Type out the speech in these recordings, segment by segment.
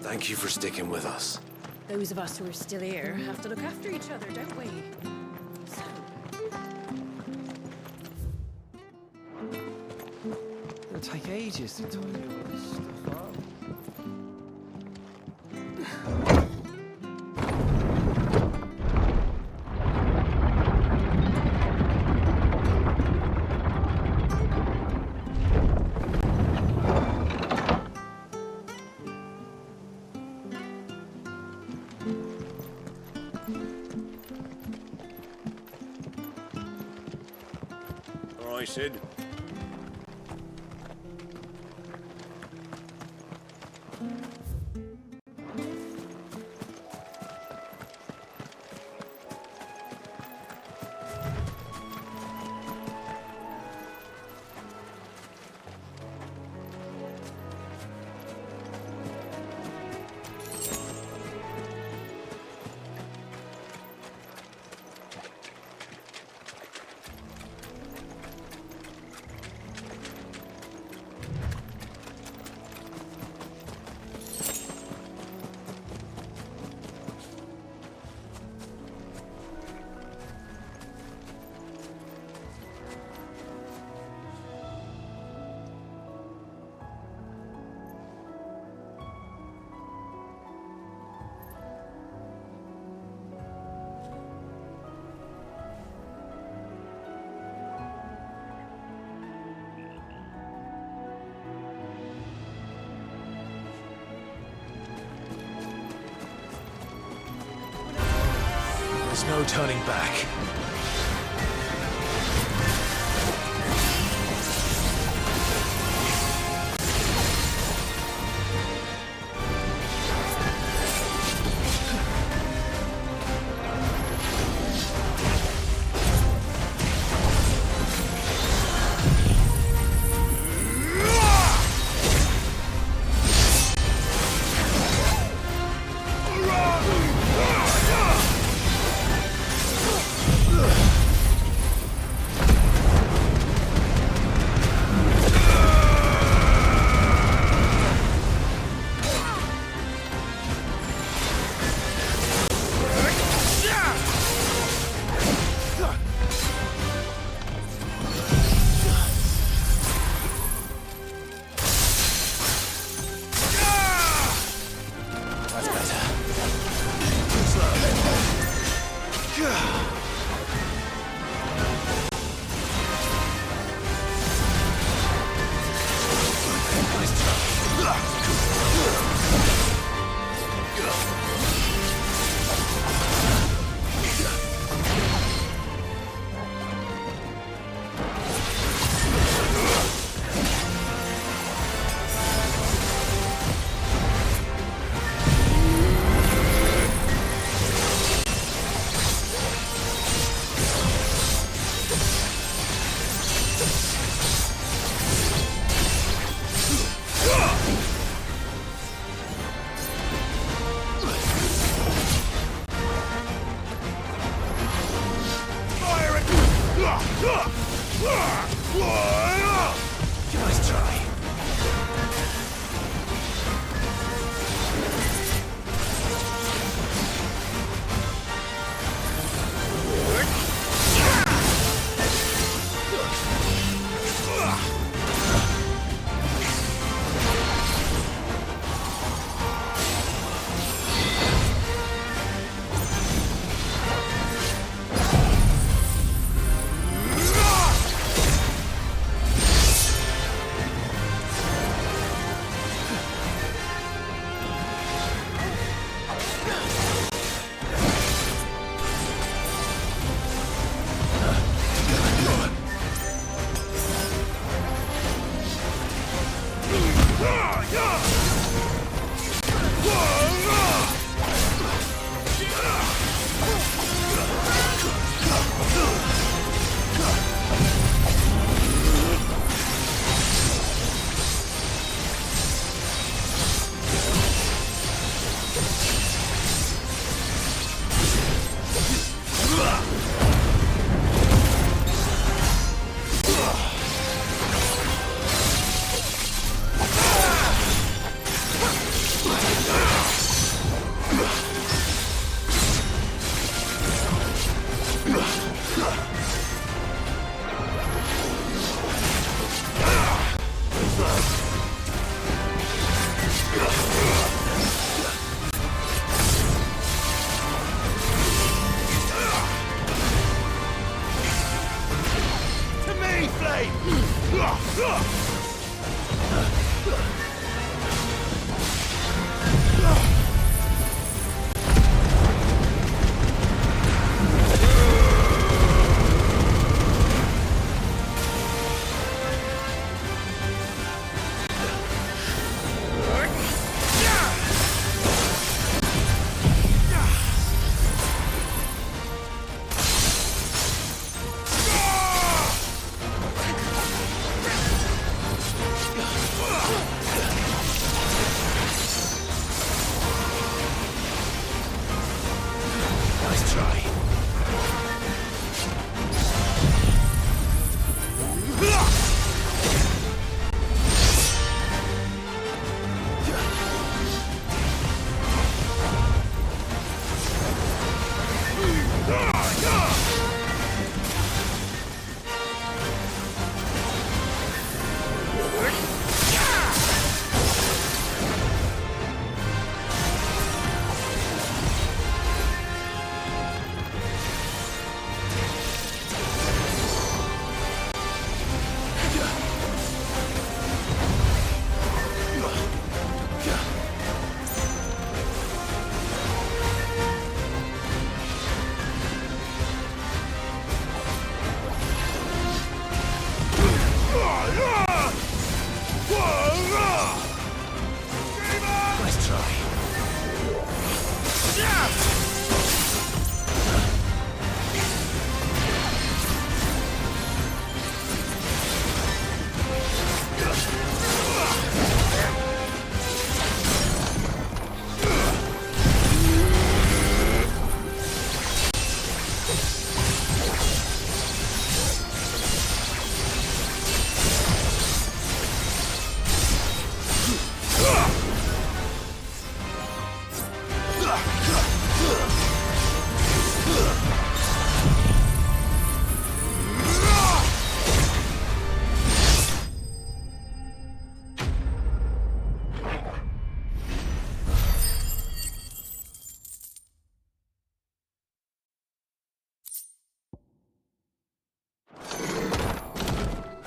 Thank you for sticking with us. Those of us who are still here have to look after each other, don't we? So... It'll take ages to tidy all this stuff up. All right, Sid. There's no turning back. Nice try.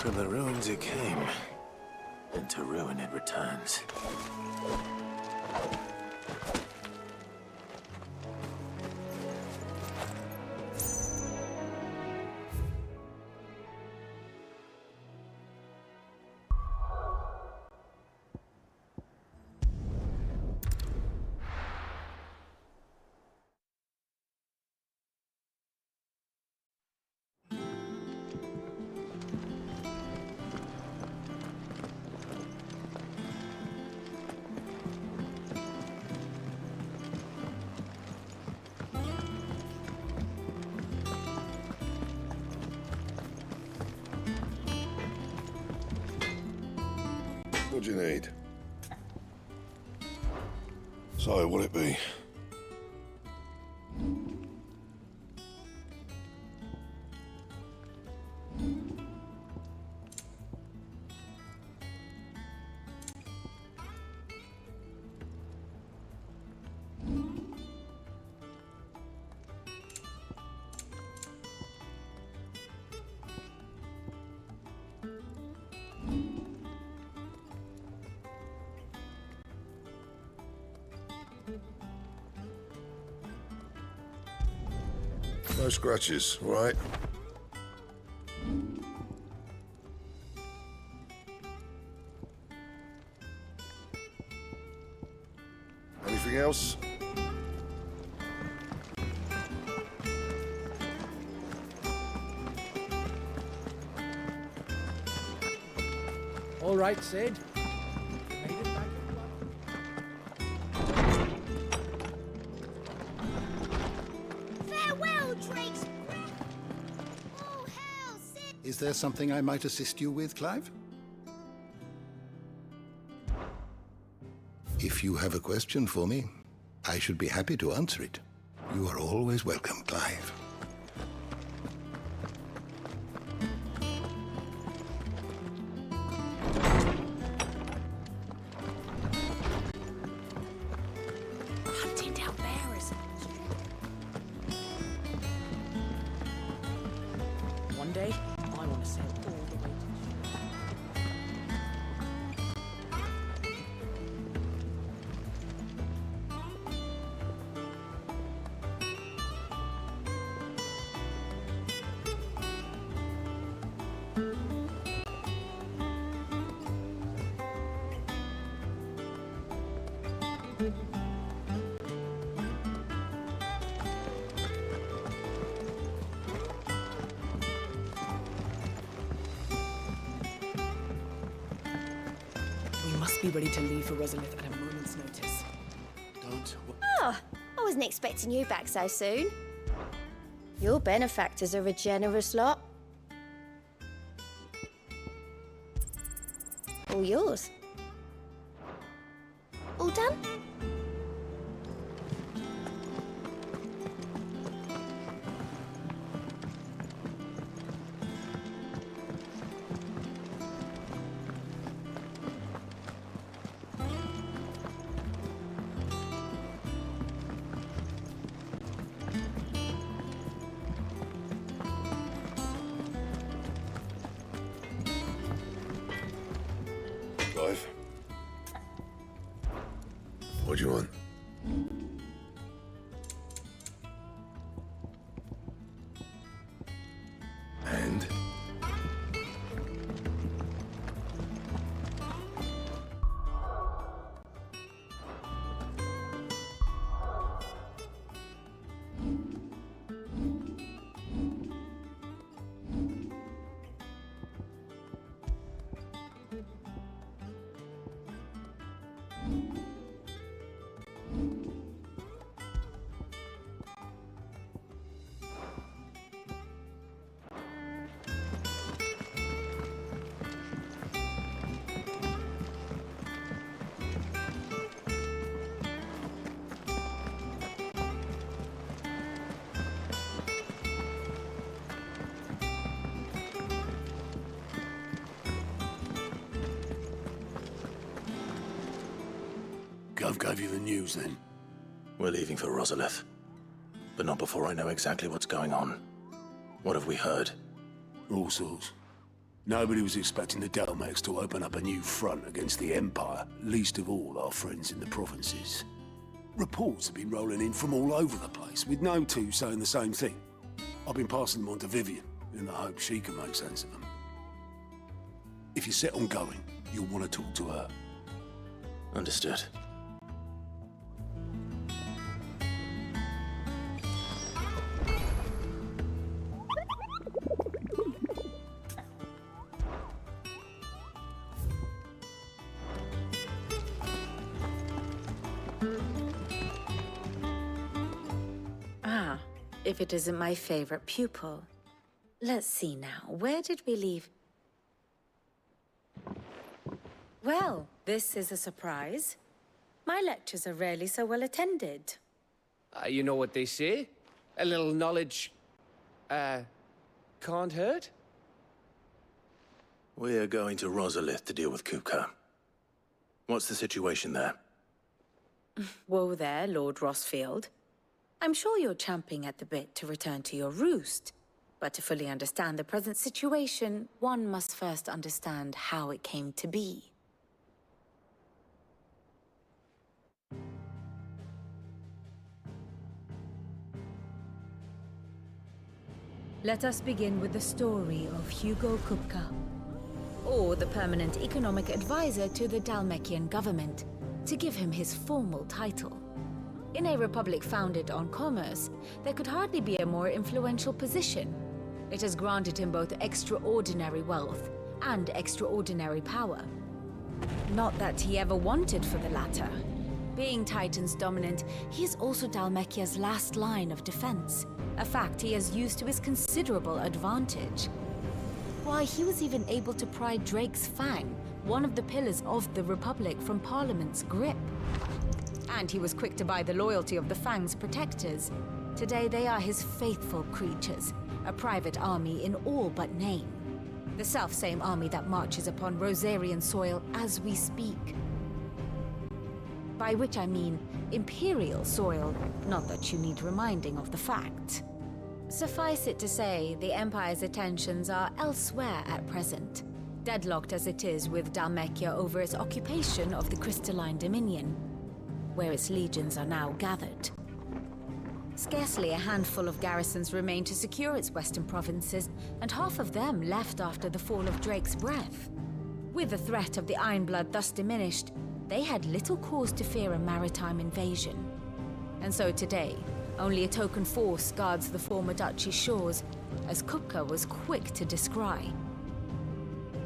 From the ruins it came. And to ruin it returns. What do you need? So, what'll it be? No scratches, all right? Anything else? All right, Sid. Made it back in one. Farewell, Drake's breath! Oh, hell, Sid! Is there something I might assist you with, Clive? If you have a question for me, I should be happy to answer it. You are always welcome, Clive. Hunting down bearers. One day, I want to sail all the way to We must be ready to leave for Rosalith at a moment's notice. Don't. Oh, I wasn't expecting you back so soon. Your benefactors are a generous lot. All yours. All done? Clive? What do you want? And? Gov gave you the news then? We're leaving for Rosalith. But not before I know exactly what's going on. What have we heard? All sorts. Nobody was expecting the Delmex to open up a new front against the Empire, least of all our friends in the provinces. Reports have been rolling in from all over the place, with no two saying the same thing. I've been passing them on to Vivian, in the hope she can make sense of them. If you're set on going, you'll want to talk to her. Understood. Ah, if it isn't my favorite pupil. Let's see now, where did we leave? Well, this is a surprise. My lectures are rarely so well attended. You know what they say? A little knowledge, can't hurt? We're going to Rosalith to deal with Kupka. What's the situation there? Whoa there, Lord Rossfield. I'm sure you're champing at the bit to return to your roost. But to fully understand the present situation, one must first understand how it came to be. Let us begin with the story of Hugo Kupka, or the permanent economic advisor to the Dalmekian government, to give him his formal title. In a republic founded on commerce, there could hardly be a more influential position. It has granted him both extraordinary wealth and extraordinary power. Not that he ever wanted for the latter. Being Titan's dominant, he is also Dalmekia's last line of defense, a fact he has used to his considerable advantage. Why, he was even able to pry Drake's Fang, one of the pillars of the Republic, from Parliament's grip. And he was quick to buy the loyalty of the Fang's protectors. Today they are his faithful creatures, a private army in all but name. The self-same army that marches upon Rosarian soil as we speak. By which I mean Imperial soil, not that you need reminding of the fact. Suffice it to say, the Empire's attentions are elsewhere at present, deadlocked as it is with Dalmekia over its occupation of the Crystalline Dominion, where its legions are now gathered. Scarcely a handful of garrisons remain to secure its western provinces, and half of them left after the fall of Drake's Breath. With the threat of the Ironblood thus diminished, they had little cause to fear a maritime invasion. And so today, only a token force guards the former duchy's shores, as Kupka was quick to descry.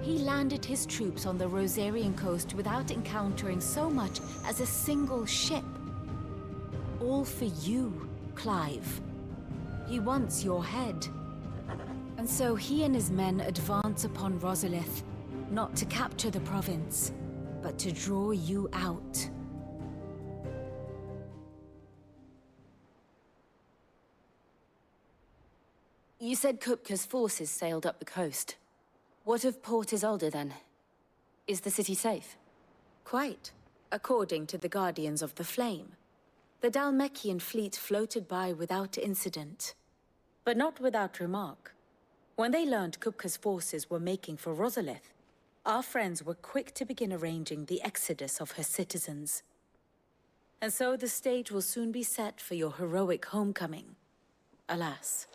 He landed his troops on the Rosarian coast without encountering so much as a single ship. All for you, Clive. He wants your head. And so he and his men advance upon Rosalith, not to capture the province, but to draw you out. You said Kupka's forces sailed up the coast. What of Port Isolde, then? Is the city safe? Quite, according to the Guardians of the Flame. The Dalmekian fleet floated by without incident. But not without remark. When they learned Kupka's forces were making for Rosalith, our friends were quick to begin arranging the exodus of her citizens. And so the stage will soon be set for your heroic homecoming. Alas,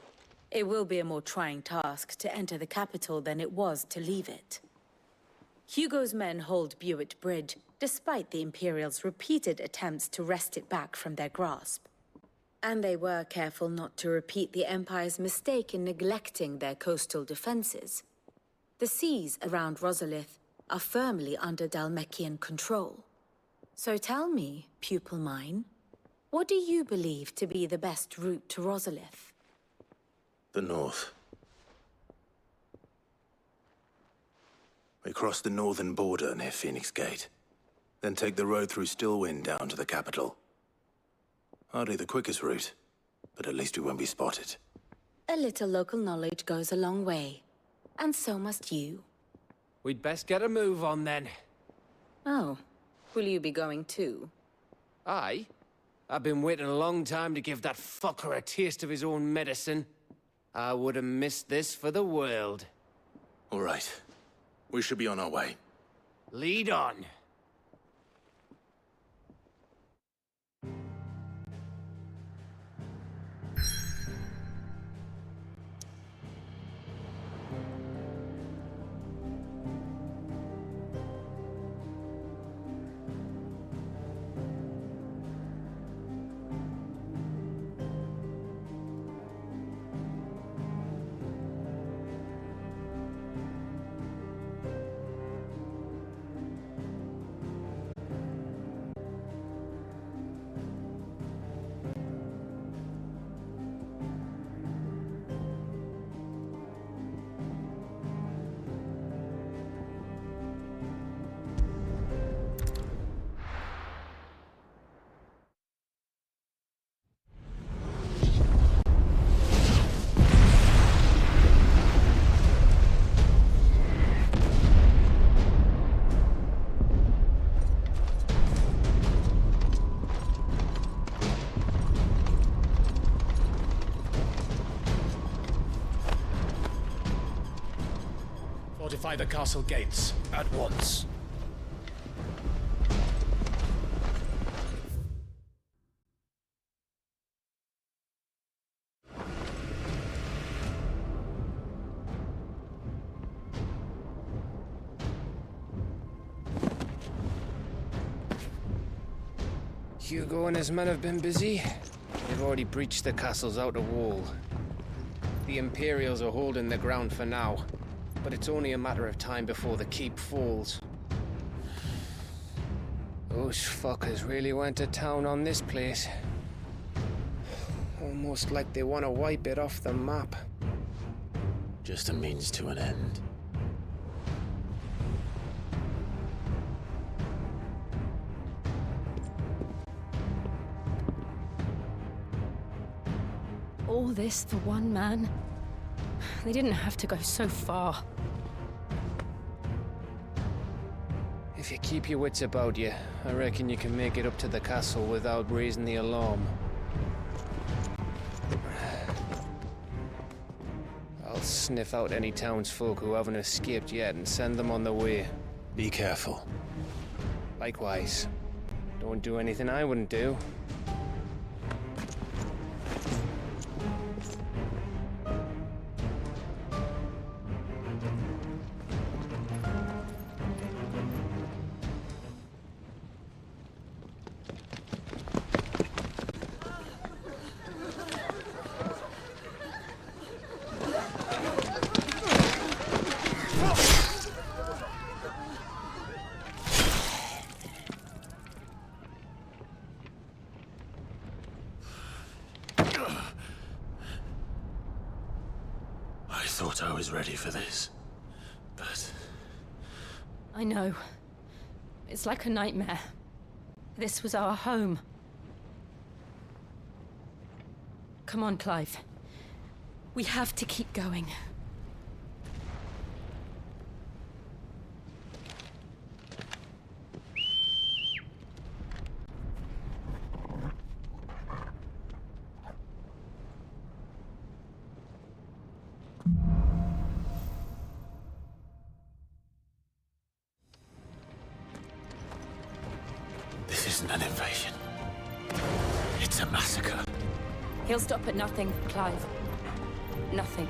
it will be a more trying task to enter the capital than it was to leave it. Hugo's men hold Buett Bridge, despite the Imperials' repeated attempts to wrest it back from their grasp. And they were careful not to repeat the Empire's mistake in neglecting their coastal defenses. The seas around Rosalith are firmly under Dalmekian control. So tell me, pupil mine, what do you believe to be the best route to Rosalith? The north. We cross the northern border near Phoenix Gate, then take the road through Stillwind down to the capital. Hardly the quickest route, but at least we won't be spotted. A little local knowledge goes a long way, and so must you. We'd best get a move on then. Oh, will you be going too? Aye. I've been waiting a long time to give that fucker a taste of his own medicine. I would have missed this for the world. All right. We should be on our way. Lead on. Fortify the castle gates at once. Hugo and his men have been busy. They've already breached the castle's outer wall. The Imperials are holding the ground for now, but it's only a matter of time before the keep falls. Those fuckers really went to town on this place. Almost like they want to wipe it off the map. Just a means to an end. All this for one man? They didn't have to go so far. If you keep your wits about you, I reckon you can make it up to the castle without raising the alarm. I'll sniff out any townsfolk who haven't escaped yet and send them on their way. Be careful. Likewise. Don't do anything I wouldn't do. I thought I was ready for this, but... I know. It's like a nightmare. This was our home. Come on, Clive. We have to keep going. This isn't an invasion. It's a massacre. He'll stop at nothing, Clive. Nothing.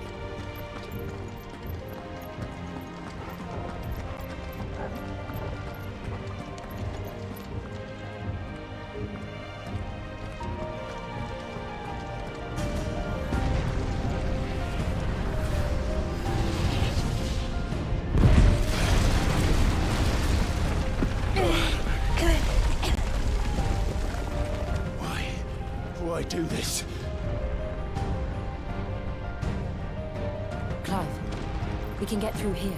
Why do this? Clive, we can get through here.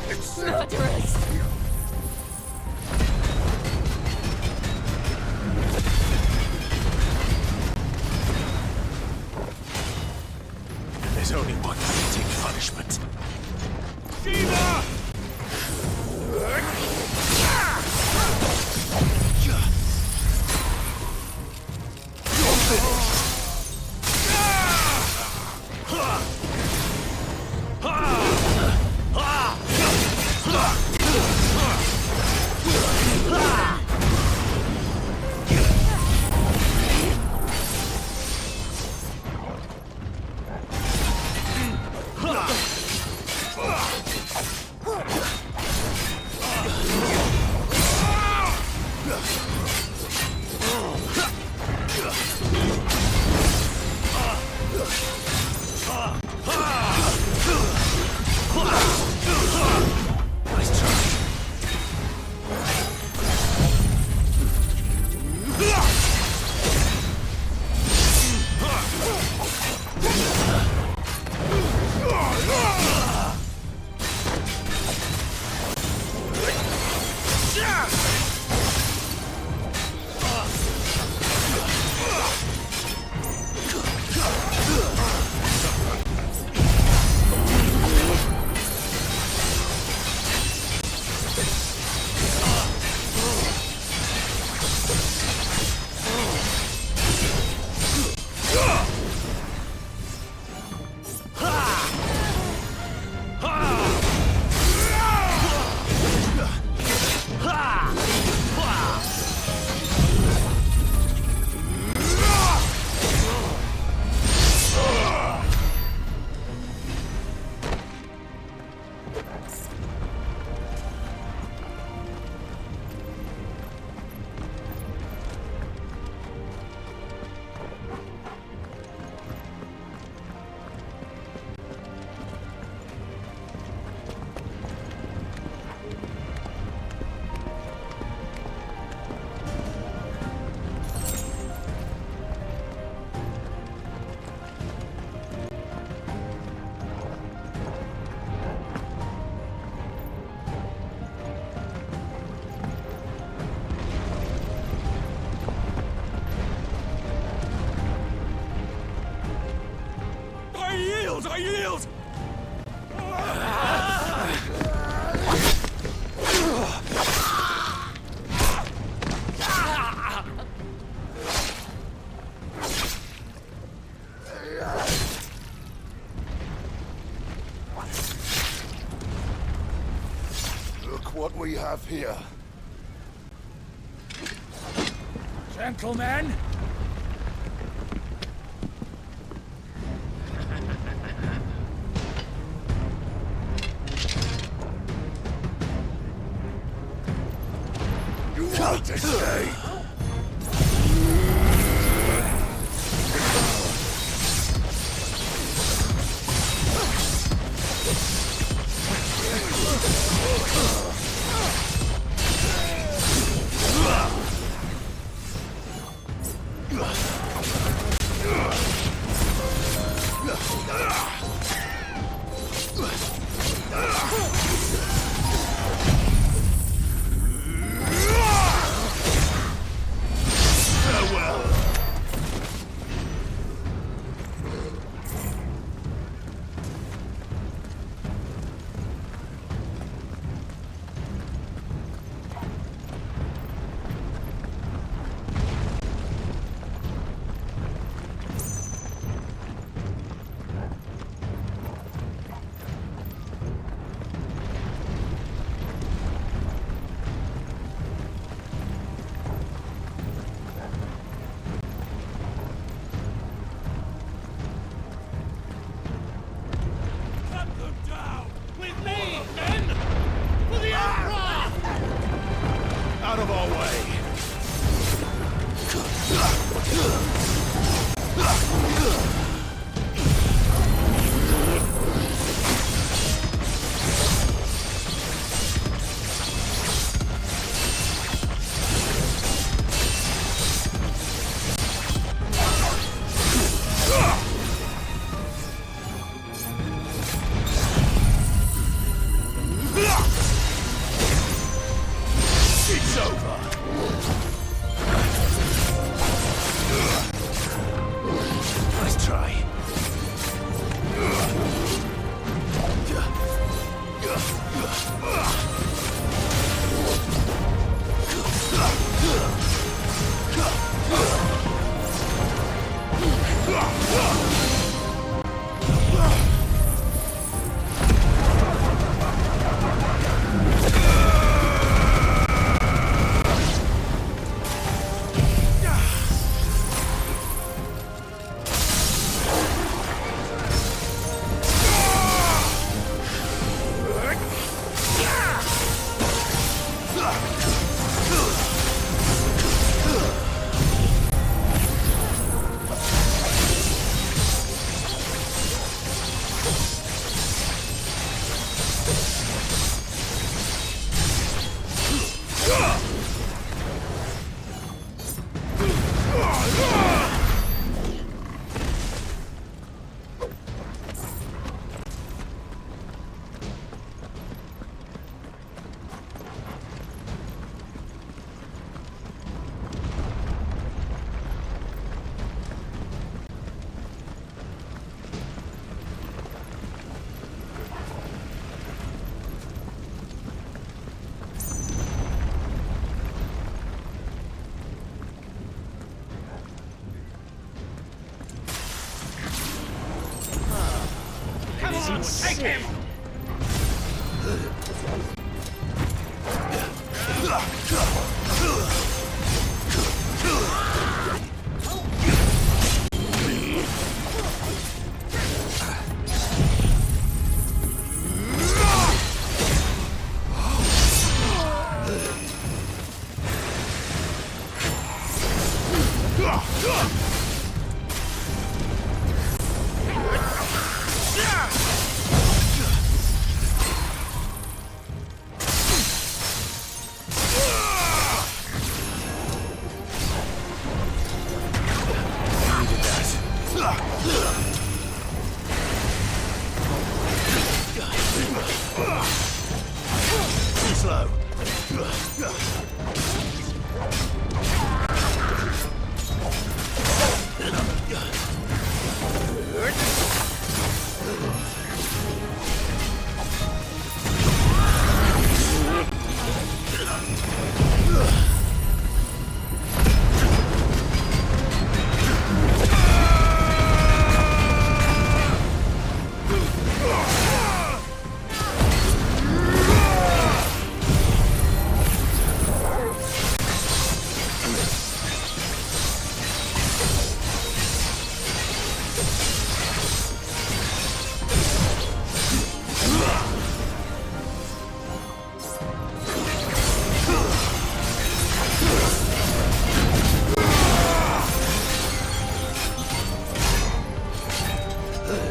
It's Murderers! There's only one fitting punishment. yield! I yield! Look what we have here. Gentlemen! You want to stay? Out of our way! It's over! Nice try. Take him! Let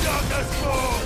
darkness fall!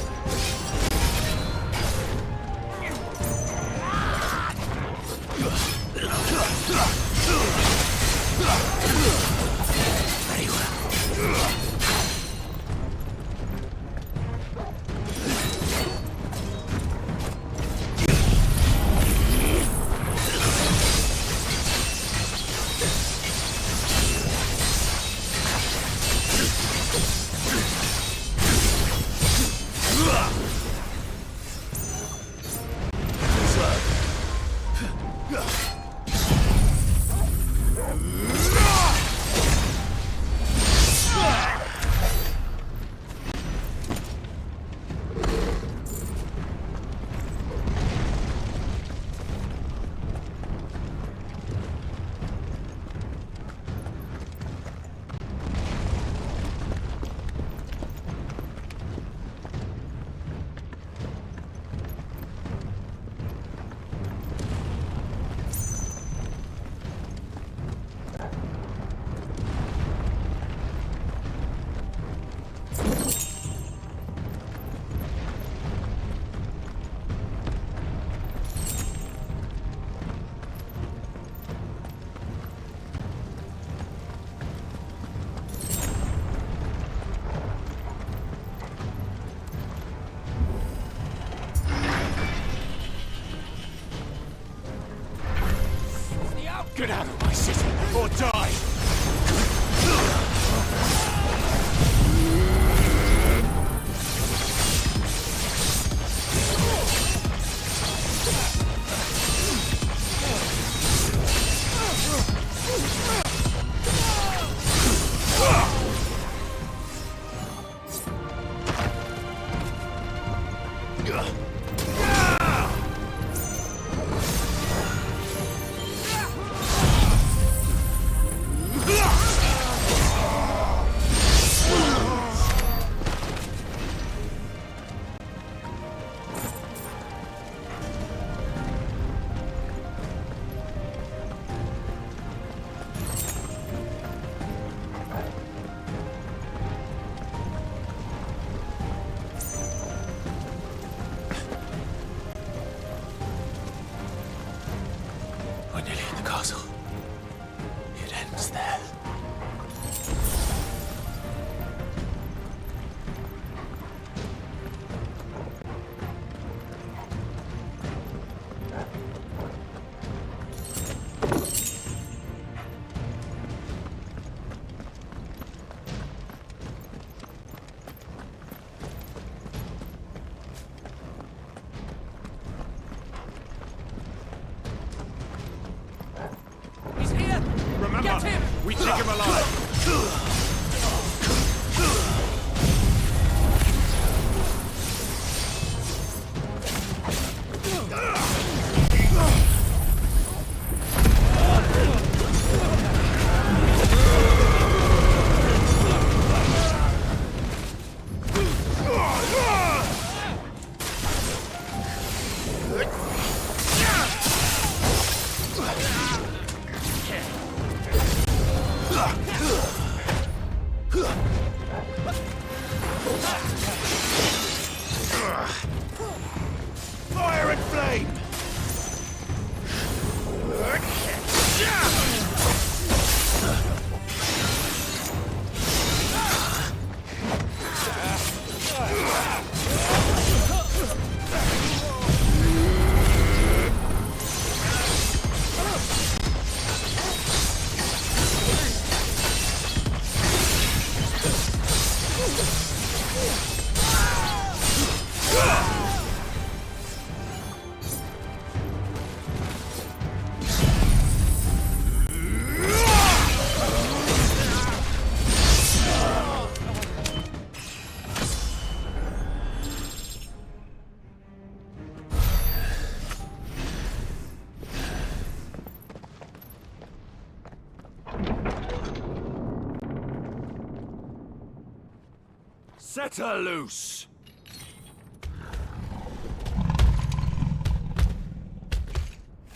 Set her loose!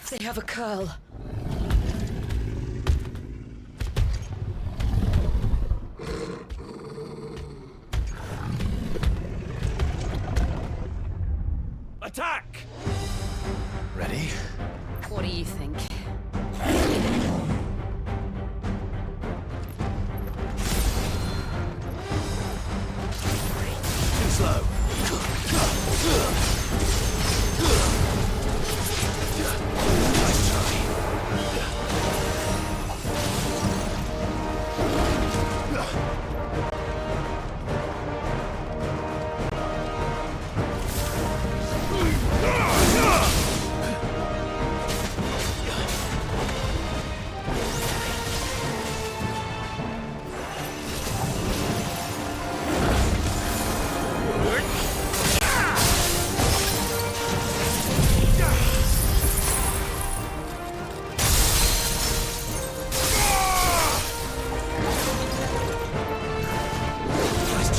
They have a curl. Attack! Ready? What do you think? Too slow. Nice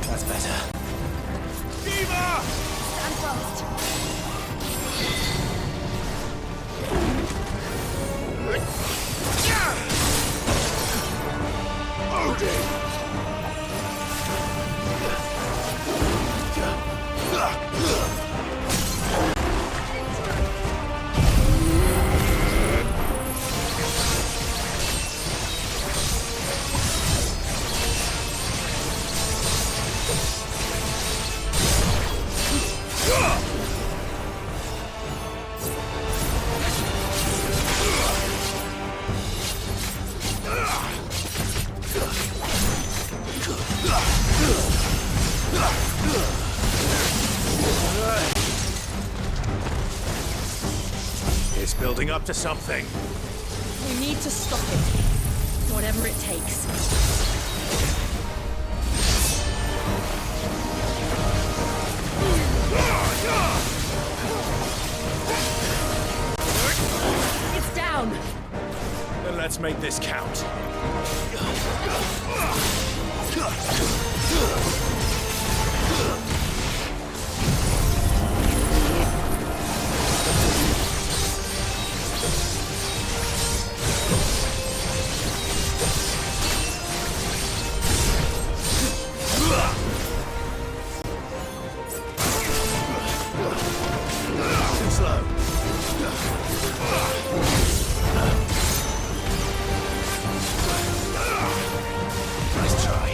That's better. Stand fast. It's building up to something. We need to stop it. Whatever it takes. It's down! Then let's make this count. Too slow. Nice try.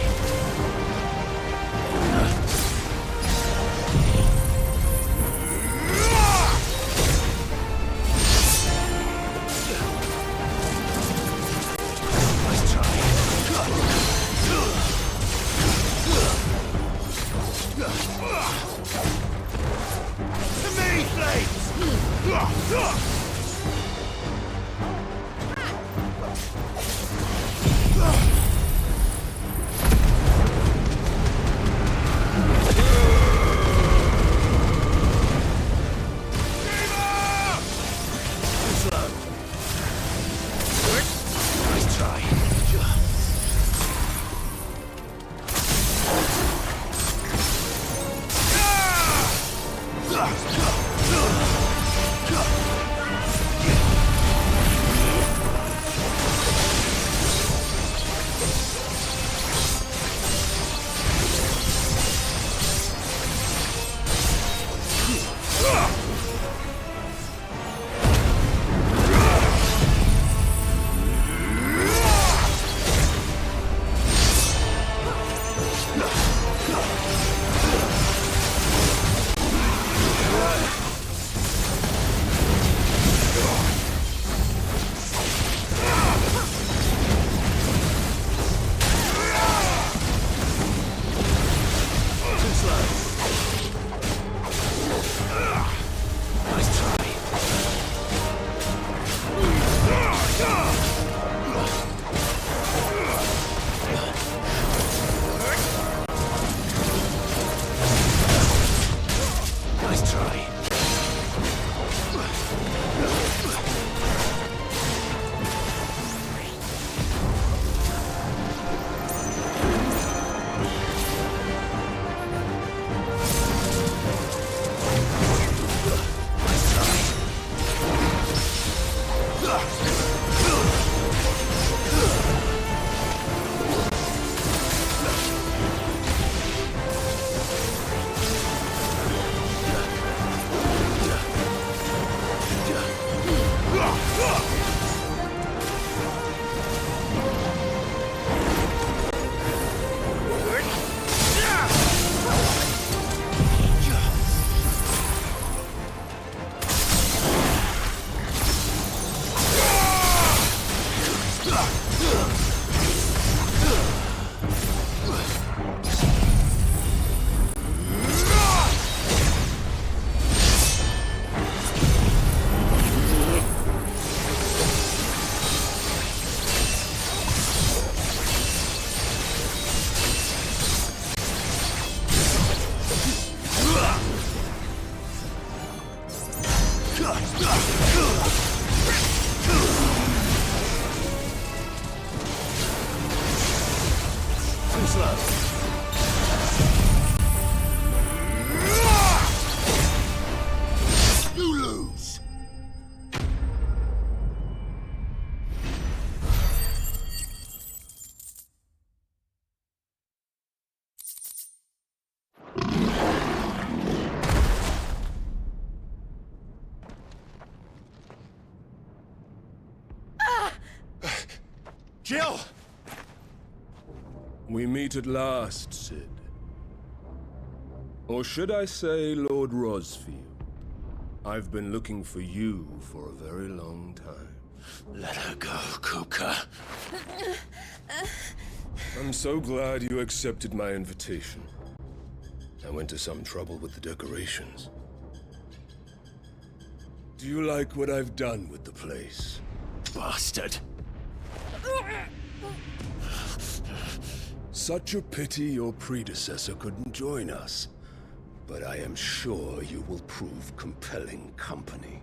Jill! We meet at last, Sid. Or should I say, Lord Rosfield? I've been looking for you for a very long time. Let her go, Kupka. I'm so glad you accepted my invitation. I went to some trouble with the decorations. Do you like what I've done with the place? Bastard. Such a pity your predecessor couldn't join us. But I am sure you will prove compelling company.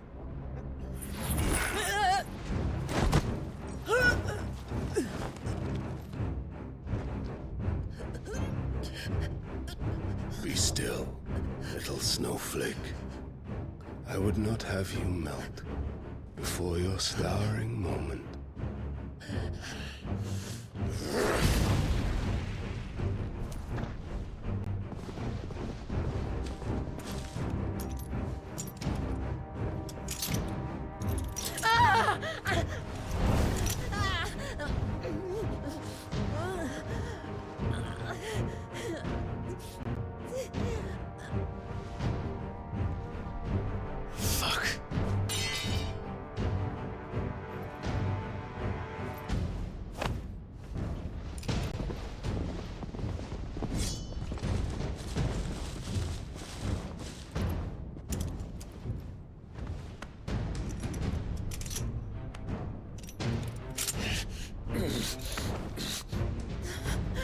Be still, little snowflake. I would not have you melt before your starring moment. Fuck.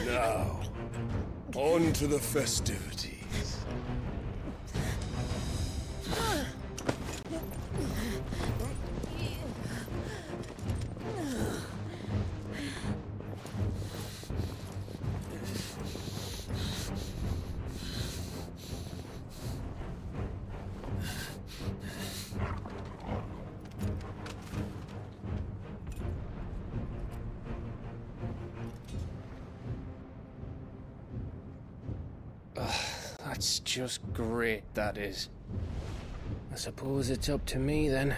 Now, on to the festivities. That's just great, that is. I suppose it's up to me then.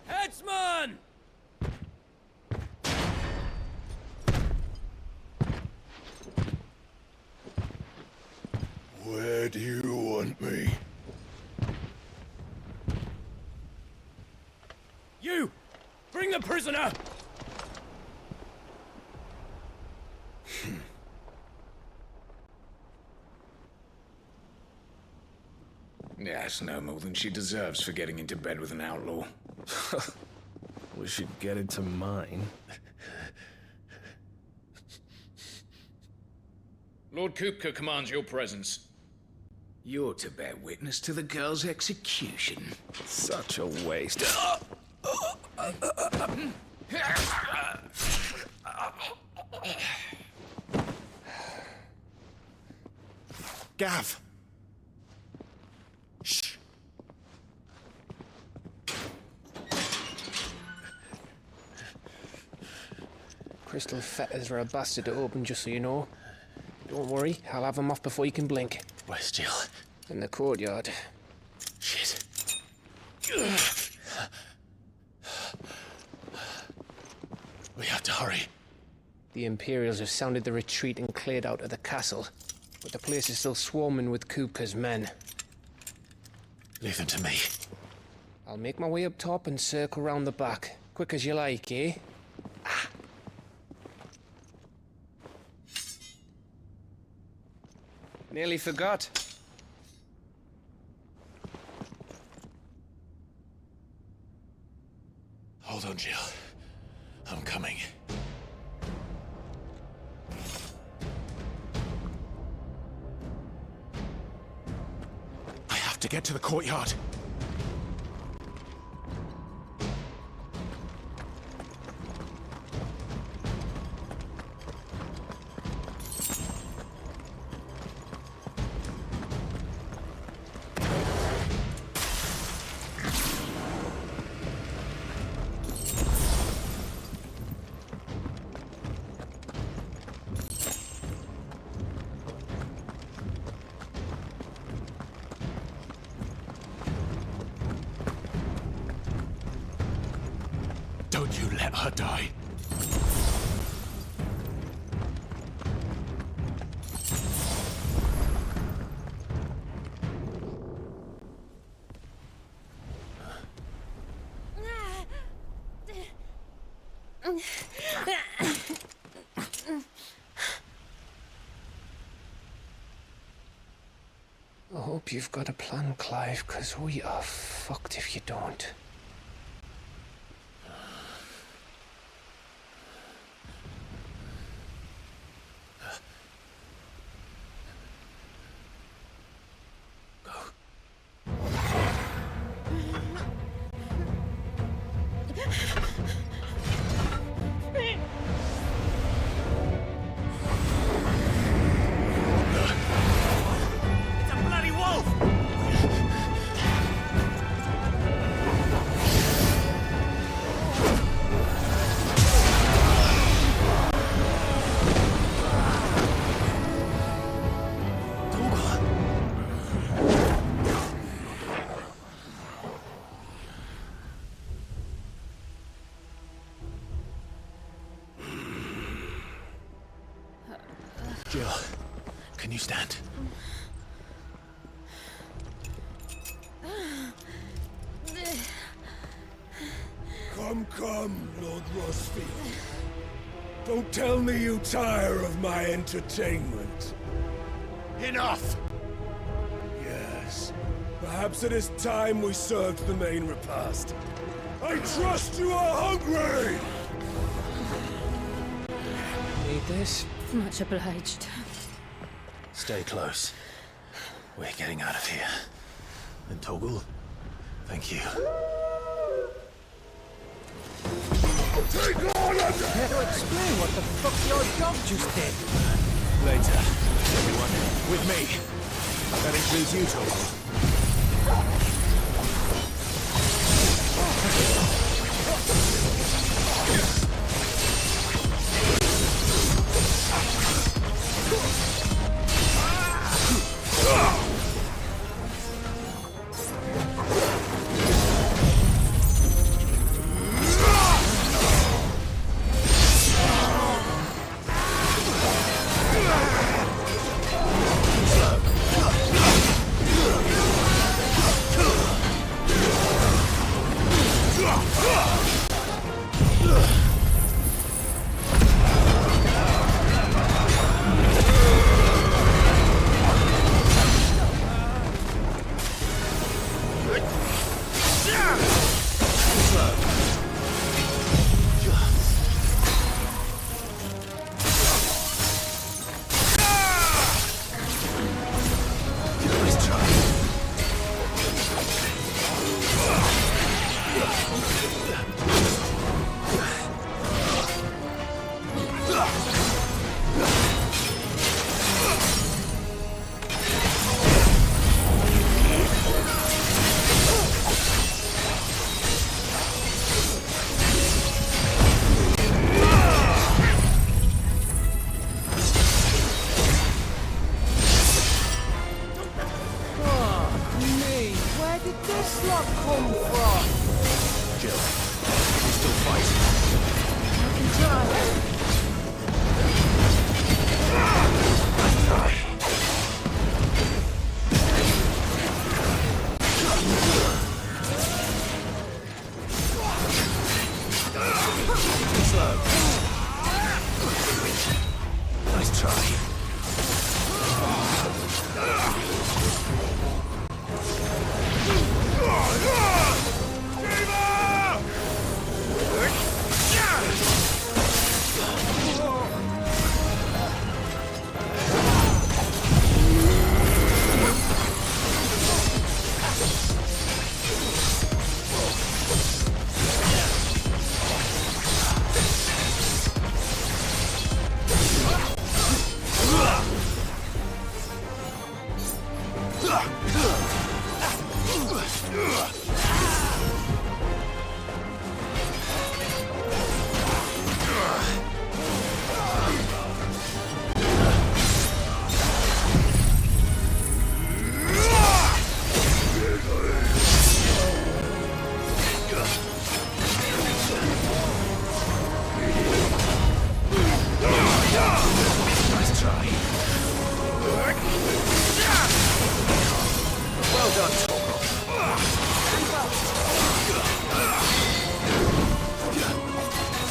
Headsman! Where do you want me? You! Bring the prisoner! Yes, no more than she deserves for getting into bed with an outlaw. We should get into mine. Lord Kupka commands your presence. You're to bear witness to the girl's execution. Such a waste. Gav! Shh. Crystal fetters are a bastard to open, just so you know. Don't worry, I'll have them off before you can blink. Where's Jill? In the courtyard. Shit. We have to hurry. The Imperials have sounded the retreat and cleared out of the castle, but the place is still swarming with Kupka's men. Leave them to me. I'll make my way up top and circle round the back. Quick as you like, eh? Nearly forgot. Hold on, Jill. I'm coming. I have to get to the courtyard. could you let her die? I hope you've got a plan, Clive, because we are fucked if you don't. Jill, can you stand? Come, Lord Rosfield. Don't tell me you tire of my entertainment. Enough! Yes. Perhaps it is time we served the main repast. I trust you are hungry! Need this? Much obliged. Stay close. We're getting out of here. And Toggle, thank you. Take all of them! Care to explain what the fuck your dog just did? Later, everyone, with me. That includes you, Toggle.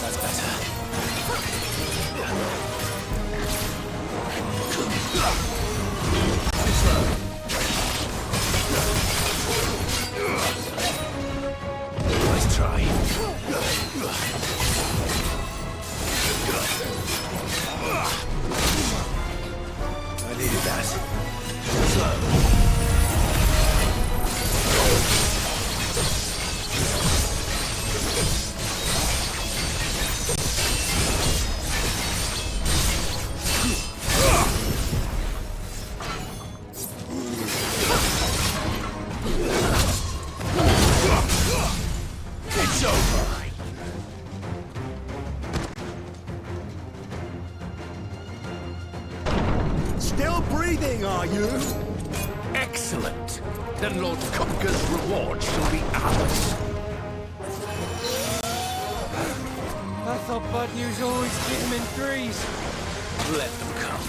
That's better. Nice try. I needed that. Slow. It's over. Still breathing, are you? Excellent. Then Lord Kupka's reward shall be ours. I thought bad news always came in threes. Let them come.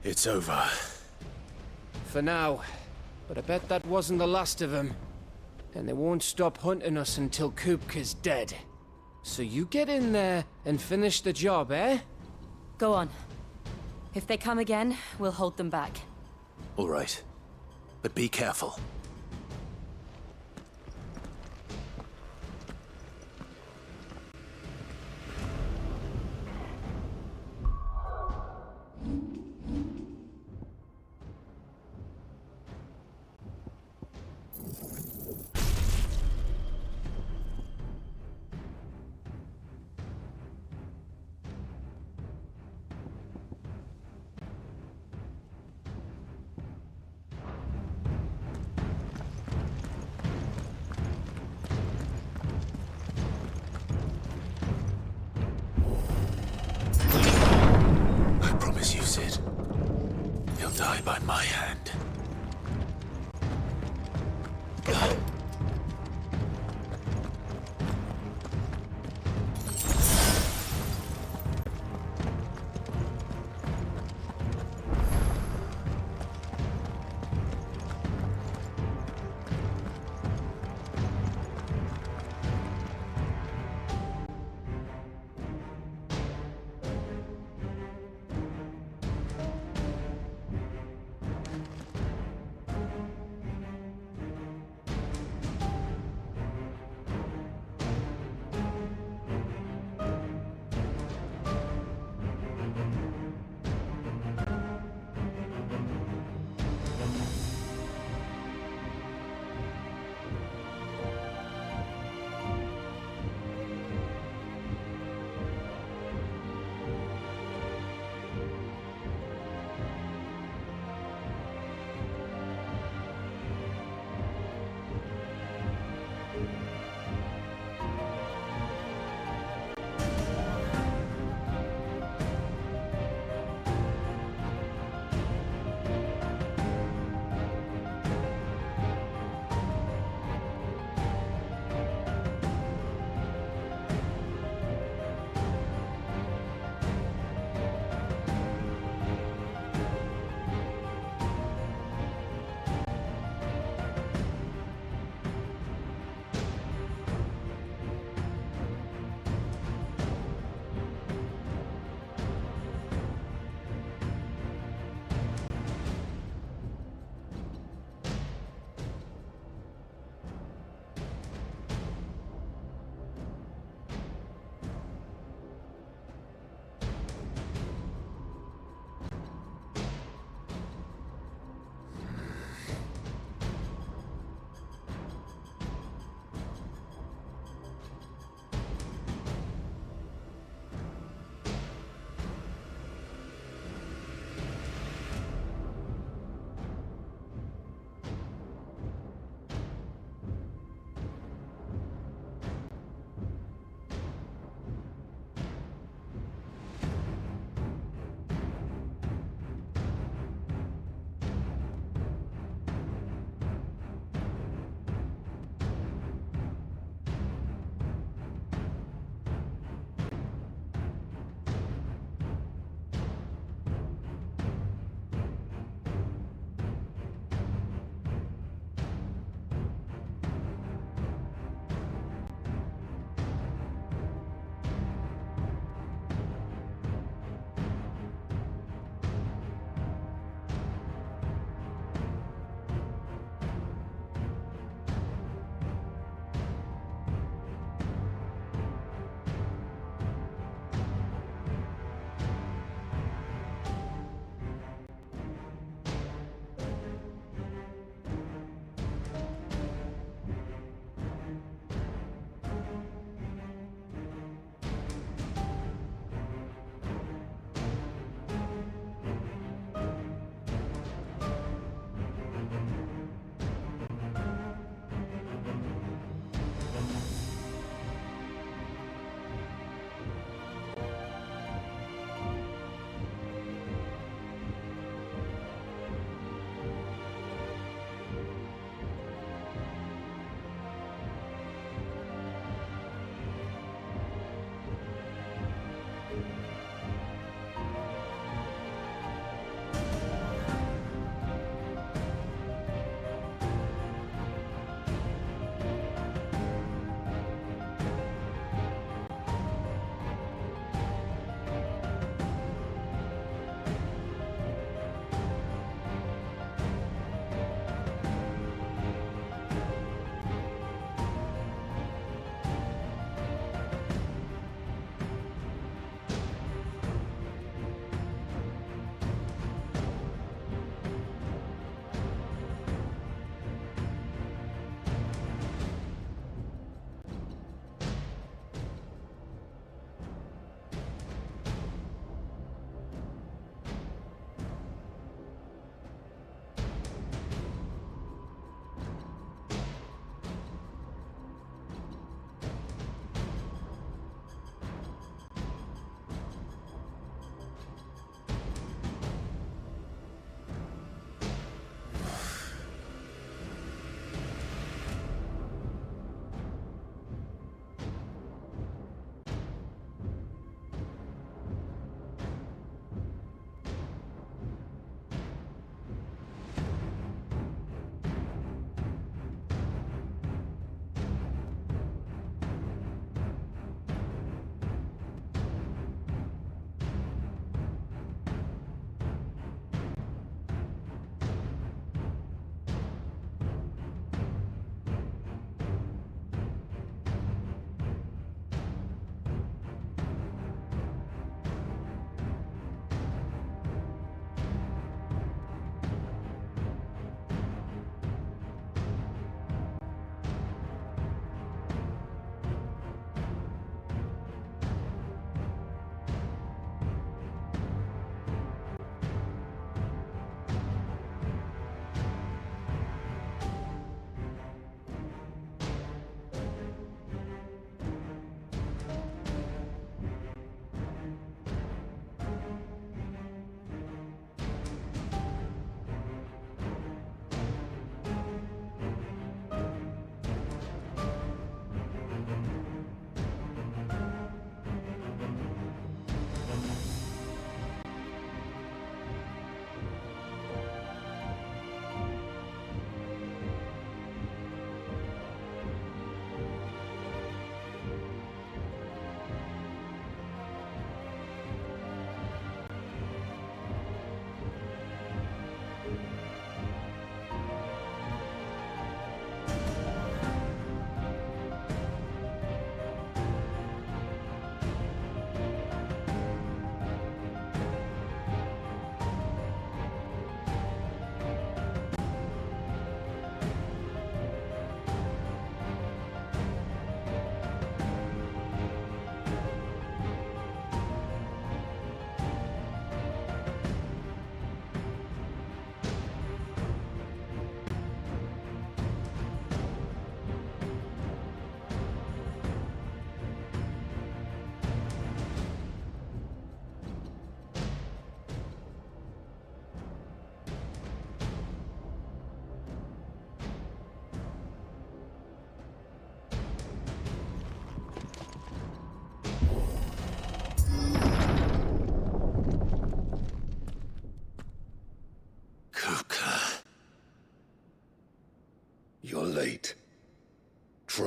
It's over. For now. But I bet that wasn't the last of them. And they won't stop hunting us until Kupka's dead. So you get in there and finish the job, eh? Go on. If they come again, we'll hold them back. All right. But be careful.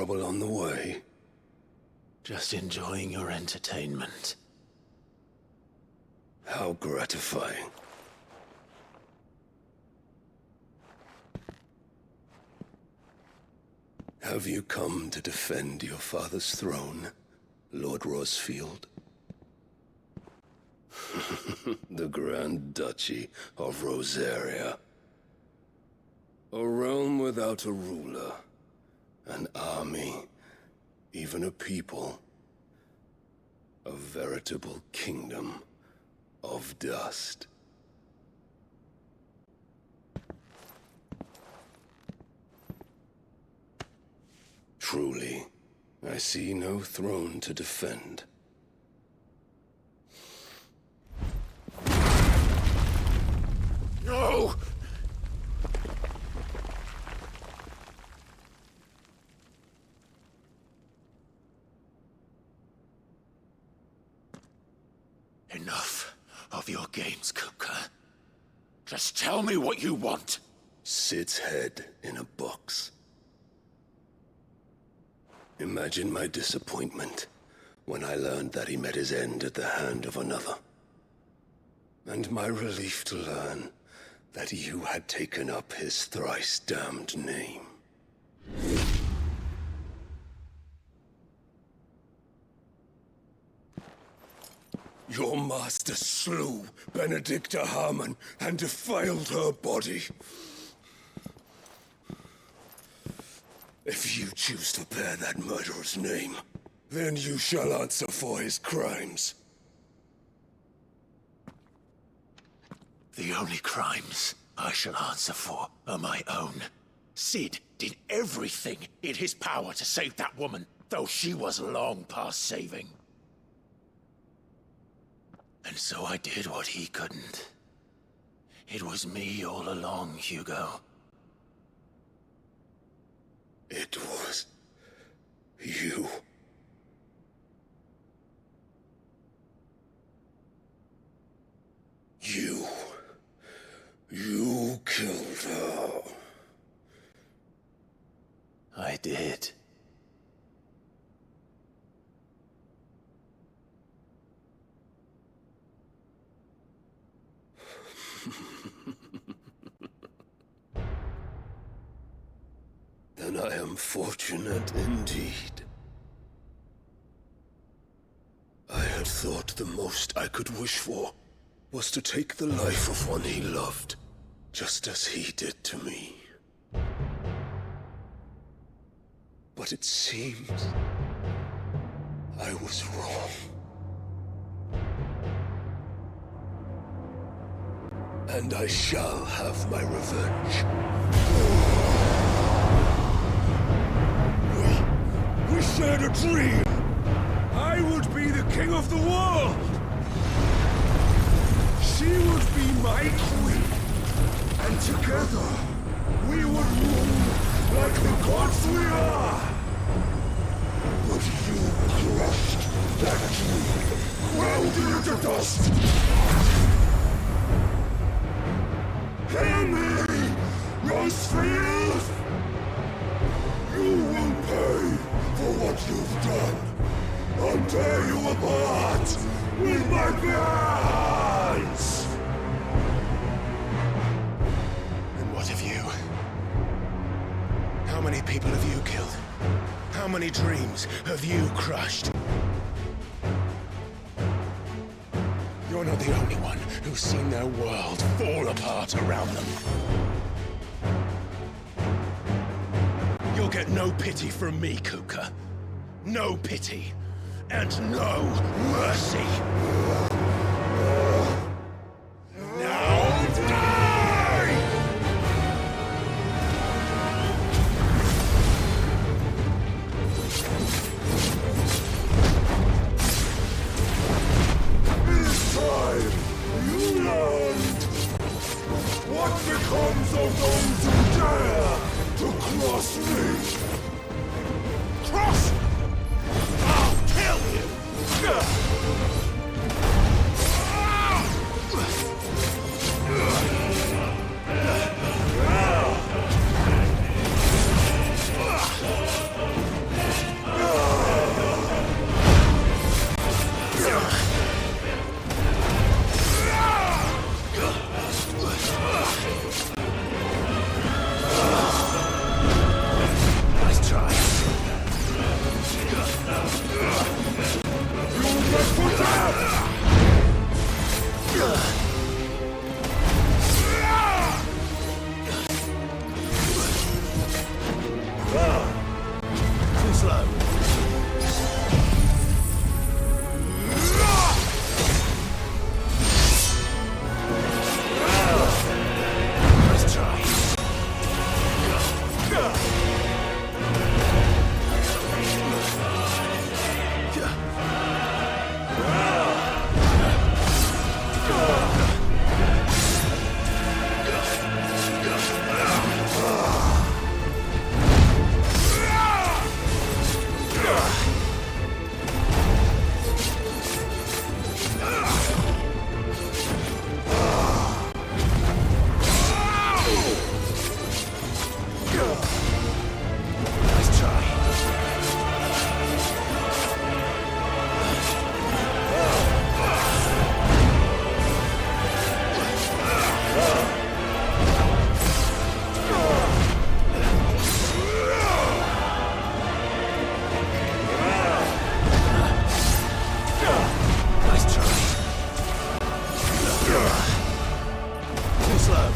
trouble on the way? Just enjoying your entertainment. How gratifying. Have you come to defend your father's throne, Lord Rosfield? The Grand Duchy of Rosaria. A realm without a ruler, an army, even a people. A veritable kingdom of dust. Truly, I see no throne to defend. No! Enough of your games, Kupka. Just tell me what you want. Sid's head in a box. Imagine my disappointment when I learned that he met his end at the hand of another. And my relief to learn that you had taken up his thrice-damned name. Your master slew Benedicta Harmon and defiled her body. If you choose to bear that murderer's name, then you shall answer for his crimes. The only crimes I shall answer for are my own. Sid did everything in his power to save that woman, though she was long past saving. And so I did what he couldn't. It was me all along, Hugo. It was you. You killed her. I did. Then I am fortunate indeed. I had thought the most I could wish for was to take the life of one he loved, just as he did to me. But it seems I was wrong. And I shall have my revenge. We shared a dream! I would be the king of the world! She would be my queen! And together, we would rule like the gods we are! But you crushed that dream, ground it into dust! Hear me, Rosefield! You will pay for what you've done. I'll tear you apart with my bare hands! And what of you? How many people have you killed? How many dreams have you crushed? You're not the only one who's seen their world fall apart around them. You'll get no pity from me, Kuka. No pity. And no mercy. Now die! This time, you learn what becomes of those who dare to cross me. Cross! I'll kill you! Too slow. Nice try. Nice try. Nice try. Too slow.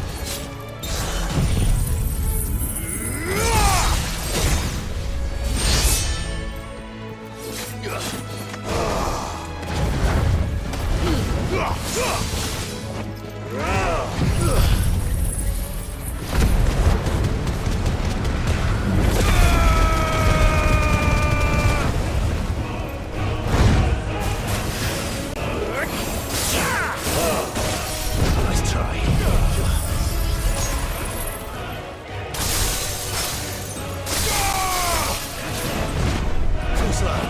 Nice try. Too slow.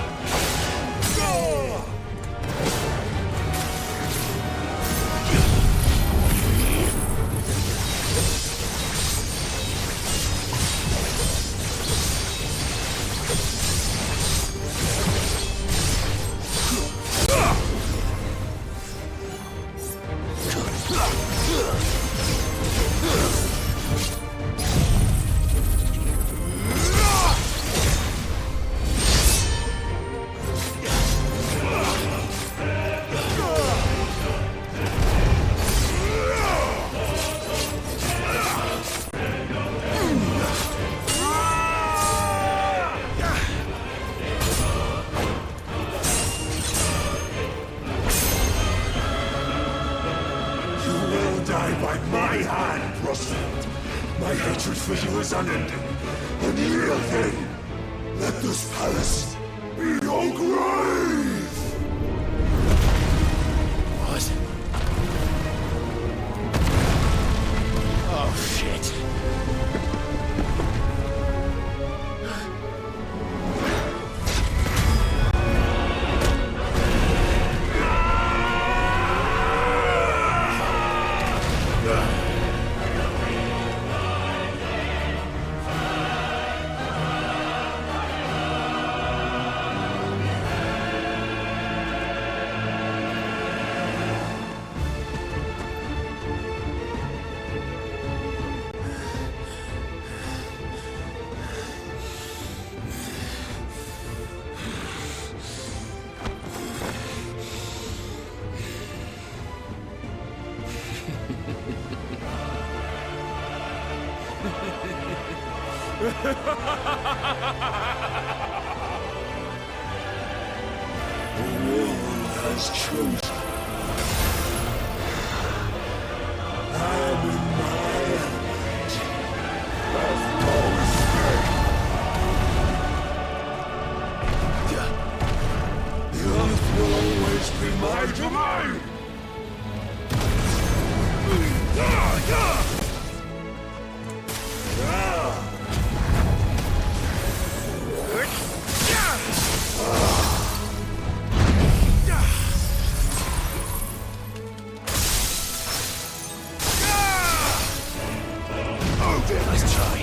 You will die by my hand, Rosalind. My hatred for you is unending. Unyielding thing. Let this palace be your grave! What? Oh, shit. The world has chosen. I am in my element. Have no escape. The earth will always be my domain. Nice try.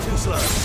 Too slow.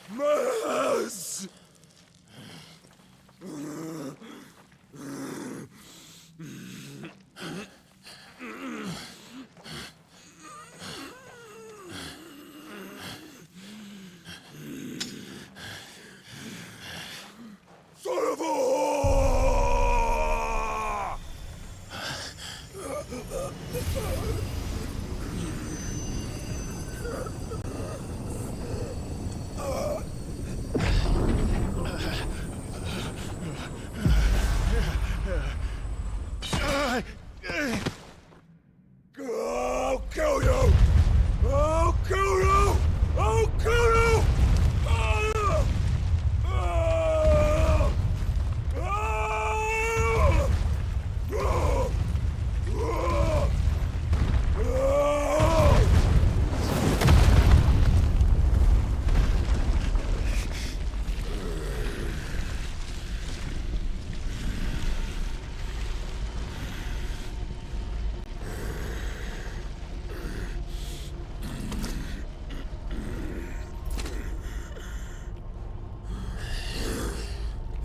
Mess! Son of a whore! I'll kill you! I'll kill you! I'll kill you! Ah! Ah! Ah! Ah! Ah! Ah!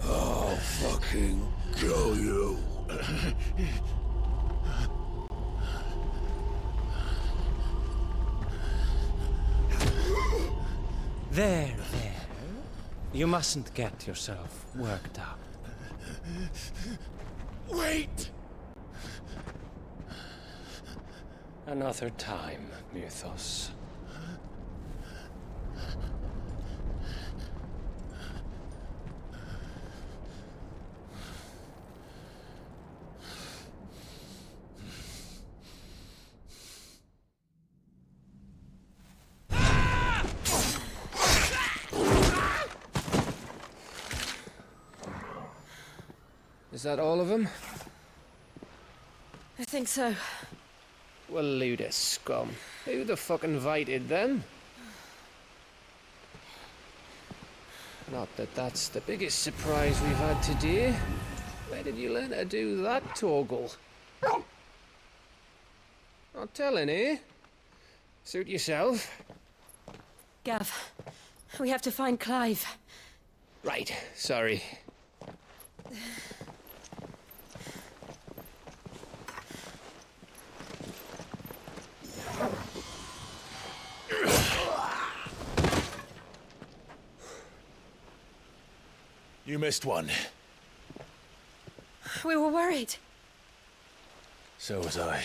I'll fucking kill you. There. You mustn't get yourself worked up. Wait! Another time, Mythos. Is that all of them? I think so. Well, load of scum. Who the fuck invited them? Not that that's the biggest surprise we've had today. Where did you learn to do that, Torgal? Not telling, eh? Suit yourself. Gav, we have to find Clive. Right, sorry. You missed one. We were worried. So was I.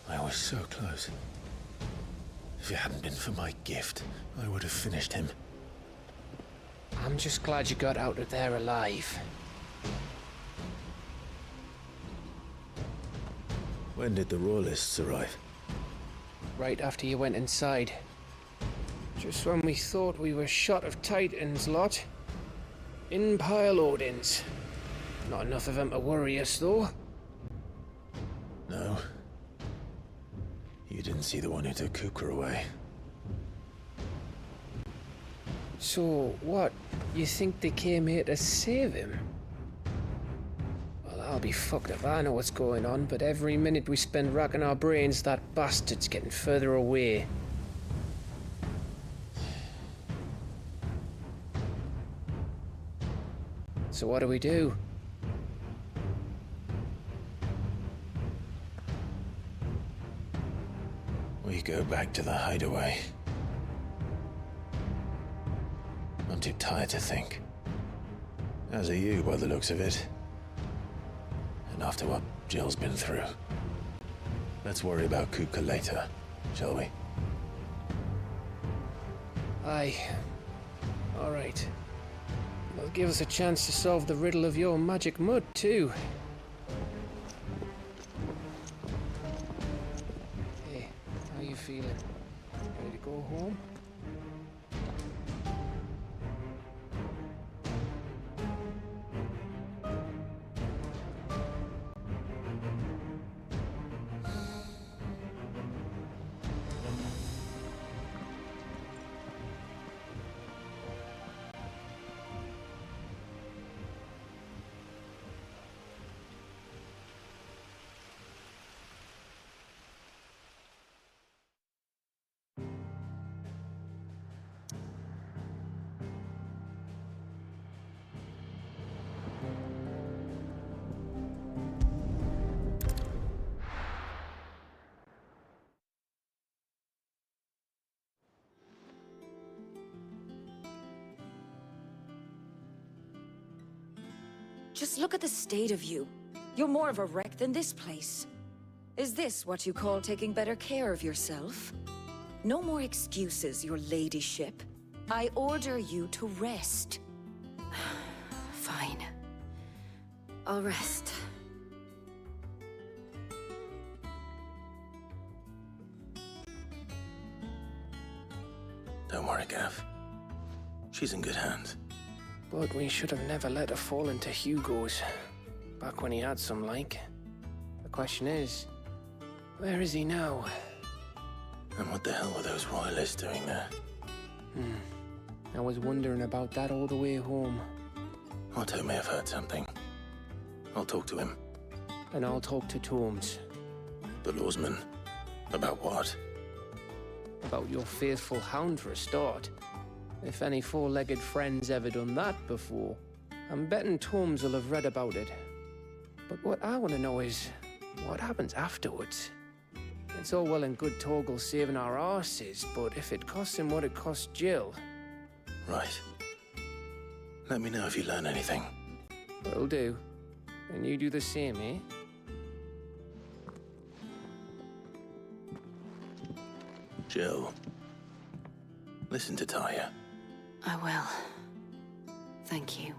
I was so close. If it hadn't been for my gift, I would have finished him. I'm just glad you got out of there alive. When did the Royalists arrive? Right after you went inside. Just when we thought we were shot of Titans, lot. In pile Odins. Not enough of them to worry us, though. No. You didn't see the one who took Kukra away. So, what? You think they came here to save him? Well, I'll be fucked if I know what's going on, but every minute we spend racking our brains, that bastard's getting further away. So what do? We go back to the hideaway. I'm too tired to think. As are you, by the looks of it. And after what Jill's been through. Let's worry about Kupka later, shall we? Aye. All right. That'll give us a chance to solve the riddle of your magic mud, too. Hey, how you feeling? Ready to go home? Just look at the state of you. You're more of a wreck than this place. Is this what you call taking better care of yourself? No more excuses, your ladyship. I order you to rest. Fine. I'll rest. Don't worry, Gav. She's in good hands. But we should have never let her fall into Hugo's. Back when he had some like. The question is, where is he now? And what the hell were those royalists doing there? I was wondering about that all the way home. Otto may have heard something. I'll talk to him. And I'll talk to Tomes. The lawsman. About what? About your faithful hound for a start. If any four-legged friend's ever done that before, I'm betting Tomes will have read about it. But what I want to know is, what happens afterwards? It's all well and good Torgal saving our arses, but if it costs him what it cost Jill... Right. Let me know if you learn anything. Will do. And you do the same, eh? Jill. Listen to Taya. I will. Thank you.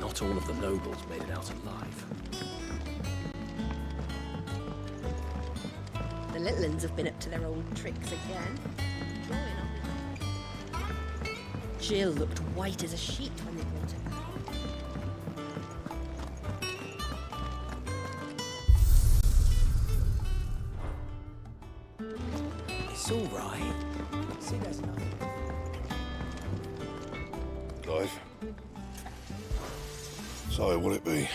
Not all of the nobles made it out alive. The little uns have been up to their old tricks again. Jill looked white as a sheet when they brought her back. It's all right. See, there's nothing. Clive. So, will it be?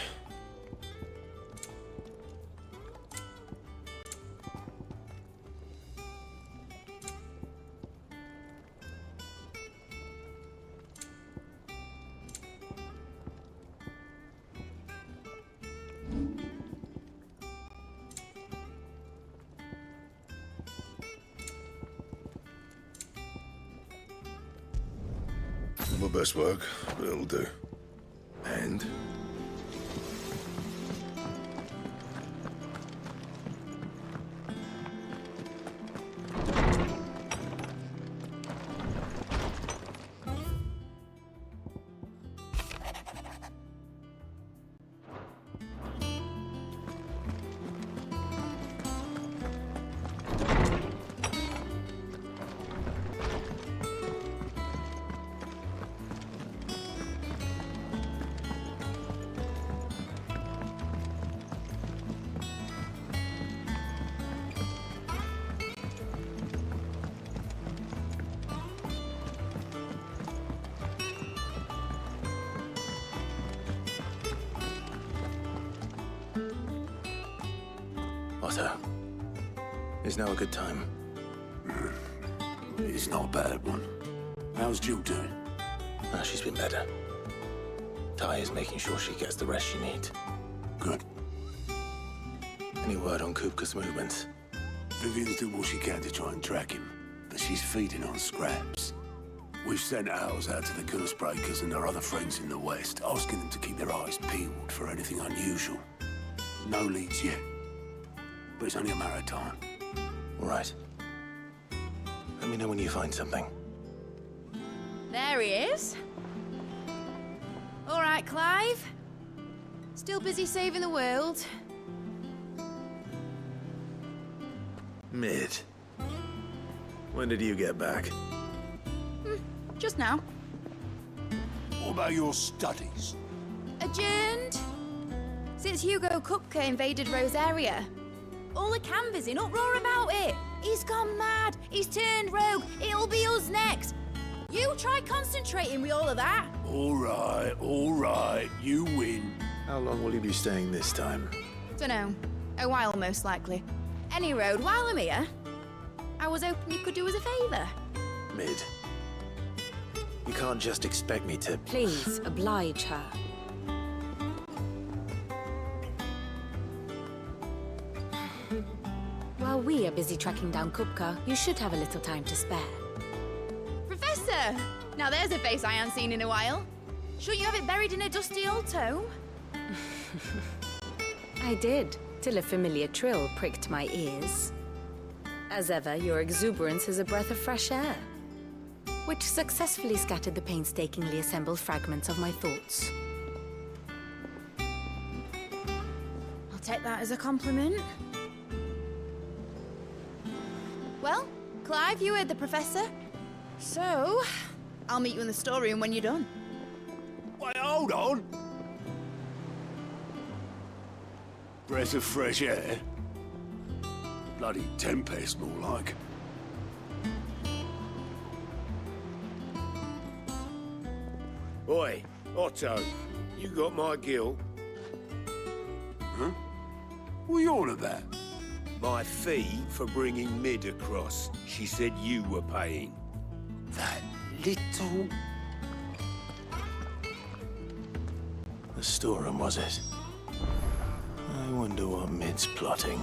My best work, but it'll do. And? Otto, is now a good time? It's not a bad one. How's Jill doing? She's been better. Taya's making sure she gets the rest she needs. Good. Any word on Kupka's movements? Vivian's doing what she can to try and track him, but she's feeding on scraps. We've sent ours out to the Cursebreakers and their other friends in the West, asking them to keep their eyes peeled for anything unusual. No leads yet, but it's only a matter of time. All right. Let me know when you find something. There he is. All right, Clive. Still busy saving the world? Mid. When did you get back? Just now. What about your studies? Adjourned. Since Hugo Kupka invaded Rosaria. All the canvassers in uproar about it. He's gone mad. He's turned rogue. It'll be us next. You try concentrating with all of that. All right, you win. How long will you be staying this time? Dunno. A while, most likely. Any road, while I'm here, I was hoping you could do us a favour. Mid. You can't just expect me to... Please, oblige her. While we are busy tracking down Kupka, you should have a little time to spare. Professor! Now there's a face I haven't seen in a while. Shouldn't you have it buried in a dusty old tome? I did, till a familiar trill pricked my ears. As ever, your exuberance is a breath of fresh air, which successfully scattered the painstakingly assembled fragments of my thoughts. I'll take that as a compliment. Well, Clive, you heard the Professor. So, I'll meet you in the storeroom when you're done. Wait, hold on. Breath of fresh air? Bloody tempest, more like. Oi, Otto, you got my gill? Huh? What are you on about? My fee for bringing Mid across. She said you were paying. That little... The storeroom, was it? I wonder what Mid's plotting.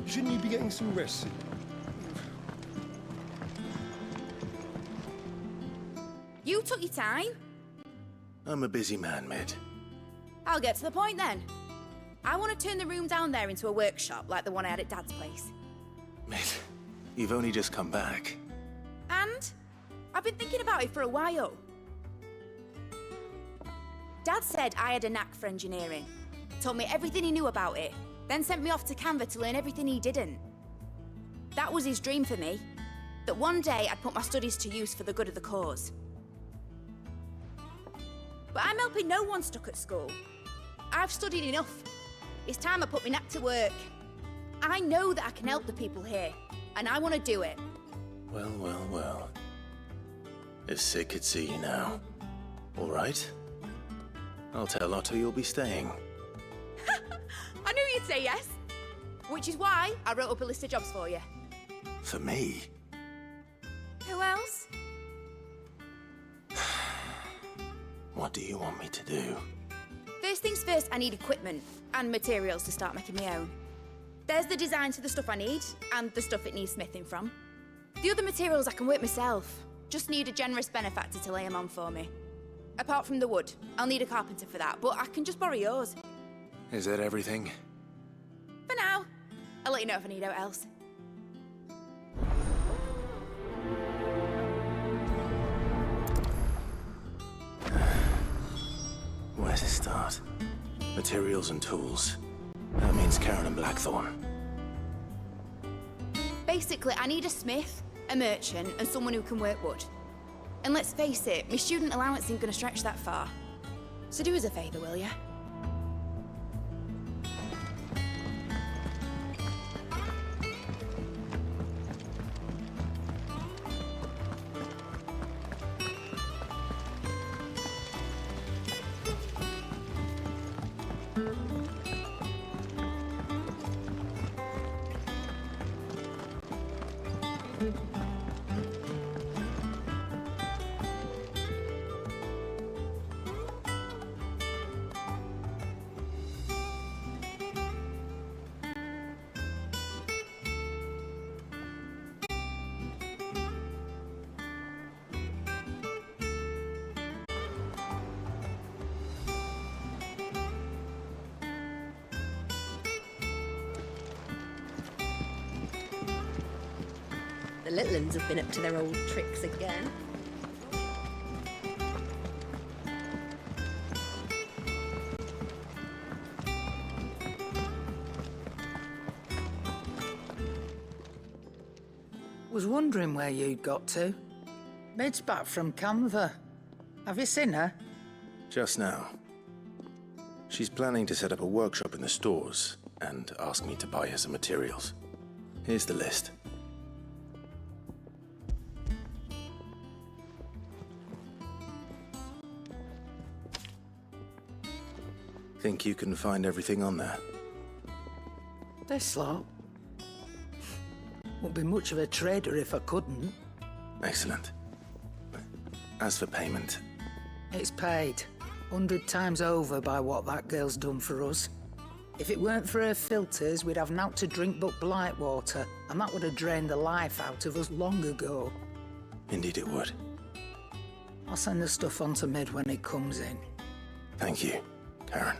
Shouldn't you be getting some rest? You took your time. I'm a busy man, Mid. I'll get to the point then. I want to turn the room down there into a workshop like the one I had at Dad's place. Mid, you've only just come back. And I've been thinking about it for a while. Dad said I had a knack for engineering. Told me everything he knew about it. Then sent me off to Canva to learn everything he didn't. That was his dream for me. That one day I'd put my studies to use for the good of the cause. But I'm helping no one stuck at school. I've studied enough. It's time I put my knack to work. I know that I can help the people here, and I want to do it. Well, well, well. If Sid could see you now. All right? I'll tell Otto you'll be staying. I knew you'd say yes. Which is why I wrote up a list of jobs for you. For me? Who else? What do you want me to do? First things first, I need equipment and materials to start making my own. There's the designs for the stuff I need and the stuff it needs smithing from. The other materials I can work myself. Just need a generous benefactor to lay them on for me. Apart from the wood, I'll need a carpenter for that, but I can just borrow yours. Is that everything? For now. I'll let you know if I need out else. Where to start? Materials and tools. That means Karen and Blackthorn. Basically, I need a smith, a merchant, and someone who can work wood. And let's face it, my student allowance isn't going to stretch that far. So do us a favour, will ya? The little uns have been up to their old tricks again. Was wondering where you'd got to. Mid's back from Canva. Have you seen her? Just now. She's planning to set up a workshop in the stores and ask me to buy her some materials. Here's the list. Think you can find everything on there? This lot. Wouldn't be much of a trader if I couldn't. Excellent. As for payment... It's paid. 100 times over by what that girl's done for us. If it weren't for her filters, we'd have naught to drink but blight water, and that would have drained the life out of us long ago. Indeed it would. I'll send the stuff on to Mid when it comes in. Thank you, Karen.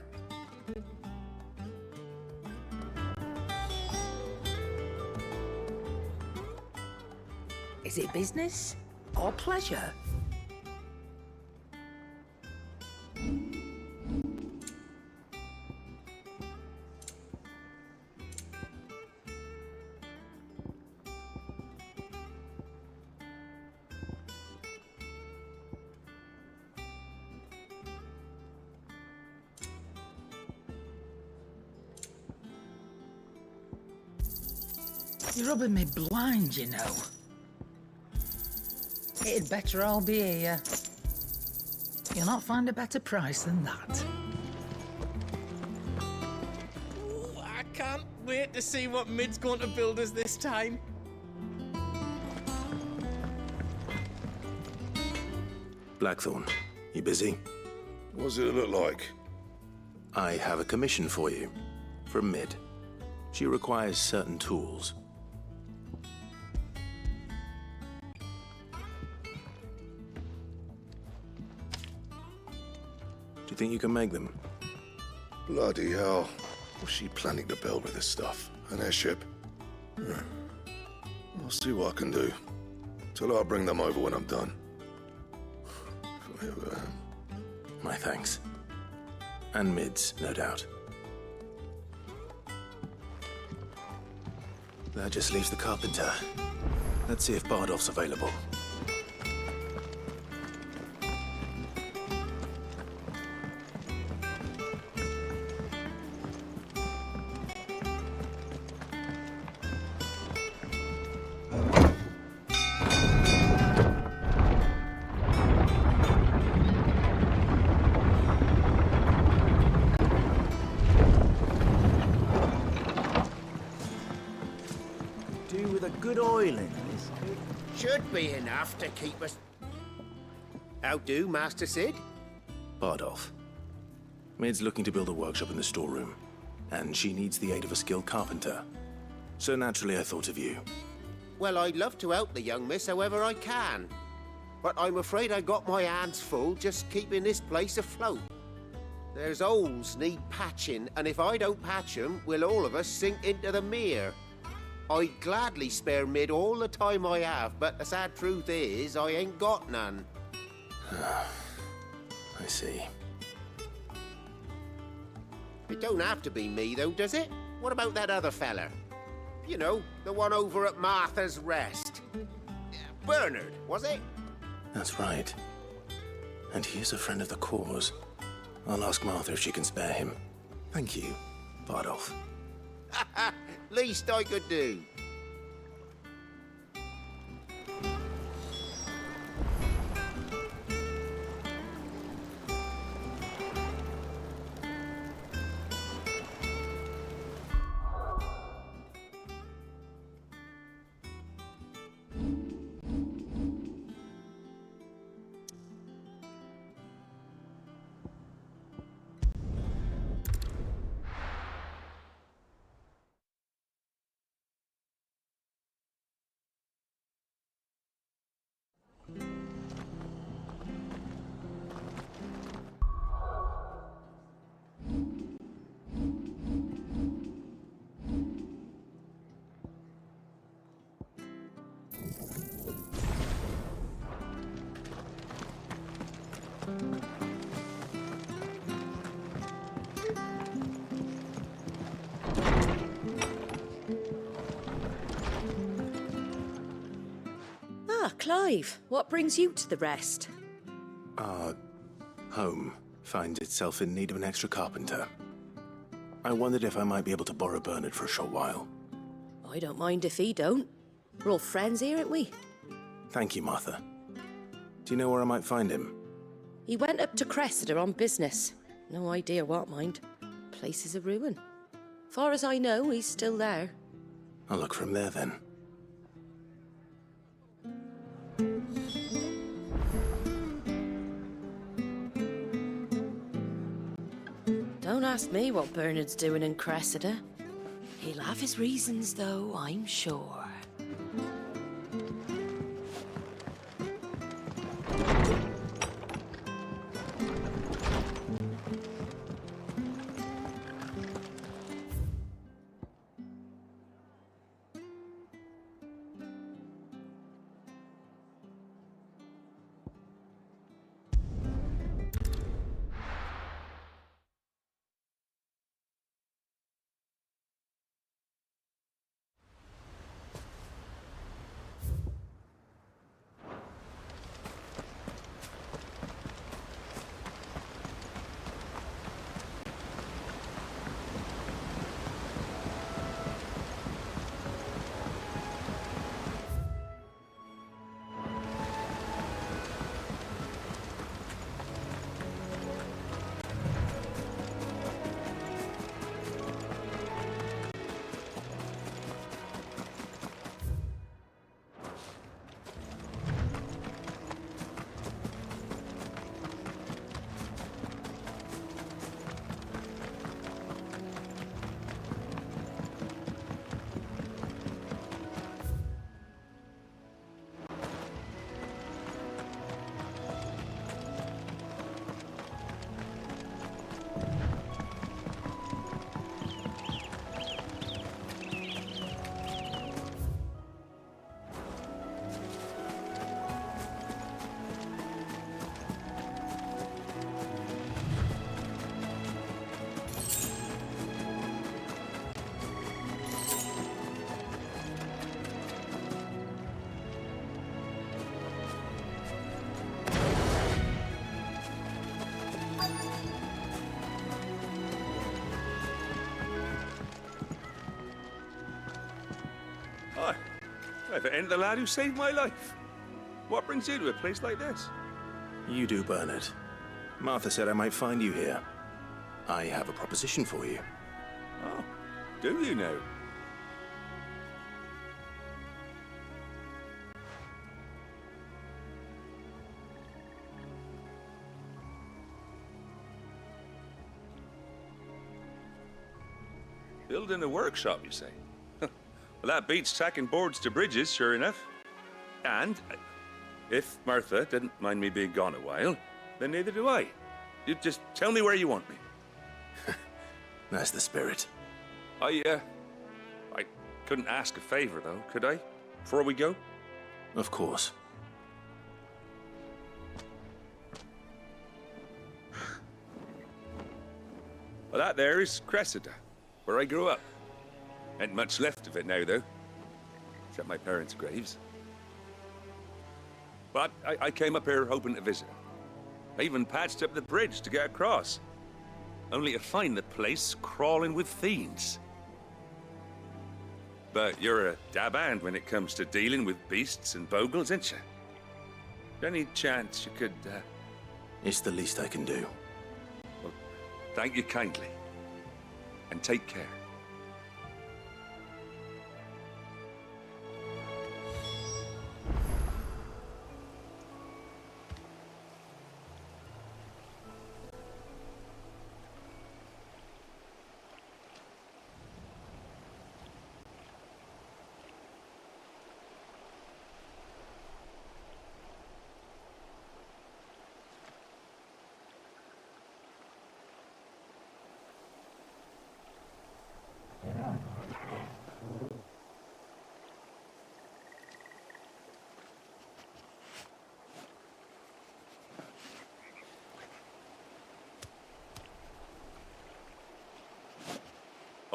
Is it business or pleasure? You're rubbing me blind, you know. It'd better all be here. You'll not find a better price than that. Ooh, I can't wait to see what Mid's going to build us this time. Blackthorn, you busy? What does it look like? I have a commission for you. From Mid. She requires certain tools. Do you think you can make them? Bloody hell. What's she planning to build with this stuff? An airship? I'll see what I can do. Tell her I'll bring them over when I'm done. My thanks. And Mid's, no doubt. That just leaves the carpenter. Let's see if Bardolph's available. Good oiling. Sure, should be enough to keep us... How do, Master Sid? Bardolph. Mid's looking to build a workshop in the storeroom, and she needs the aid of a skilled carpenter. So naturally I thought of you. Well, I'd love to help the young miss however I can. But I'm afraid I got my hands full just keeping this place afloat. There's holes need patching, and if I don't patch them, we'll all of us sink into the mere. I'd gladly spare Mid all the time I have, but the sad truth is, I ain't got none. I see. It don't have to be me, though, does it? What about that other fella? You know, the one over at Martha's Rest. Bernard, was it? That's right. And he is a friend of the cause. I'll ask Martha if she can spare him. Thank you, Bardolph. Least I could do. Clive, what brings you to the Rest? Our home finds itself in need of an extra carpenter. I wondered if I might be able to borrow Bernard for a short while. I don't mind if he don't. We're all friends here, aren't we? Thank you, Martha. Do you know where I might find him? He went up to Cressida on business. No idea what, mind. Place is a ruin. Far as I know, he's still there. I'll look for him there, then. Don't ask me what Bernard's doing in Cressida. He'll have his reasons, though, I'm sure. Hi. I've entered the lad who saved my life. What brings you to a place like this? You do, Bernard. Martha said I might find you here. I have a proposition for you. Oh, do you now? Building a workshop, you say? Well, that beats tacking boards to bridges, sure enough. And if Martha didn't mind me being gone a while, then neither do I. You just tell me where you want me. That's the spirit. I couldn't ask a favor, though, could I? Before we go? Of course. Well, that there is Cressida, where I grew up. Ain't much left of it now, though. Except my parents' graves. But I came up here hoping to visit. I even patched up the bridge to get across. Only to find the place crawling with fiends. But you're a dab hand when it comes to dealing with beasts and bogles, ain't you? Any chance you could, It's the least I can do. Well, thank you kindly. And take care.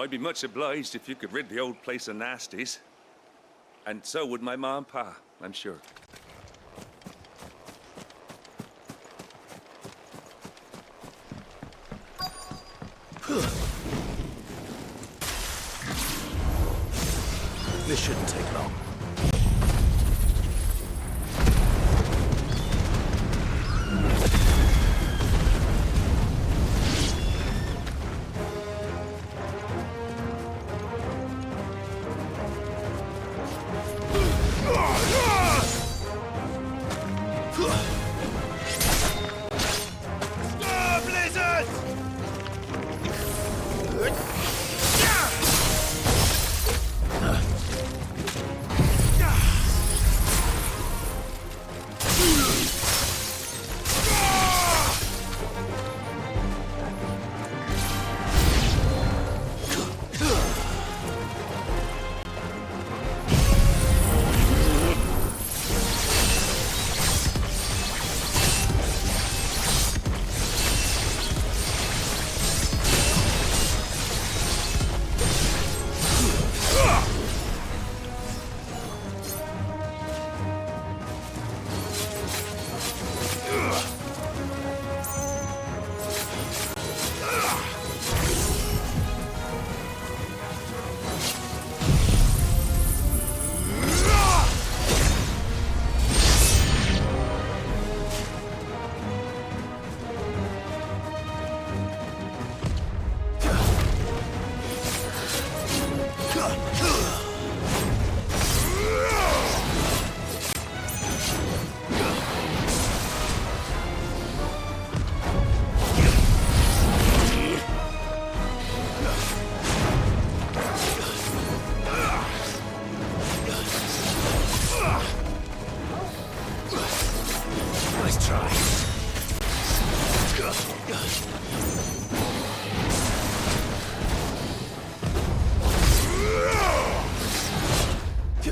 I'd be much obliged if you could rid the old place of nasties. And so would my ma and pa, I'm sure. This shouldn't take long.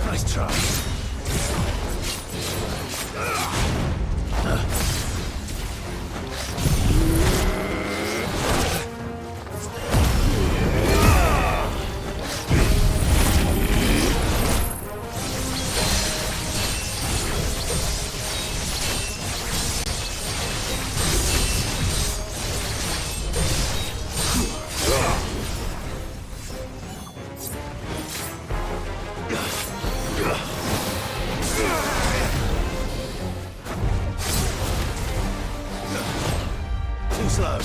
Nice try. Too slow.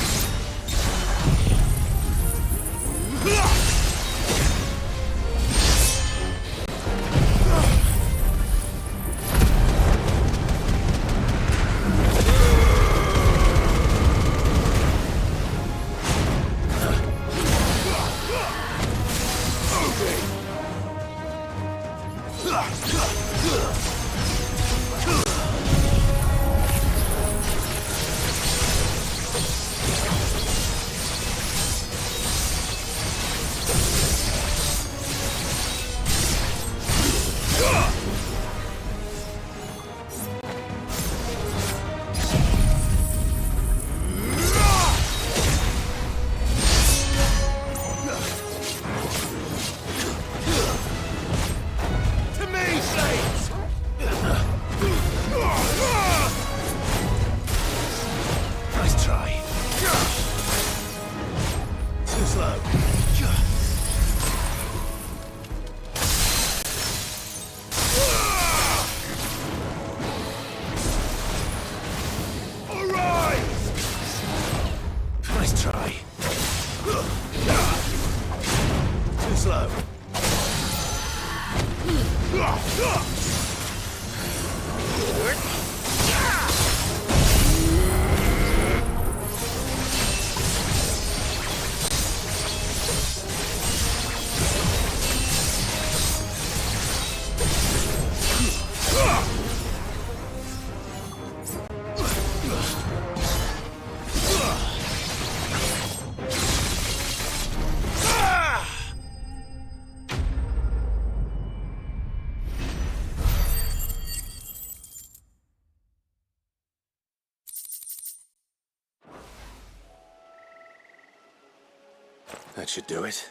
That should do it.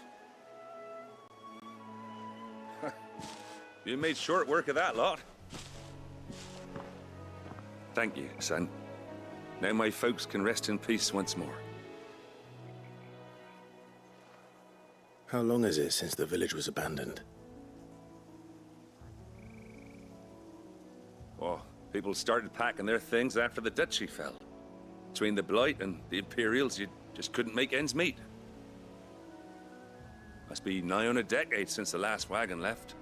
You made short work of that lot. Thank you, son. Now my folks can rest in peace once more. How long is it since the village was abandoned? Oh, people started packing their things after the duchy fell. Between the Blight and the Imperials, you just couldn't make ends meet. Must be nigh on a decade since the last wagon left.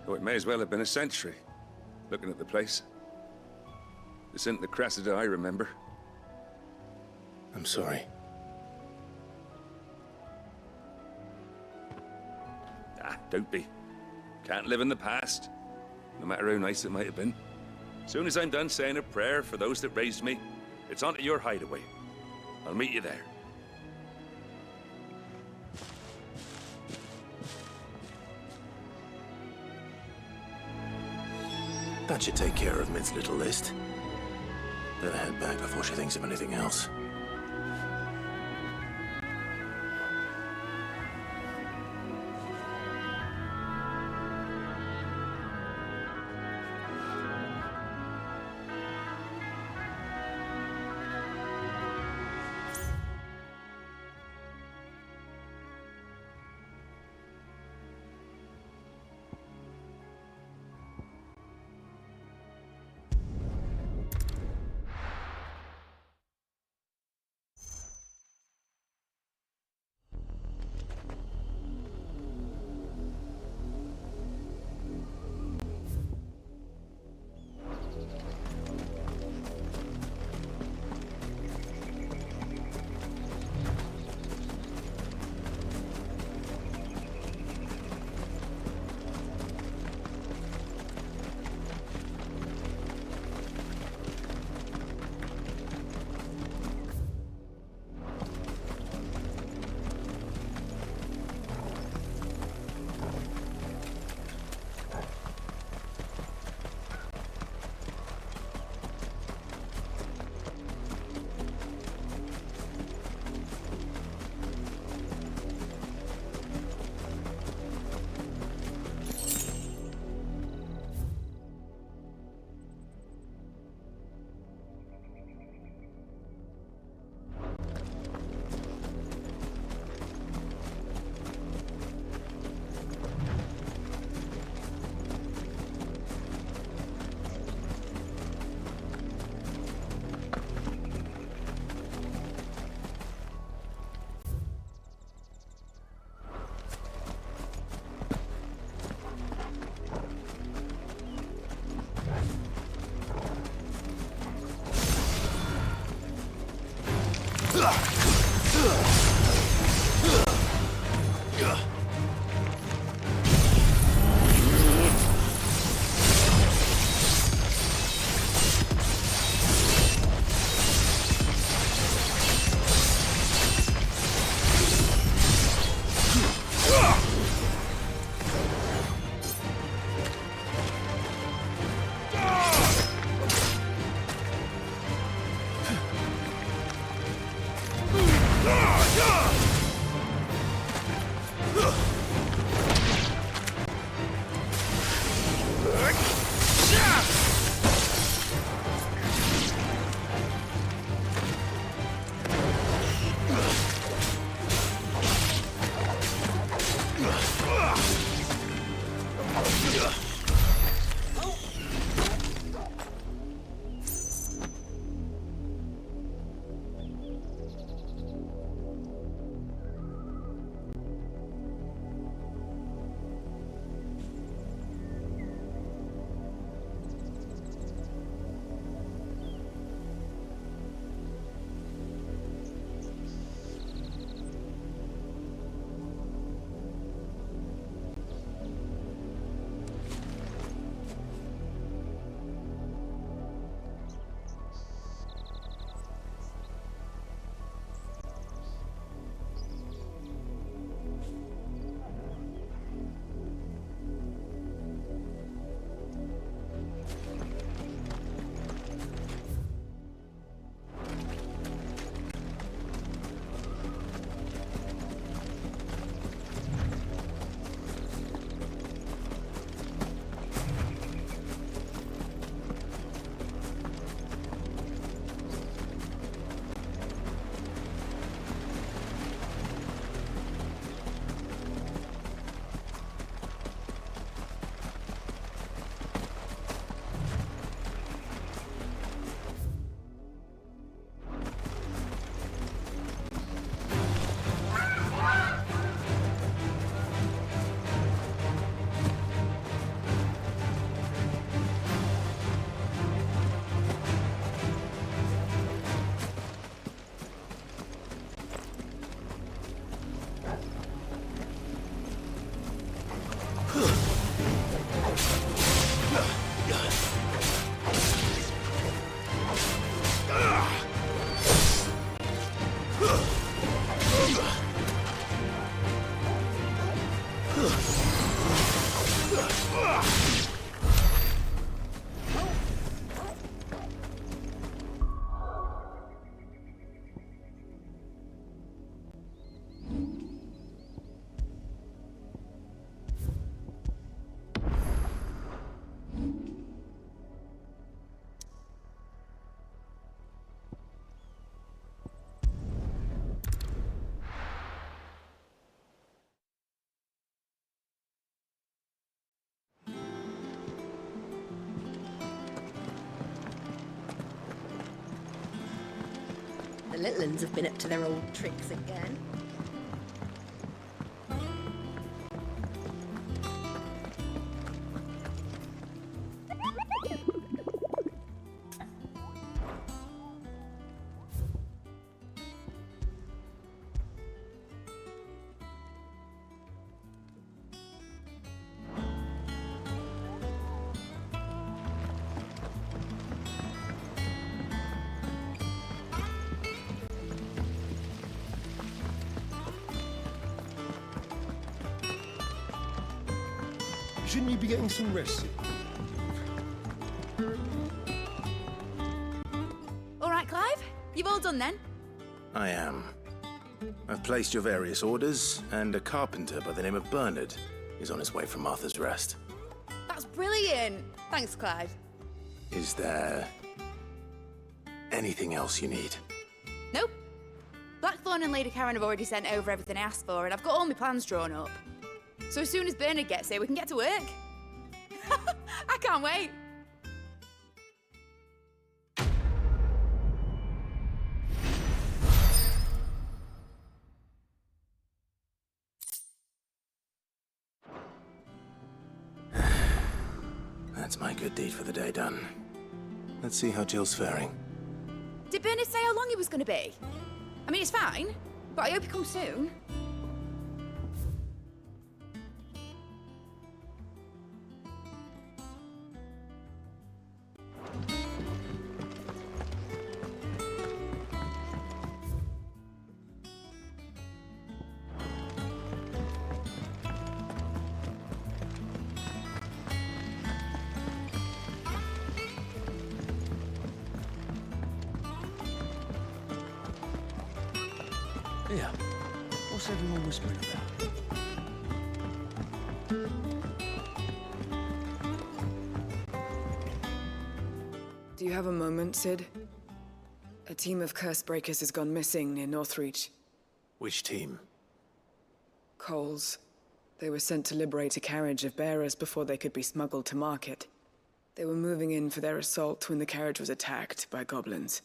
Oh, it may as well have been a century, looking at the place. This isn't the Cressida I remember. I'm sorry. Ah, don't be. Can't live in the past, no matter how nice it might have been. Soon as I'm done saying a prayer for those that raised me, it's on to your hideaway. I'll meet you there. That should take care of Mid's little list. Better head back before she thinks of anything else. The little uns have been up to their old tricks again. Shouldn't you be getting some rest? All right, Clive. You've all done then? I am. I've placed your various orders, and a carpenter by the name of Bernard is on his way from Arthur's Rest. That's brilliant. Thanks, Clive. Is there anything else you need? Nope. Blackthorn and Lady Karen have already sent over everything I asked for, and I've got all my plans drawn up. So as soon as Bernard gets here, we can get to work. I can't wait. That's my good deed for the day done. Let's see how Jill's faring. Did Bernard say how long he was going to be? I mean, it's fine, but I hope he comes soon. Yeah. What's everyone whispering about? Do you have a moment, Sid? A team of curse breakers has gone missing near Northreach. Which team? Coles. They were sent to liberate a carriage of bearers before they could be smuggled to market. They were moving in for their assault when the carriage was attacked by goblins.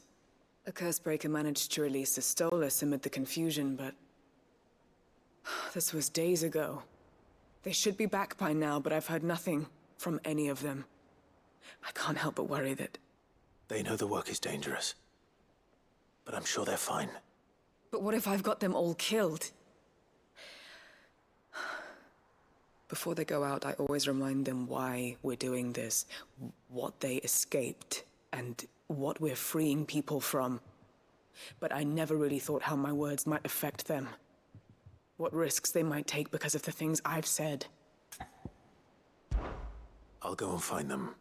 A cursebreaker managed to release a Stolus amid the confusion, but... this was days ago. They should be back by now, but I've heard nothing from any of them. I can't help but worry that... They know the work is dangerous. But I'm sure they're fine. But what if I've got them all killed? Before they go out, I always remind them why we're doing this, what they escaped, and what we're freeing people from. But I never really thought how my words might affect them. What risks they might take because of the things I've said. I'll go and find them.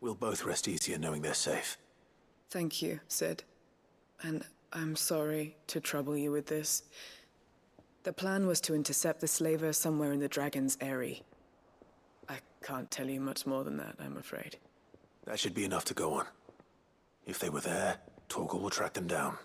We'll both rest easier knowing they're safe. Thank you, Sid. And I'm sorry to trouble you with this. The plan was to intercept the slaver somewhere in the Dragon's Eyrie. I can't tell you much more than that, I'm afraid. That should be enough to go on. If they were there, Torgal will track them down.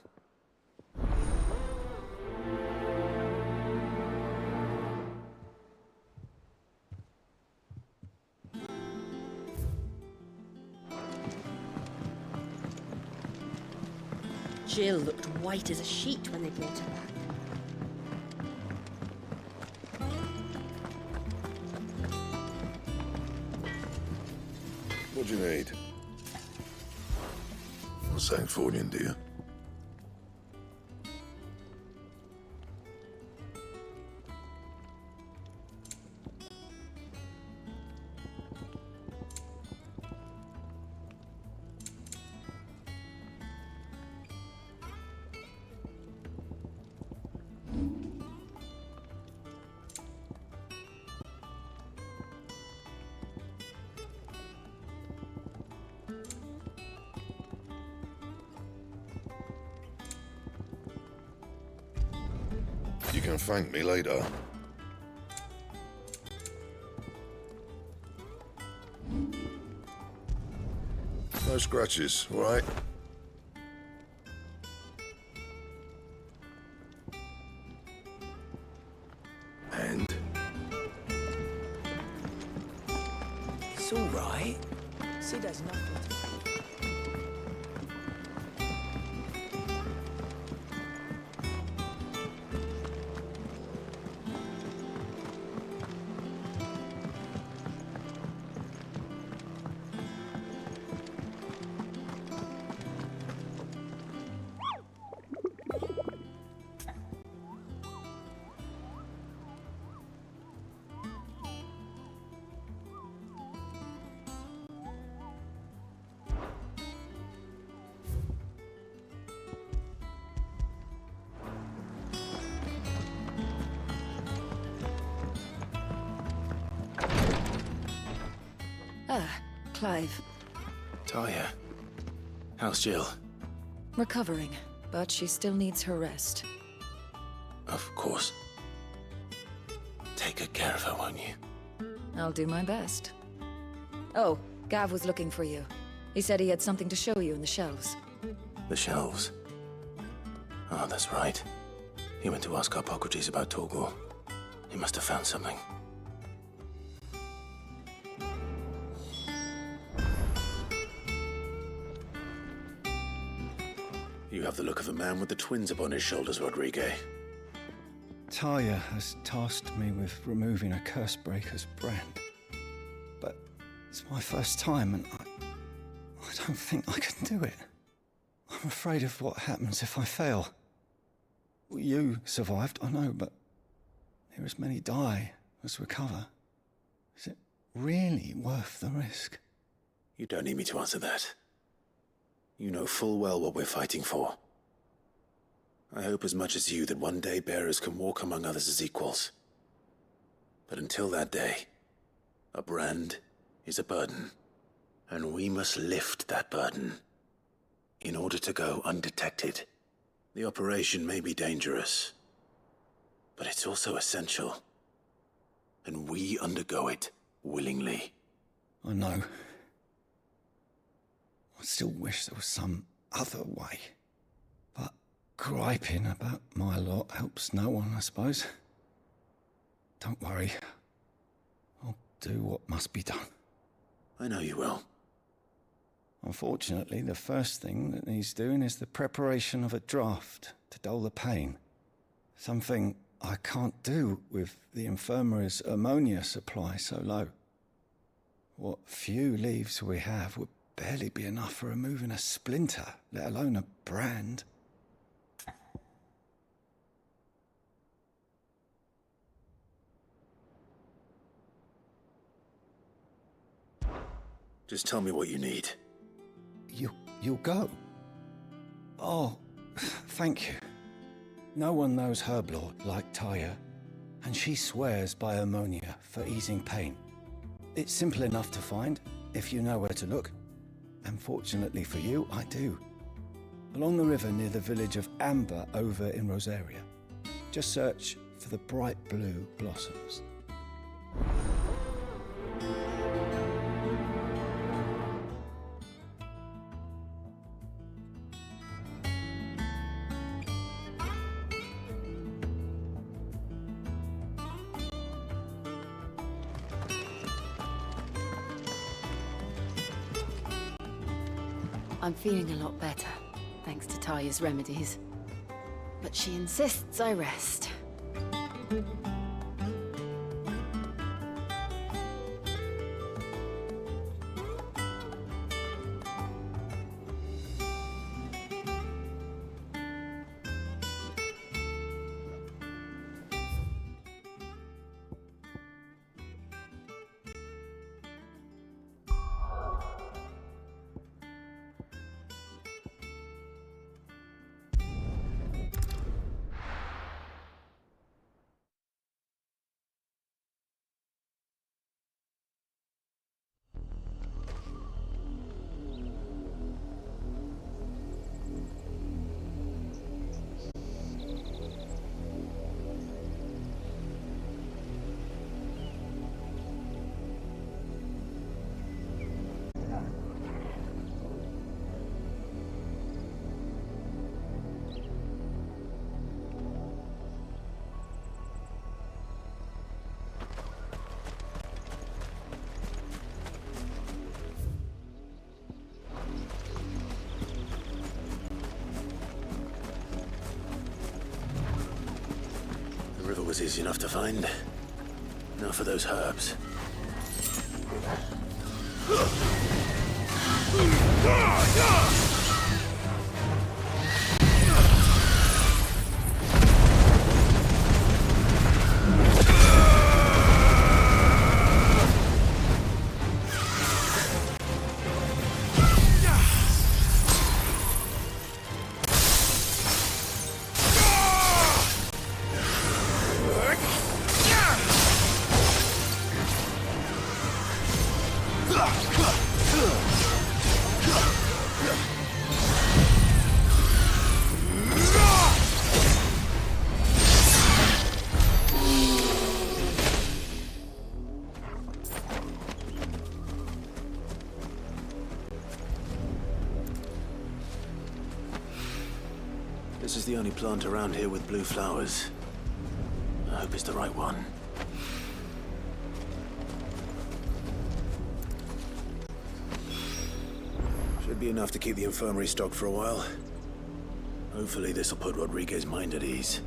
Jill looked white as a sheet when they brought her back. What do you need? A Sanktfordian, do you? You can thank me later. No scratches, all right? And? It's all right. Sid has nothing to Clive. Talia. How's Jill? Recovering, but she still needs her rest. Of course. Take good care of her, won't you? I'll do my best. Oh, Gav was looking for you. He said he had something to show you in the shelves. The shelves? Oh, that's right. He went to ask Hippocrates about Torgor. He must have found something. You have the look of a man with the twins upon his shoulders, Rodrigue. Talia has tasked me with removing a Cursebreaker's brand. But it's my first time, and I don't think I can do it. I'm afraid of what happens if I fail. You survived, I know, but near as many die as recover. Is it really worth the risk? You don't need me to answer that. You know full well what we're fighting for. I hope as much as you that one day bearers can walk among others as equals. But until that day, a brand is a burden, and we must lift that burden in order to go undetected. The operation may be dangerous, but it's also essential, and we undergo it willingly. I know. I still wish there was some other way. But griping about my lot helps no one, I suppose. Don't worry. I'll do what must be done. I know you will. Unfortunately, the first thing that needs doing is the preparation of a draft to dull the pain. Something I can't do with the infirmary's ammonia supply so low. What few leaves we have would barely be enough for removing a splinter, let alone a brand. Just tell me what you need. You'll go? Oh, thank you. No one knows Herblord like Talia, and she swears by ammonia for easing pain. It's simple enough to find, if you know where to look. And fortunately for you, I do. Along the river near the village of Amber over in Rosaria. Just search for the bright blue blossoms. I'm feeling a lot better, thanks to Talia's remedies. But she insists I rest. The river was easy enough to find. Now for those herbs. This is the only plant around here with blue flowers. I hope it's the right one. Should be enough to keep the infirmary stocked for a while. Hopefully this'll put Rodriguez's mind at ease.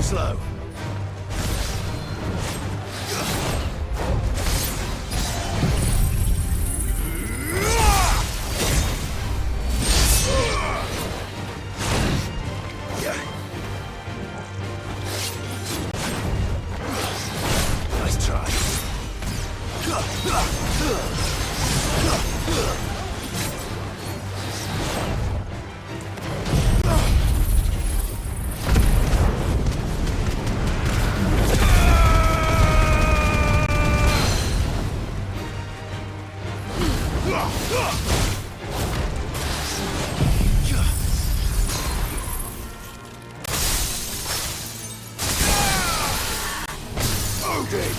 slow. Nice try. building!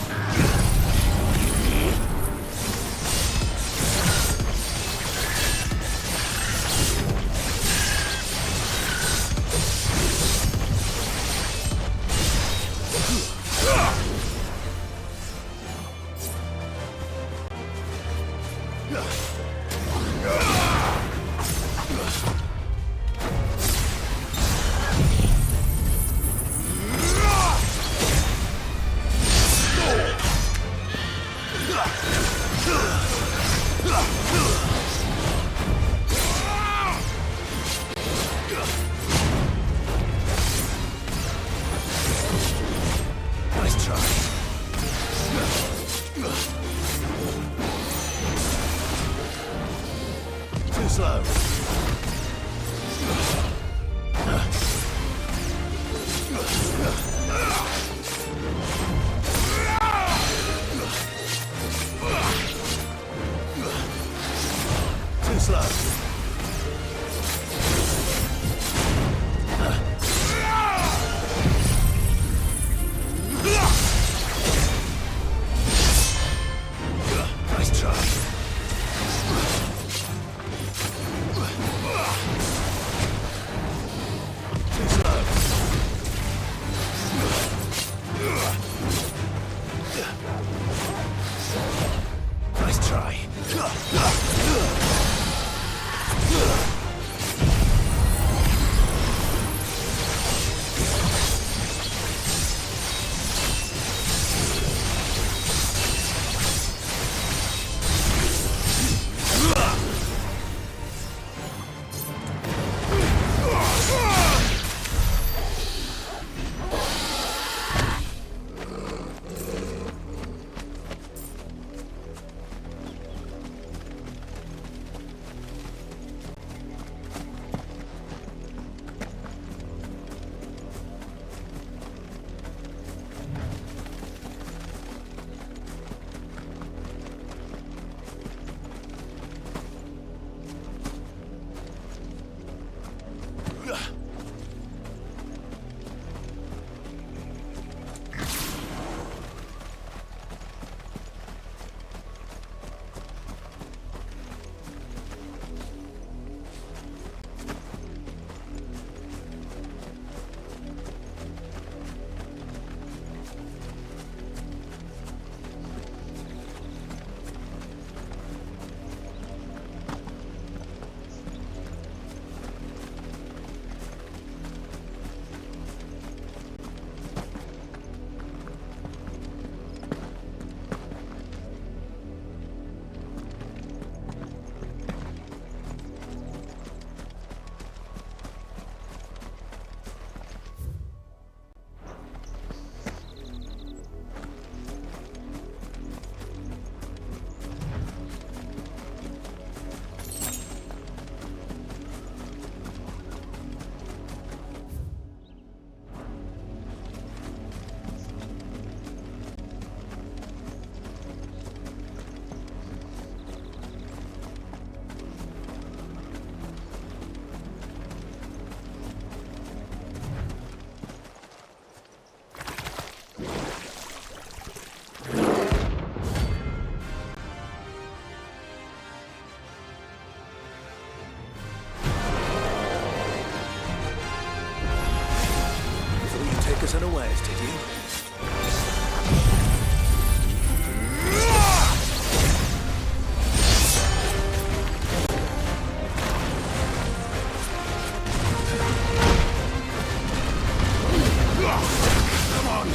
Nice try. Too slow. Too slow. Nice try. Too slow. Nice try. Take us unawares, did you? Come on!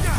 Yeah.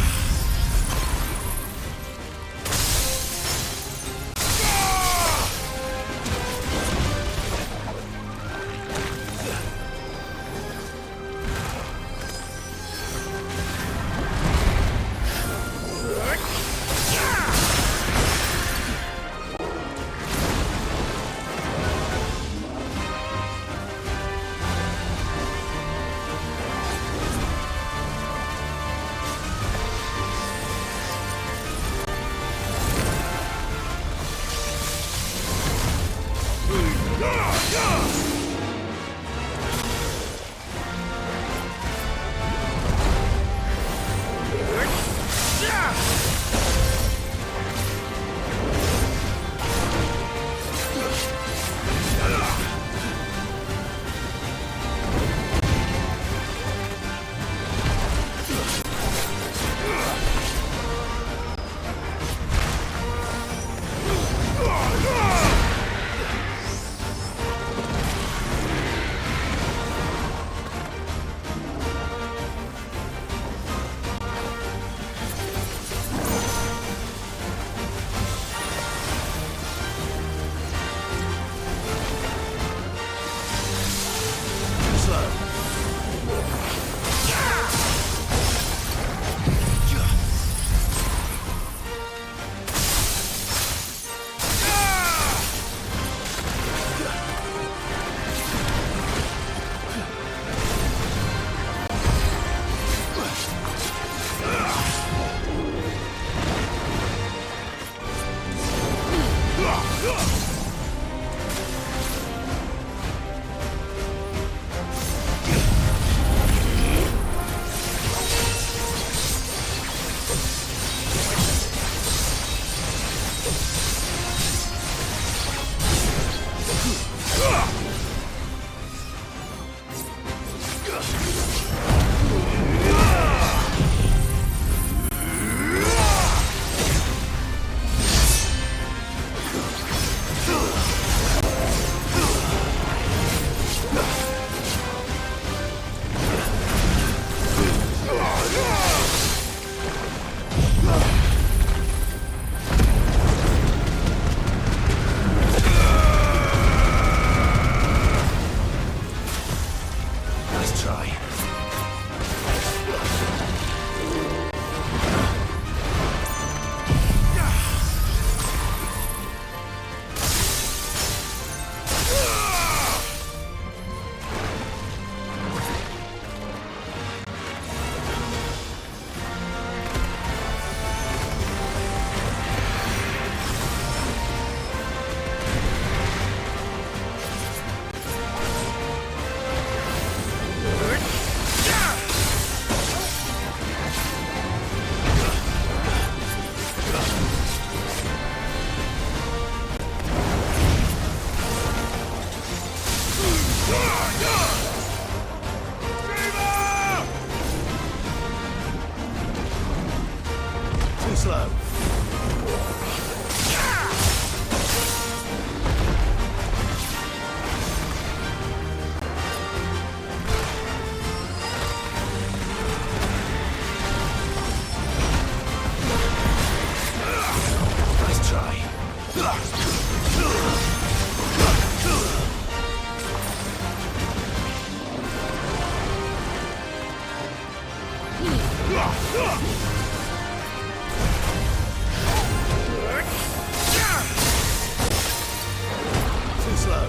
slow. Nice try. Too slow.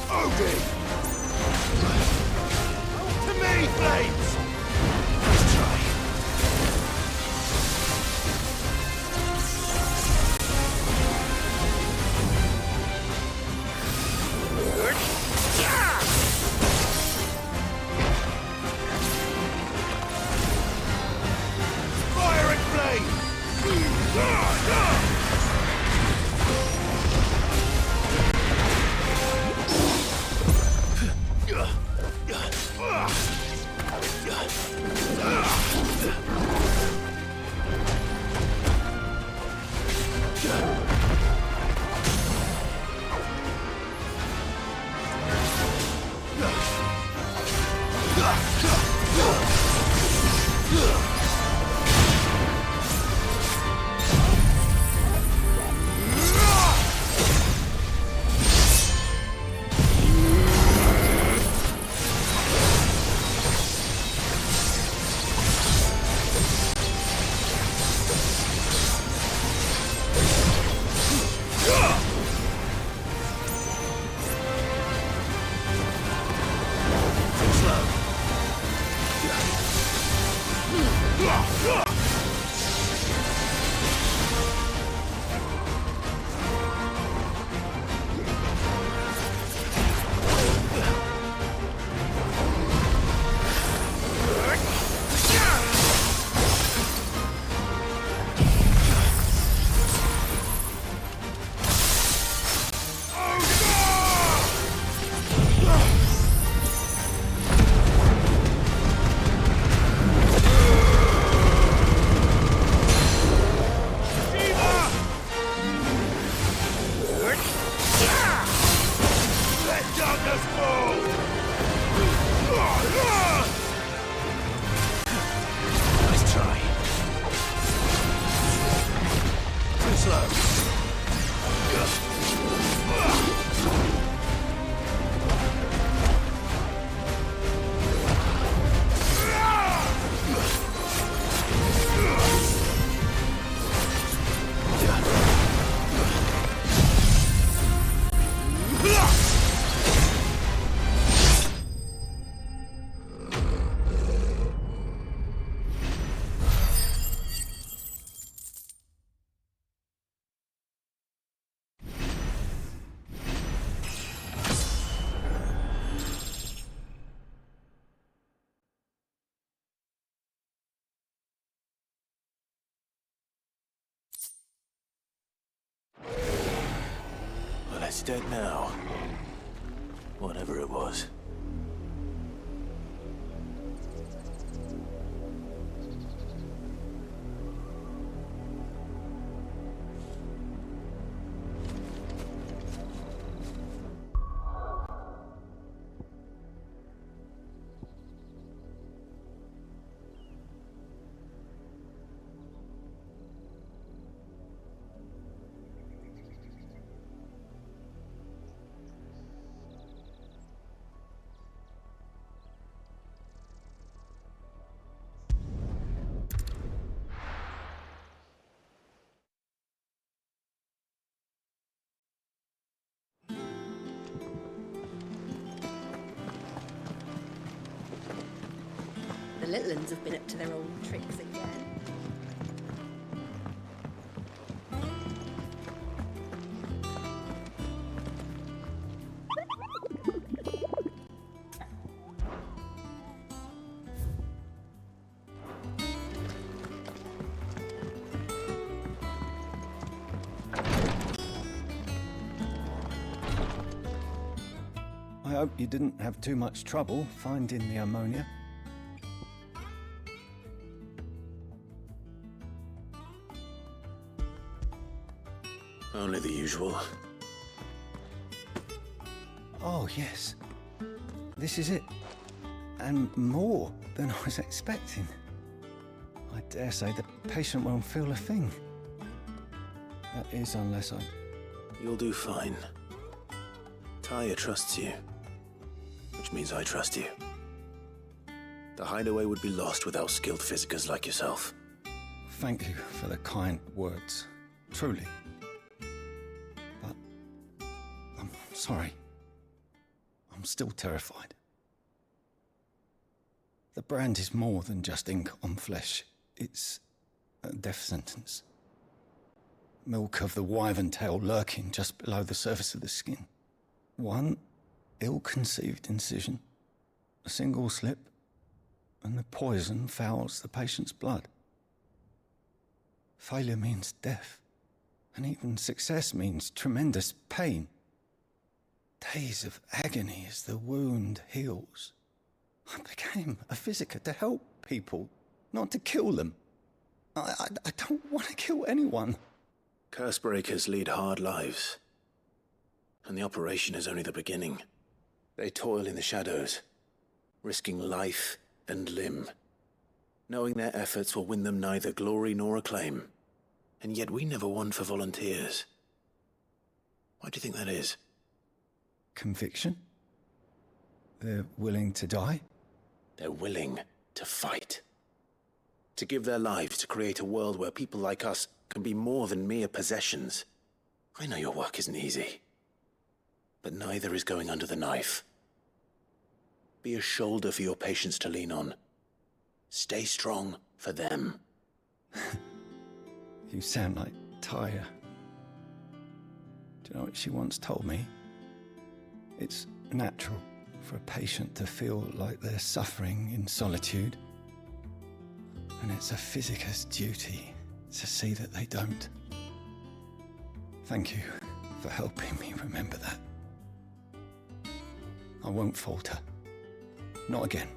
Odin! To me, Flames! Nice try. Fire and flame! Nice try. Too slow. Well, it's dead now. Whatever it was. The little uns have been up to their old tricks again. I hope you didn't have too much trouble finding the ammonia. Only the usual. Oh, yes. This is it. And more than I was expecting. I dare say the patient won't feel a thing. That is, unless I... You'll do fine. Tyre trusts you, which means I trust you. The hideaway would be lost without skilled physicers like yourself. Thank you for the kind words. Truly. But... I'm sorry. I'm still terrified. The brand is more than just ink on flesh. It's a death sentence. Milk of the wyvern tail lurking just below the surface of the skin. One ill-conceived incision, a single slip, and the poison fouls the patient's blood. Failure means death, and even success means tremendous pain. Days of agony as the wound heals. I became a physiker to help people, not to kill them. I don't want to kill anyone. Cursebreakers lead hard lives. And the operation is only the beginning. They toil in the shadows, risking life and limb, knowing their efforts will win them neither glory nor acclaim. And yet we never won for volunteers. Why do you think that is? Conviction? They're willing to die? They're willing to fight. To give their lives to create a world where people like us can be more than mere possessions. I know your work isn't easy. But neither is going under the knife. Be a shoulder for your patients to lean on. Stay strong for them. You sound like Tyre. Do you know what she once told me? It's natural for a patient to feel like they're suffering in solitude. And it's a physiker's duty to see that they don't. Thank you for helping me remember that. I won't falter. Not again.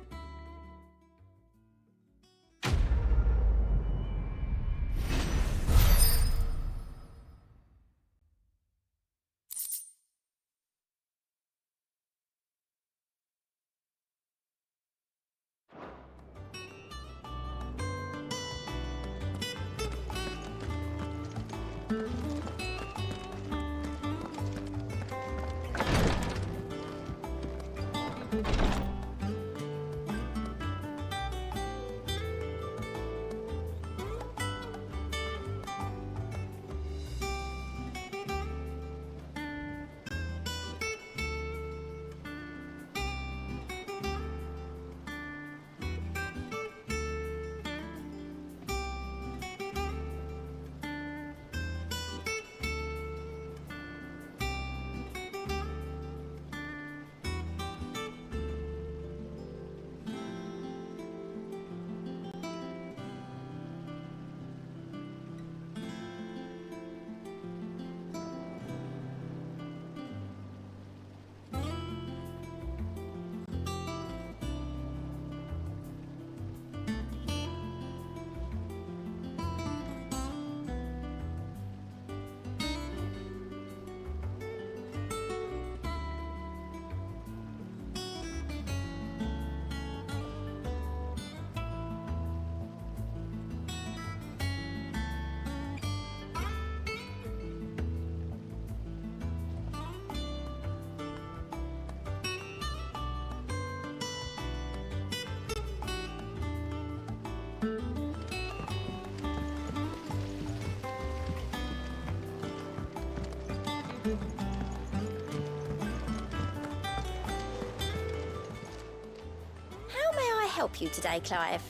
How may I help you today, Clive?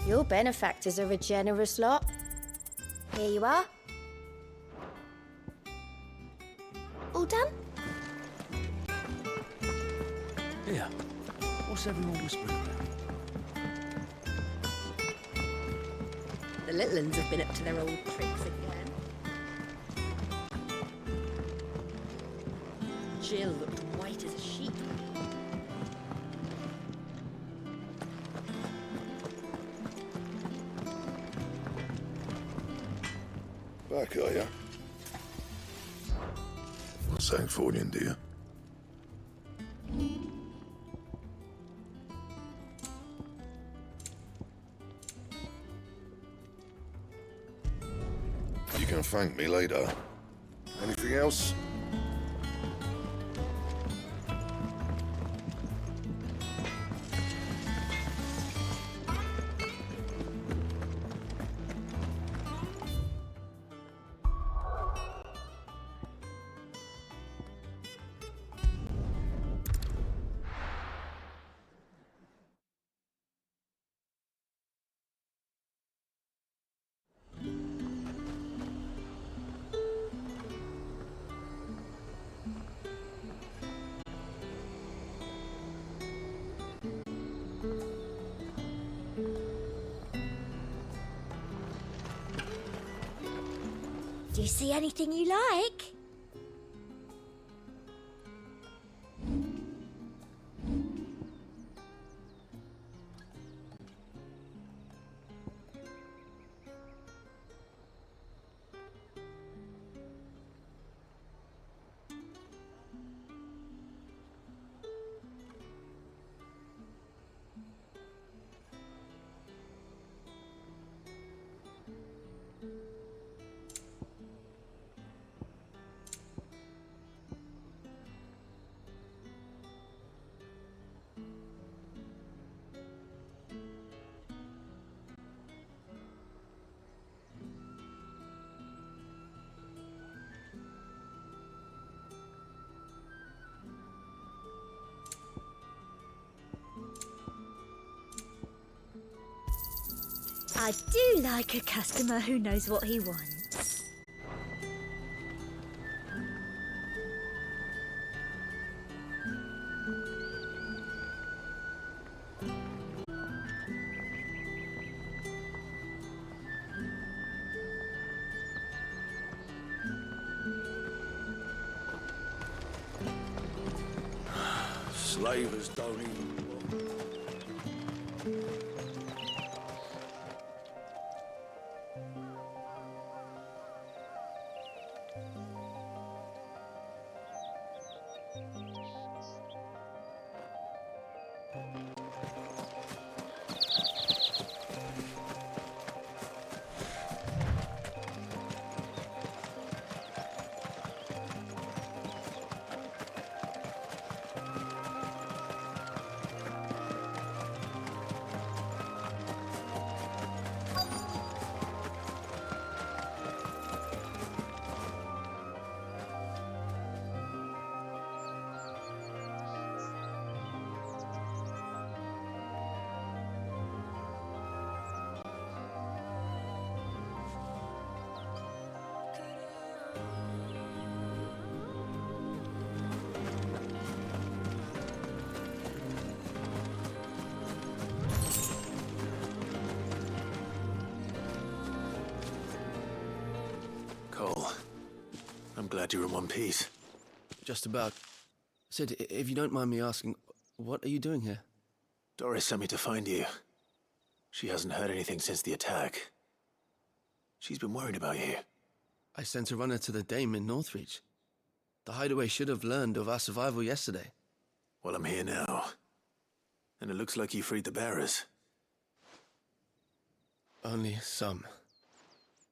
Your benefactors are a generous lot. Here you are. All done? Here. What's everyone whispering about? The little uns have been up to their old tricks again. Jill looked white neat as a sheep. Back, are ya? Sancfordian, dear. You can thank me later. Anything else? Do you see anything you like? I do like a customer who knows what he wants. Slavers don't even... Cole, I'm glad you're in one piece. Just about. Sid, if you don't mind me asking, what are you doing here? Doris sent me to find you. She hasn't heard anything since the attack. She's been worried about you. I sent a runner to the Dame in Northreach. The hideaway should have learned of our survival yesterday. Well, I'm here now. And it looks like you freed the bearers. Only some.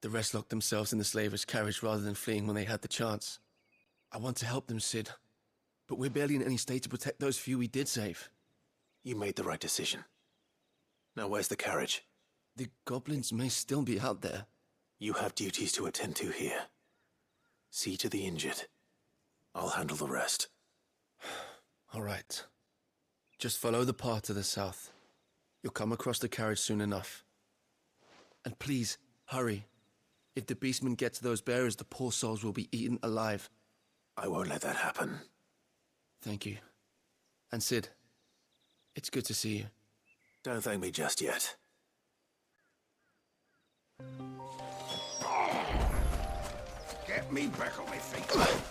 The rest locked themselves in the slavers' carriage rather than fleeing when they had the chance. I want to help them, Sid. But we're barely in any state to protect those few we did save. You made the right decision. Now where's the carriage? The goblins may still be out there. You have duties to attend to here. See to the injured. I'll handle the rest. All right. Just follow the path to the south. You'll come across the carriage soon enough. And please, hurry. If the beastmen get to those bearers, the poor souls will be eaten alive. I won't let that happen. Thank you. And Sid, it's good to see you. Don't thank me just yet. Get me back on my feet.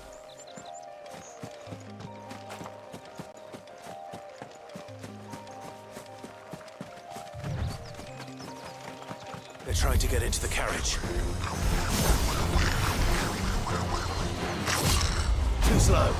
trying to get into the carriage. Too slow.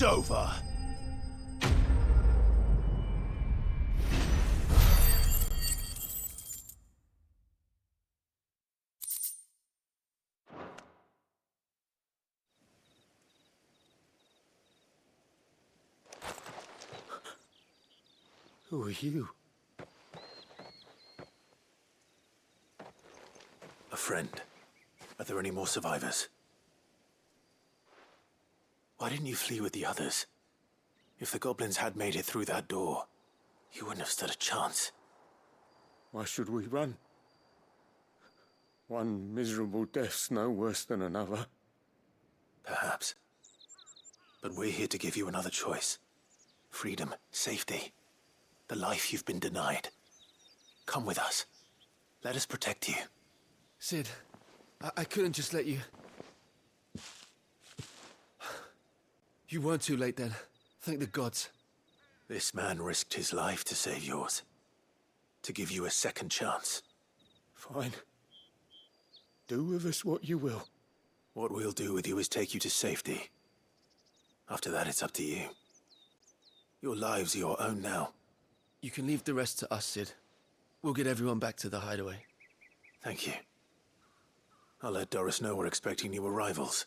It's over. Who are you? A friend. Are there any more survivors? Why didn't you flee with the others? If the goblins had made it through that door, you wouldn't have stood a chance. Why should we run? One miserable death's no worse than another. Perhaps. But we're here to give you another choice. Freedom, safety, the life you've been denied. Come with us. Let us protect you. Sid, I couldn't just let you... You weren't too late then. Thank the gods. This man risked his life to save yours. To give you a second chance. Fine. Do with us what you will. What we'll do with you is take you to safety. After that, it's up to you. Your lives are your own now. You can leave the rest to us, Sid. We'll get everyone back to the hideaway. Thank you. I'll let Doris know we're expecting new arrivals.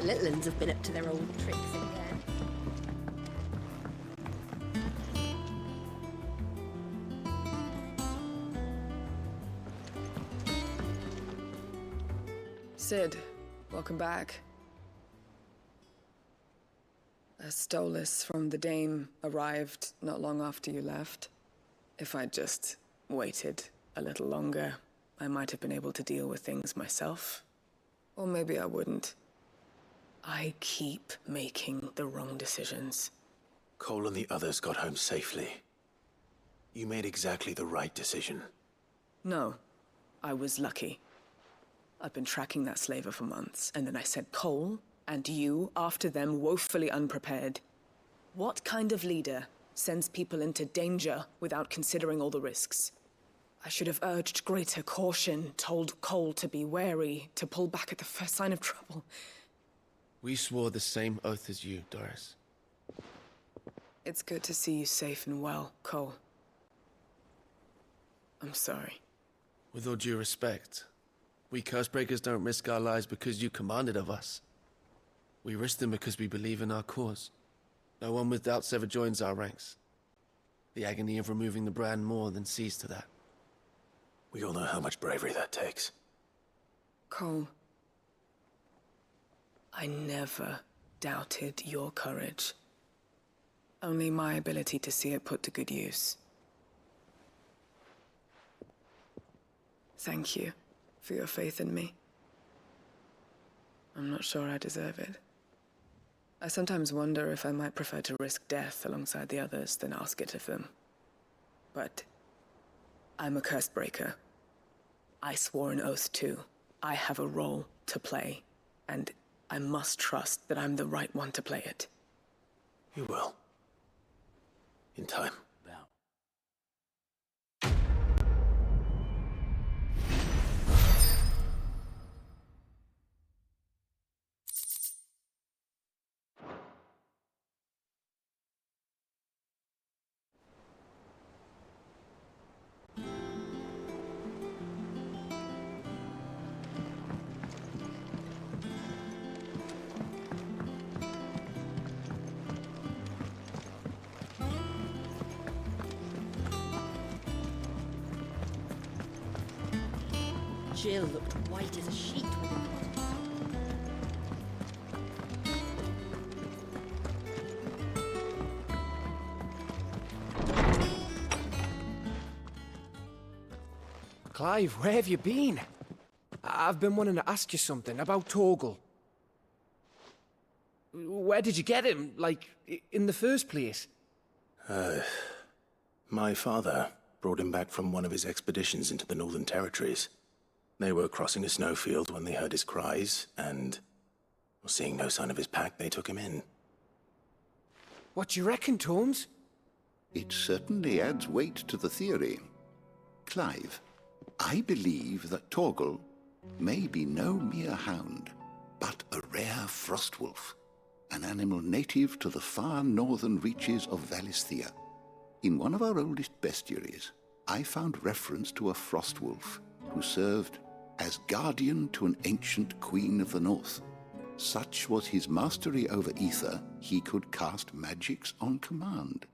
little uns have been up to their old tricks again. Sid, welcome back. A Stolas from the Dame arrived not long after you left. If I'd just waited a little longer, I might have been able to deal with things myself. Or maybe I wouldn't. I keep making the wrong decisions. Cole and the others got home safely. You made exactly the right decision. No, I was lucky. I've been tracking that slaver for months, and then I sent Cole and you after them, woefully unprepared. What kind of leader sends people into danger without considering all the risks? I should have urged greater caution, told Cole to be wary, to pull back at the first sign of trouble. We swore the same oath as you, Doris. It's good to see you safe and well, Cole. I'm sorry. With all due respect, we Cursebreakers don't risk our lives because you commanded of us. We risk them because we believe in our cause. No one with doubts ever joins our ranks. The agony of removing the brand more than sees to that. We all know how much bravery that takes. Cole, I never doubted your courage. Only my ability to see it put to good use. Thank you for your faith in me. I'm not sure I deserve it. I sometimes wonder if I might prefer to risk death alongside the others than ask it of them. But I'm a Cursebreaker. I swore an oath too. I have a role to play, and I must trust that I'm the right one to play it. You will. In time. Jill looked white as a sheet with him. Clive, where have you been? I've been wanting to ask you something about Torgal. Where did you get him, like, in the first place? My father brought him back from one of his expeditions into the Northern Territories. They were crossing a snowfield when they heard his cries, and seeing no sign of his pack, they took him in. What do you reckon, Tomes? It certainly adds weight to the theory. Clive, I believe that Torgal may be no mere hound, but a rare frostwolf, an animal native to the far northern reaches of Valisthea. In one of our oldest bestiaries, I found reference to a frostwolf who served as guardian to an ancient queen of the north. Such was his mastery over ether, he could cast magics on command.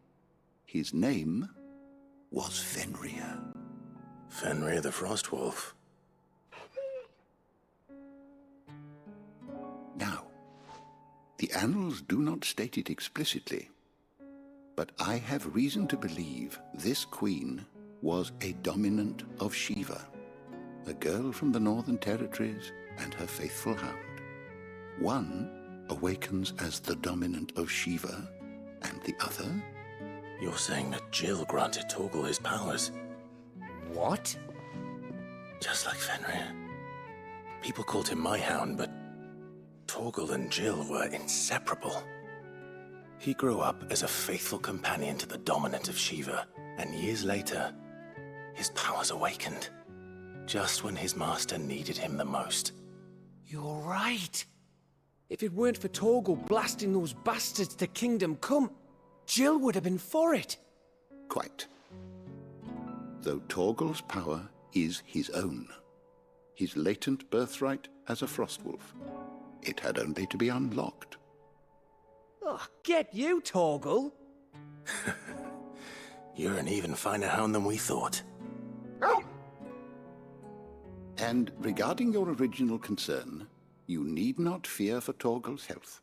His name was Fenrir. Fenrir the Frostwolf. Now, the annals do not state it explicitly, but I have reason to believe this queen was a dominant of Shiva, a girl from the Northern Territories and her faithful hound. One awakens as the dominant of Shiva, and the other? You're saying that Jill granted Torgal his powers? What? Just like Fenrir. People called him my hound, but Torgal and Jill were inseparable. He grew up as a faithful companion to the dominant of Shiva, and years later, his powers awakened. Just when his master needed him the most. You're right. If it weren't for Torgal blasting those bastards to Kingdom Come, Jill would have been for it. Quite. Though Torgal's power is his own, his latent birthright as a Frostwolf. It had only to be unlocked. Oh, get you, Torgal. You're an even finer hound than we thought. And regarding your original concern, you need not fear for Torgal's health.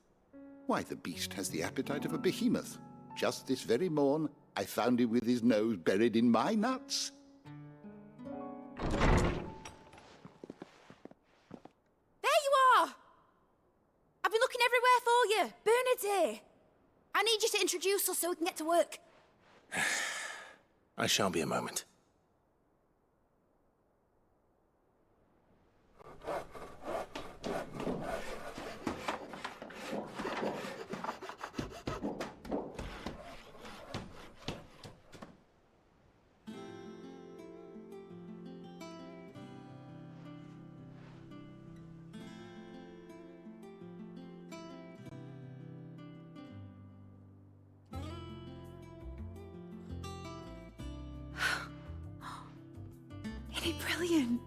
Why, the beast has the appetite of a behemoth. Just this very morn, I found him with his nose buried in my nuts. There you are! I've been looking everywhere for you. Bernard's here. I need you to introduce us so we can get to work. I shall be a moment. Brilliant.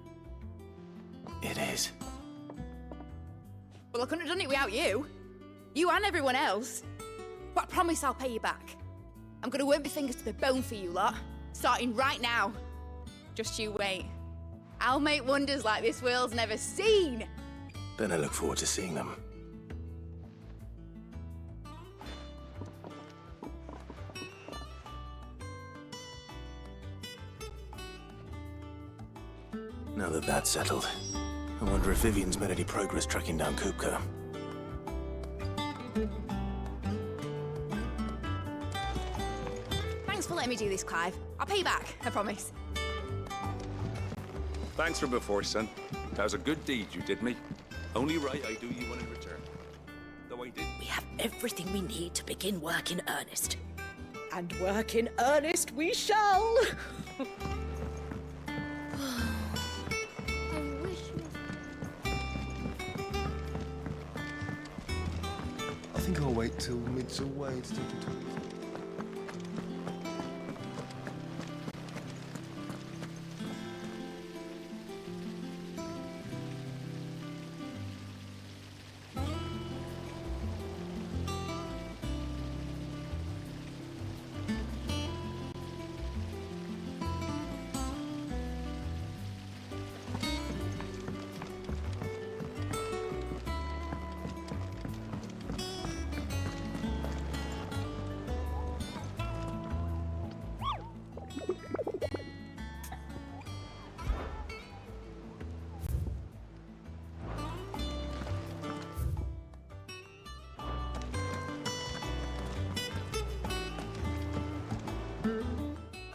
It is. Well, I couldn't have done it without you. You and everyone else. But I promise I'll pay you back. I'm gonna work my fingers to the bone for you lot, starting right now. Just you wait. I'll make wonders like this world's never seen. Then I look forward to seeing them. Now that that's settled, I wonder if Vivian's made any progress tracking down Kupka. Thanks for letting me do this, Clive. I'll pay you back, I promise. Thanks from before, son. That was a good deed you did me. Only right I do you one in return. Though I did. We have everything we need to begin work in earnest. And work in earnest we shall! I think I'll wait till Mid's away to talk to Tom.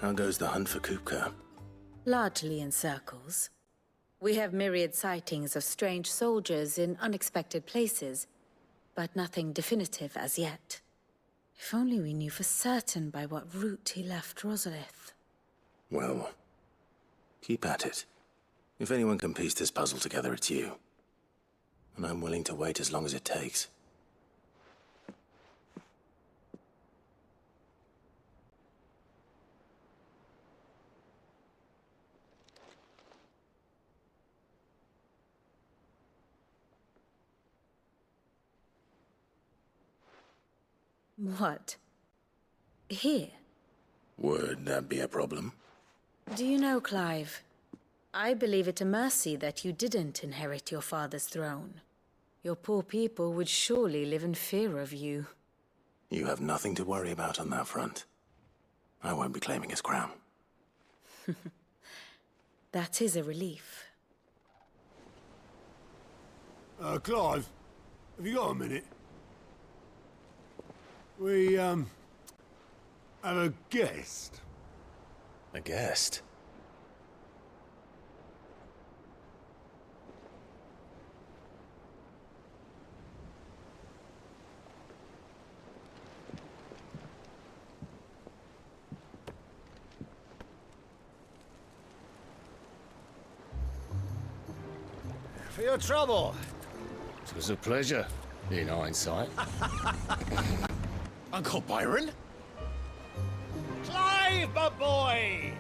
How goes the hunt for Kupka? Largely in circles. We have myriad sightings of strange soldiers in unexpected places, but nothing definitive as yet. If only we knew for certain by what route he left Rosalith. Well, keep at it. If anyone can piece this puzzle together, it's you. And I'm willing to wait as long as it takes. What? Here? Would that be a problem? Do you know, Clive, I believe it a mercy that you didn't inherit your father's throne. Your poor people would surely live in fear of you. You have nothing to worry about on that front. I won't be claiming his crown. That is a relief. Clive, have you got a minute? We, have a guest. A guest? For your trouble. It was a pleasure, in hindsight. Uncle Byron? Clive, my boy!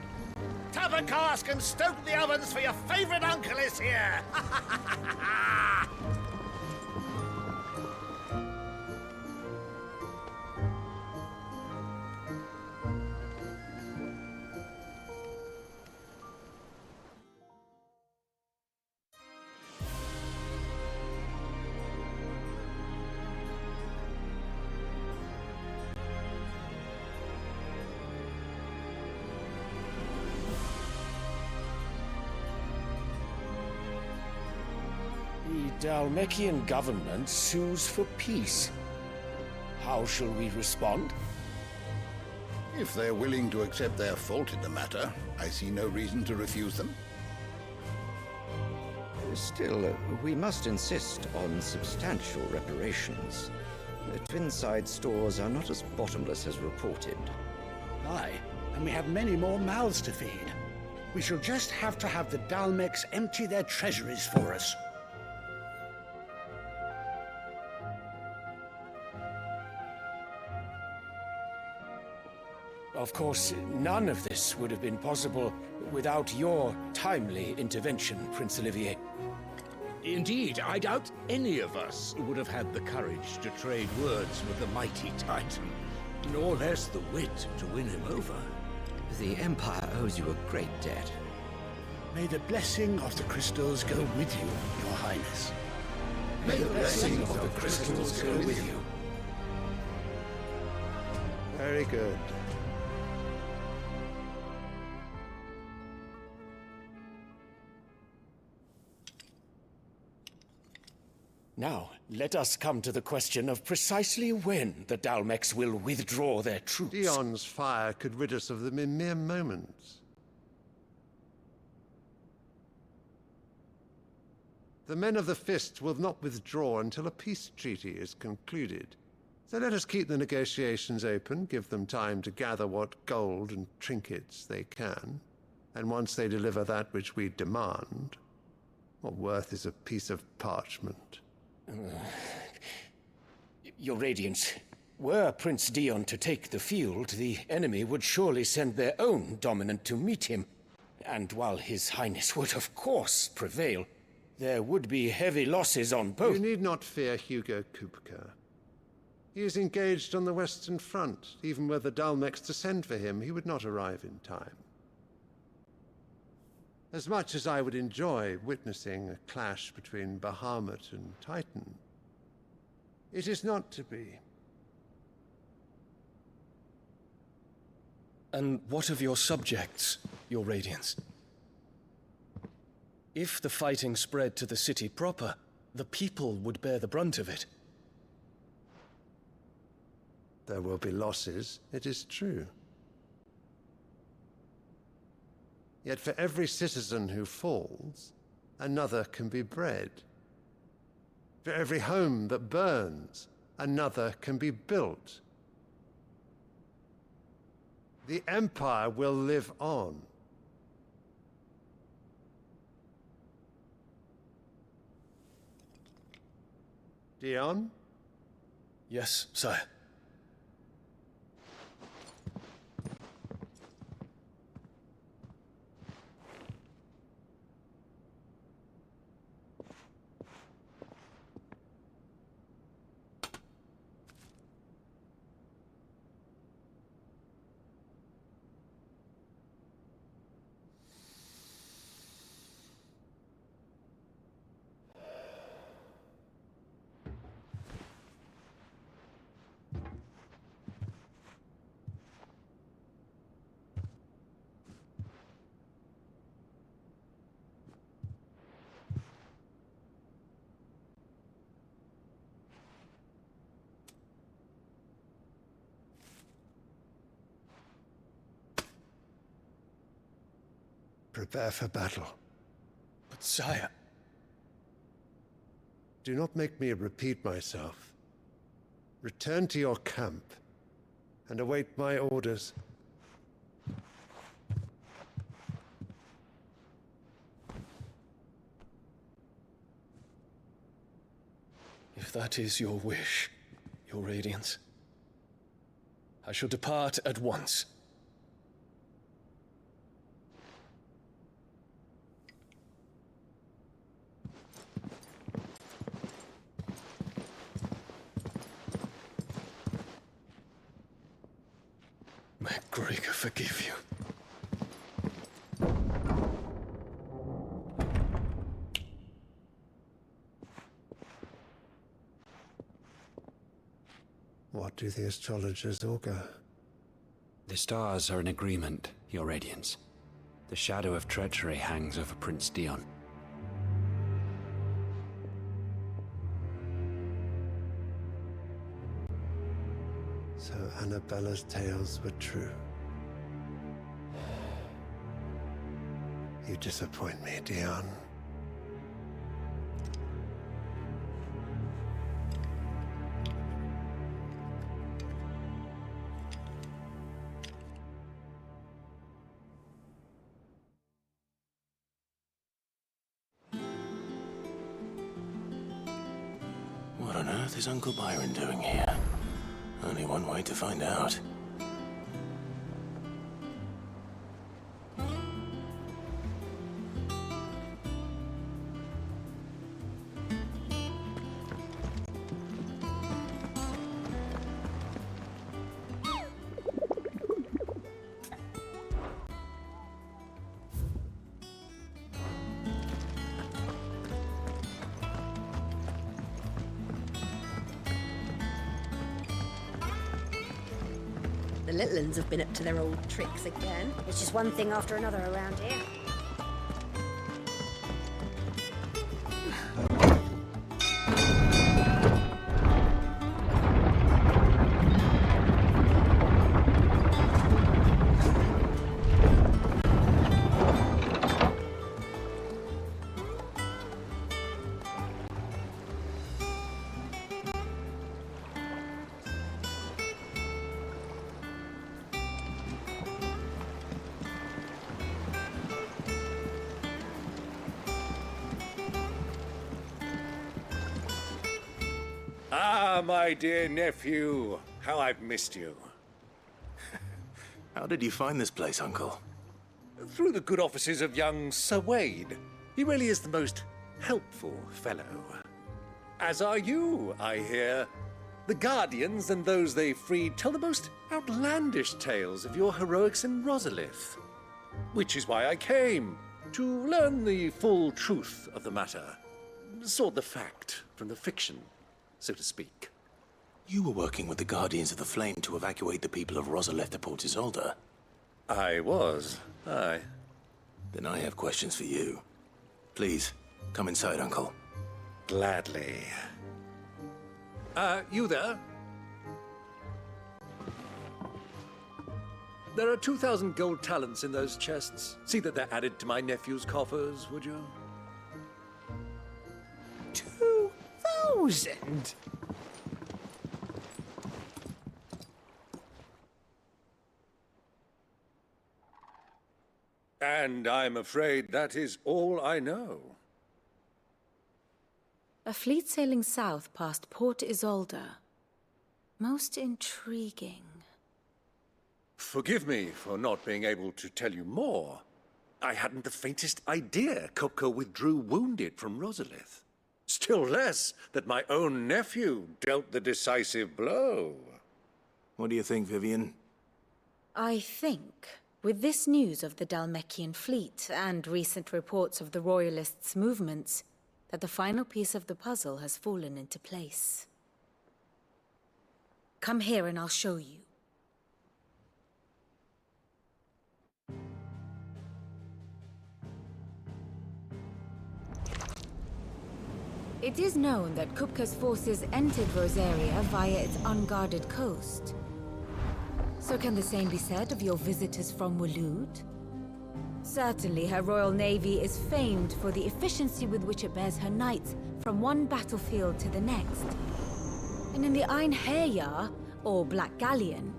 Tap a cask and stoke the ovens for your favourite uncle is here! Dhalmekian government sues for peace. How shall we respond? If they're willing to accept their fault in the matter, I see no reason to refuse them. Still, we must insist on substantial reparations. Twinside stores are not as bottomless as reported. Aye, and we have many more mouths to feed. We shall just have to have the Dalmecs empty their treasuries for us. Of course, none of this would have been possible without your timely intervention, Prince Olivier. Indeed, I doubt any of us would have had the courage to trade words with the mighty Titan, nor less the wit to win him over. The Empire owes you a great debt. May the blessing of the crystals go with you, Your Highness. May the blessing of the crystals go with you. Very good. Now, let us come to the question of precisely when the Dalmecs will withdraw their troops. Dion's fire could rid us of them in mere moments. The men of the Fist will not withdraw until a peace treaty is concluded. So let us keep the negotiations open, give them time to gather what gold and trinkets they can. And once they deliver that which we demand, what worth is a piece of parchment? Your Radiance, were Prince Dion to take the field, the enemy would surely send their own dominant to meet him. And while His Highness would of course prevail, there would be heavy losses on both. You need not fear Hugo Kupka. He is engaged on the Western Front. Even were the Dalmecs to send for him, he would not arrive in time. As much as I would enjoy witnessing a clash between Bahamut and Titan, it is not to be. And what of your subjects, Your Radiance? If the fighting spread to the city proper, the people would bear the brunt of it. There will be losses, it is true. Yet for every citizen who falls, another can be bred. For every home that burns, another can be built. The Empire will live on. Dion? Yes, sire. Prepare for battle. But sire... Do not make me repeat myself. Return to your camp and await my orders. If that is your wish, Your Radiance, I shall depart at once. May Gregor forgive you. What do the astrologers augur? The stars are in agreement, Your Radiance. The shadow of treachery hangs over Prince Dion. So Annabella's tales were true. You disappoint me, Dion. What on earth is Uncle Byron doing here? Only one way to find out. The little uns have been up to their old tricks again. It's just one thing after another around here. Ah, my dear nephew. How I've missed you. How did you find this place, Uncle? Through the good offices of young Sir Wade. He really is the most helpful fellow. As are you, I hear. The Guardians and those they freed tell the most outlandish tales of your heroics in Rosalith. Which is why I came, to learn the full truth of the matter. Sort the fact from the fiction, so to speak. You were working with the Guardians of the Flame to evacuate the people of Rosalith to Port Isolde. I was, aye. Then I have questions for you. Please, come inside, Uncle. Gladly. You there? There are 2,000 gold talents in those chests. See that they're added to my nephew's coffers, would you? 2,000? And I'm afraid that is all I know. A fleet sailing south past Port Isolde. Most intriguing. Forgive me for not being able to tell you more. I hadn't the faintest idea Kupka withdrew wounded from Rosalith. Still less that my own nephew dealt the decisive blow. What do you think, Vivian? I think, with this news of the Dhalmekian fleet and recent reports of the Royalists' movements, that the final piece of the puzzle has fallen into place. Come here and I'll show you. It is known that Kupka's forces entered Rosaria via its unguarded coast. So can the same be said of your visitors from Waloed? Certainly, her Royal Navy is famed for the efficiency with which it bears her knights from one battlefield to the next. And in the Einherjar, or Black Galleon,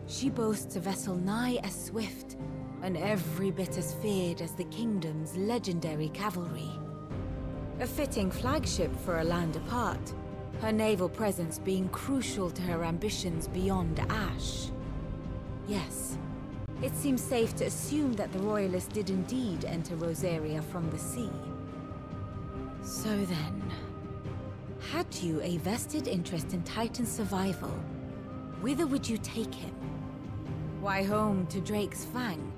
she boasts a vessel nigh as swift and every bit as feared as the kingdom's legendary cavalry. A fitting flagship for a land apart, her naval presence being crucial to her ambitions beyond Ash. Yes, it seems safe to assume that the Royalists did indeed enter Rosaria from the sea. So then, had you a vested interest in Titan's survival, whither would you take him? Why, home to Drake's Fang,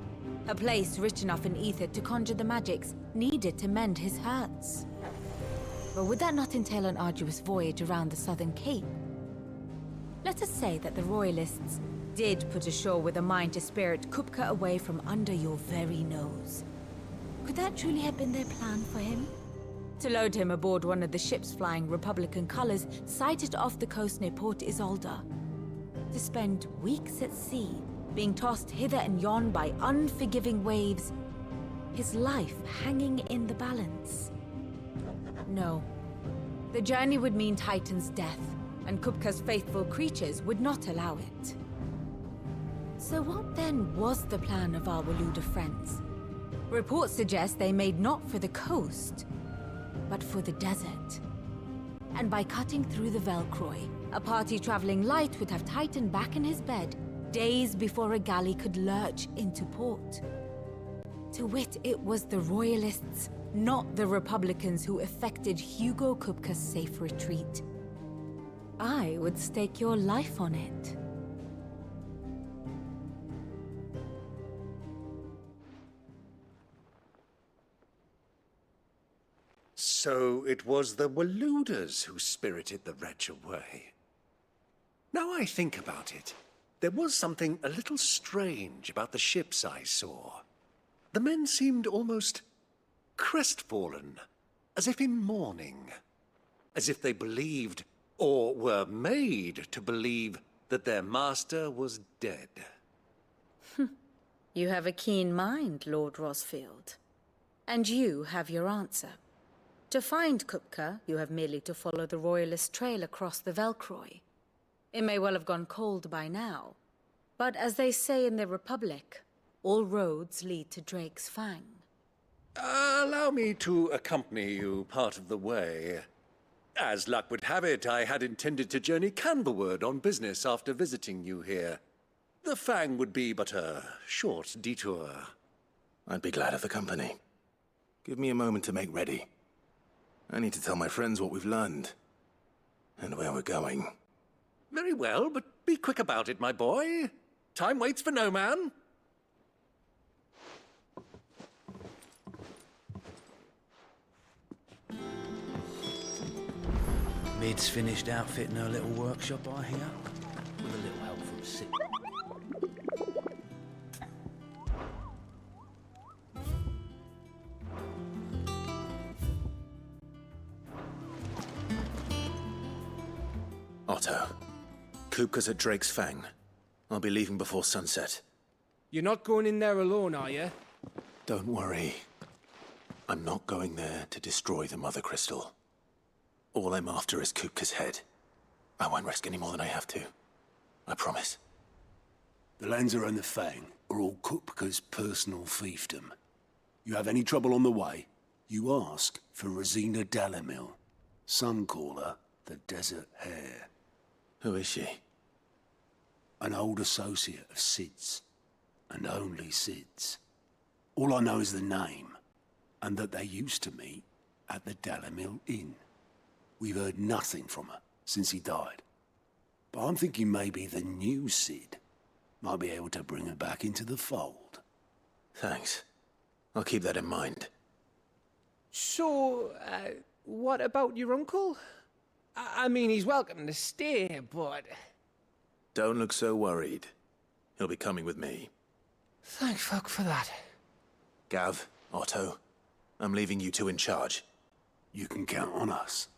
a place rich enough in ether to conjure the magics needed to mend his hurts. But would that not entail an arduous voyage around the southern cape? Let us say that the Royalists did put ashore with a mind to spirit Kupka away from under your very nose. Could that truly have been their plan for him? To load him aboard one of the ships flying Republican colors sighted off the coast near Port Isolde. to spend weeks at sea, being tossed hither and yon by unforgiving waves, his life hanging in the balance. No. The journey would mean Titan's death, and Kupka's faithful creatures would not allow it. So what then was the plan of our Waluda friends? Reports suggest they made not for the coast, but for the desert. And by cutting through the Velcroy, a party traveling light would have Titan back in his bed days before a galley could lurch into port. To wit, it was the Royalists, not the Republicans, who effected Hugo Kupka's safe retreat. I would stake your life on it. So it was the Waludas who spirited the wretch away. Now I think about it, there was something a little strange about the ships I saw. The men seemed almost crestfallen, as if in mourning, as if they believed, or were made to believe, that their master was dead. You have a keen mind, Lord Rosfield. And you have your answer. To find Kupka, you have merely to follow the Royalist trail across the Velcroy. It may well have gone cold by now, but as they say in the Republic, all roads lead to Drake's Fang. Allow me to accompany you part of the way. As luck would have it, I had intended to journey Canberward on business after visiting you here. The Fang would be but a short detour. I'd be glad of the company. Give me a moment to make ready. I need to tell my friends what we've learned, and where we're going. Very well, but be quick about it, my boy. Time waits for no man. Mid's finished outfitting her little workshop, I hear, with a little help from Sid. Otto, Kupka's at Drake's Fang. I'll be leaving before sunset. You're not going in there alone, are you? Don't worry. I'm not going there to destroy the Mother Crystal. All I'm after is Kupka's head. I won't risk any more than I have to. I promise. The lands around the Fang are all Kupka's personal fiefdom. You have any trouble on the way, you ask for Rosina Dalamil. Some call her the Desert Hare. Who is she? An old associate of Sid's, and only Sid's. All I know is the name, and that they used to meet at the Dalamil Inn. We've heard nothing from her since he died. But I'm thinking maybe the new Sid might be able to bring her back into the fold. Thanks. I'll keep that in mind. So, what about your uncle? I mean, he's welcome to stay, but... Don't look so worried. He'll be coming with me. Thank fuck for that. Gav, Otto, I'm leaving you two in charge. You can count on us.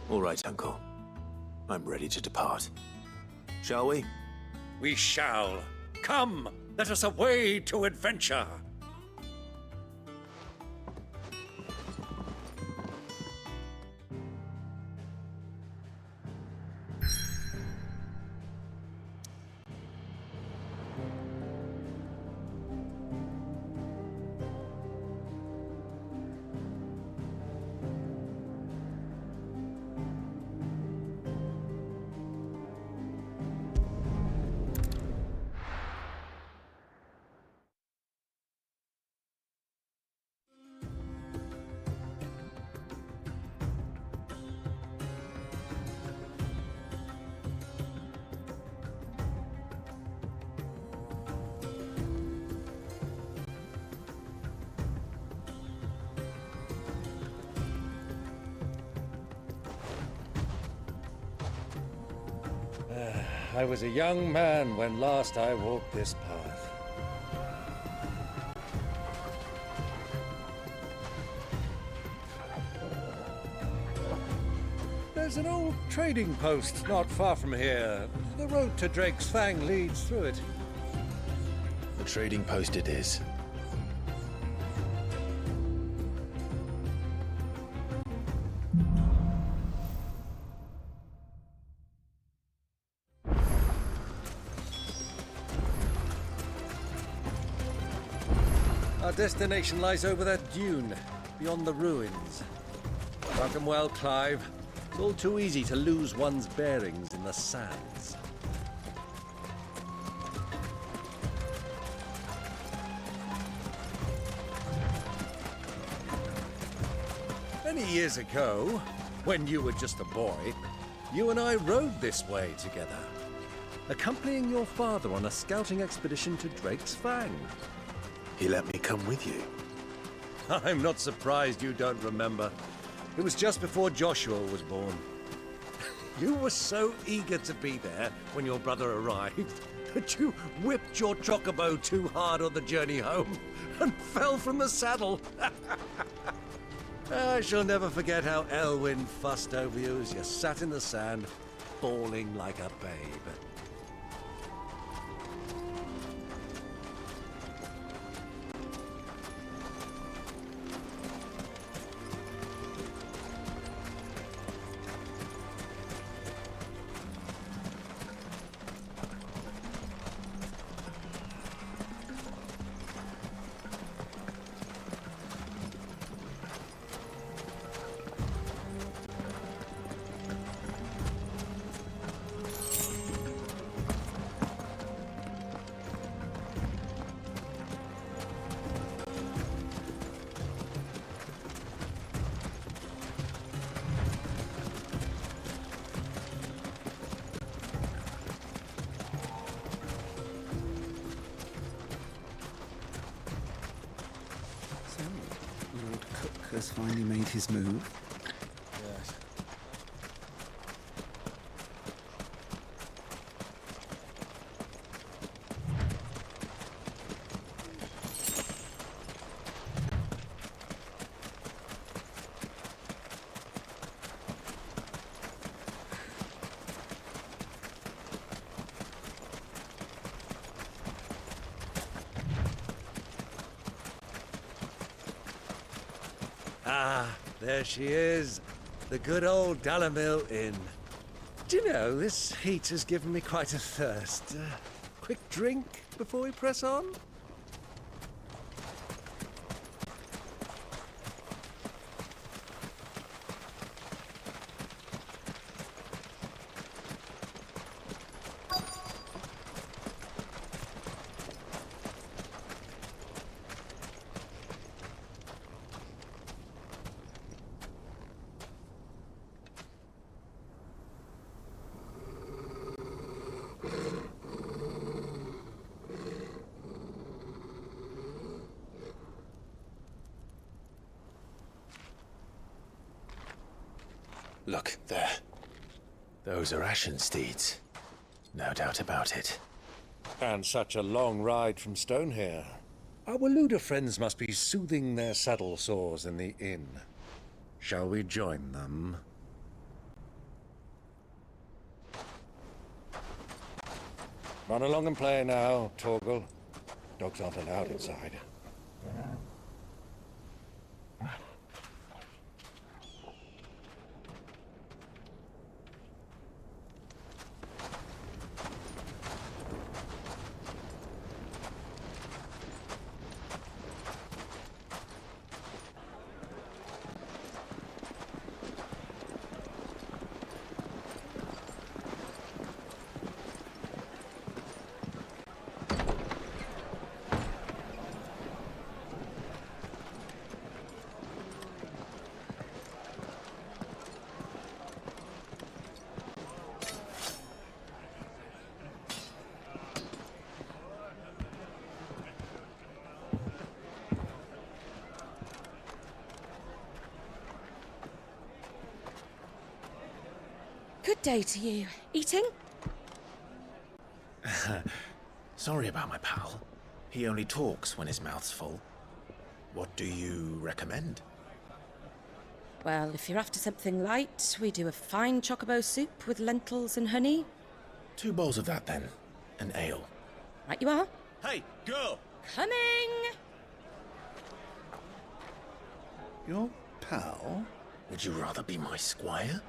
All right, Uncle. I'm ready to depart. Shall we? We shall. Come, let us away to adventure. I was a young man when last I walked this path. There's an old trading post not far from here. The road to Drake's Fang leads through it. The trading post it is. Our destination lies over that dune, beyond the ruins. Welcome well, Clive. It's all too easy to lose one's bearings in the sands. Many years ago, when you were just a boy, you and I rode this way together, accompanying your father on a scouting expedition to Drake's Fang. He let me come with you. I'm not surprised you don't remember. It was just before Joshua was born. You were so eager to be there when your brother arrived that you whipped your chocobo too hard on the journey home and fell from the saddle. I shall never forget how Elwyn fussed over you as you sat in the sand, bawling like a babe. Has finally made his move. Yes. Ah, there she is. The good old Dalamil Inn. Do you know, this heat has given me quite a thirst. Quick drink before we press on? Look, there. Those are Ashen steeds. No doubt about it. And such a long ride from Stonehair. Our Waluda friends must be soothing their saddle sores in the inn. Shall we join them? Run along and play now, Torgal. Dogs aren't allowed inside. Good day to you. Eating? Sorry about my pal. He only talks when his mouth's full. What do you recommend? Well, if you're after something light, we do a fine chocobo soup with lentils and honey. 2 bowls of that, then. An ale. Right you are. Hey, girl! Coming! Your pal? Would you rather be my squire?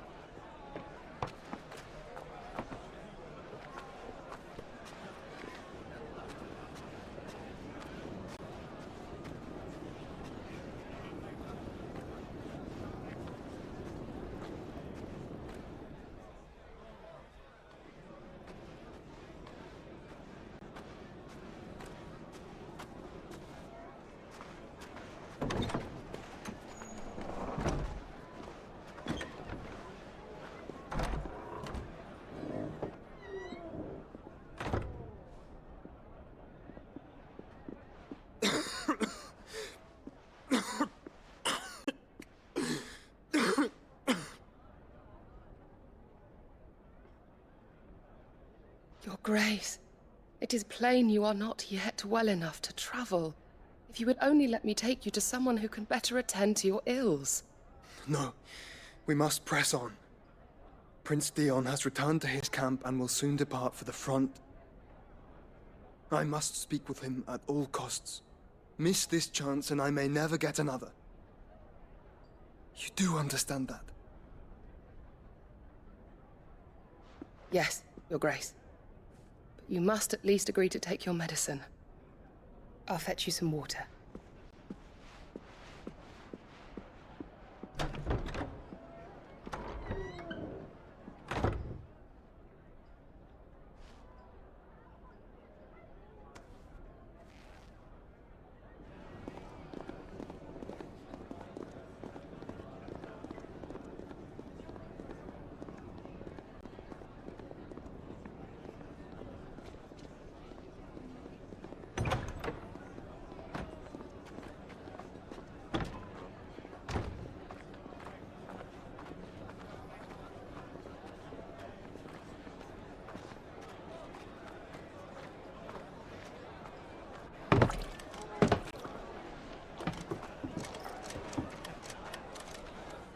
Your Grace, it is plain you are not yet well enough to travel. If you would only let me take you to someone who can better attend to your ills. No, we must press on. Prince Theon has returned to his camp and will soon depart for the front. I must speak with him at all costs. Miss this chance and I may never get another. You do understand that? Yes, Your Grace. But you must at least agree to take your medicine. I'll fetch you some water.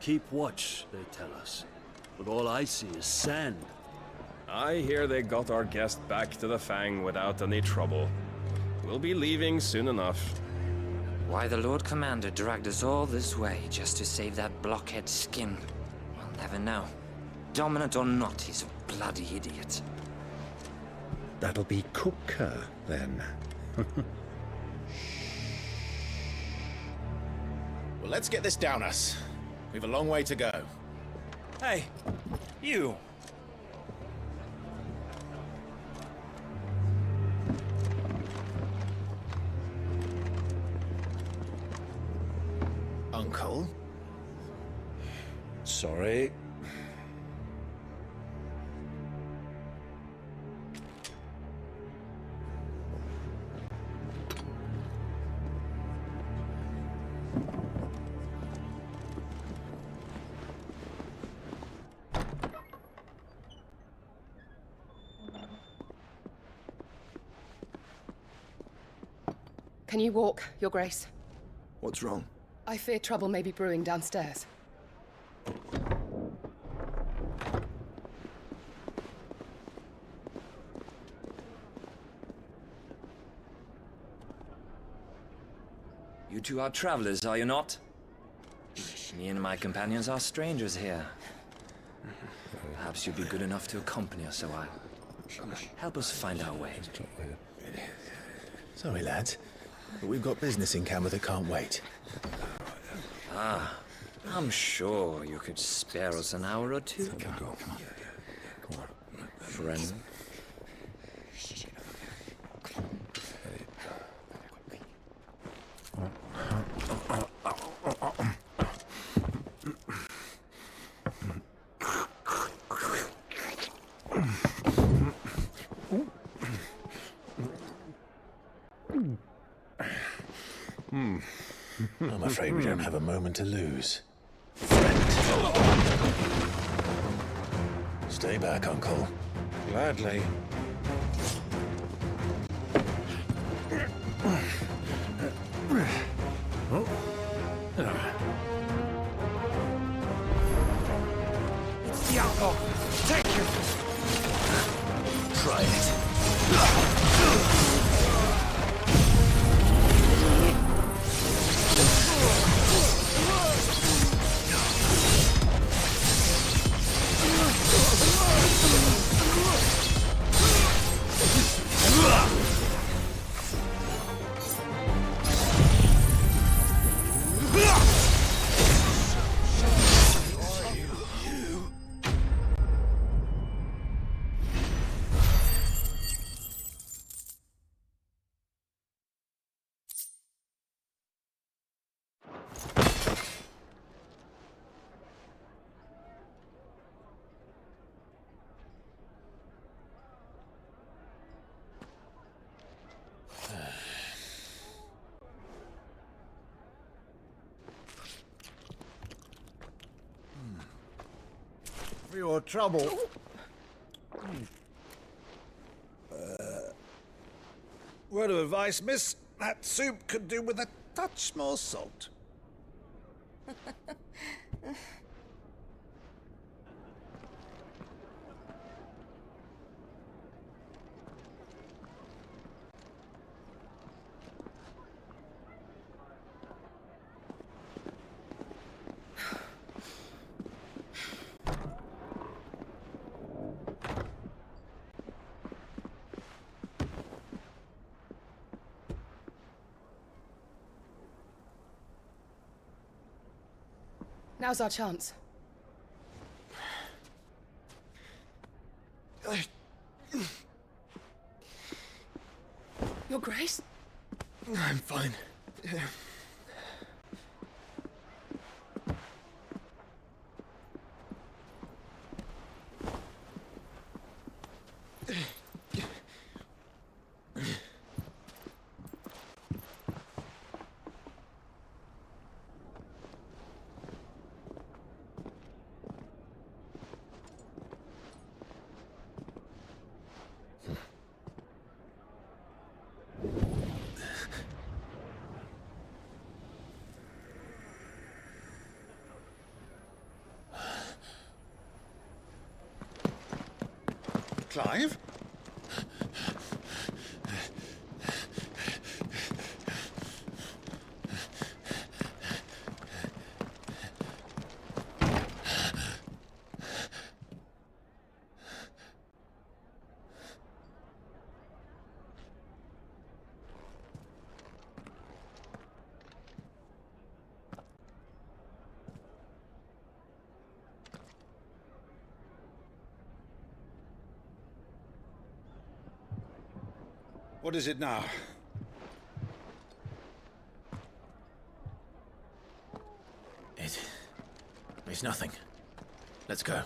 Keep watch, they tell us. But all I see is sand. I hear they got our guest back to the Fang without any trouble. We'll be leaving soon enough. Why the Lord Commander dragged us all this way just to save that blockhead skin, we'll never know. Dominant or not, he's a bloody idiot. That'll be Kupka, then. Well, let's get this down us. We've a long way to go. Hey, you! Uncle? Sorry. Can you walk, Your Grace? What's wrong? I fear trouble may be brewing downstairs. You two are travelers, are you not? Me and my companions are strangers here. Perhaps you'd be good enough to accompany us a while. Help us find our way. Sorry, lads, but we've got business in camera that can't wait. Ah, I'm sure you could spare us an hour or two. Come on. Friend. I'm afraid we don't have a moment to lose. Stay back, Uncle. Gladly. It's the outlaw! Take him! Try it. For your trouble. Word of advice, miss. That soup could do with a touch more salt. Now's our chance. Your Grace? I'm fine. Clive? What is it now? It's nothing. Let's go.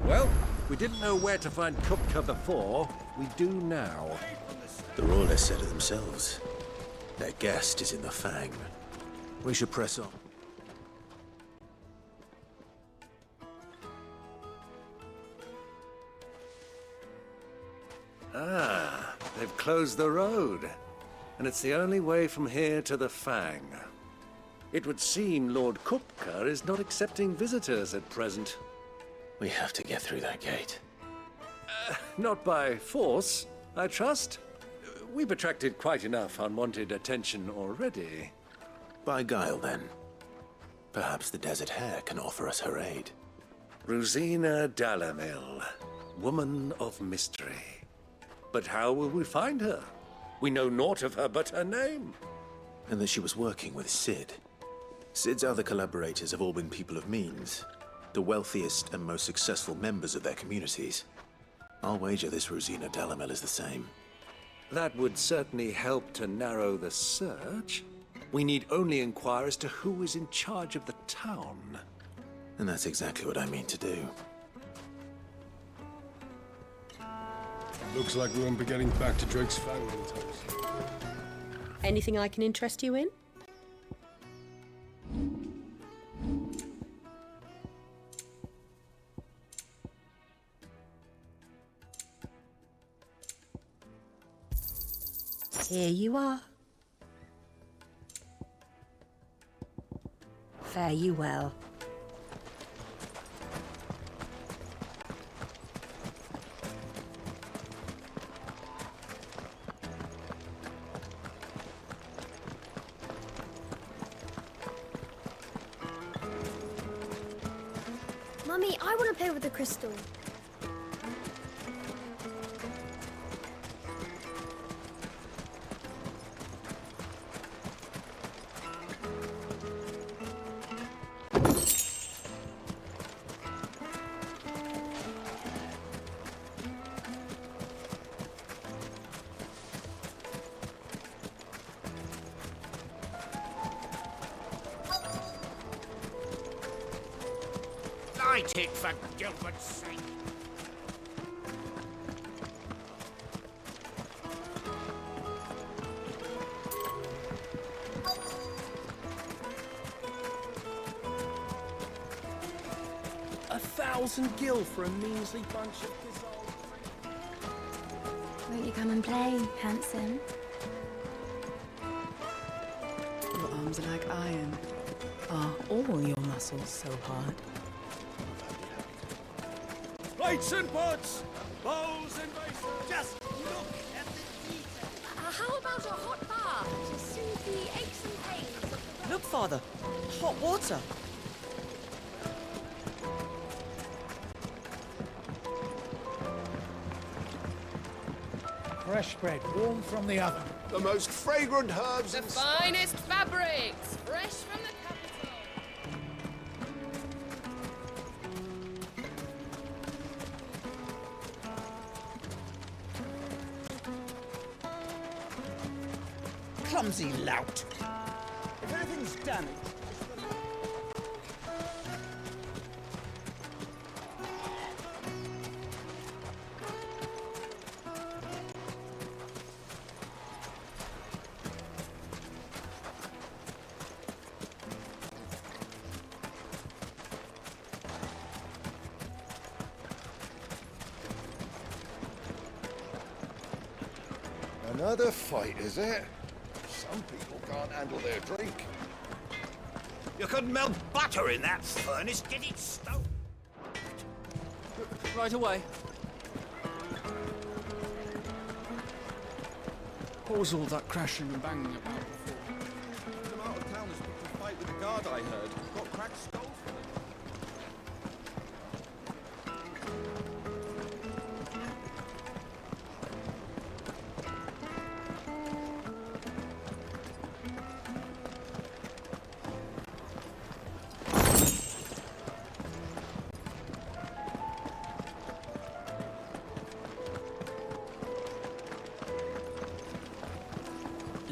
Well, we didn't know where to find Kupka before. We do now. The Royalists said it themselves. Their guest is in the Fang. We should press on. Ah, they've closed the road. And it's the only way from here to the Fang. It would seem Lord Kupka is not accepting visitors at present. We have to get through that gate. Not by force, I trust. We've attracted quite enough unwanted attention already. By guile, then. Perhaps the Desert Hare can offer us her aid. Rosina Dalamil, woman of mystery. But how will we find her? We know naught of her but her name. and that she was working with Sid. Sid's other collaborators have all been people of means, the wealthiest and most successful members of their communities. I'll wager this Rosina Dalamel is the same. That would certainly help to narrow the search. We need only inquire as to who is in charge of the town. And that's exactly what I mean to do. Looks like we won't be getting back to Drake's Fang anytime soon. Anything I can interest you in? Here you are. Fare you well. Mummy, I want to play with the crystal. Light it, for Gilbert's sake. $1,000 gil for a measly bunch of dissolved. Won't you come and play, handsome? Your arms are like iron. Are all your muscles so hard? Plates and pots! Bowls and basins! Just look at the detail! How about a hot bath to soothe the aches and pains of the... Look, Father! Hot water! Fresh bread, warm from the oven. The most fragrant herbs The finest fabrics, fresh from the capital. Clumsy lout! If anything's damaged, Another fight, is it? Some people can't handle their drink. You could melt butter in that furnace, get it stoked. Right away. What was all that crashing and banging about before? Some out of towners picked a fight with the guard, I heard. Got cracked skulls from them.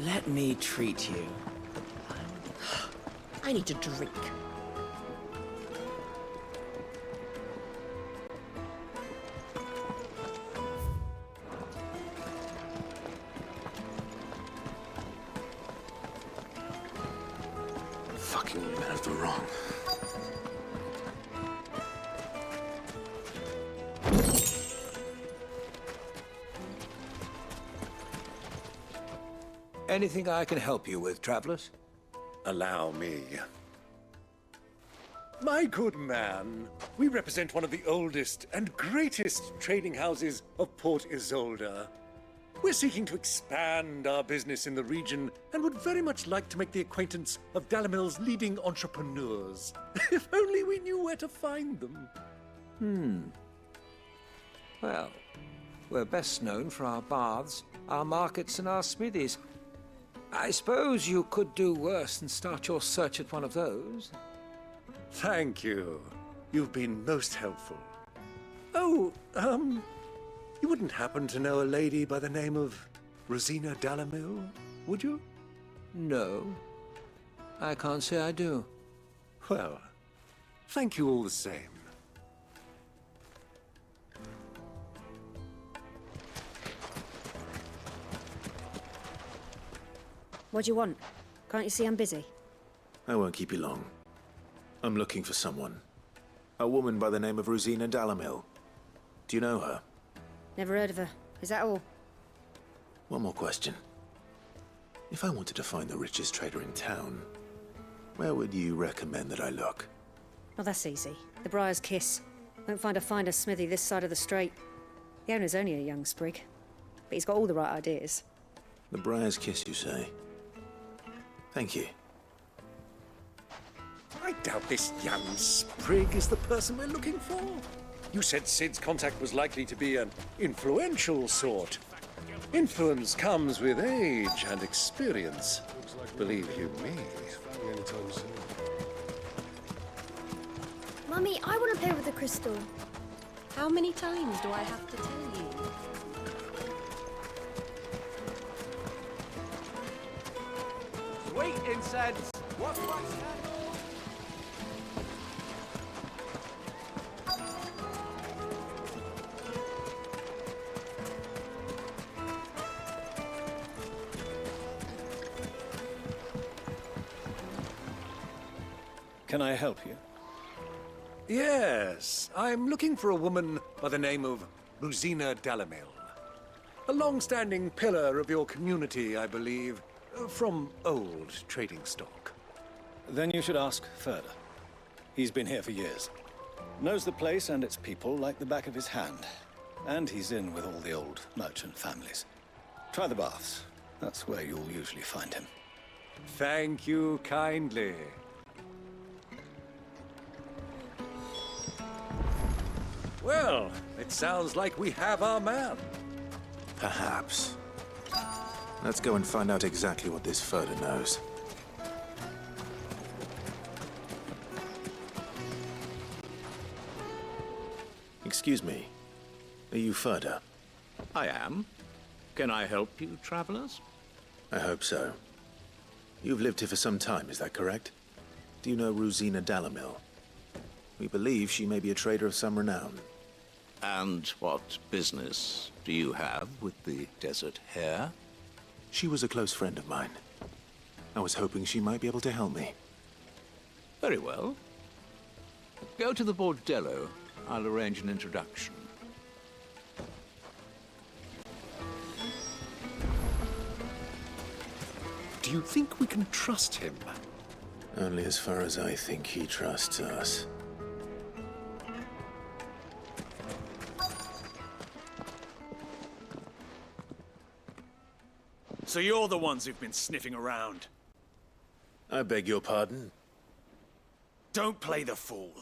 let me treat you. I need a drink. Fucking men of the wrong. Anything I can help you with, travelers? Allow me. My good man, we represent one of the oldest and greatest trading houses of Port Isolde. We're seeking to expand our business in the region and would very much like to make the acquaintance of Dalamel's leading entrepreneurs. If only we knew where to find them. Well, we're best known for our baths, our markets, and our smithies. I suppose you could do worse than start your search at one of those. Thank you. You've been most helpful. Oh, you wouldn't happen to know a lady by the name of Rosina Dalamil, would you? No. I can't say I do. Well, thank you all the same. What do you want? Can't you see I'm busy? I won't keep you long. I'm looking for someone. A woman by the name of Rosina Dalamil. Do you know her? Never heard of her. Is that all? One more question. If I wanted to find the richest trader in town, where would you recommend that I look? Oh, that's easy. The Briar's Kiss. Won't find a finer smithy this side of the strait. The owner's only a young sprig, but he's got all the right ideas. The Briar's Kiss, you say? Thank you. I doubt this young sprig is the person we're looking for. You said Sid's contact was likely to be an influential sort. Influence comes with age and experience. Believe you me. Mummy, I want to play with the crystal. How many times do I have to tell you? Sweet incense! What's my candle? Can I help you? Yes, I'm looking for a woman by the name of Rosina Dalamil. A long-standing pillar of your community, I believe, from old trading stock. Then you should ask further. He's been here for years. Knows the place and its people like the back of his hand. And he's in with all the old merchant families. Try the baths. That's where you'll usually find him. Thank you kindly. Well, it sounds like we have our man. Perhaps. Let's go and find out exactly what this Furder knows. Excuse me. Are you Furder? I am. Can I help you, travelers? I hope so. You've lived here for some time, is that correct? Do you know Rosina Dalamil? We believe she may be a trader of some renown. And what business do you have with the desert hare? She was a close friend of mine. I was hoping she might be able to help me. Very well. Go to the bordello. I'll arrange an introduction. Do you think we can trust him? Only as far as I think he trusts us. So you're the ones who've been sniffing around? I beg your pardon? Don't play the fool.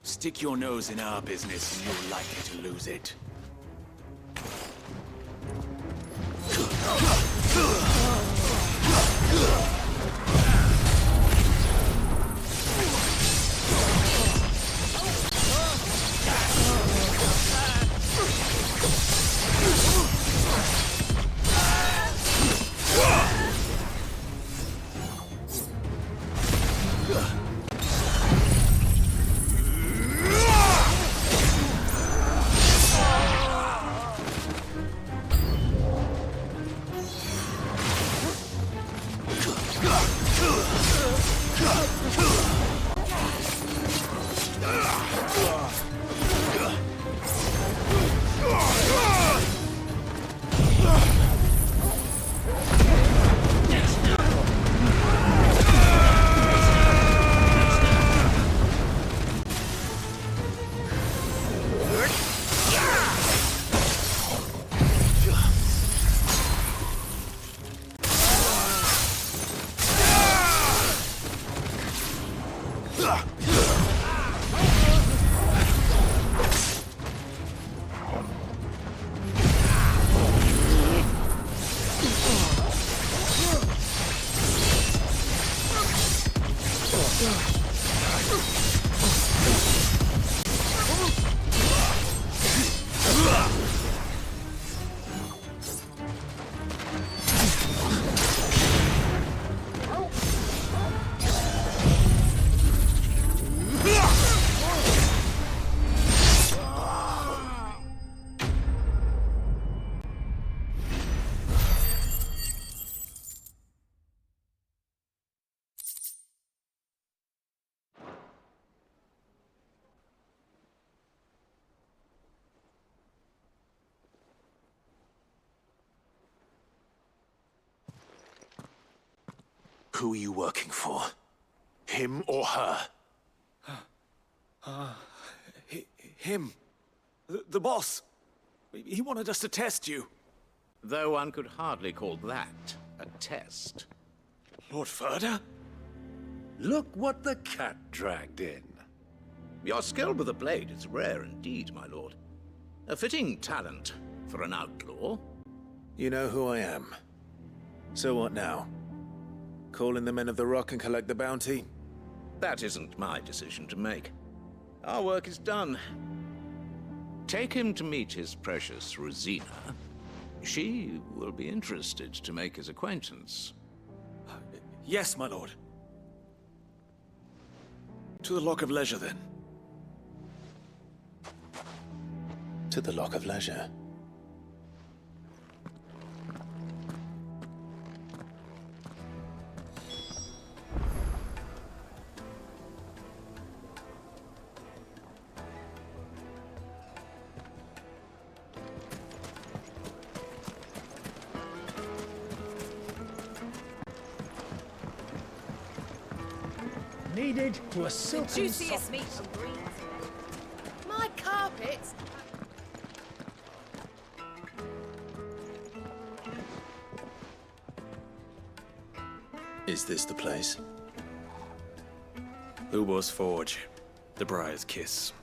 Stick your nose in our business and you're likely to lose it. Who are you working for? Him or her? Him. The boss. He wanted us to test you. Though one could hardly call that a test. Lord Ferda? Look what the cat dragged in. Your skill with the blade is rare indeed, my lord. A fitting talent for an outlaw. You know who I am. So what now? Call in the Men of the Rock and collect the bounty? That isn't my decision to make. Our work is done. Take him to meet his precious Rosina. She will be interested to make his acquaintance. Yes, my lord. To the Lock of Leisure, then. To the Lock of Leisure. Needed to a silken Juiciest meat from Greens. My carpets. Is this the place? Lubor's Forge. The Briar's Kiss.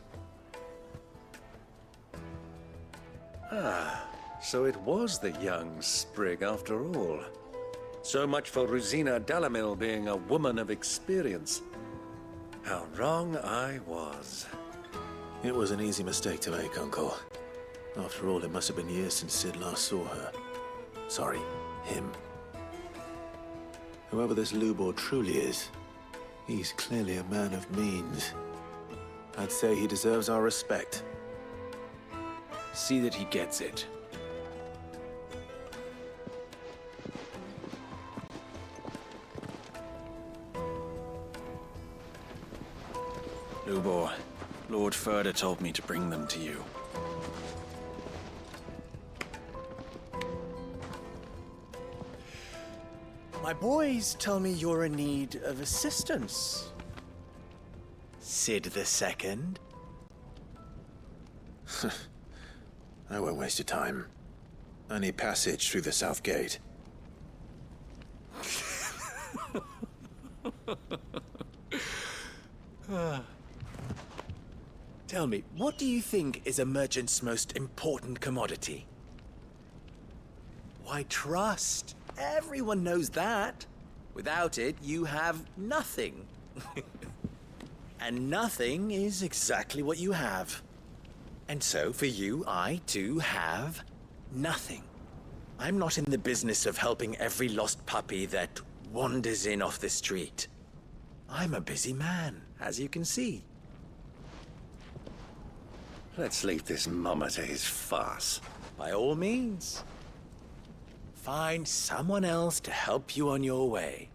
Ah, so it was the young sprig after all. So much for Rosina Dalamil being a woman of experience. How wrong I was. It was an easy mistake to make, Uncle. After all, it must have been years since Sid last saw her. Sorry, him. Whoever this Lubor truly is, he's clearly a man of means. I'd say he deserves our respect. See that he gets it. Lubor, Lord Ferda told me to bring them to you. My boys tell me you're in need of assistance. Sid the Second. I won't waste your time. I need passage through the south gate. Tell me, what do you think is a merchant's most important commodity? Why, trust. Everyone knows that. Without it, you have nothing. And nothing is exactly what you have. And so, for you, I, too, have nothing. I'm not in the business of helping every lost puppy that wanders in off the street. I'm a busy man, as you can see. Let's leave this mummer to his farce. By all means. Find someone else to help you on your way.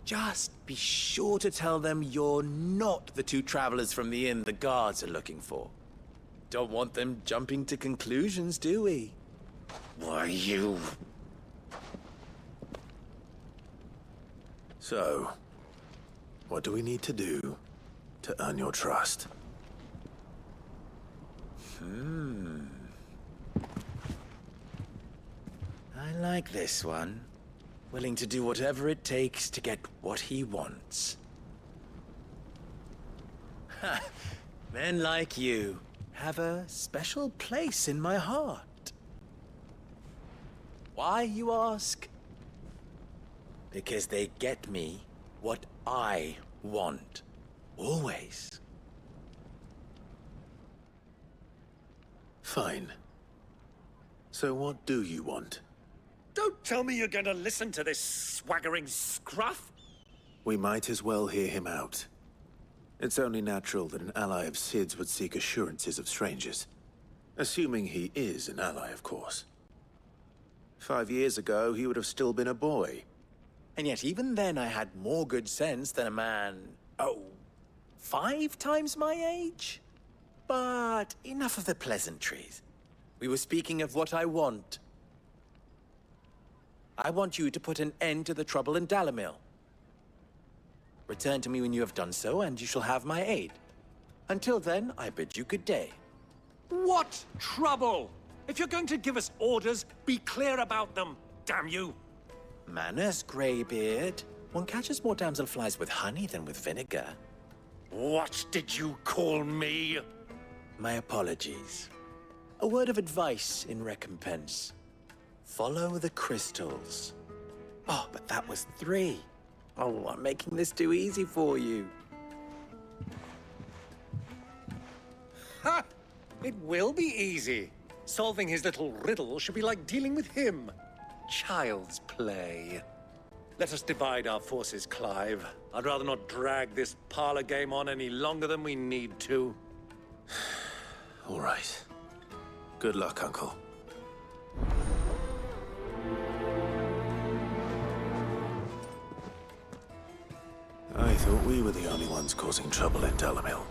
Just be sure to tell them you're not the two travelers from the inn the guards are looking for. Don't want them jumping to conclusions, do we? Why, you... So, what do we need to do to earn your trust? I like this one. Willing to do whatever it takes to get what he wants. Ha! Men like you have a special place in my heart. Why, you ask? Because they get me what I want. Always. Fine. So what do you want? Don't tell me you're going to listen to this swaggering scruff! We might as well hear him out. It's only natural that an ally of Sid's would seek assurances of strangers. Assuming he is an ally, of course. 5 years ago, he would have still been a boy. And yet even then I had more good sense than a man, 5 times my age? But enough of the pleasantries. We were speaking of what I want. I want you to put an end to the trouble in Dalamil. Return to me when you have done so, and you shall have my aid. Until then, I bid you good day. What trouble? If you're going to give us orders, be clear about them, damn you! Manners, Greybeard. One catches more damselflies with honey than with vinegar. What did you call me? My apologies. A word of advice in recompense. Follow the crystals. Oh, but that was 3. Oh, I'm making this too easy for you. Ha! It will be easy. Solving his little riddle should be like dealing with him. Child's play. Let us divide our forces, Clive. I'd rather not drag this parlor game on any longer than we need to. All right. Good luck, Uncle. I thought we were the only ones causing trouble in Dalamil.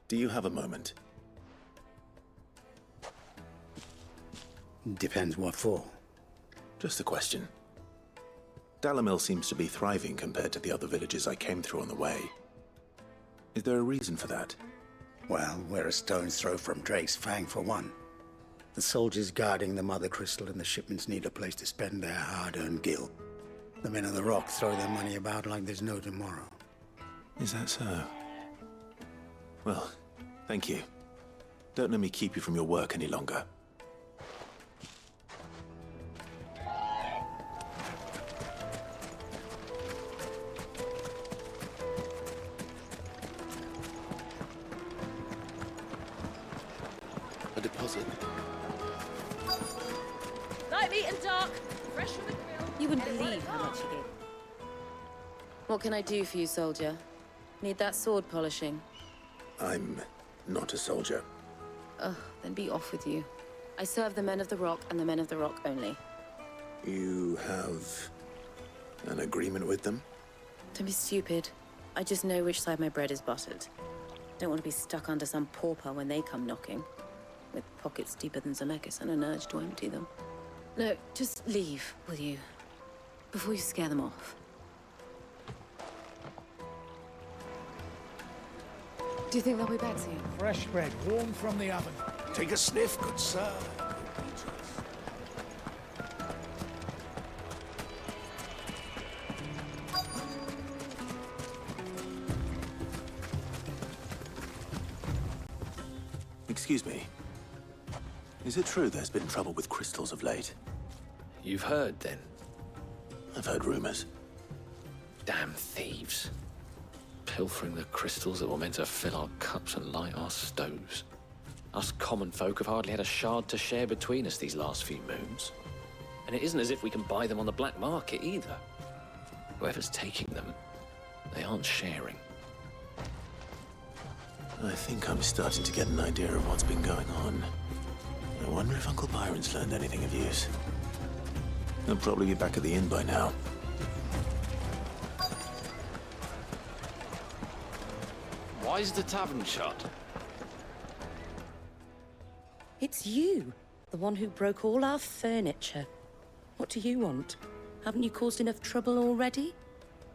Do you have a moment? Depends what for. Just a question. Dalamil seems to be thriving compared to the other villages I came through on the way. Is there a reason for that? Well, we're a stone's throw from Drake's Fang, for one. The soldiers guarding the Mother Crystal and the shipments need a place to spend their hard-earned gil. The men of the Rock throw their money about like there's no tomorrow. Is that so? Well, thank you. Don't let me keep you from your work any longer. A deposit. Light, meat and dark. Fresh from the grill. You wouldn't believe how much he gave. What can I do for you, soldier? Need that sword polishing? I'm not a soldier. Ugh, then be off with you. I serve the men of the Rock and the men of the Rock only. You have an agreement with them? Don't be stupid. I just know which side my bread is buttered. Don't want to be stuck under some pauper when they come knocking. With pockets deeper than Zemeckis and an urge to empty them. No, just leave, will you? Before you scare them off. Do you think they'll be back soon? Fresh bread, warm from the oven. Take a sniff, good sir. Excuse me. Is it true there's been trouble with crystals of late? You've heard, then? I've heard rumors. Damn thieves. Pilfering the crystals that were meant to fill our cups and light our stoves. Us common folk have hardly had a shard to share between us these last few moons. And it isn't as if we can buy them on the black market either. Whoever's taking them, they aren't sharing. I think I'm starting to get an idea of what's been going on. I wonder if Uncle Byron's learned anything of use. He'll probably be back at the inn by now. Why is the tavern shut? It's you, the one who broke all our furniture. What do you want? Haven't you caused enough trouble already?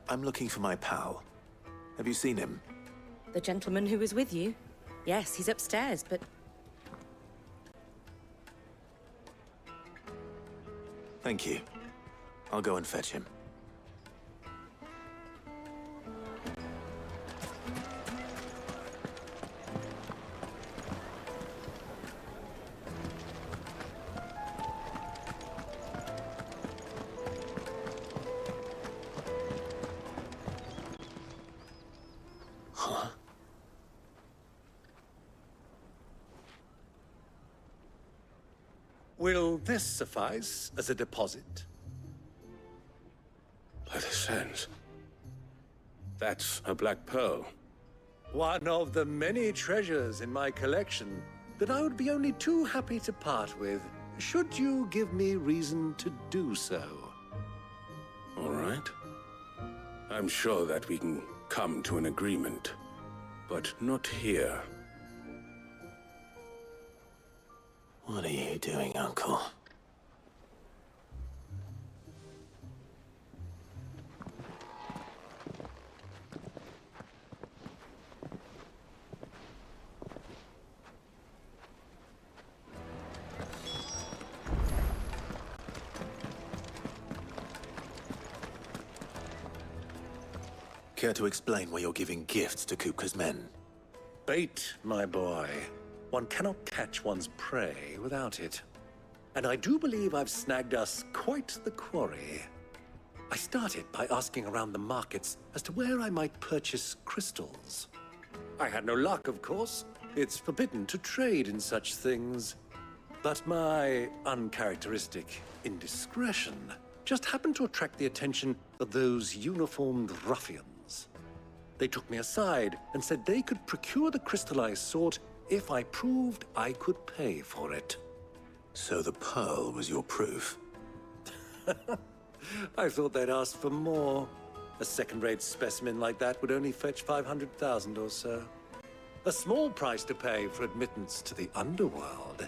I'm looking for my pal. Have you seen him? The gentleman who was with you? Yes, he's upstairs, but... Thank you. I'll go and fetch him. Will this suffice as a deposit? By the sands. That's a black pearl. One of the many treasures in my collection that I would be only too happy to part with, should you give me reason to do so. All right. I'm sure that we can come to an agreement, but not here. What are you doing, Uncle? Care to explain why you're giving gifts to Kupka's men? Bait, my boy. One cannot catch one's prey without it. And I do believe I've snagged us quite the quarry. I started by asking around the markets as to where I might purchase crystals. I had no luck, of course. It's forbidden to trade in such things. But my uncharacteristic indiscretion just happened to attract the attention of those uniformed ruffians. They took me aside and said they could procure the crystal I sought if I proved I could pay for it. So the pearl was your proof? I thought they'd ask for more. A second-rate specimen like that would only fetch 500,000 or so. A small price to pay for admittance to the underworld.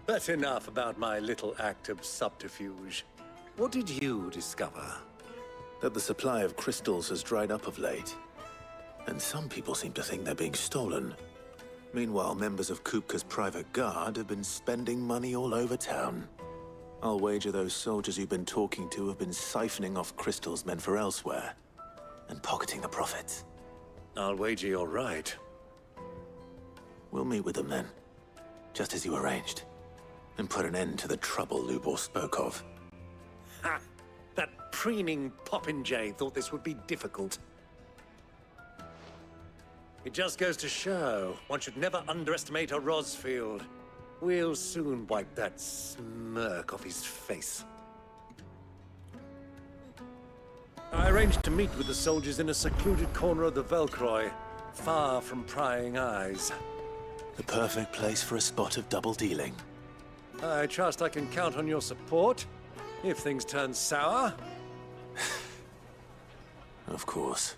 But enough about my little act of subterfuge. What did you discover? That the supply of crystals has dried up of late. And some people seem to think they're being stolen. Meanwhile, members of Kupka's private guard have been spending money all over town. I'll wager those soldiers you've been talking to have been siphoning off crystals meant for elsewhere, and pocketing the profits. I'll wager you're right. We'll meet with them then, just as you arranged, and put an end to the trouble Lubor spoke of. Ha! That preening popinjay thought this would be difficult. It just goes to show, one should never underestimate a Rosfield. We'll soon wipe that smirk off his face. I arranged to meet with the soldiers in a secluded corner of the Velcroy, far from prying eyes. The perfect place for a spot of double dealing. I trust I can count on your support, if things turn sour. Of course.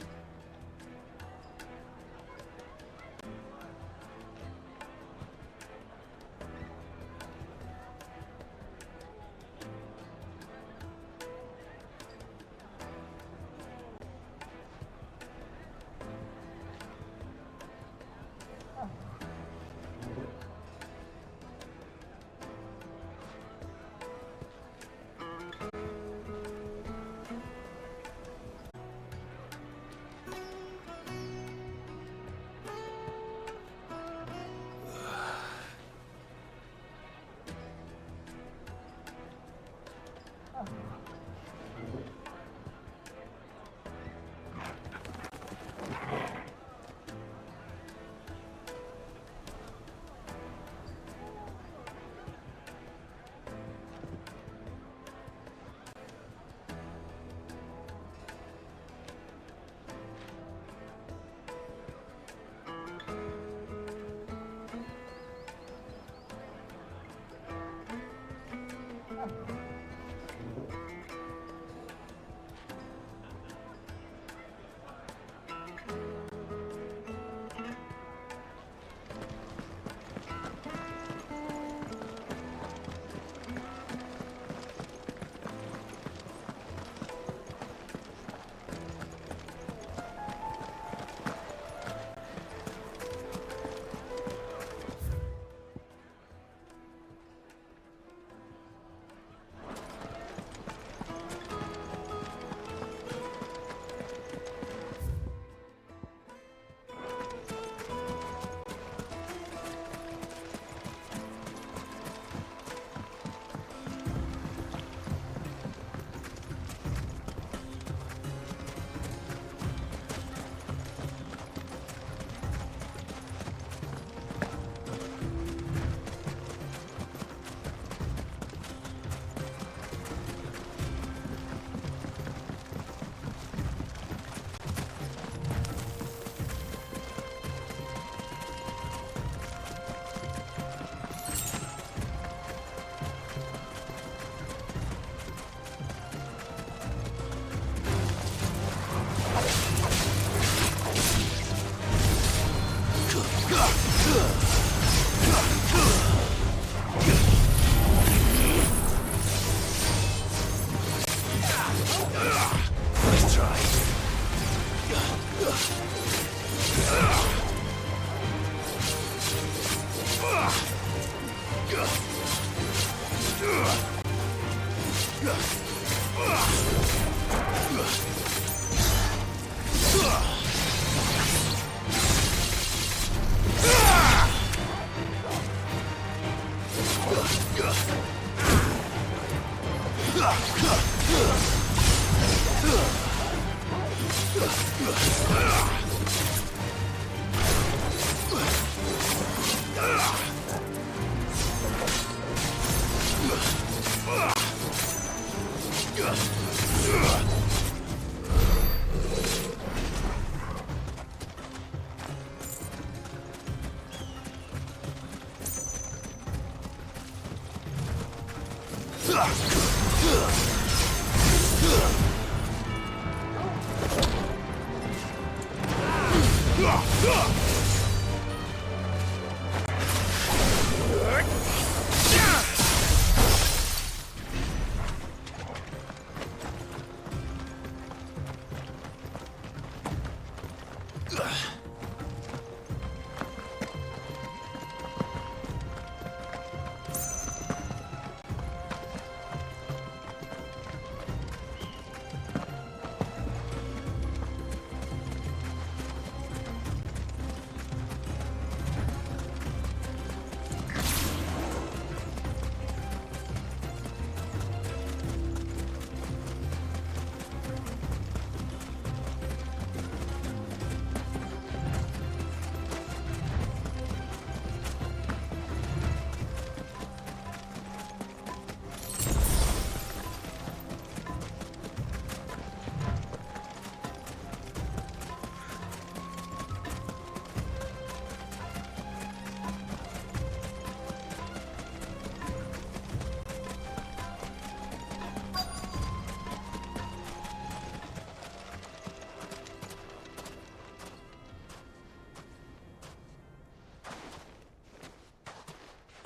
try.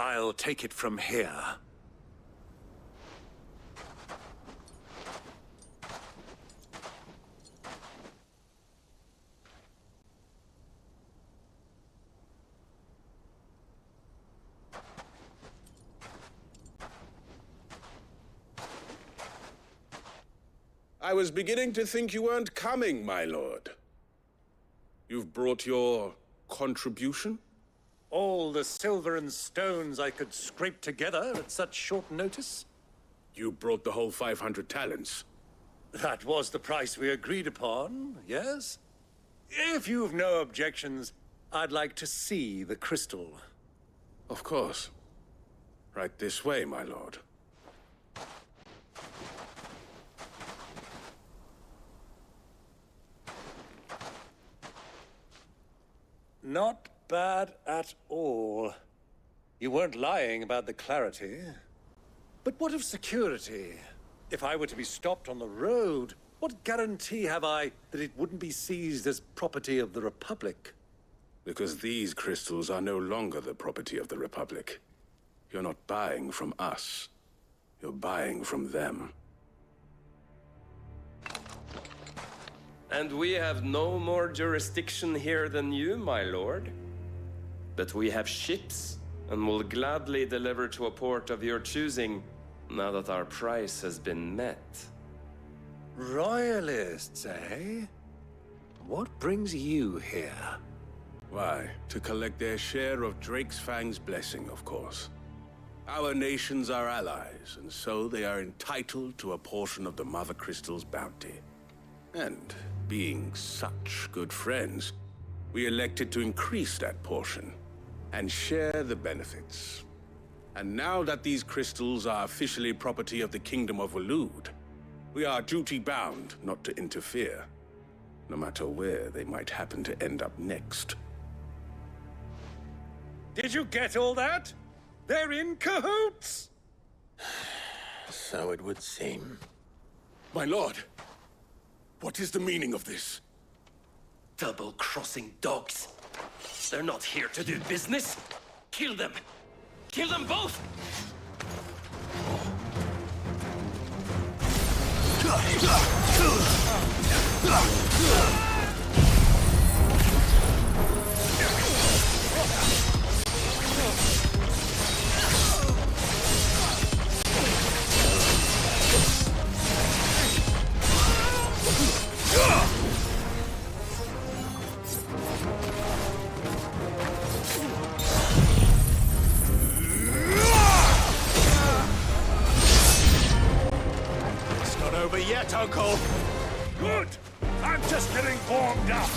I'll take it from here. I was beginning to think you weren't coming, my lord. You've brought your contribution? All the silver and stones I could scrape together at such short notice? You brought the whole 500 talents. That was the price we agreed upon, yes? If you've no objections, I'd like to see the crystal. Of course. Right this way, my lord. Not bad at all. You weren't lying about the clarity. But what of security? If I were to be stopped on the road, what guarantee have I that it wouldn't be seized as property of the Republic? Because these crystals are no longer the property of the Republic. You're not buying from us. You're buying from them. And we have no more jurisdiction here than you, my lord. But we have ships, and will gladly deliver to a port of your choosing, now that our price has been met. Royalists, eh? What brings you here? Why, to collect their share of Drake's Fang's blessing, of course. Our nations are allies, and so they are entitled to a portion of the Mother Crystal's bounty. And being such good friends, we elected to increase that portion and share the benefits. And now that these crystals are officially property of the Kingdom of Waloed, we are duty-bound not to interfere, no matter where they might happen to end up next. Did you get all that? They're in cahoots! So it would seem. My lord, what is the meaning of this? Double-crossing dogs. They're not here to do business. Kill them. Kill them both! It's not over yet, Uncle. Good. I'm just getting warmed up.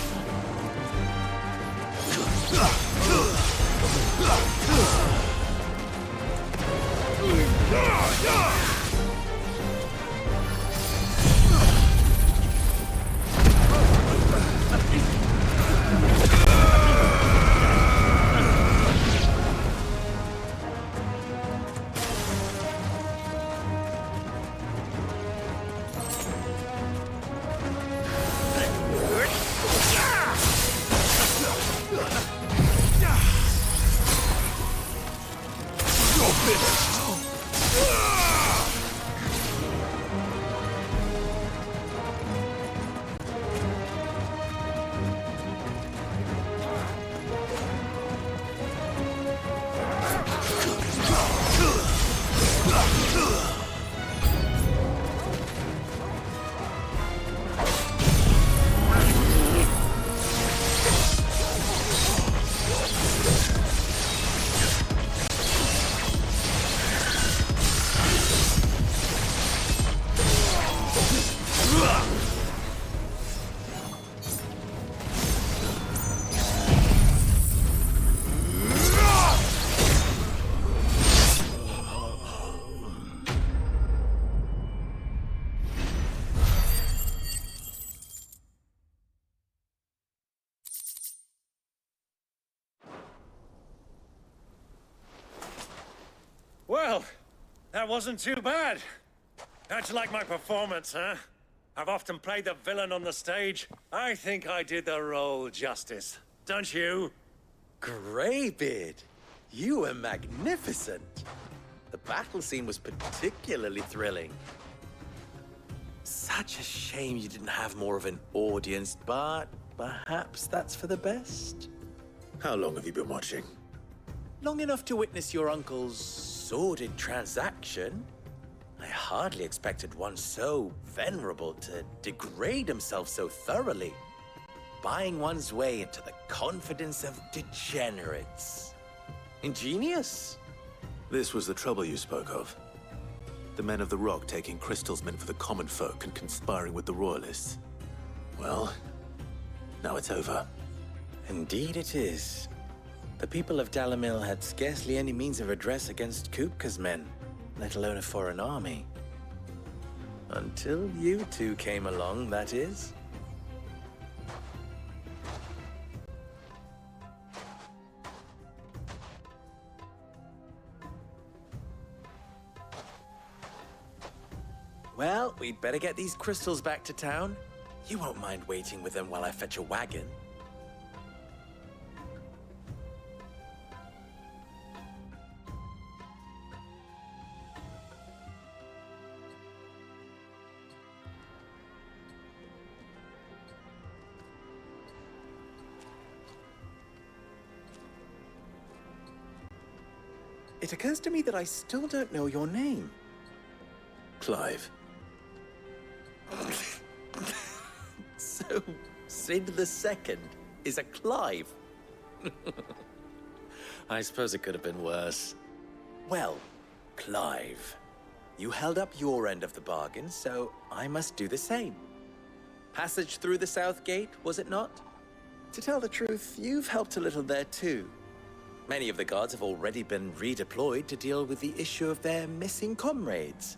Well, that wasn't too bad. How'd you like my performance, huh? I've often played the villain on the stage. I think I did the role justice. Don't you? Greybeard, you were magnificent. The battle scene was particularly thrilling. Such a shame you didn't have more of an audience, but perhaps that's for the best. How long have you been watching? Long enough to witness your uncle's sordid transaction. I hardly expected one so venerable to degrade himself so thoroughly, buying one's way into the confidence of degenerates. Ingenious. This was the trouble you spoke of. The men of the Rock taking crystals meant for the common folk and conspiring with the Royalists. Well, now it's over. Indeed it is. The people of Dalamil had scarcely any means of redress against Kupka's men, let alone a foreign army. Until you two came along, that is. Well, we'd better get these crystals back to town. You won't mind waiting with them while I fetch a wagon. It occurs to me that I still don't know your name. Clive. So, Sid the Second is a Clive. I suppose it could have been worse. Well, Clive, you held up your end of the bargain, so I must do the same. Passage through the South Gate, was it not? To tell the truth, you've helped a little there too. Many of the guards have already been redeployed to deal with the issue of their missing comrades.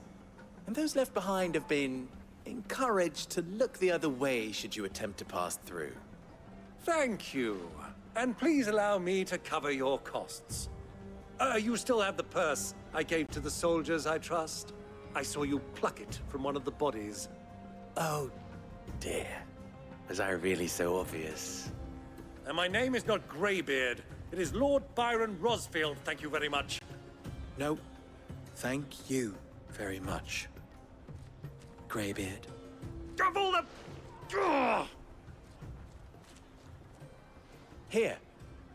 And those left behind have been encouraged to look the other way should you attempt to pass through. Thank you. And please allow me to cover your costs. You still have the purse I gave to the soldiers, I trust? I saw you pluck it from one of the bodies. Oh, dear. Was I really so obvious? And my name is not Greybeard. It is Lord Byron Rosfield, thank you very much. No, thank you very much. Greybeard. Of all the... Ugh! Here,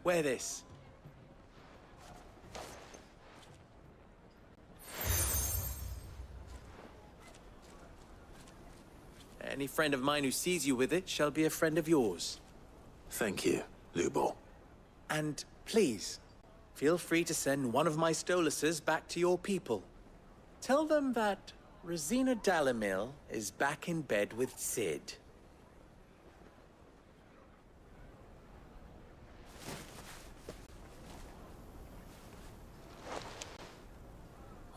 wear this. Any friend of mine who sees you with it shall be a friend of yours. Thank you, Lubor. And please, feel free to send one of my Stoluses back to your people. Tell them that Rosina Dalamil is back in bed with Sid.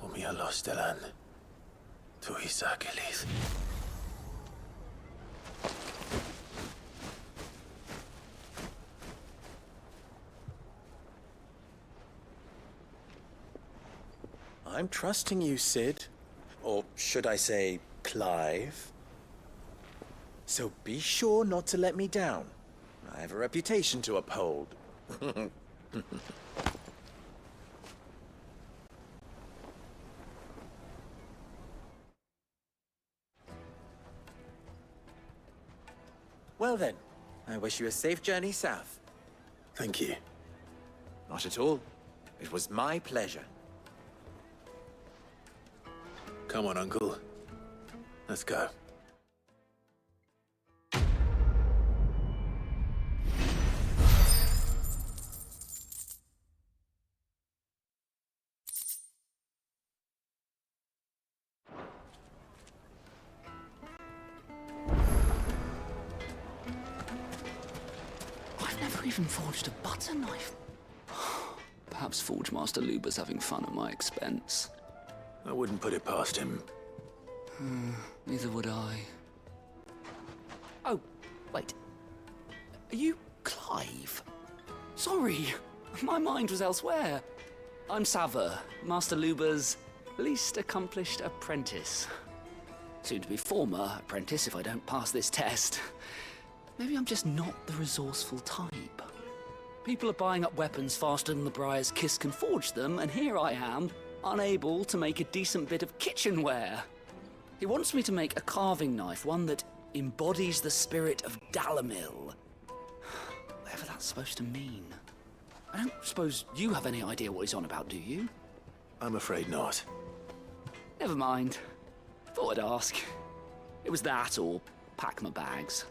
Omia Lostelan. Tuisa Kelith. I'm trusting you, Sid. Or should I say, Clive. So be sure not to let me down. I have a reputation to uphold. Well then, I wish you a safe journey south. Thank you. Not at all. It was my pleasure. Come on, Uncle. Let's go. I've never even forged a butter knife. Perhaps Forge Master Luber's having fun at my expense. I wouldn't put it past him. Neither would I. Oh, wait. Are you Clive? Sorry, my mind was elsewhere. I'm Sava, Master Luber's least accomplished apprentice. Soon to be former apprentice if I don't pass this test. Maybe I'm just not the resourceful type. People are buying up weapons faster than the Briar's Kiss can forge them, and here I am, unable to make a decent bit of kitchenware. He wants me to make a carving knife, one that embodies the spirit of Dalamil. Whatever that's supposed to mean. I don't suppose you have any idea what he's on about, do you? I'm afraid not. Never mind. Thought I'd ask. It was that or pack my bags.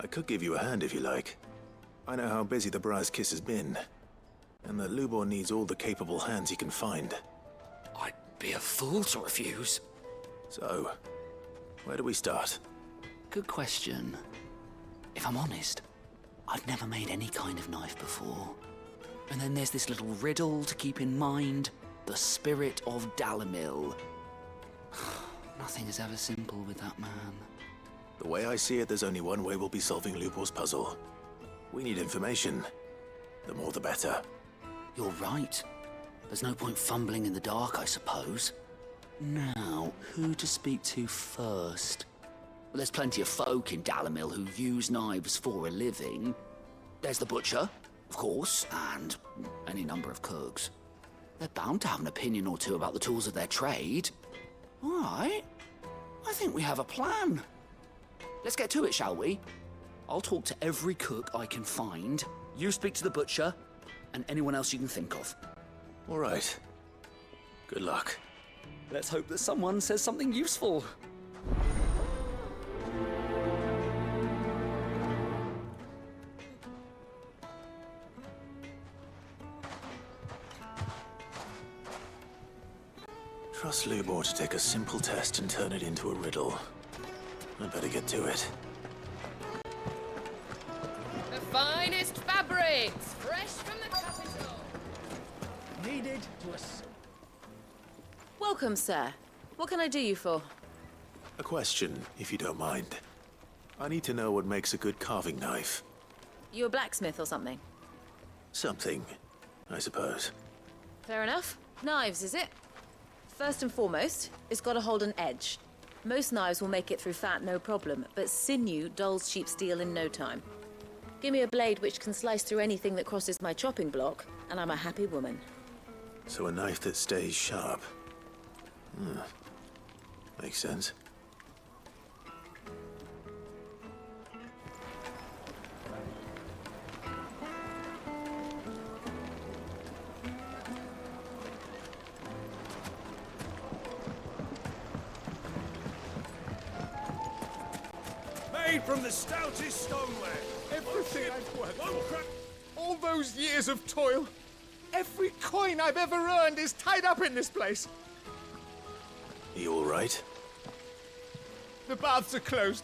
I could give you a hand if you like. I know how busy the Briar's Kiss has been, and that Lubor needs all the capable hands he can find. I'd be a fool to refuse. So, where do we start? Good question. If I'm honest, I've never made any kind of knife before. And then there's this little riddle to keep in mind. The spirit of Dalimil. Nothing is ever simple with that man. The way I see it, there's only one way we'll be solving Lubor's puzzle. We need information. The more the better. You're right. There's no point fumbling in the dark, I suppose. Now, who to speak to first? Well, there's plenty of folk in Dalimil who use knives for a living. There's the butcher, of course, and any number of cooks. They're bound to have an opinion or two about the tools of their trade. All right. I think we have a plan. Let's get to it, shall we? I'll talk to every cook I can find. You speak to the butcher, and anyone else you can think of. All right. Good luck. Let's hope that someone says something useful. Trust Lubor to take a simple test and turn it into a riddle. I better get to it. The finest fabrics, fresh from the capital. Needed to us. Welcome, sir. What can I do you for? A question, if you don't mind. I need to know what makes a good carving knife. You a blacksmith or something? Something, I suppose. Fair enough. Knives, is it? First and foremost, it's got to hold an edge. Most knives will make it through fat, no problem, but sinew dulls cheap steel in no time. Give me a blade which can slice through anything that crosses my chopping block, and I'm a happy woman. So a knife that stays sharp. Makes sense. Made from the stoutest stoneware. Everything I've worked for. All those years of toil. Every coin I've ever earned is tied up in this place. You all right? The baths are closed.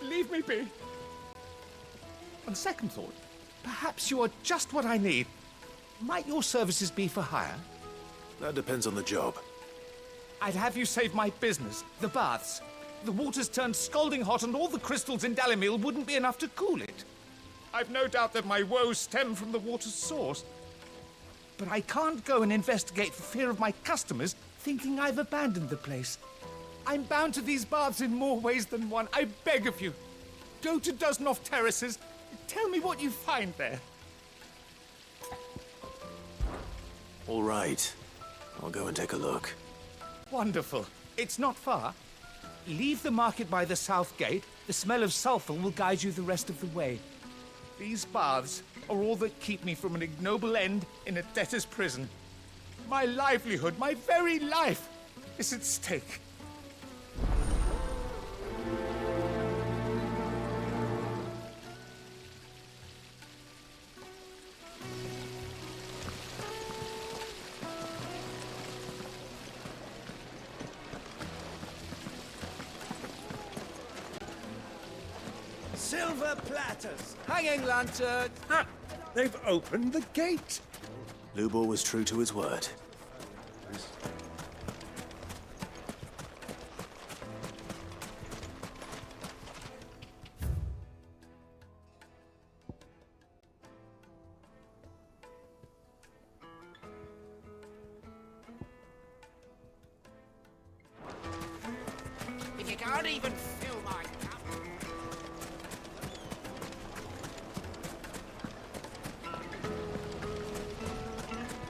Leave me be. On second thought, perhaps you are just what I need. Might your services be for hire? That depends on the job. I'd have you save my business, the baths. The water's turned scalding hot and all the crystals in Dalimil wouldn't be enough to cool it. I've no doubt that my woes stem from the water's source. But I can't go and investigate for fear of my customers thinking I've abandoned the place. I'm bound to these baths in more ways than one. I beg of you. Go to Dusnoff Terraces. Tell me what you find there. All right. I'll go and take a look. Wonderful. It's not far. Leave the market by the south gate. The smell of sulphur will guide you the rest of the way. These baths are all that keep me from an ignoble end in a debtor's prison. My livelihood, my very life, is at stake. Silver platters, hanging lanterns. Ha! They've opened the gate. Lubor was true to his word. If you can't even fill my cup.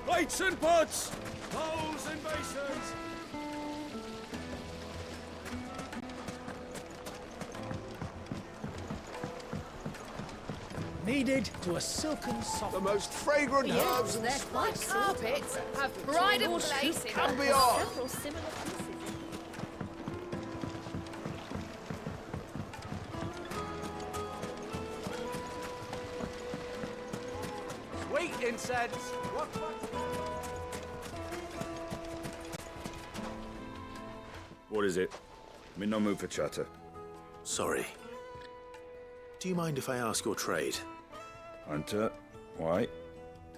Plates and pots, bowls and basins. Needed to a silken soft. The most fragrant herbs and Their white carpets have pride of place in can be ours. several similar pieces. incense. What? What is it? I'm in no mood for chatter. Sorry. Do you mind if I ask your trade? Hunter, why?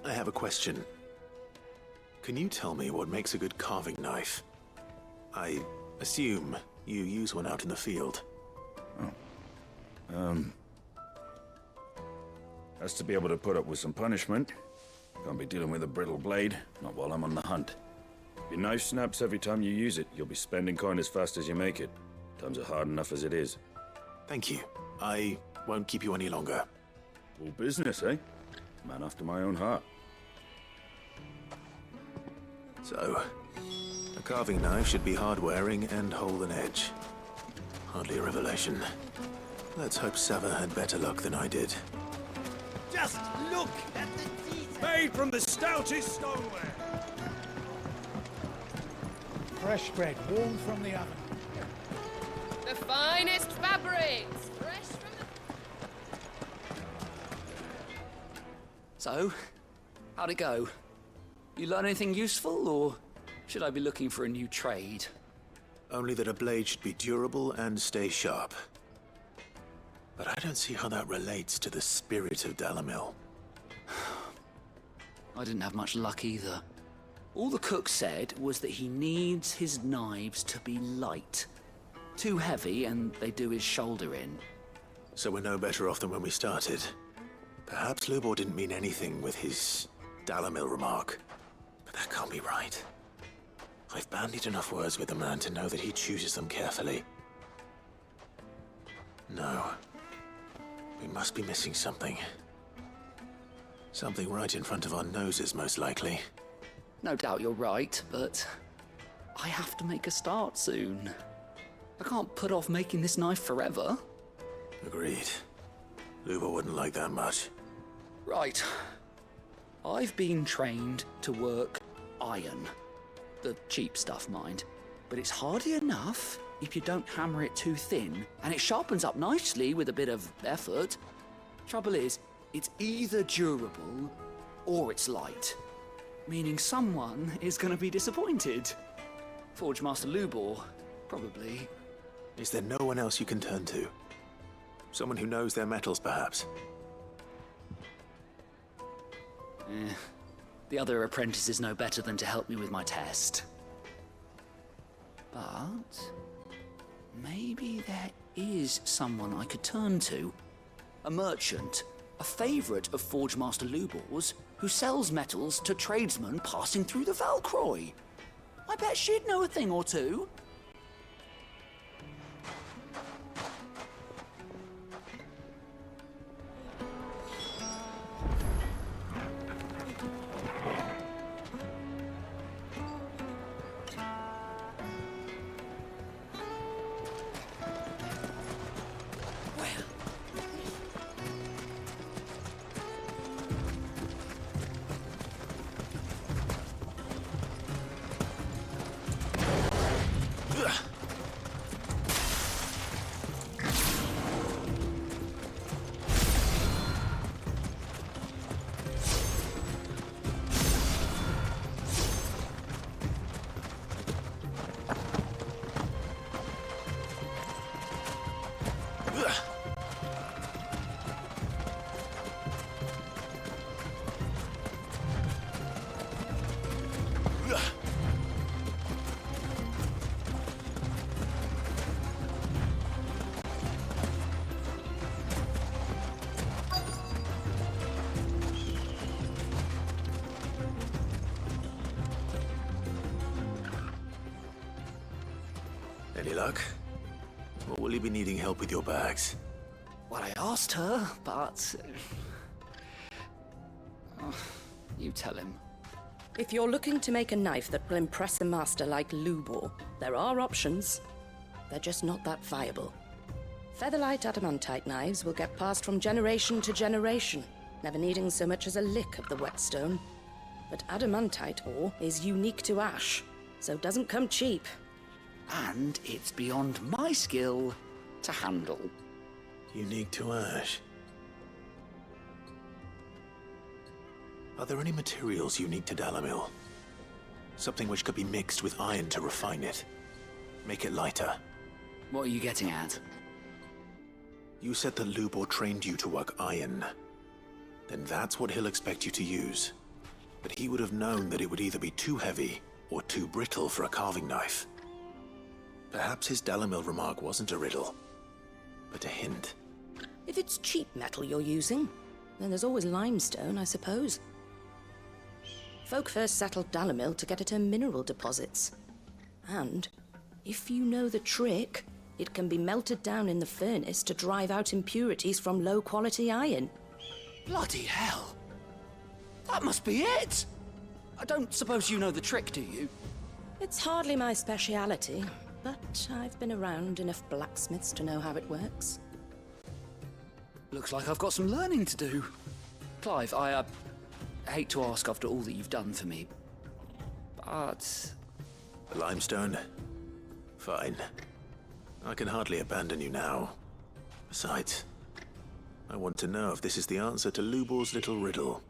I have a question. Can you tell me what makes a good carving knife? I assume you use one out in the field. Has to be able to put up with some punishment. Can't be dealing with a brittle blade, not while I'm on the hunt. If your knife snaps every time you use it, you'll be spending coin as fast as you make it. Times are hard enough as it is. Thank you. I won't keep you any longer. All business, eh? Man after my own heart. So, a carving knife should be hard-wearing and hold an edge. Hardly a revelation. Let's hope Sava had better luck than I did. Just look at the detail. Made from the stoutest stoneware. Fresh bread, warm from the oven. The finest fabrics, fresh from the... So, how'd it go? You learn anything useful, or should I be looking for a new trade? Only that a blade should be durable and stay sharp. But I don't see how that relates to the spirit of Dalamil. I didn't have much luck either. All the cook said was that he needs his knives to be light. Too heavy and they do his shoulder in. So we're no better off than when we started. Perhaps Lubor didn't mean anything with his Dalamil remark. But that can't be right. I've bandied enough words with the man to know that he chooses them carefully. No. We must be missing something. Something right in front of our noses, most likely. No doubt you're right, but I have to make a start soon. I can't put off making this knife forever. Agreed. Lubor wouldn't like that much. Right. I've been trained to work iron. The cheap stuff, mind. But it's hardy enough if you don't hammer it too thin, and it sharpens up nicely with a bit of effort. Trouble is, it's either durable or it's light. Meaning someone is going to be disappointed. Forge Master Lubor, probably. Is there no one else you can turn to? Someone who knows their metals, perhaps? The other apprentices know better than to help me with my test. But maybe there is someone I could turn to. A merchant, a favourite of Forge Master Lubor's, who sells metals to tradesmen passing through the Valcroy. I bet she'd know a thing or two. Any luck? Or will you be needing help with your bags? Well, I asked her, but... you tell him. If you're looking to make a knife that will impress a master like Lubor, there are options. They're just not that viable. Featherlight adamantite knives will get passed from generation to generation, never needing so much as a lick of the whetstone. But adamantite ore is unique to ash, so doesn't come cheap. And it's beyond my skill to handle. Unique to ash? Are there any materials unique to Dalamil? Something which could be mixed with iron to refine it. Make it lighter. What are you getting at? You said that Lubor trained you to work iron. Then that's what he'll expect you to use. But he would have known that it would either be too heavy or too brittle for a carving knife. Perhaps his Dalamil remark wasn't a riddle, but a hint. If it's cheap metal you're using, then there's always limestone, I suppose. Folk first settled Dalamil to get at her mineral deposits. And, if you know the trick, it can be melted down in the furnace to drive out impurities from low-quality iron. Bloody hell! That must be it! I don't suppose you know the trick, do you? It's hardly my speciality, but I've been around enough blacksmiths to know how it works. Looks like I've got some learning to do. Clive, I hate to ask after all that you've done for me, but... Limestone? Fine. I can hardly abandon you now. Besides, I want to know if this is the answer to Lubor's little riddle.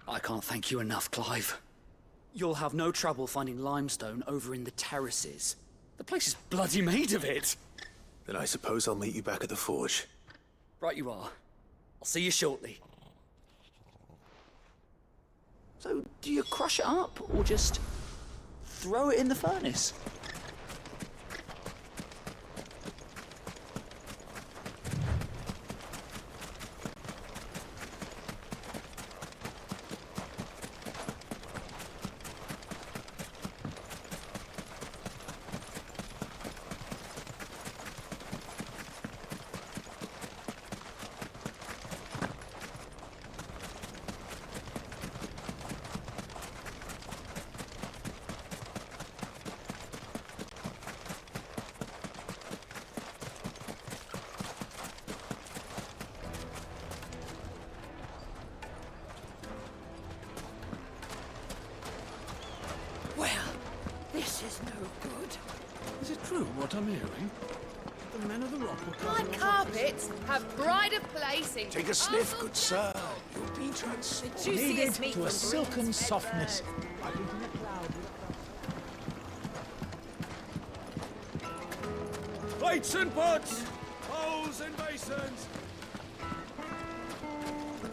I can't thank you enough, Clive. You'll have no trouble finding limestone over in the terraces. The place is bloody made of it. Then I suppose I'll meet you back at the forge. Right you are. I'll see you shortly. So, do you crush it up, or just throw it in the furnace? This is no good. Is it true what I'm hearing? The men of the rock will My carpets have pride of place in Take a sniff, good sir. You'll be transformed. The juiciest meat to a from silken Britain's softness. Plates and pots! Bowls and basins!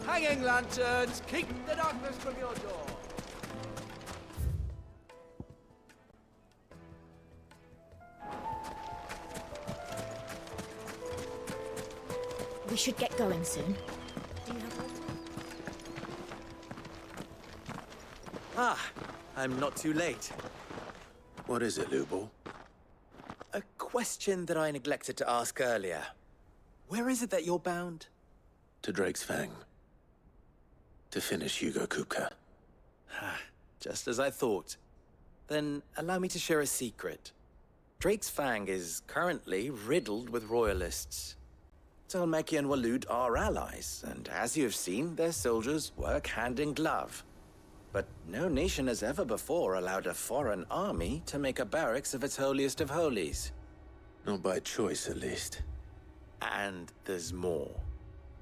Hanging lanterns, keep the darkness from your door. We should get going soon. Ah, I'm not too late. What is it, Lubor? A question that I neglected to ask earlier. Where is it that you're bound? To Drake's Fang. To finish Hugo Kupka. Just as I thought. Then allow me to share a secret. Drake's Fang is currently riddled with royalists. Tolmeki and Walud are allies, and as you have seen, their soldiers work hand in glove. But no nation has ever before allowed a foreign army to make a barracks of its holiest of holies. Not by choice, at least. And there's more.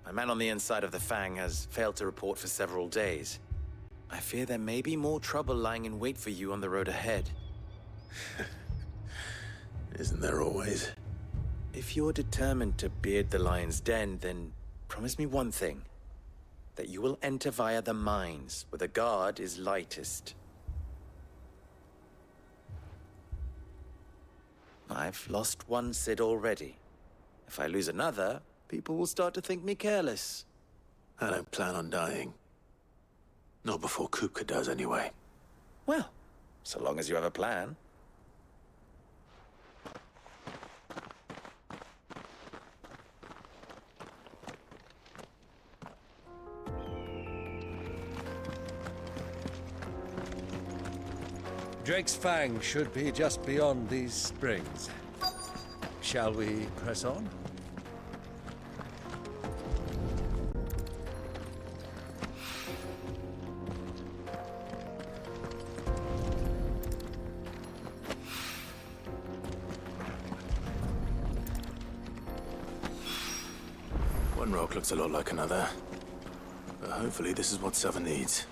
A man on the inside of the Fang has failed to report for several days. I fear there may be more trouble lying in wait for you on the road ahead. Isn't there always? If you're determined to beard the lion's den, then promise me one thing. That you will enter via the mines, where the guard is lightest. I've lost one Cid already. If I lose another, people will start to think me careless. I don't plan on dying. Not before Kupka does, anyway. Well, so long as you have a plan. Drake's Fang should be just beyond these springs. Shall we press on? One rock looks a lot like another. But hopefully this is what Seven needs.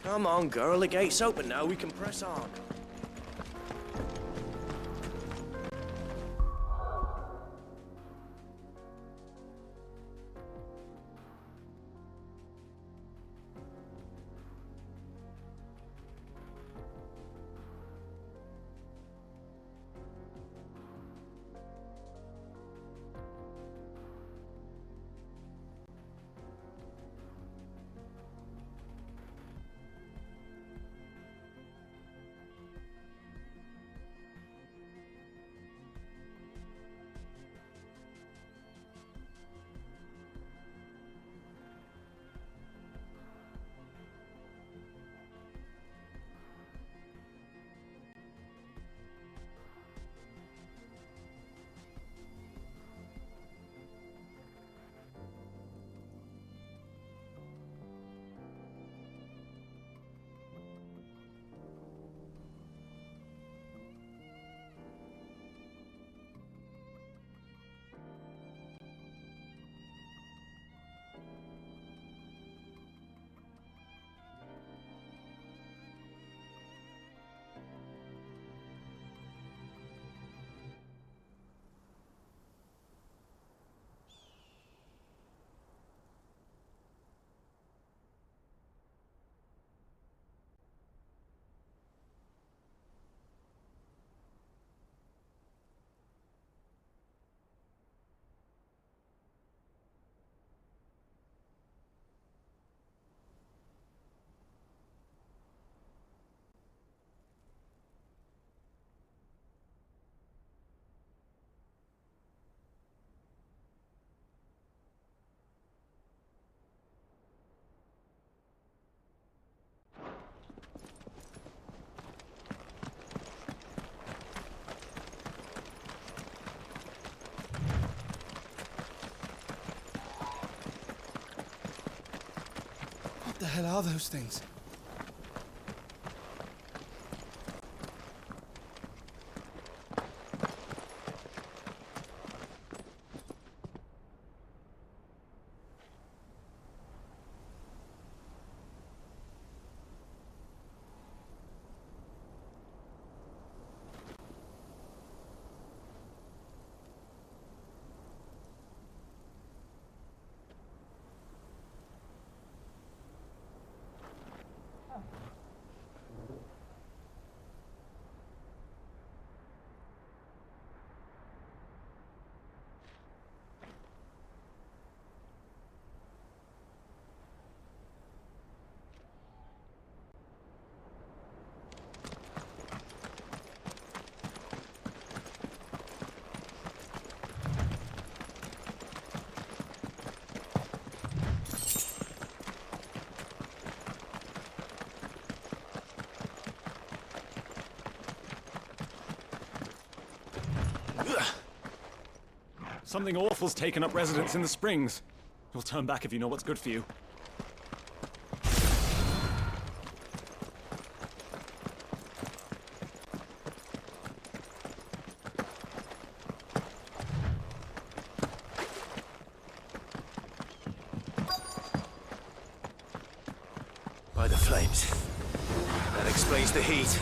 Come on, girl. The gate's open now. We can press on. What the hell are those things? Something awful's taken up residence in the springs. You'll turn back if you know what's good for you. By the flames. That explains the heat.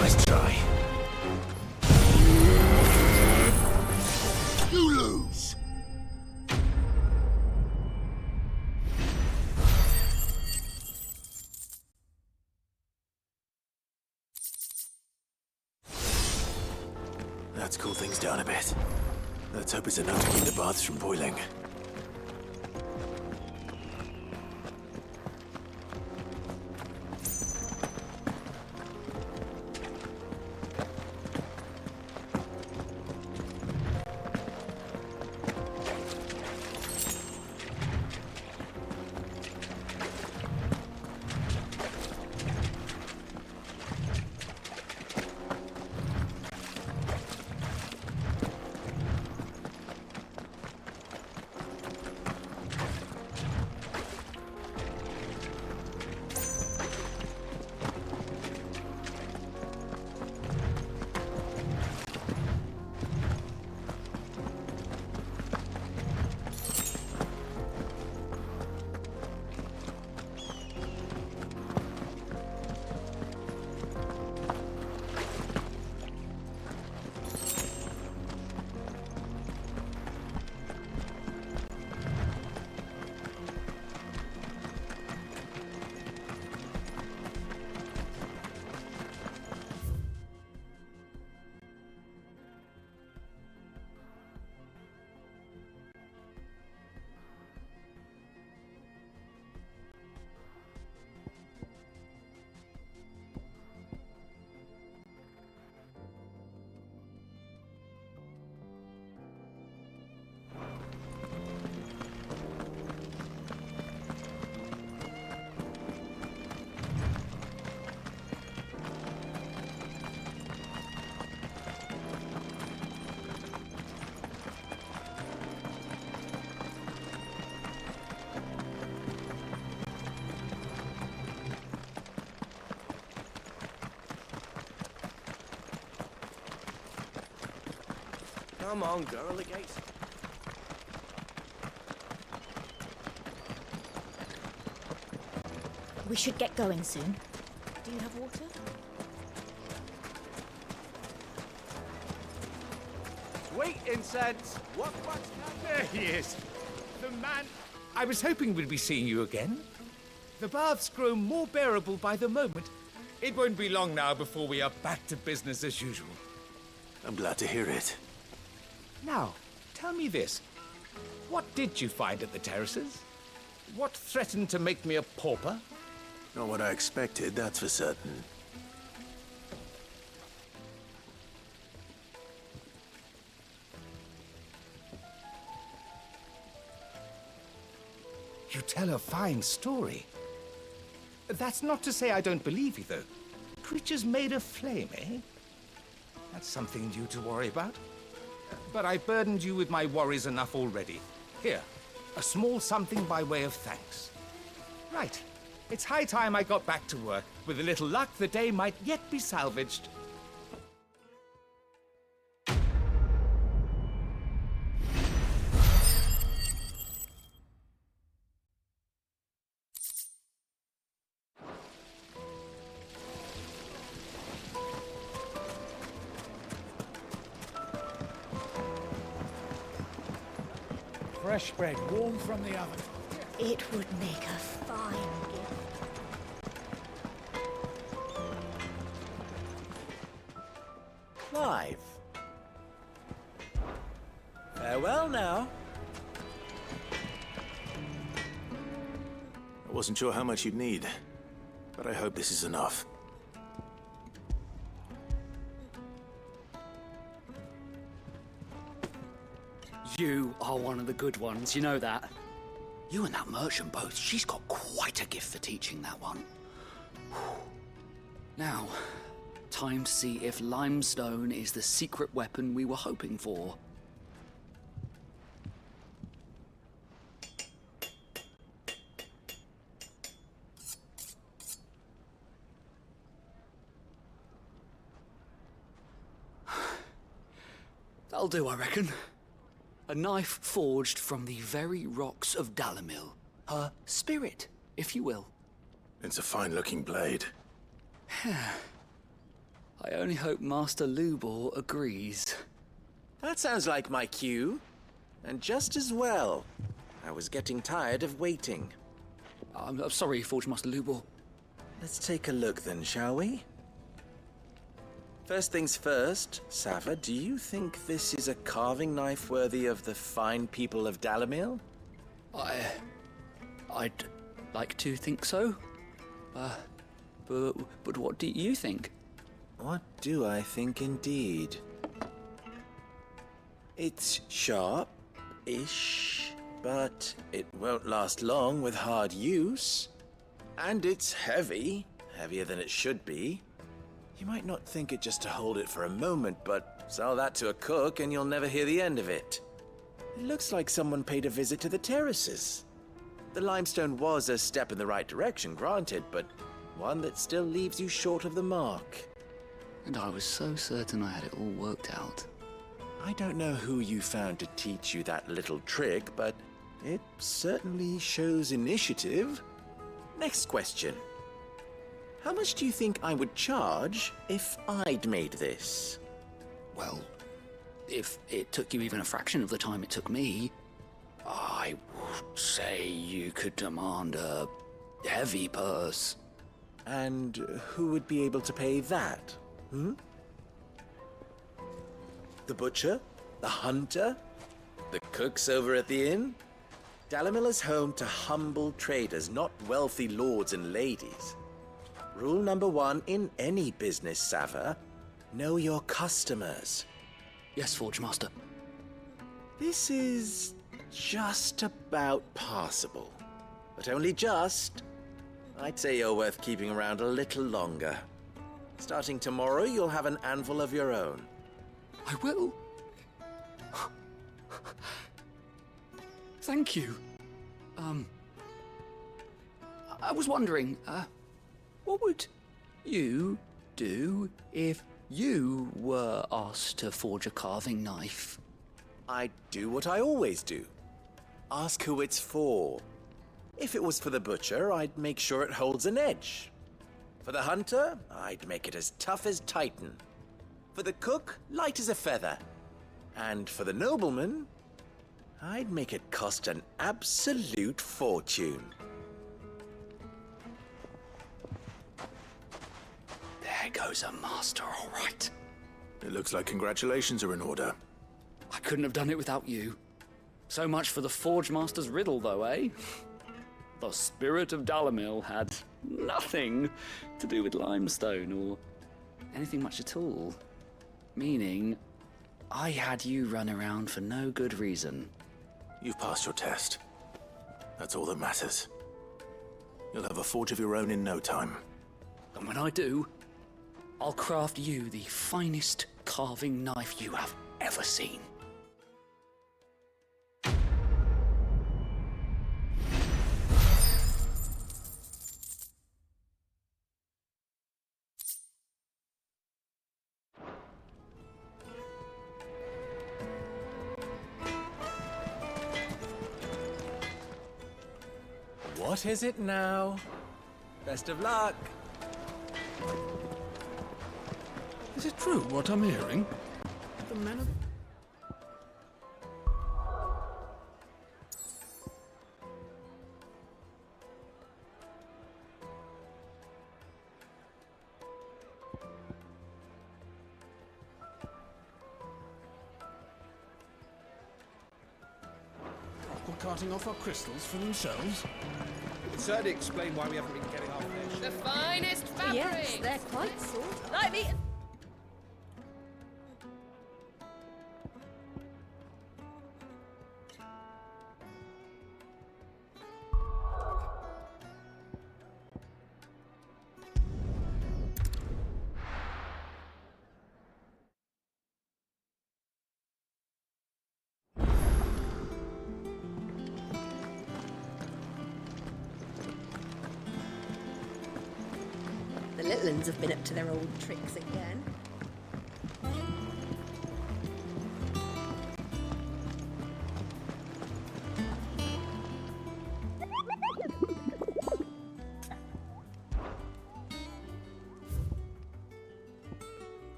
Nice try. You lose! That's cooled things down a bit. Let's hope it's enough to keep the baths from boiling. Come on, girl, the gates. We should get going soon. Do you have water? Sweet incense! There he is! The man... I was hoping we'd be seeing you again. The baths grow more bearable by the moment. It won't be long now before we are back to business as usual. I'm glad to hear it. Now, tell me this. What did you find at the terraces? What threatened to make me a pauper? Not what I expected, that's for certain. You tell a fine story. That's not to say I don't believe you, though. Creatures made of flame, eh? That's something new to worry about. But I've burdened you with my worries enough already. Here, a small something by way of thanks. Right. It's high time I got back to work. With a little luck, the day might yet be salvaged. Fresh bread, warm from the oven. It would make a fine gift. Live. Farewell now. I wasn't sure how much you'd need, but I hope this is enough. You are one of the good ones, you know that. You and that merchant both, she's got quite a gift for teaching that one. Now, time to see if limestone is the secret weapon we were hoping for. That'll do, I reckon. A knife forged from the very rocks of Dalimil. Her spirit, if you will. It's a fine-looking blade. I only hope Master Lubor agrees. That sounds like my cue. And just as well. I was getting tired of waiting. I'm sorry, Forge Master Lubor. Let's take a look then, shall we? First things first, Sava, do you think this is a carving knife worthy of the fine people of Dalamil? I'd like to think so. But what do you think? What do I think indeed? It's sharp-ish, but it won't last long with hard use. And it's heavy, heavier than it should be. You might not think it just to hold it for a moment, but sell that to a cook and you'll never hear the end of it. It looks like someone paid a visit to the terraces. The limestone was a step in the right direction, granted, but one that still leaves you short of the mark. And I was so certain I had it all worked out. I don't know who you found to teach you that little trick, but it certainly shows initiative. Next question. How much do you think I would charge if I'd made this? Well, if it took you even a fraction of the time it took me, I would say you could demand a heavy purse. And who would be able to pay that? The butcher? The hunter? The cooks over at the inn? Dalamil is home to humble traders, not wealthy lords and ladies. Rule number 1 in any business, Sava. Know your customers. Yes, Forge Master. This is just about passable. But only just. I'd say you're worth keeping around a little longer. Starting tomorrow, you'll have an anvil of your own. I will. Thank you. I was wondering, what would you do if you were asked to forge a carving knife? I'd do what I always do. Ask who it's for. If it was for the butcher, I'd make sure it holds an edge. For the hunter, I'd make it as tough as Titan. For the cook, light as a feather. And for the nobleman, I'd make it cost an absolute fortune. There goes a master, all right. It looks like congratulations are in order. I couldn't have done it without you. So much for the Forge Master's riddle, though, eh? The spirit of Dalamil had nothing to do with limestone or anything much at all. Meaning, I had you run around for no good reason. You've passed your test. That's all that matters. You'll have a forge of your own in no time. And when I do, I'll craft you the finest carving knife you have ever seen. What is it now? Best of luck. Is it true what I'm hearing? The men of... People carting off our crystals for themselves? It would certainly explain why we haven't been getting our fish. The finest fabrics! Yes, they're quite sort. Like me. The little ones have been up to their old tricks again.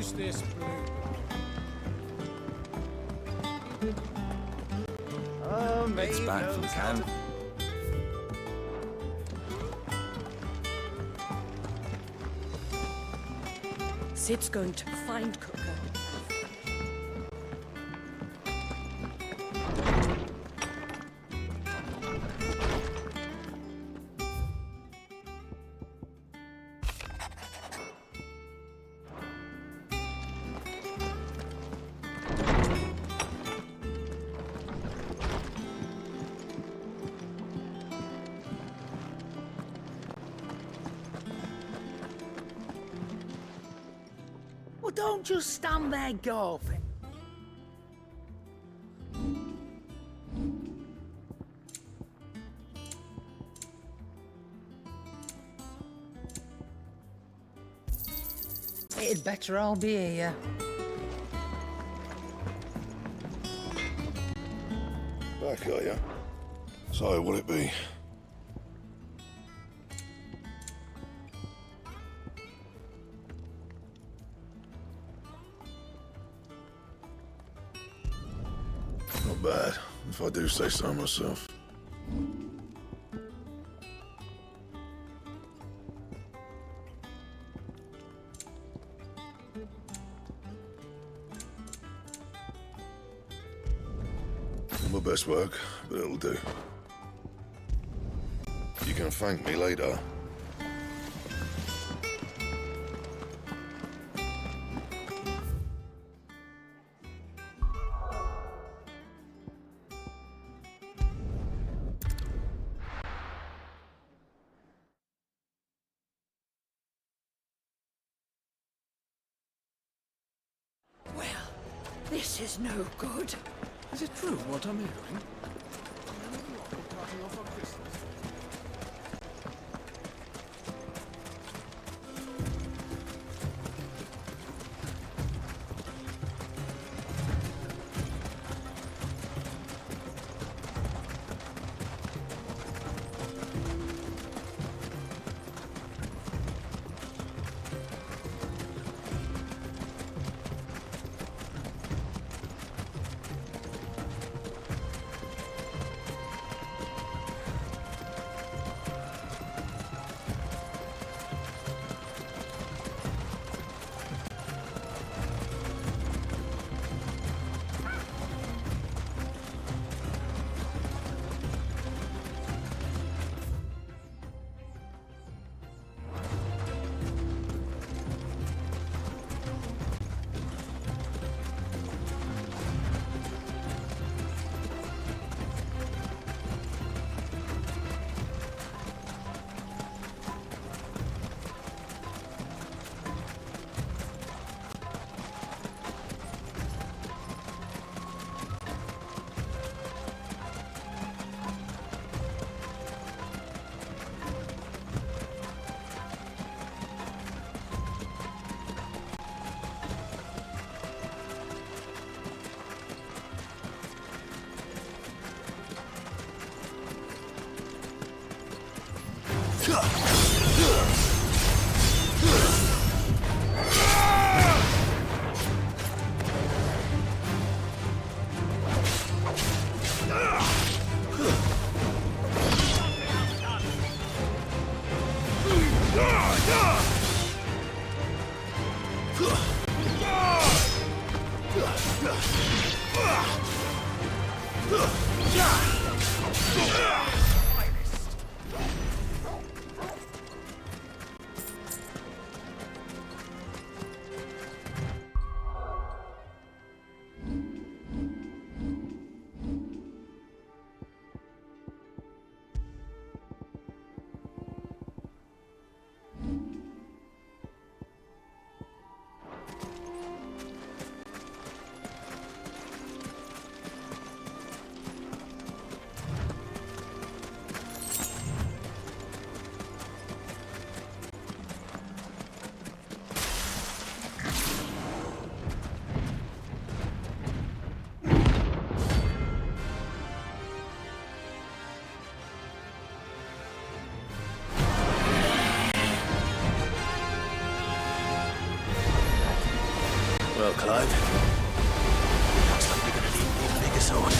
Use this blue. It's back from camp. Sid's going to find Cooker. Well, don't just stand there gawping. It'd better all be here. Back, are you? So, will it be? Not bad, if I do say so myself. Not my best work, but it'll do. You can thank me later. This is no good. Is it true what I'm hearing? The men of the rock are cutting off our crystals. Clive. Looks like we're gonna need an even bigger sword.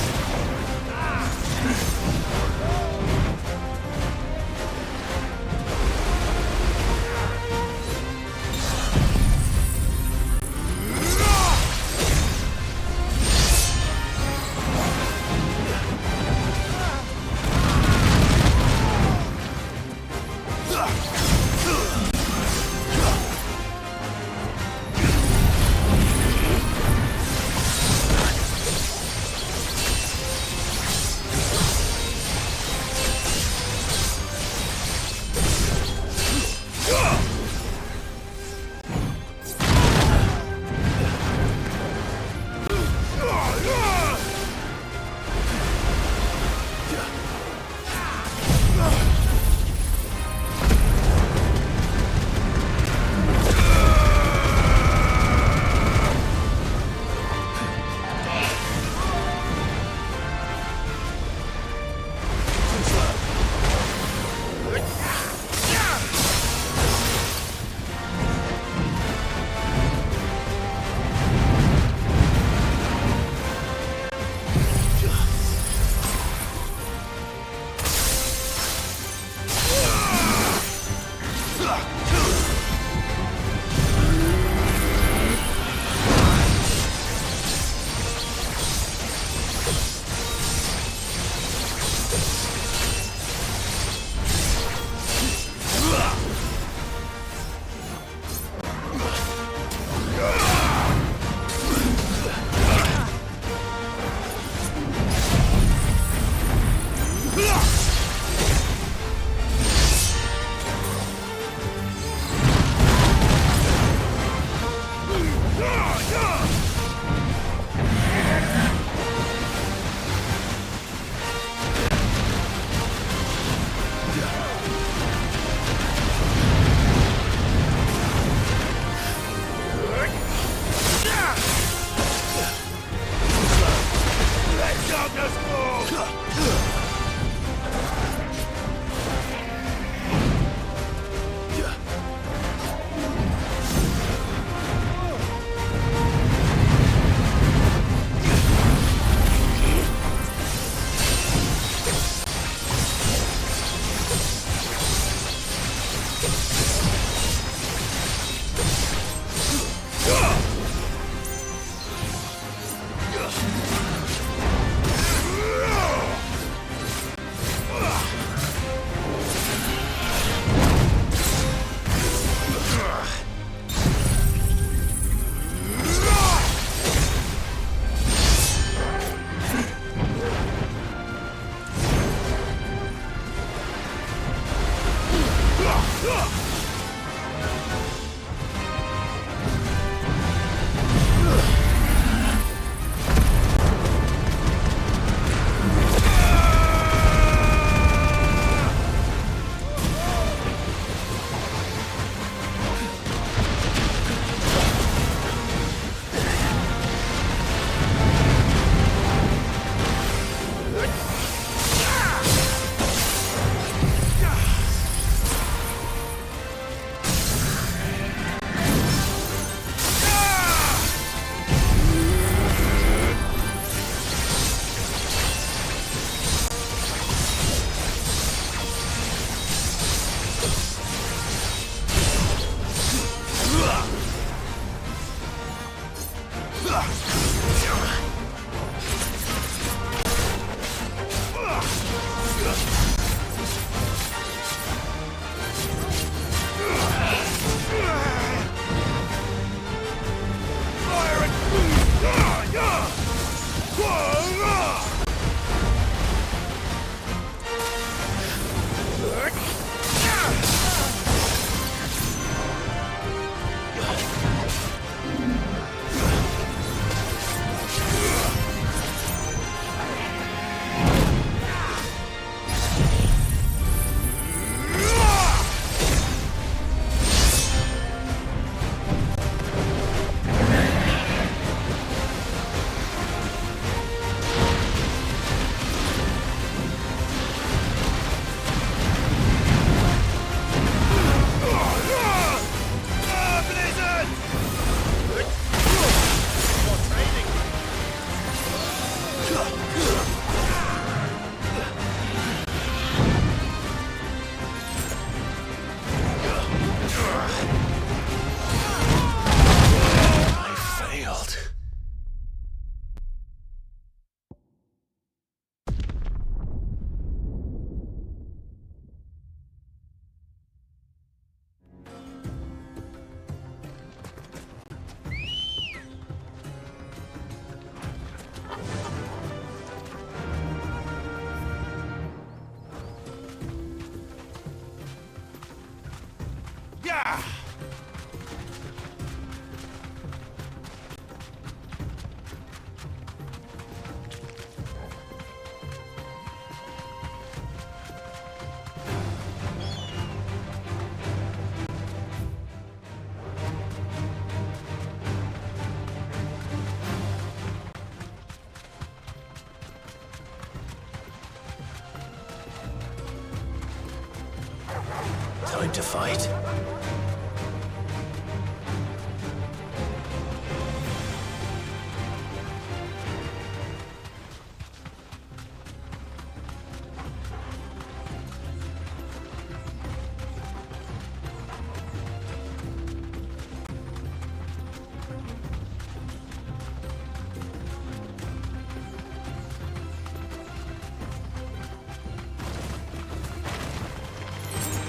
time to fight.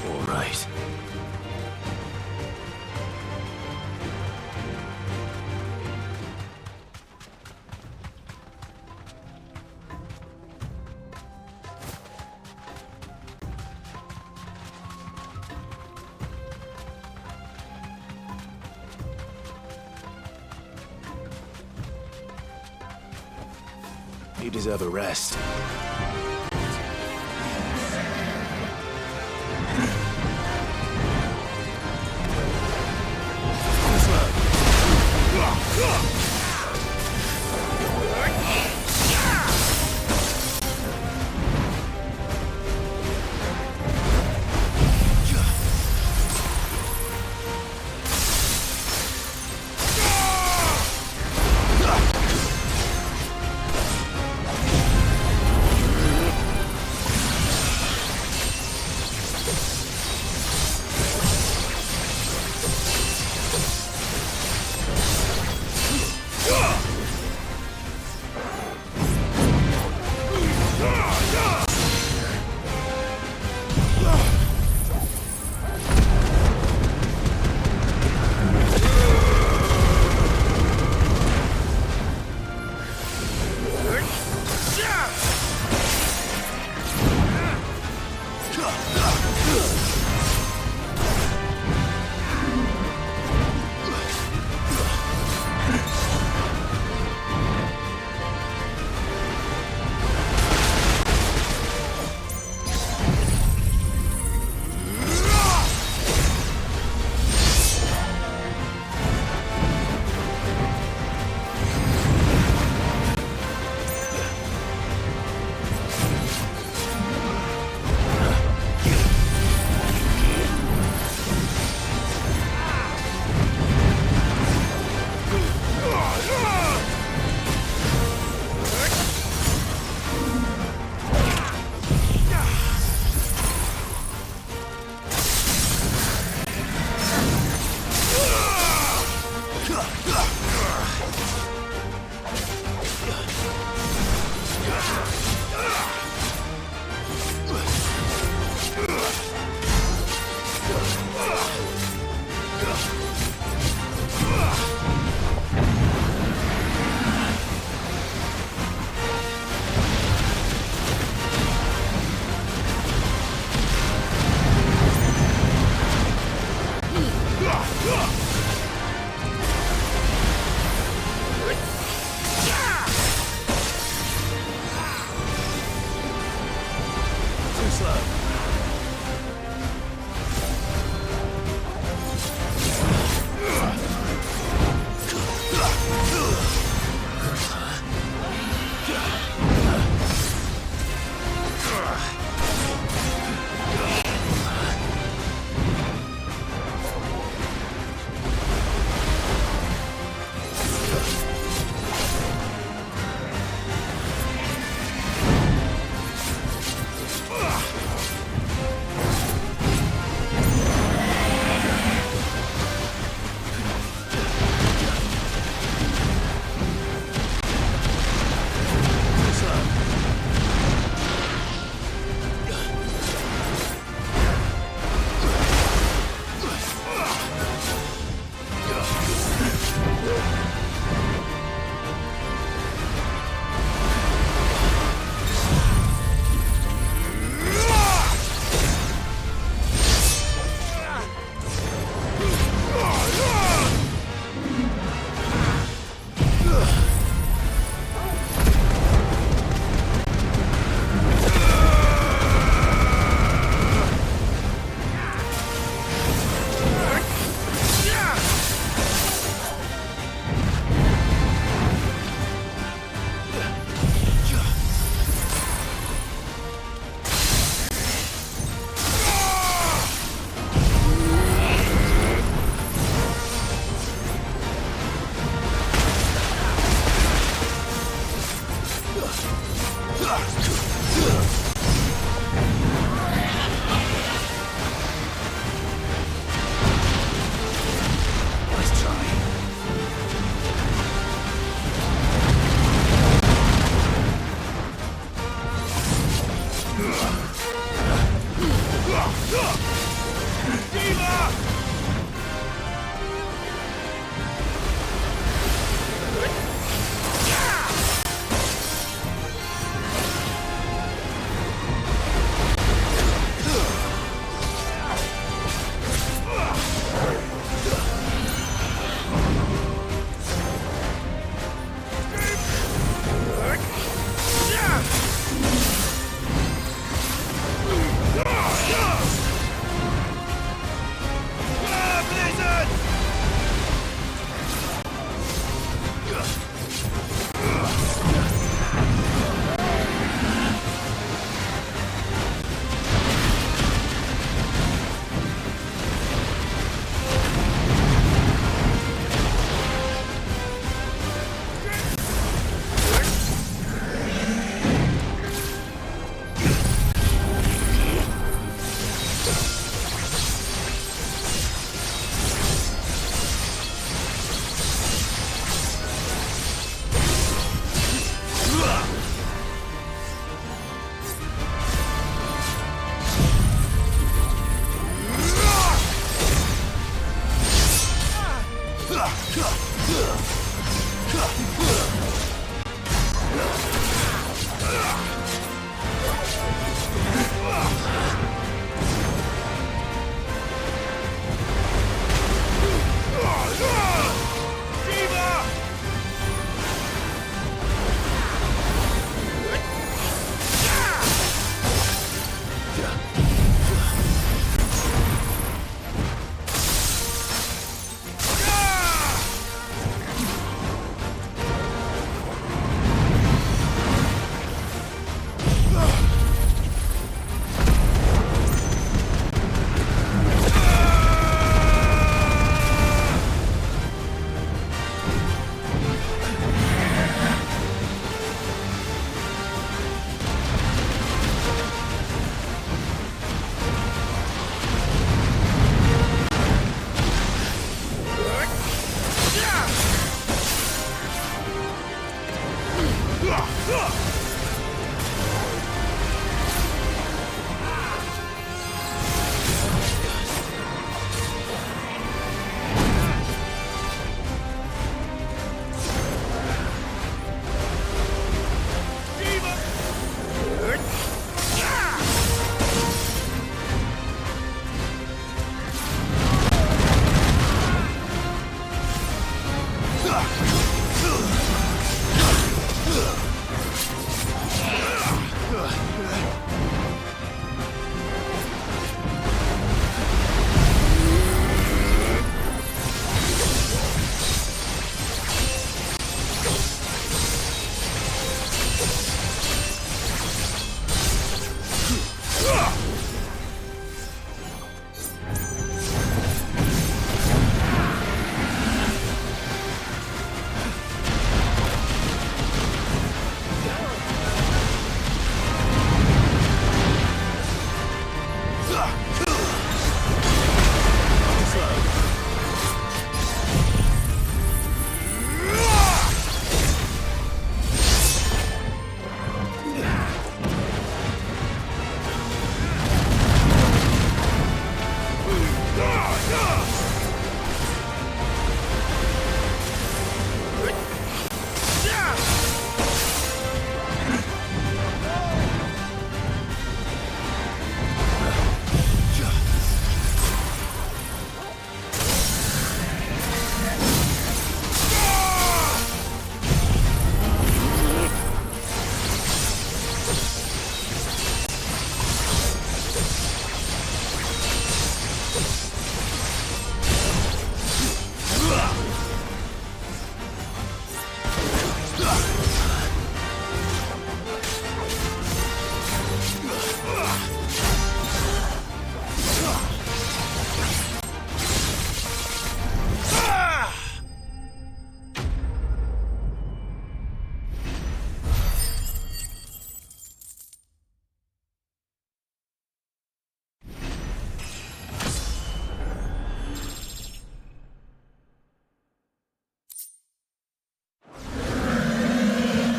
All right. You deserve a rest.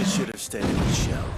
Should have stayed in the shell.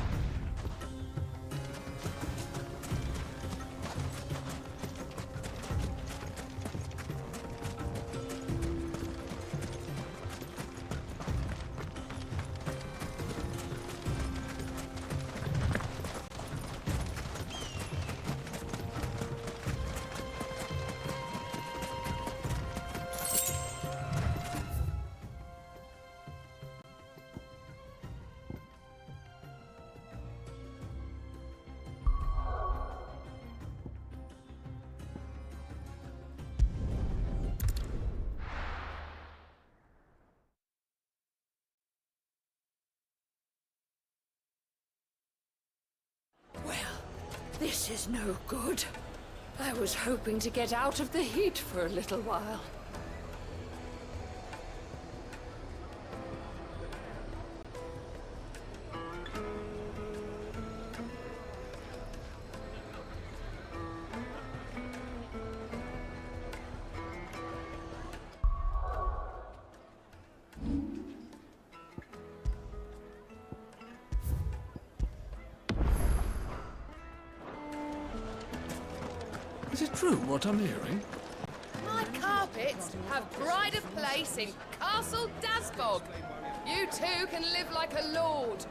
This is no good. I was hoping to get out of the heat for a little while. Is it true what I'm hearing? My carpets have pride of place in Castle Dasbog. You too can live like a lord.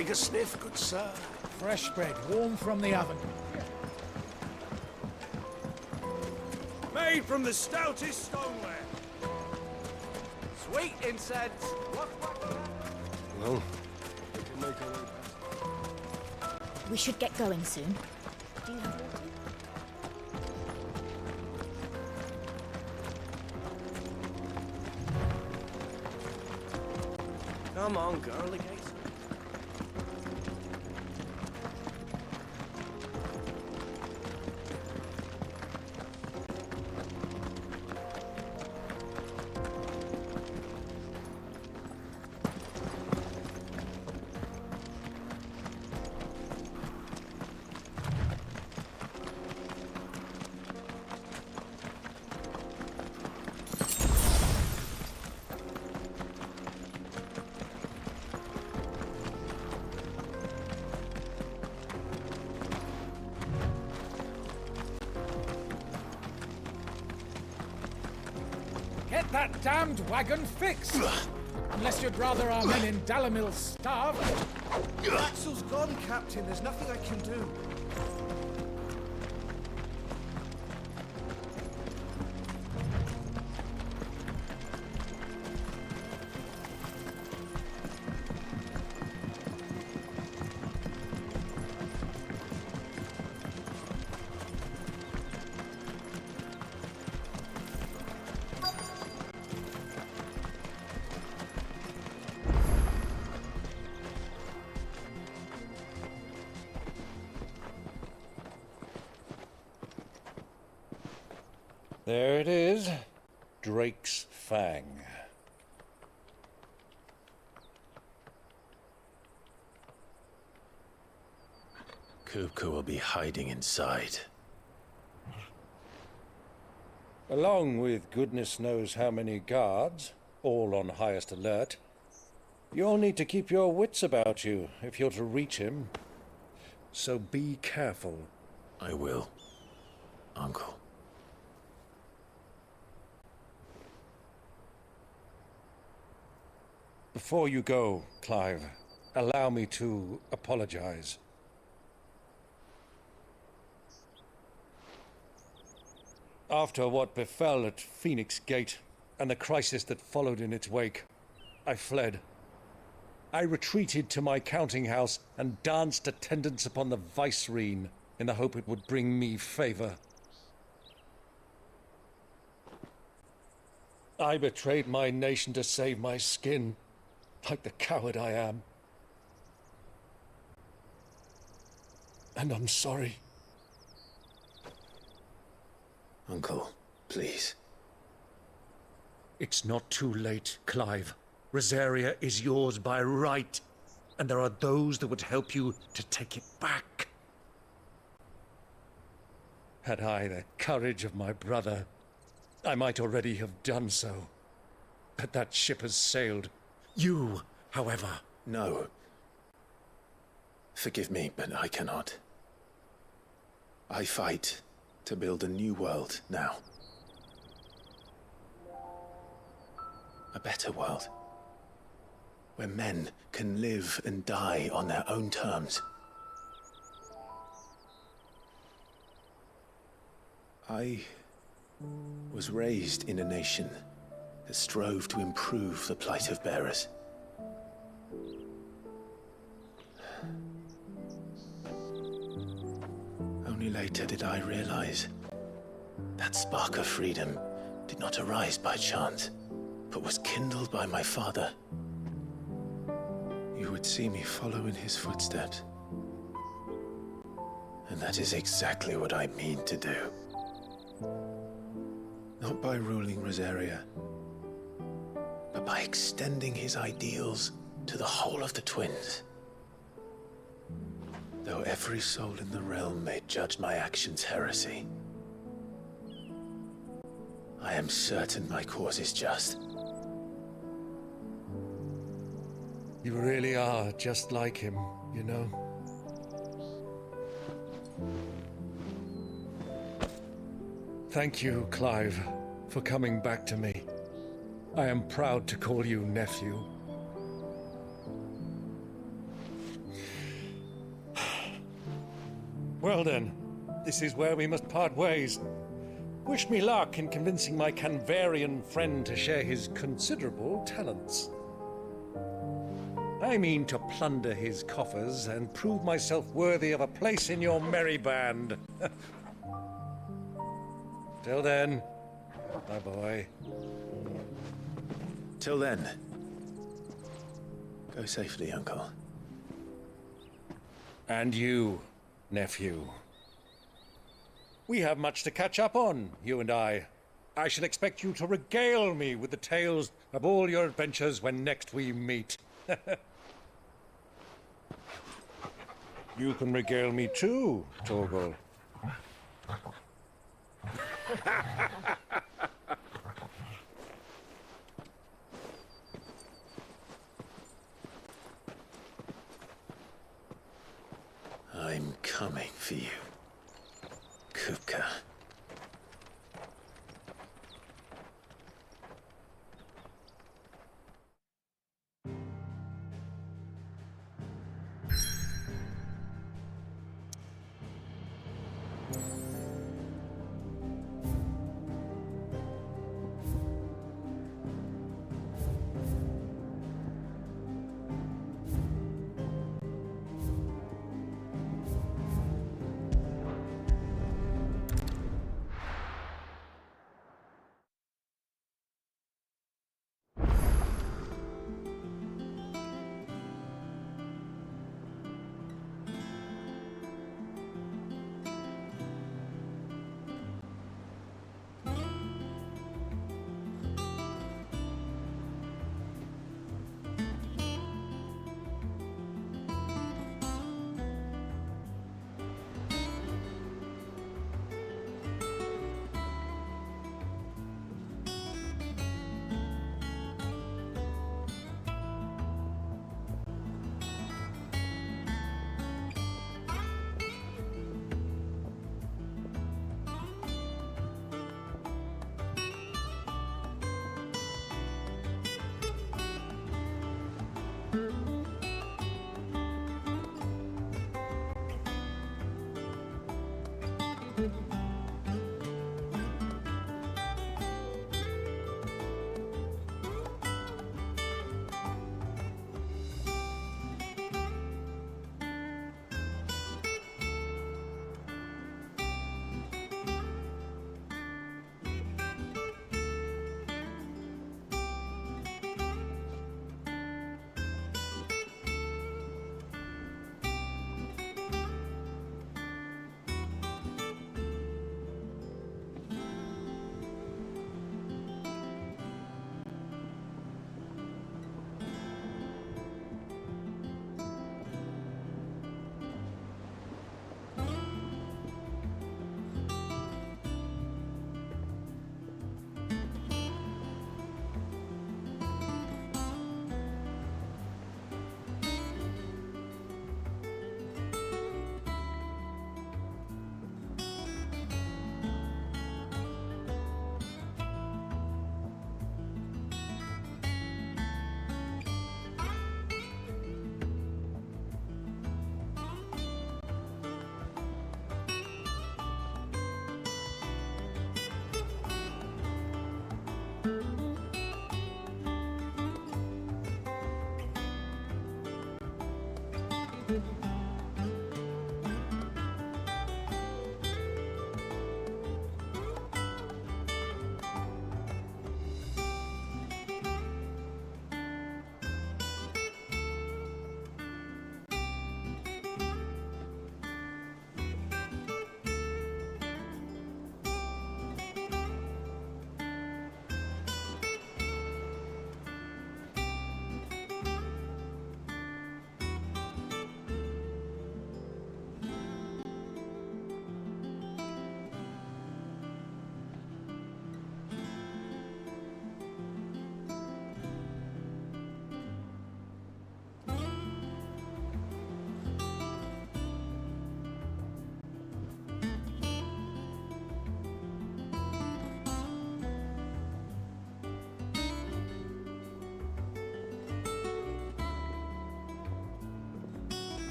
Take a sniff, good sir. Fresh bread, warm from the oven. Made from the stoutest stoneware. Sweet incense. Well, We should get going soon. Do you have Come on, girl. Get that damned wagon fixed! Unless you'd rather our men in Dalamil starve. Axel's gone, Captain. There's nothing I can do. There it is. Drake's Fang. Kupka will be hiding inside. Along with goodness knows how many guards, all on highest alert. You'll need to keep your wits about you if you're to reach him. So be careful. I will, Uncle. Before you go, Clive, allow me to apologize. After what befell at Phoenix Gate and the crisis that followed in its wake, I fled. I retreated to my counting house and danced attendance upon the vicereine in the hope it would bring me favor. I betrayed my nation to save my skin, like the coward I am. And I'm sorry. Uncle, please. It's not too late, Clive. Rosaria is yours by right, and there are those that would help you to take it back. Had I the courage of my brother, I might already have done so. But that ship has sailed. You, however... No. Forgive me, but I cannot. I fight to build a new world now. A better world. Where men can live and die on their own terms. I was raised in a nation that strove to improve the plight of bearers. Only later did I realize that spark of freedom did not arise by chance, but was kindled by my father. You would see me follow in his footsteps. And that is exactly what I mean to do. Not by ruling Rosaria, but by extending his ideals to the whole of the twins. Though every soul in the realm may judge my actions heresy, I am certain my cause is just. You really are just like him, you know? Thank you, Clive, for coming back to me. I am proud to call you nephew. Well then, this is where we must part ways. Wish me luck in convincing my Canvarian friend to share his considerable talents. I mean to plunder his coffers and prove myself worthy of a place in your merry band. Till then, my boy. Till then, Go safely, Uncle. And you, nephew. We have much to catch up on, you and I. I shall expect you to regale me with the tales of all your adventures when next we meet. You can regale me too, Torgal. I'm coming for you, Kupka.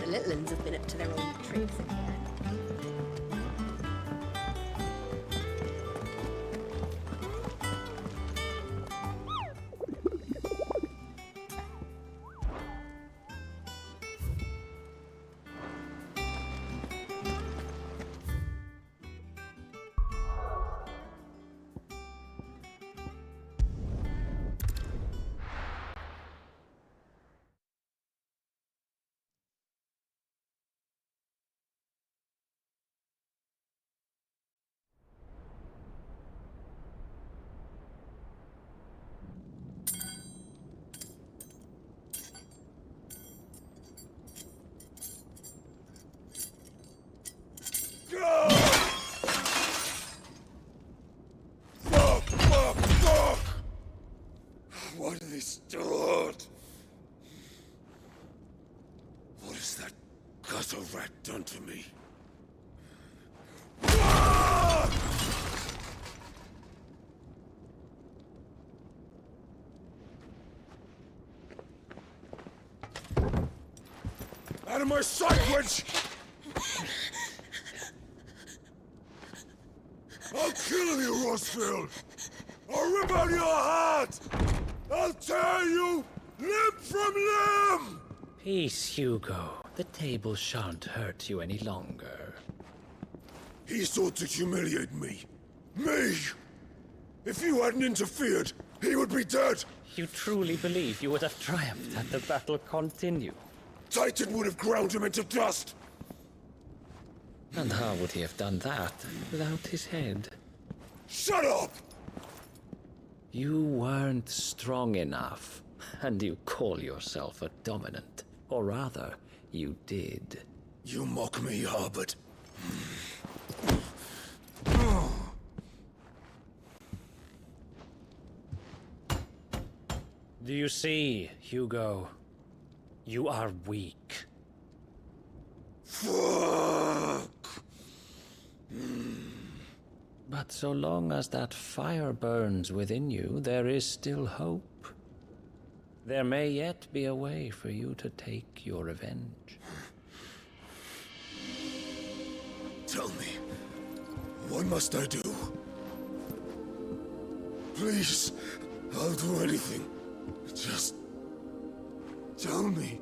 The little uns have been up to their old tricks again. has a rat done to me? Out of my sight, witch! I'll kill you, Rossfield! I'll rip out your heart! I'll tear you limb from limb! Peace, Hugo. The table shan't hurt you any longer. He sought to humiliate me. Me! If you hadn't interfered, he would be dead! You truly believe you would have triumphed had the battle continued? Titan would have ground him into dust! And how would he have done that without his head? Shut up! You weren't strong enough, and you call yourself a dominant. Or rather, you did. You mock me, Harbert. Do you see, Hugo? You are weak. Fuck! But so long as that fire burns within you, there is still hope. There may yet be a way for you to take your revenge. Tell me, what must I do? Please, I'll do anything. Just tell me.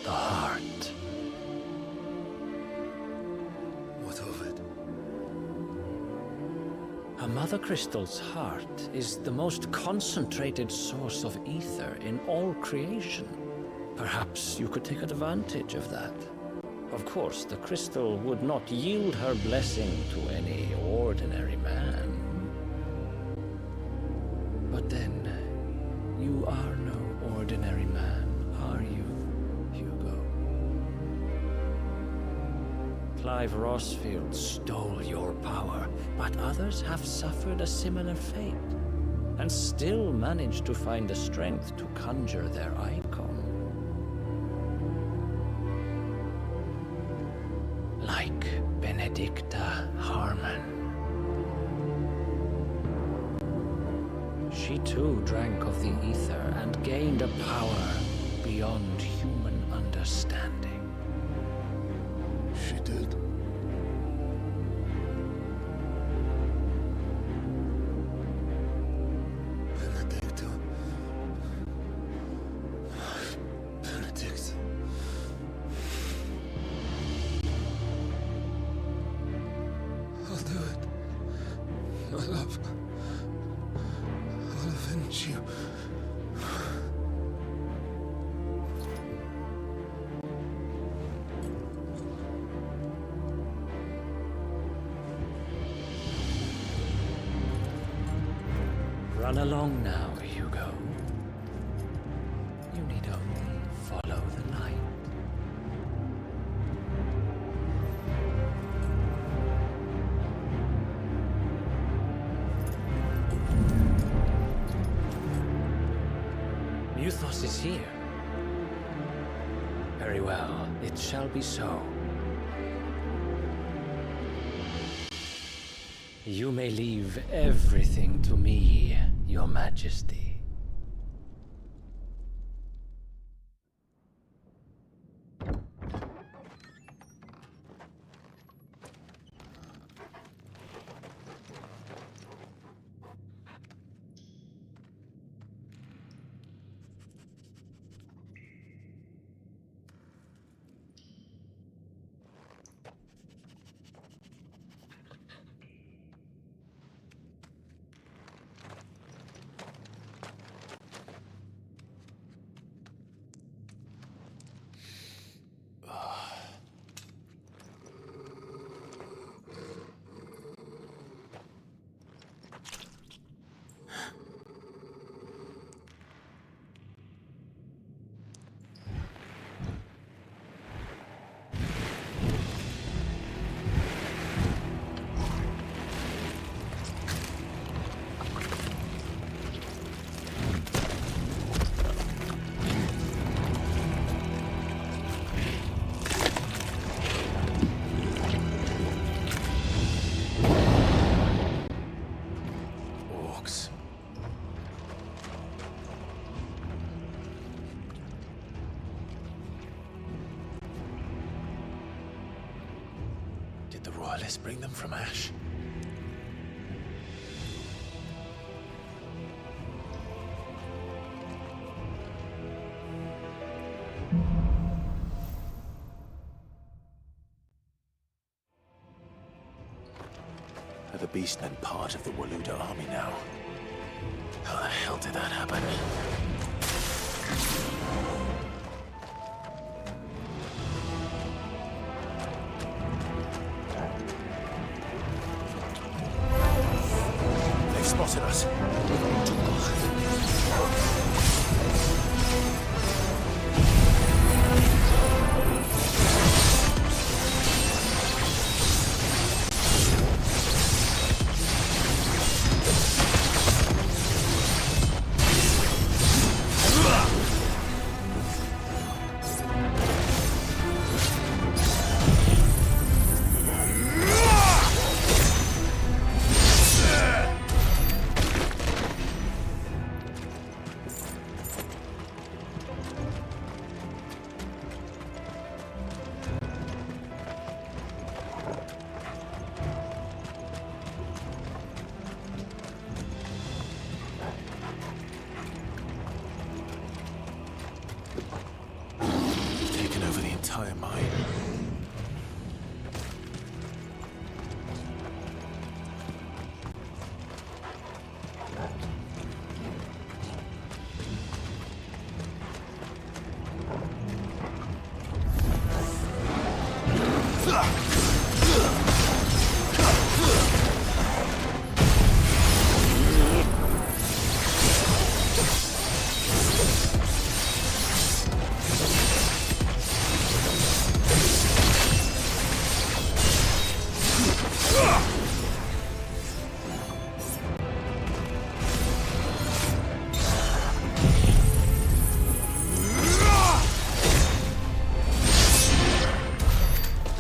The heart. What of it? A mother crystal's heart is the most concentrated source of ether in all creation. Perhaps you could take advantage of that. Of course, the crystal would not yield her blessing to any ordinary man. But then, you are no ordinary man, are you, Hugo? Clive Rossfield stole your power, but others have suffered a similar fate, and still managed to find the strength to conjure their icon. Like Benedicta Harmon. She too drank of the ether and gained a power beyond human understanding. She did. Benedicta. Benedict. I'll do it. My love. I'll avenge you. Run along now, Hugo. You need only follow the light. Muthos is here. Very well, it shall be so. You may leave everything to me, Your Majesty. Did the royalists bring them from Ash? The beastmen part of the Waluda army now. How the hell did that happen? They've spotted us. Entire mine.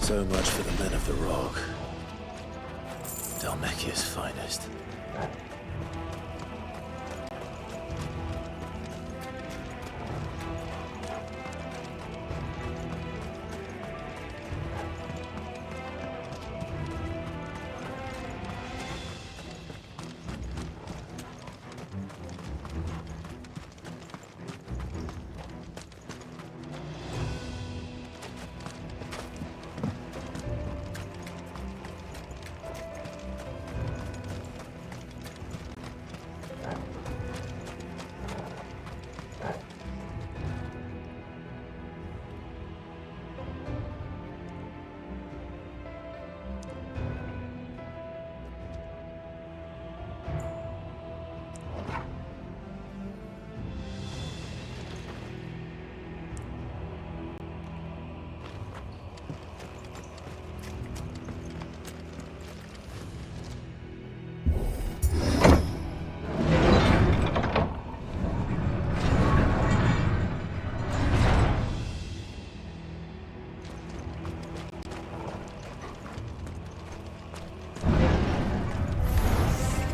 So much for the men of the Rock. Dalmekia's finest.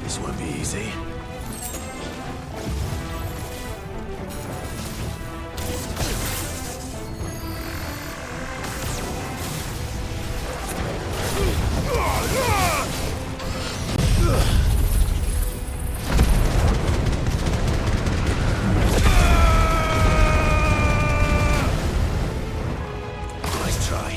This won't be easy. Nice try.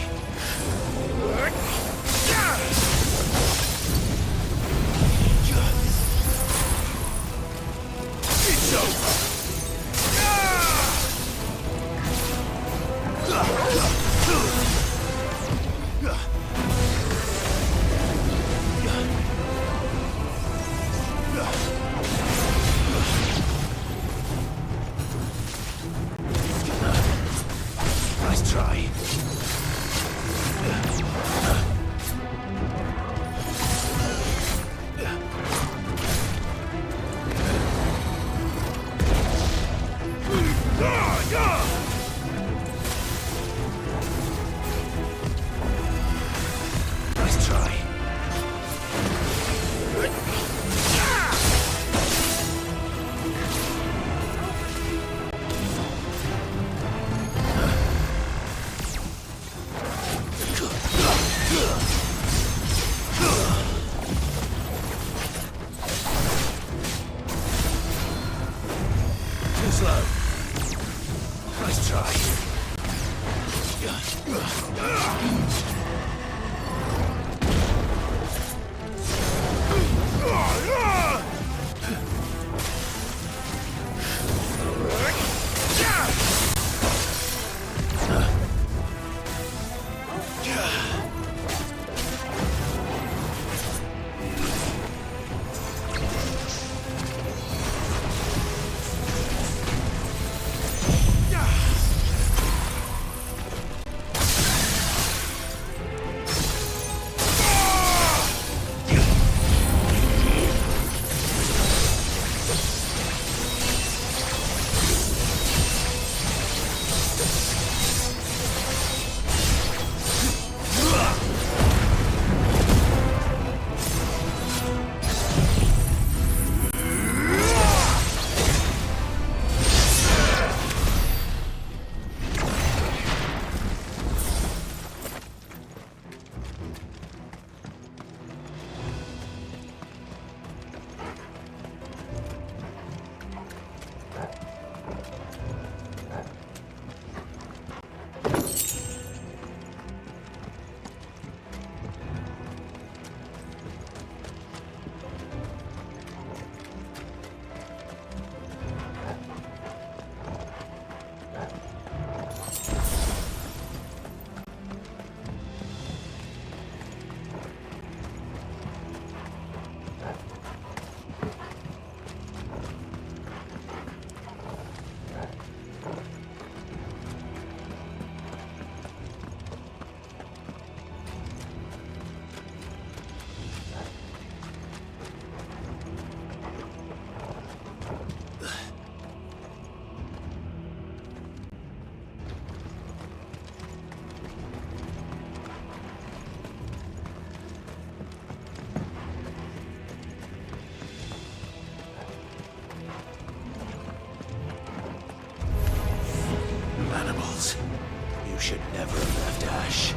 should never have left Ash.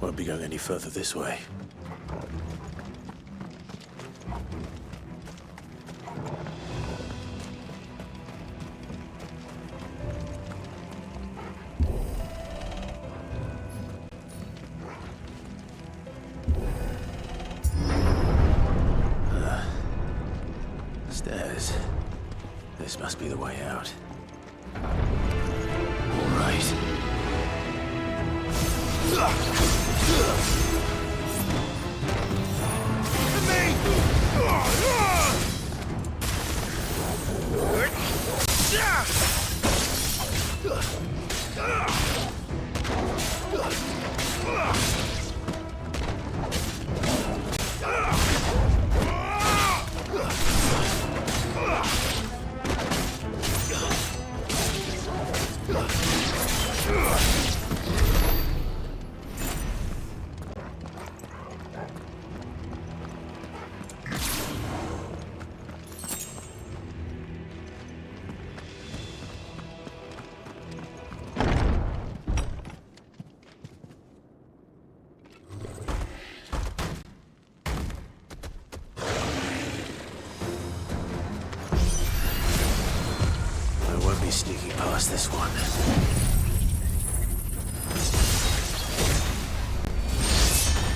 Won't be going any further this way. Stairs. This must be the way out. All right. sneaking past this one.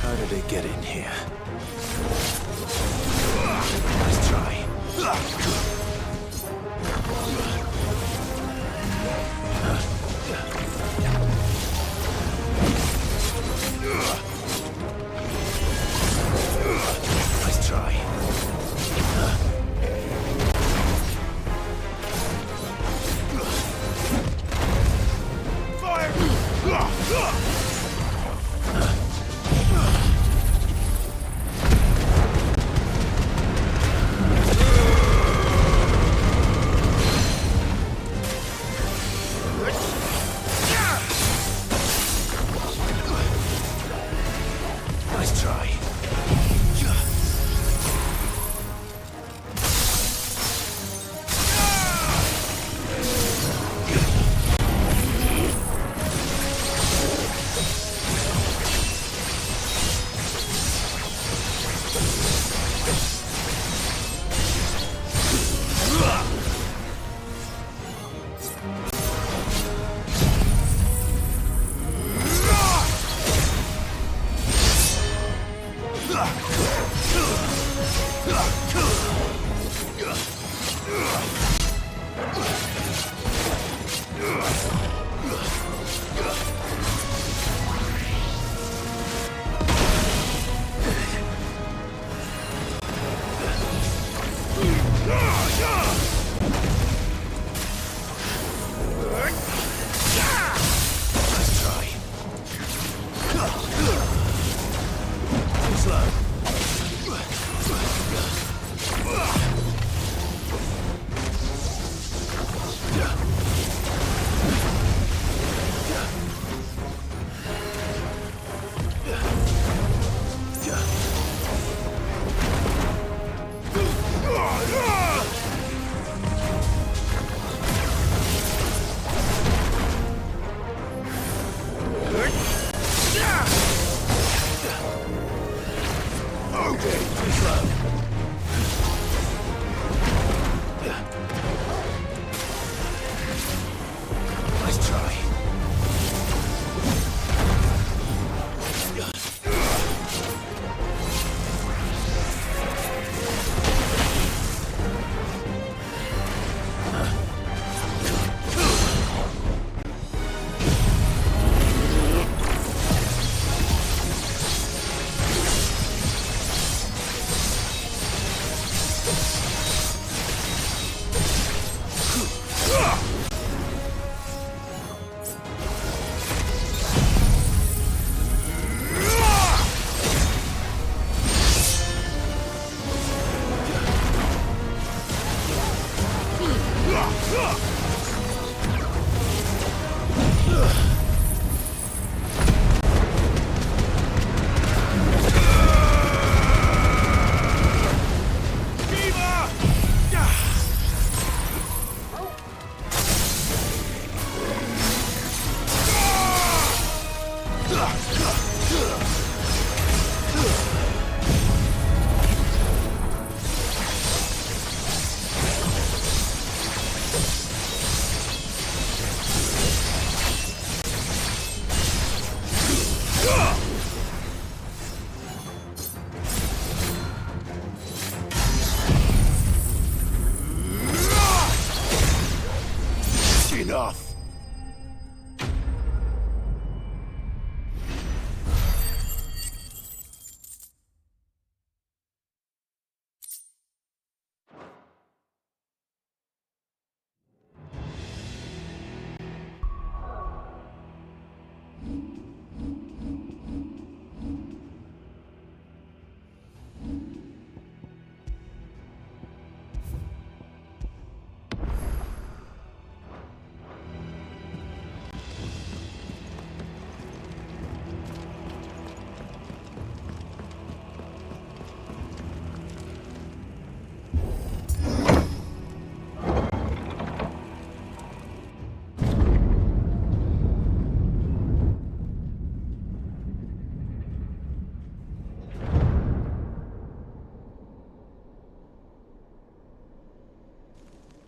How did it get in here? Let's try. Let's try. Nice try. Enough!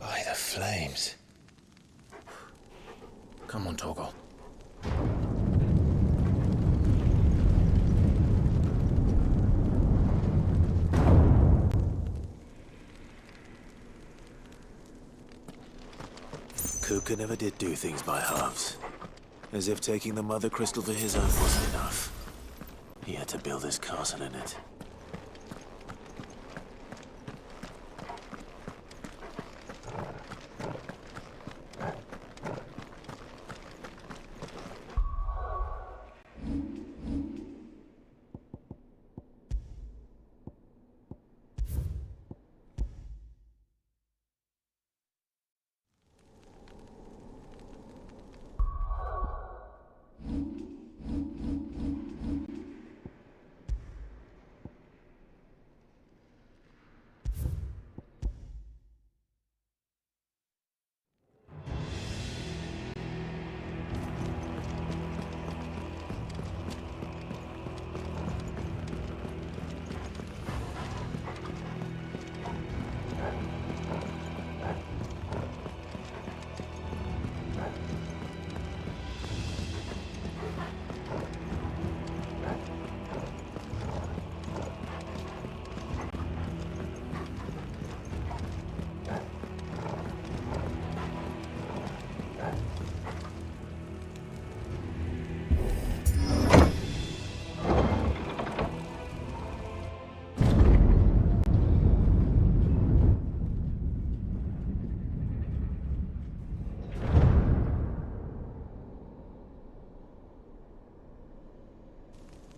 By the flames. Come on, Torgal. Kupka never did do things by halves. As if taking the Mother Crystal for his own wasn't enough. He had to build his castle in it.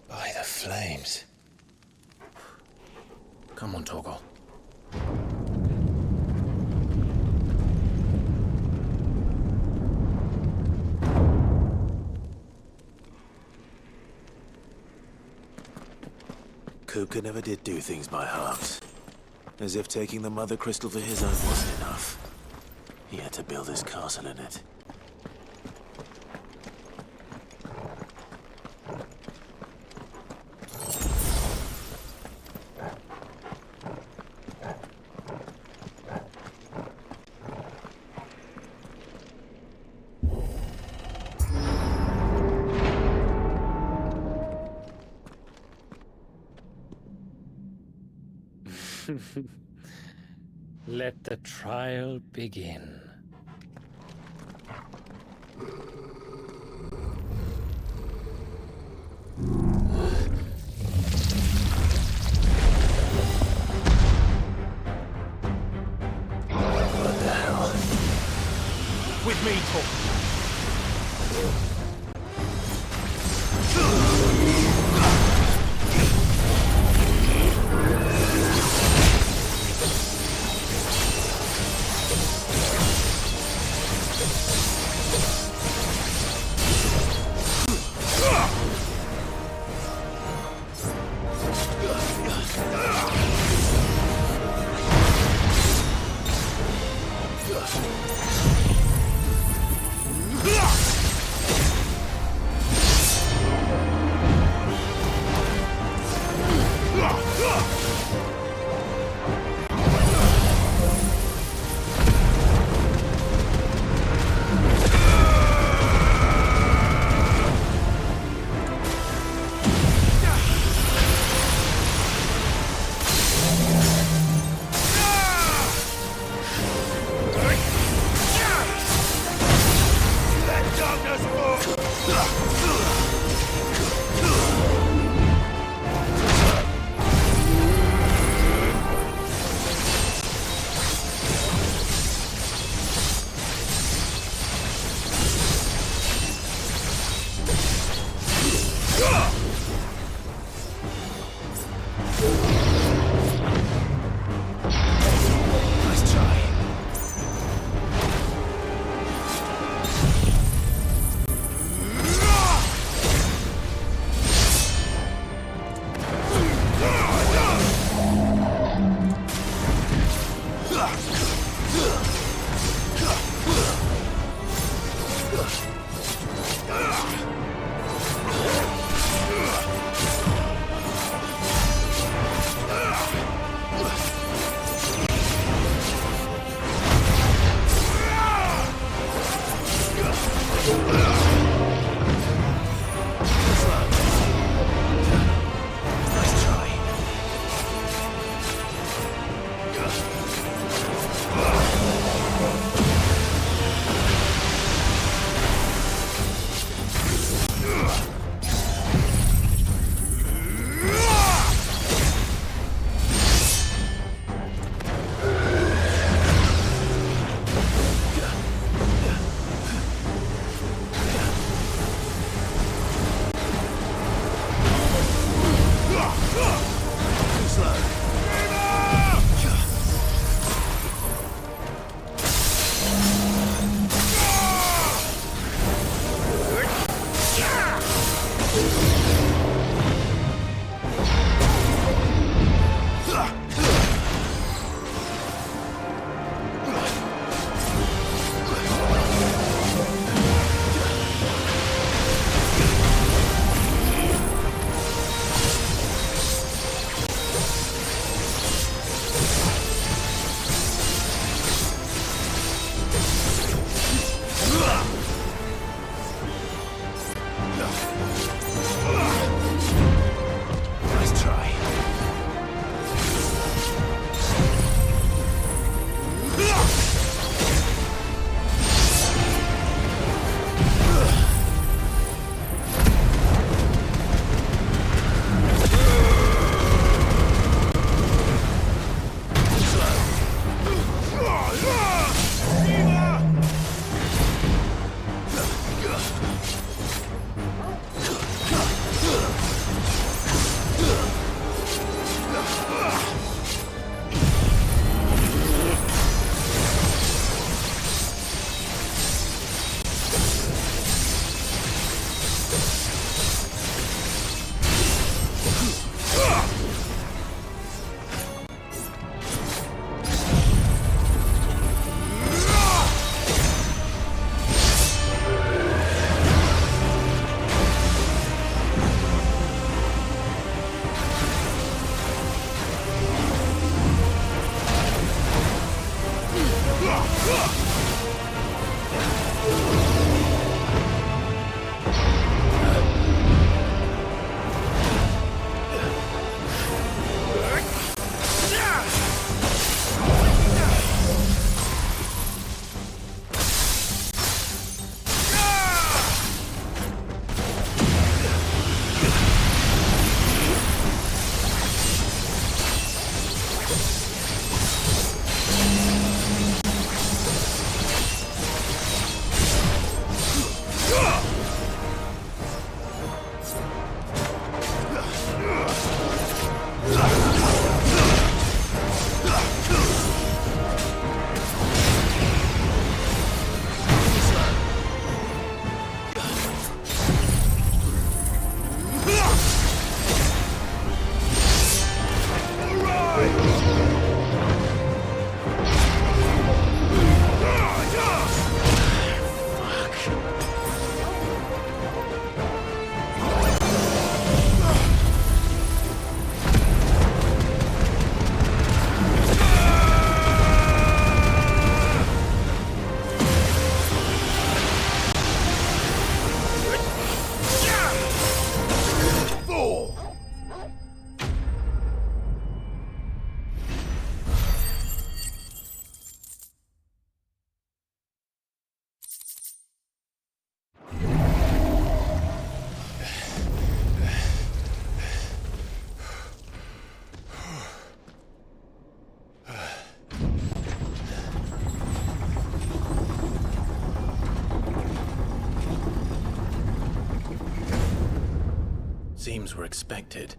By the flames. Come on, Torgal. Kupka never did do things by halves. As if taking the Mother Crystal for his own wasn't enough. He had to build his castle in it. Let the trial begin. What the hell? With me, Torgal. Seems we're expected.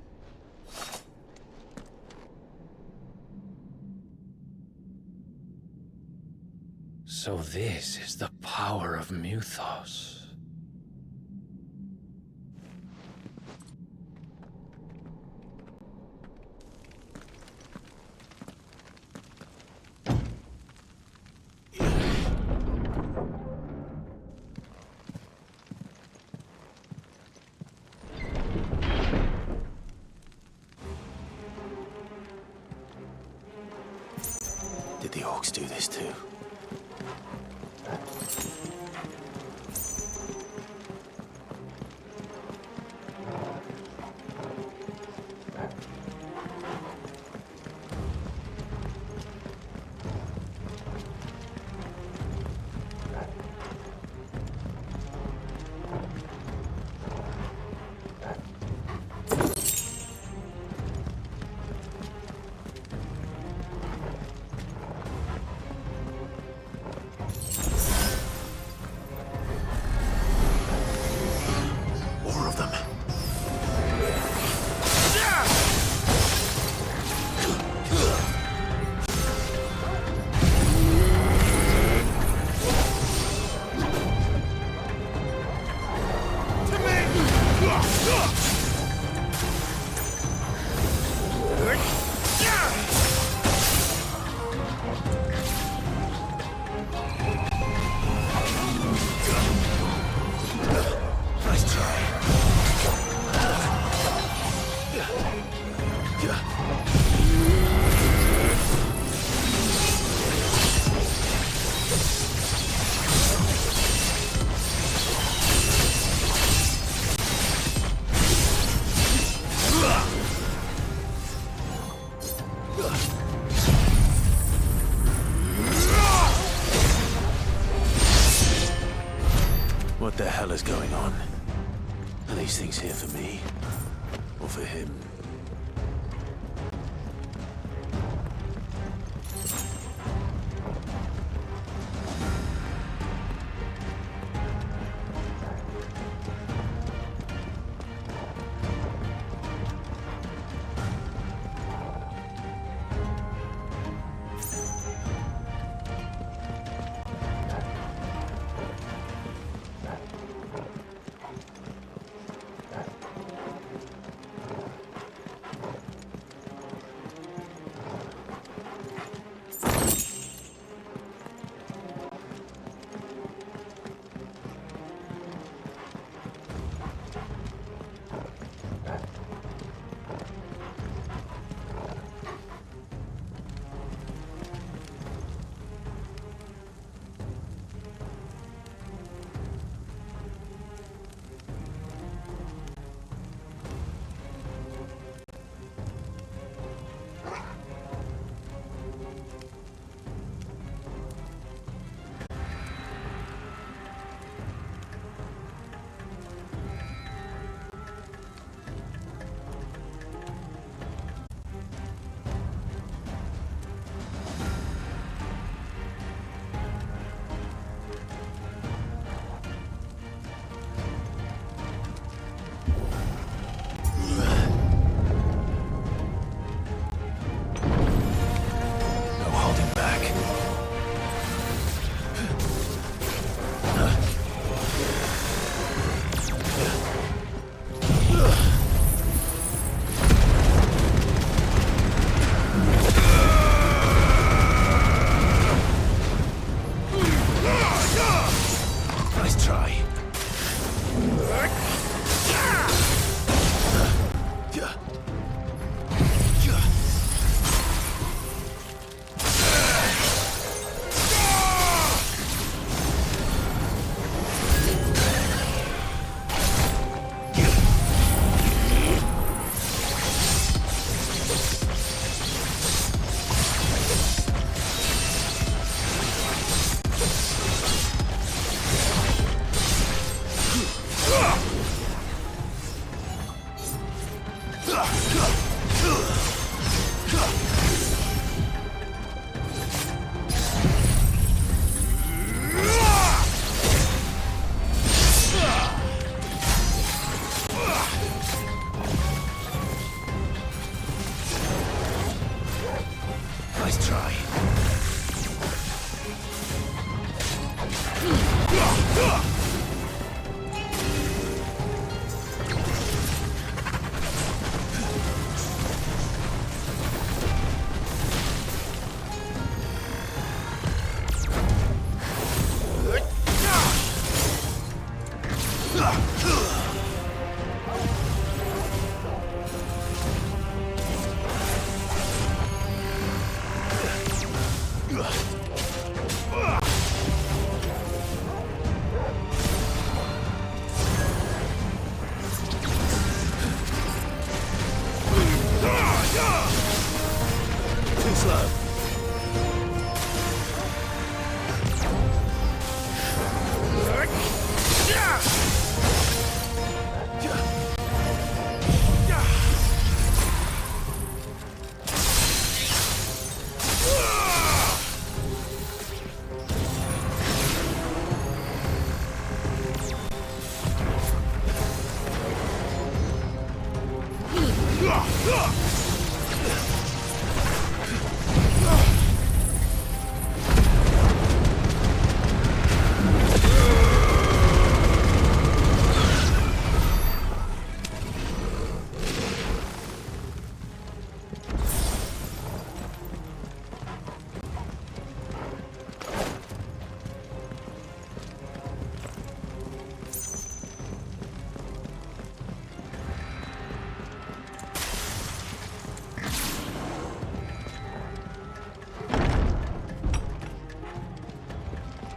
So this is the power of Muthos. Did the orcs do this too? What the hell is going on? Are these things here for me? Or for him?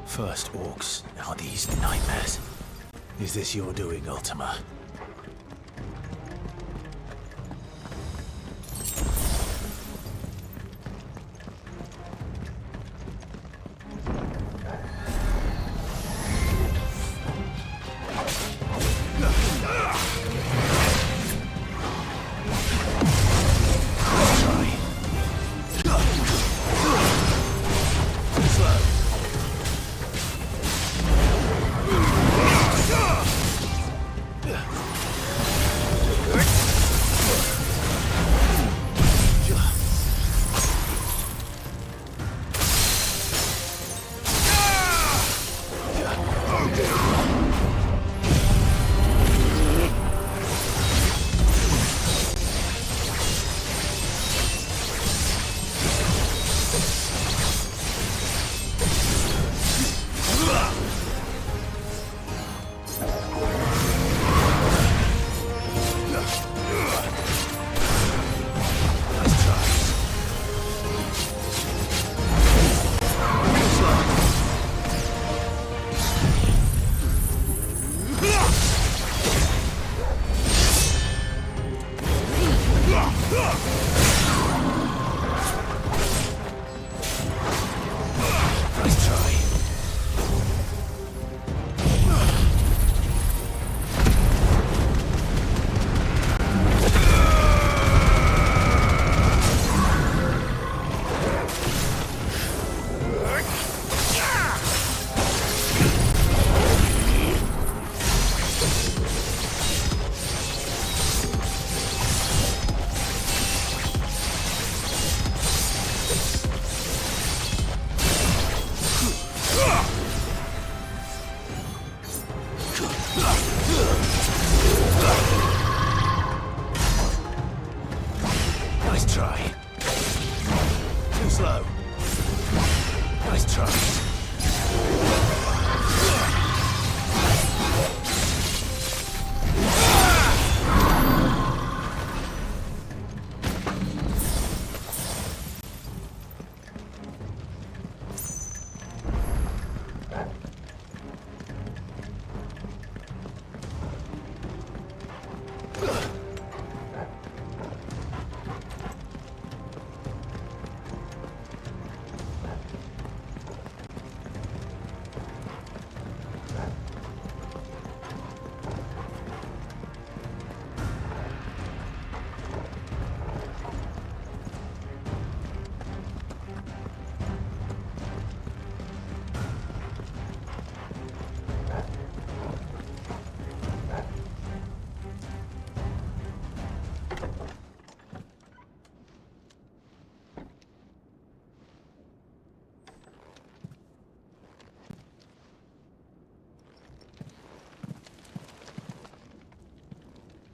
First orcs, now these nightmares. Is this your doing, Ultima?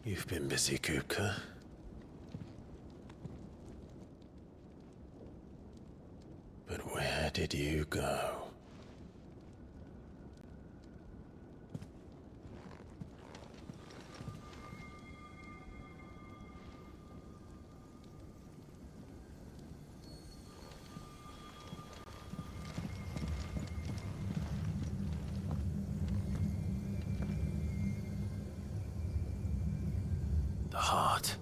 You've been busy, Kupka. But where did you go? The heart.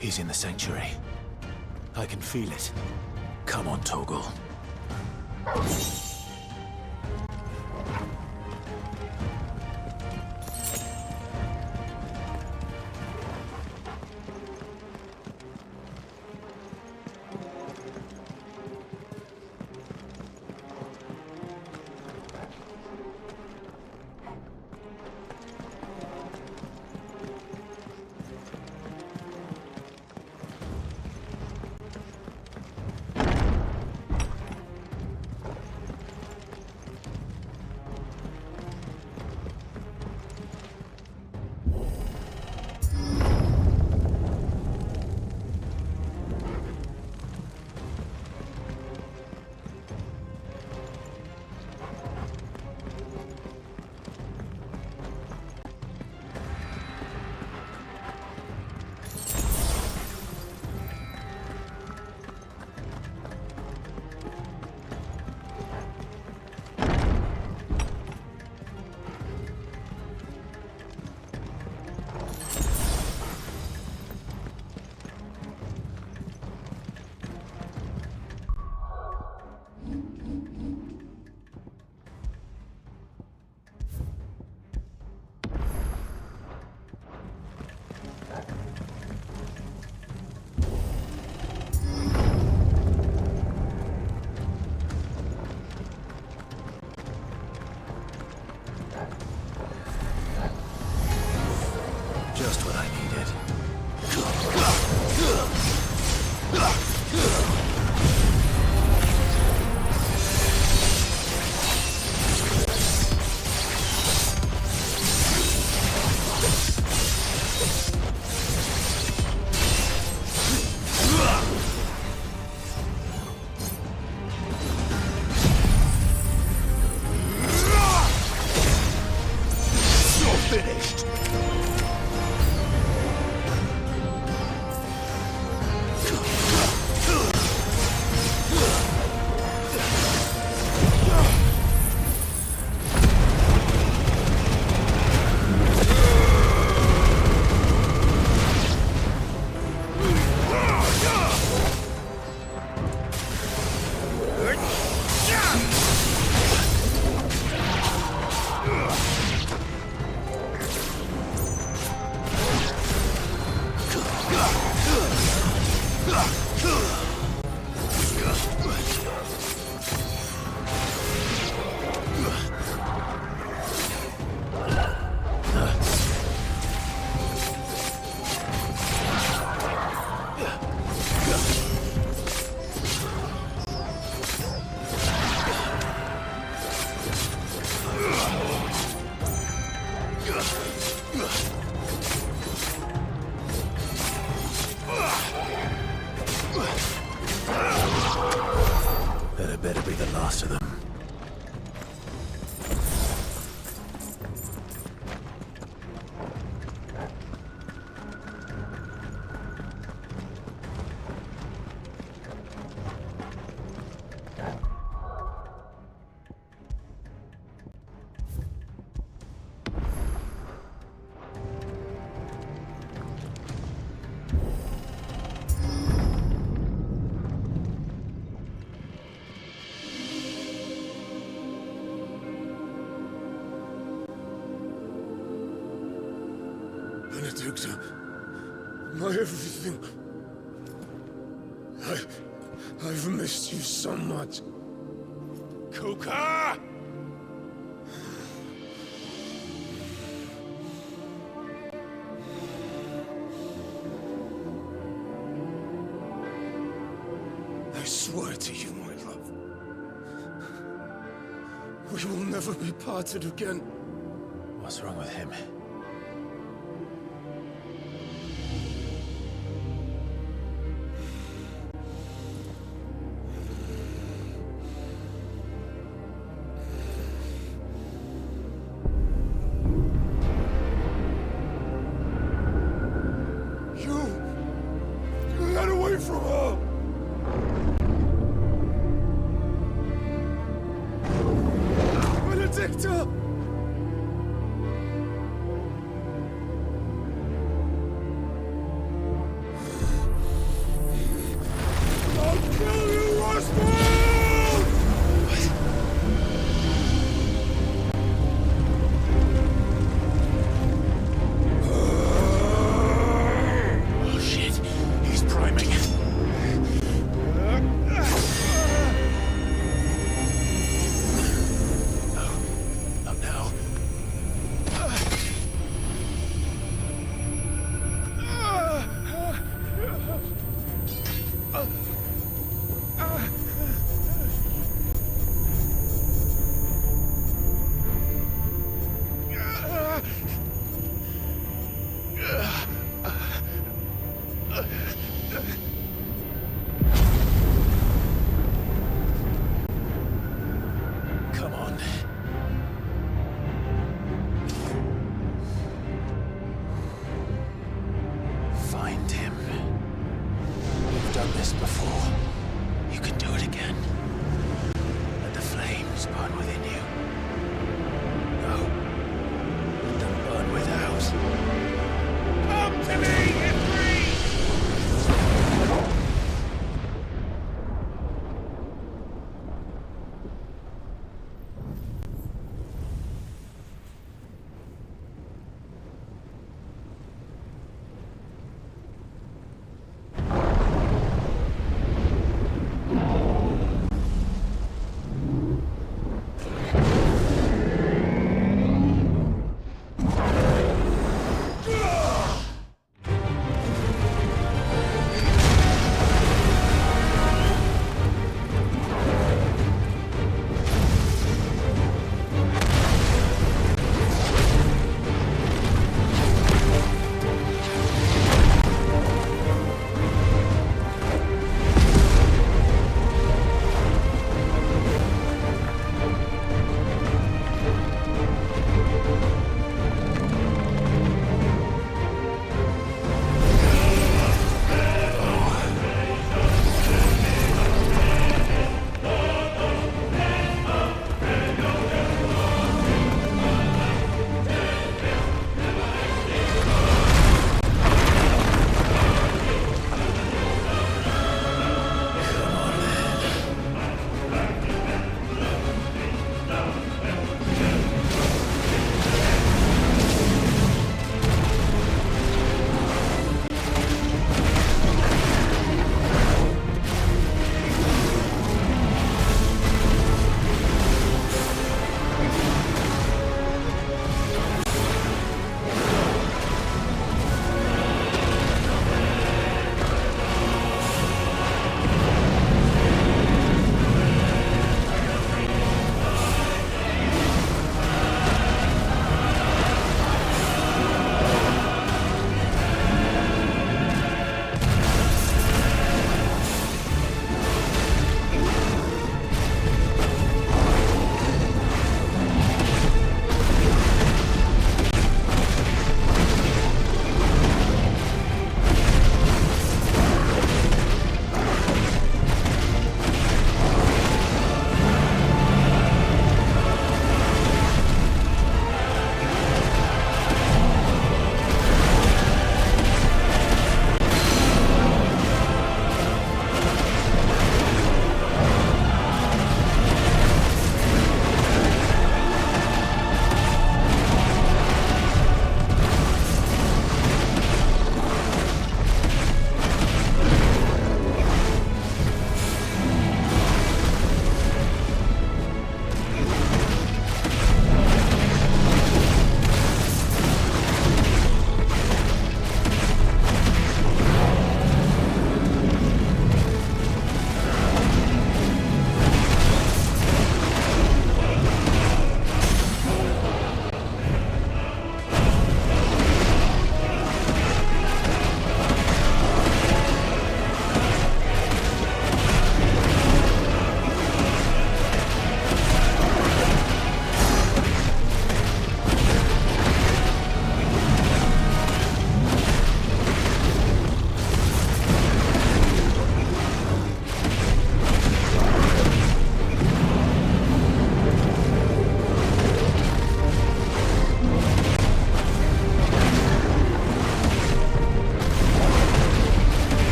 He's in the sanctuary. I can feel it. Come on, Torgal. finished. That better be the last of them. Benedicta, my everything. I've missed you so much. Kuka! I swear to you, my love, we will never be parted again. What's wrong with him? Get away from her! Benedicta!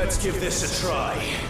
Let's give this a try.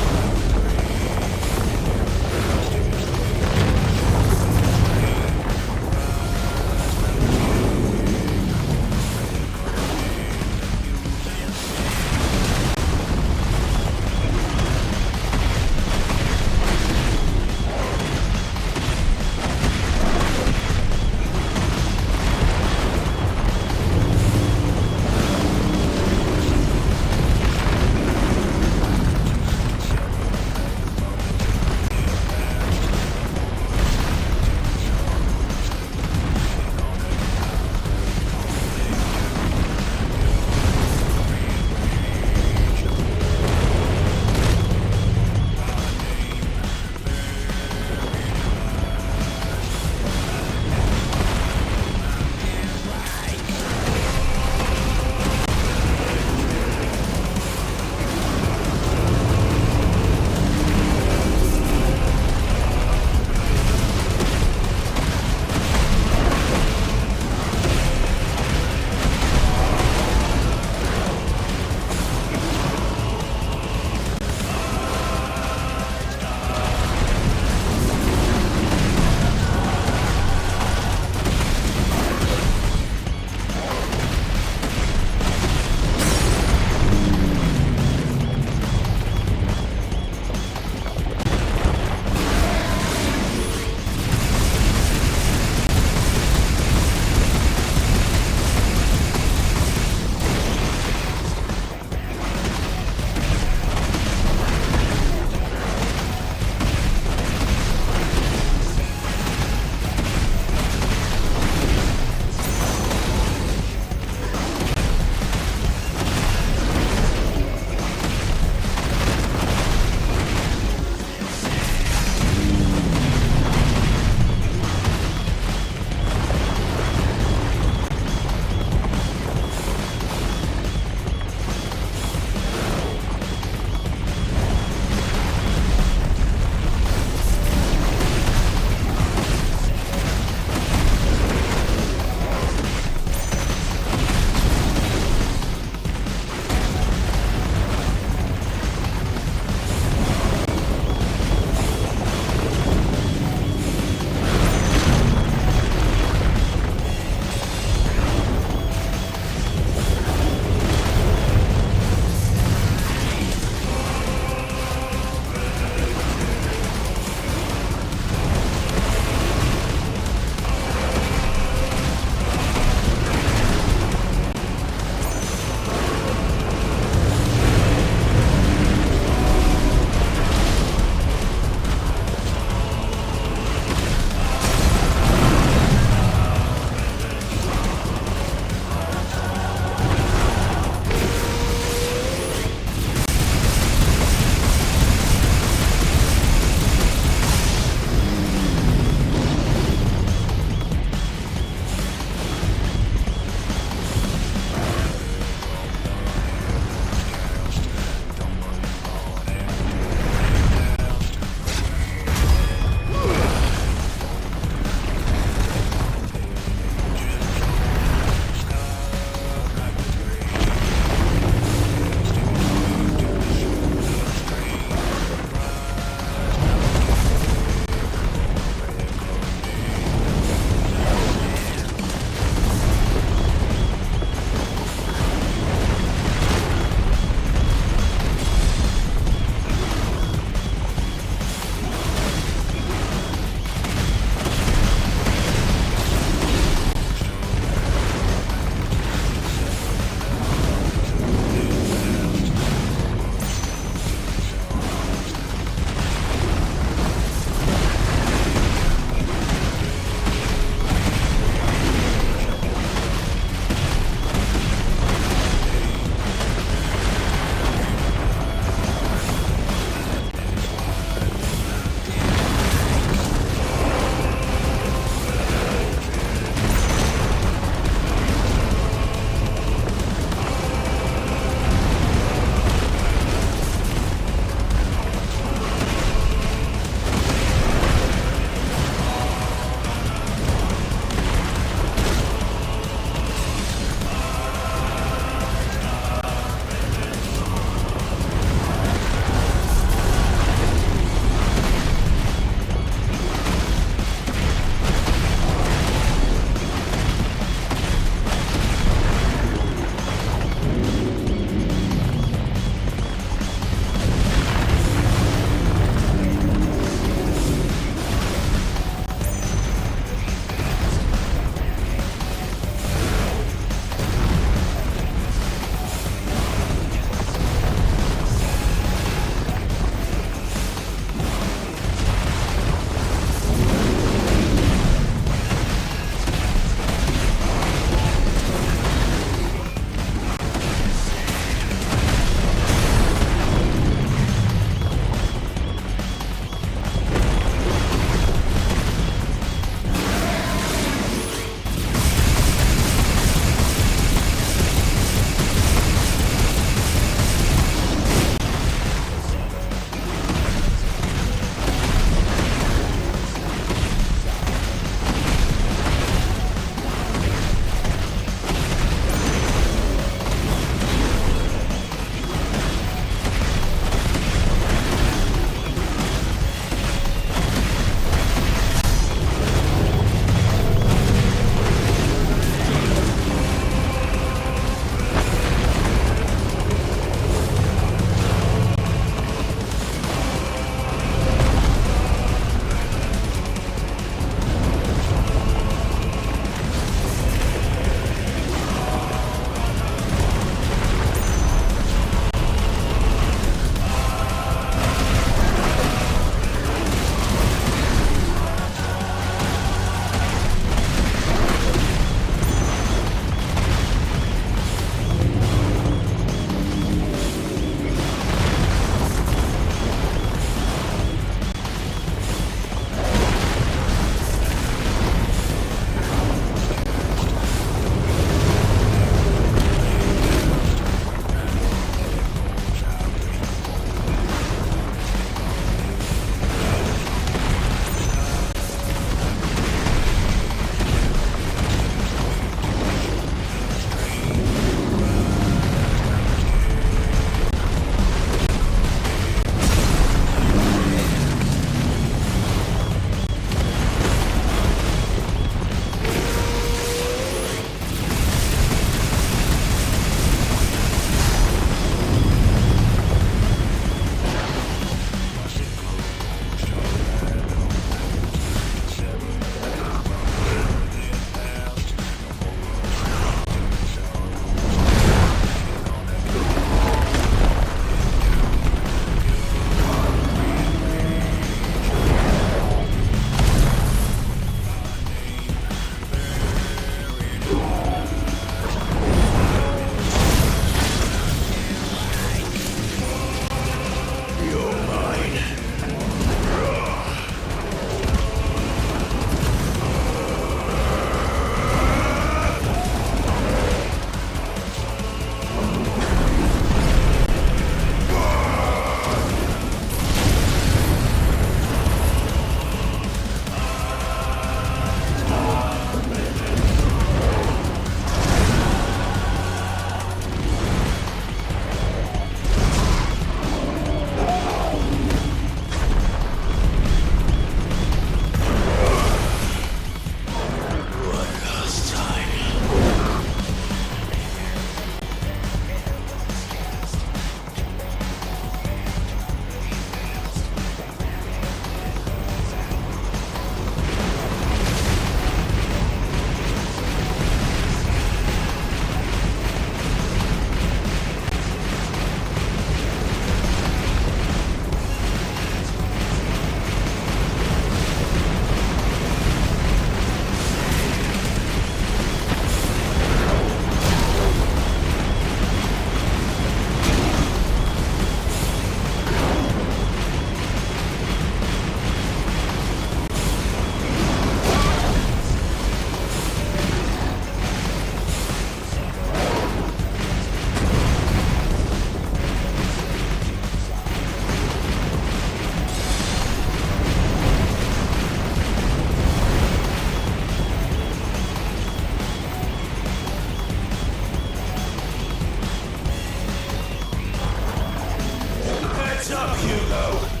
What's up, Hugo?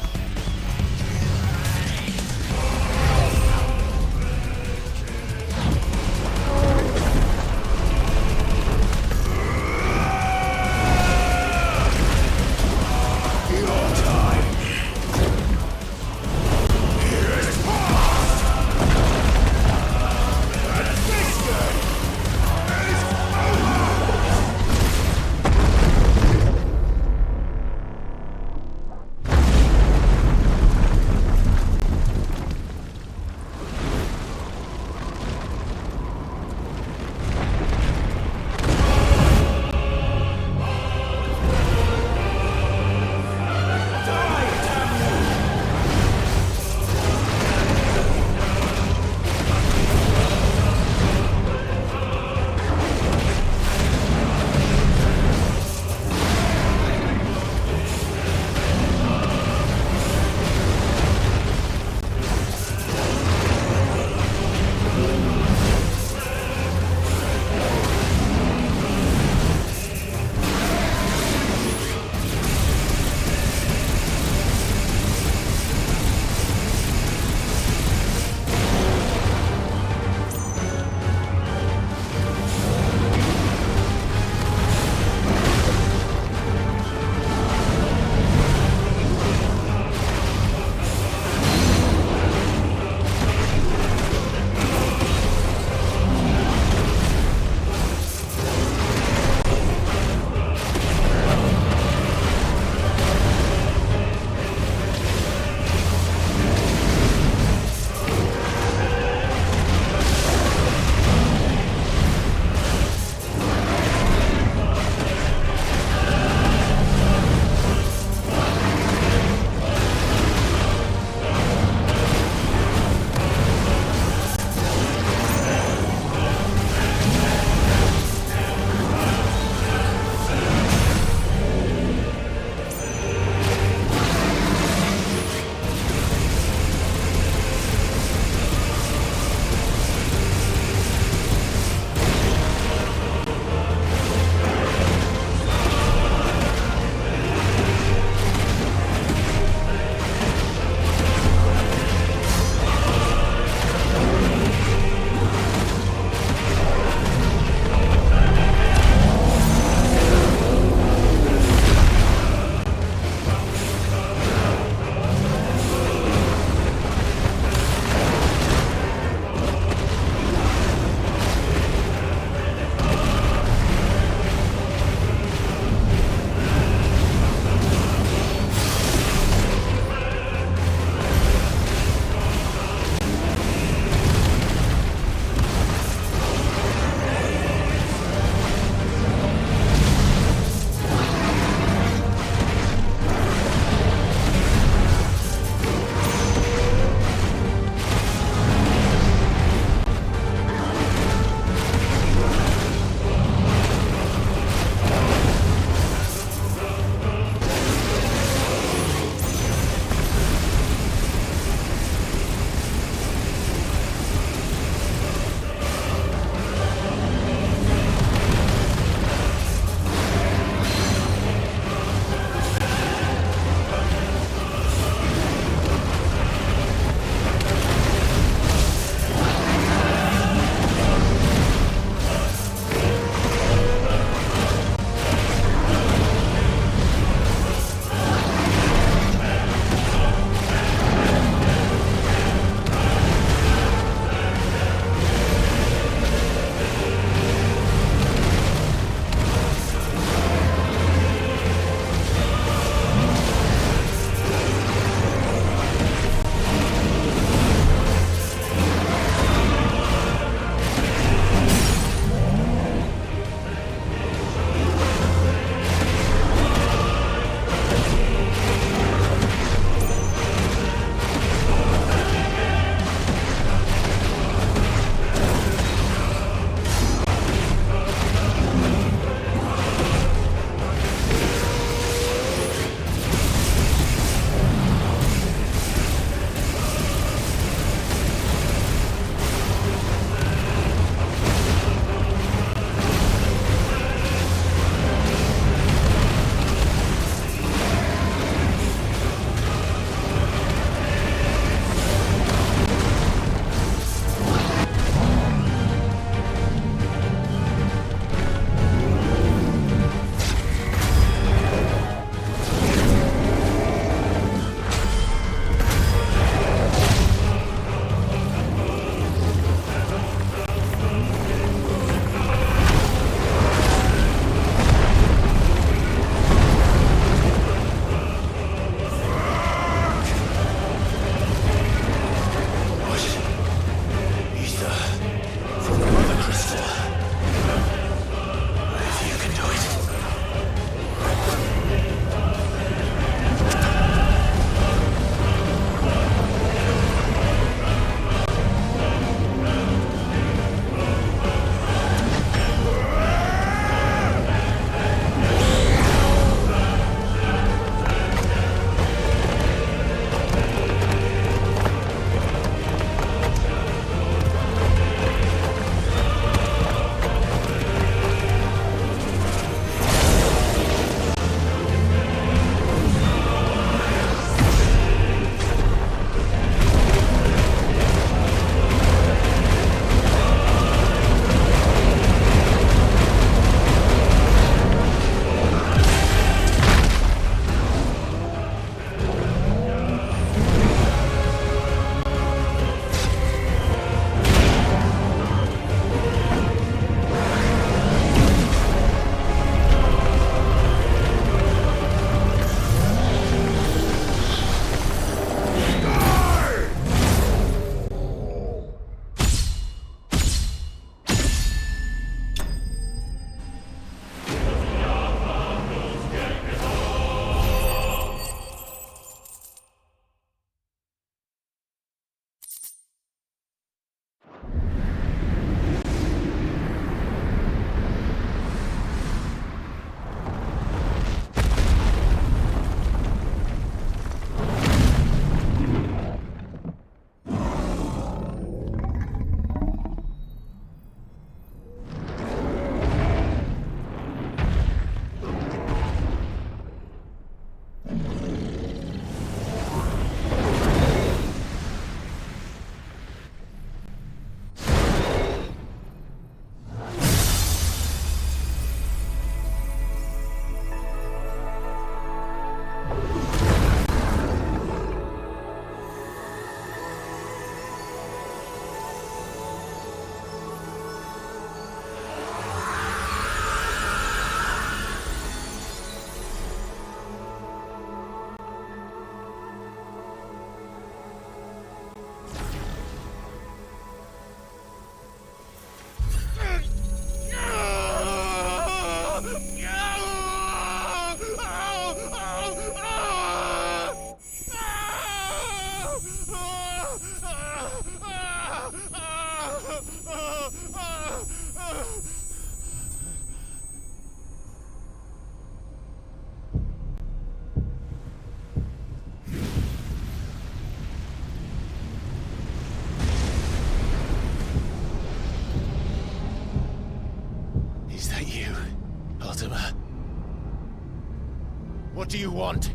do you want?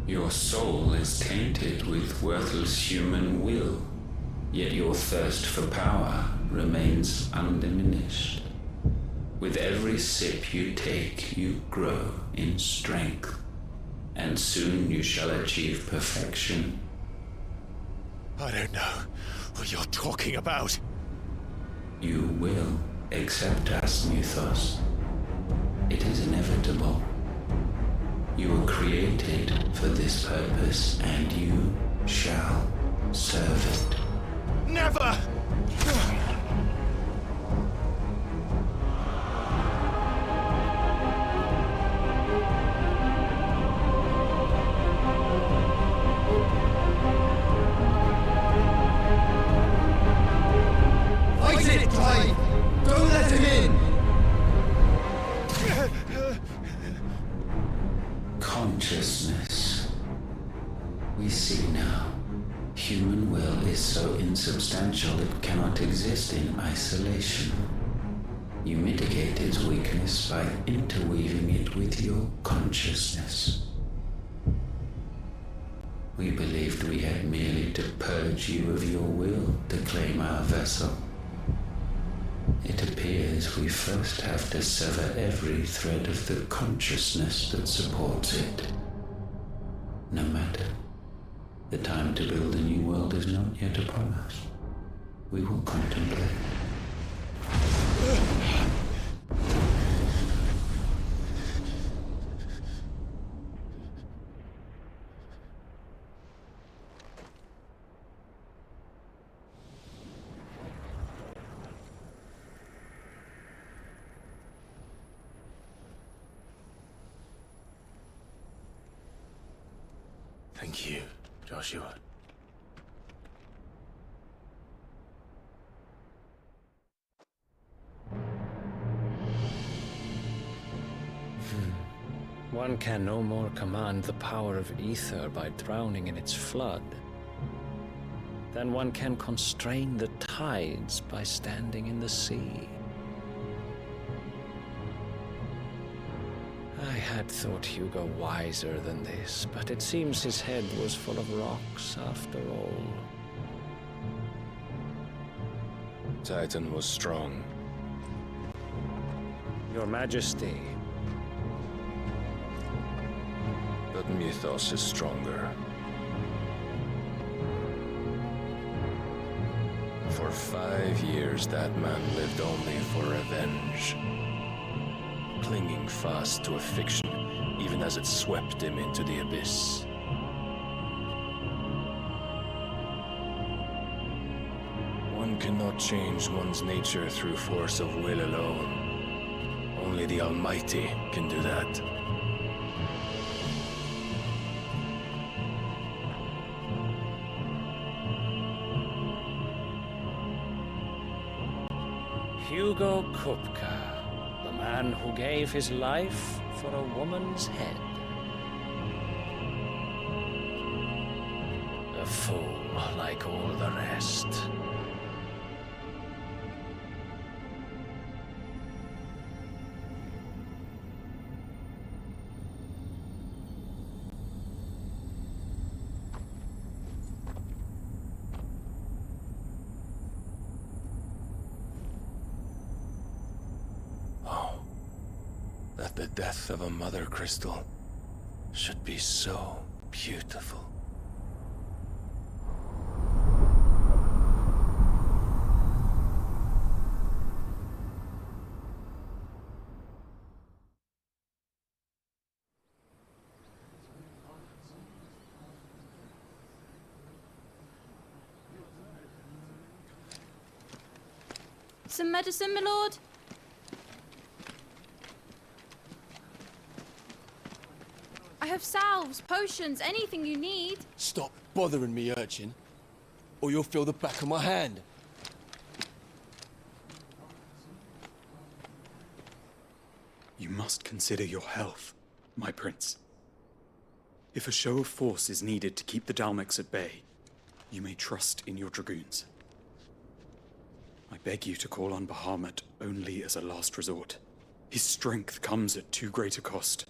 Your soul is tainted with worthless human will, yet your thirst for power remains undiminished. With every sip you take, you grow in strength, and soon you shall achieve perfection. I don't know what you're talking about. You will accept us, Mythos. It is inevitable. You were created for this purpose, and you shall serve it. Never! Fight it, Clive! Don't let him in! Consciousness. We see now. Human will is so insubstantial it cannot exist in isolation. You mitigate its weakness by interweaving it with your consciousness. We believed we had merely to purge you of your will to claim our vessel. It appears we first have to sever every thread of the consciousness that supports it. No matter. The time to build a new world is not yet upon us. We will contemplate. Thank you, Joshua. One can no more command the power of ether by drowning in its flood than one can constrain the tides by standing in the sea. I had thought Hugo wiser than this, but it seems his head was full of rocks after all. Titan was strong. Your Majesty. But Mythos is stronger. For 5 years, that man lived only for revenge. Clinging fast to a fiction, even as it swept him into the abyss. One cannot change one's nature through force of will alone. Only the Almighty can do that. Hugo Kupka, the man who gave his life for a woman's head. A fool like all the rest. That the death of a mother crystal should be so beautiful. Some medicine, my lord? I have salves, potions, anything you need. Stop bothering me, urchin, or you'll feel the back of my hand. You must consider your health, my prince. If a show of force is needed to keep the Dalmex at bay, you may trust in your dragoons. I beg you to call on Bahamut only as a last resort. His strength comes at too great a cost.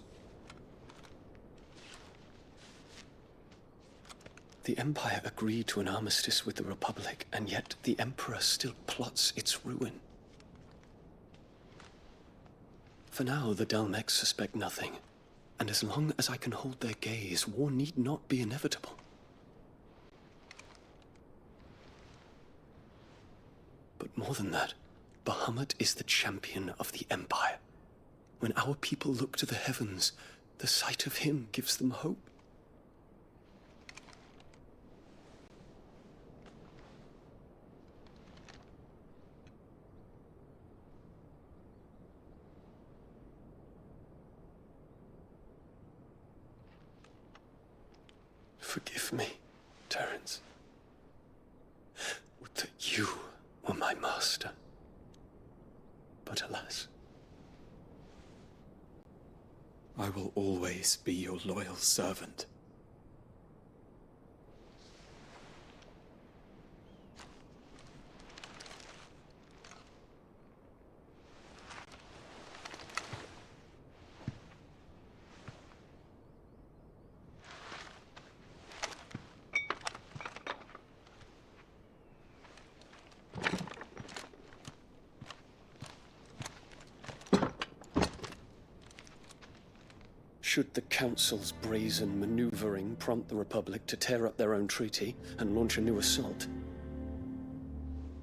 The Empire agreed to an armistice with the Republic, and yet the Emperor still plots its ruin. For now, the Dalmex suspect nothing, and as long as I can hold their gaze, war need not be inevitable. But more than that, Bahamut is the champion of the Empire. When our people look to the heavens, the sight of him gives them hope. Forgive me, Terence. Would that you were my master. But alas. I will always be your loyal servant. Should the Council's brazen maneuvering prompt the Republic to tear up their own treaty and launch a new assault,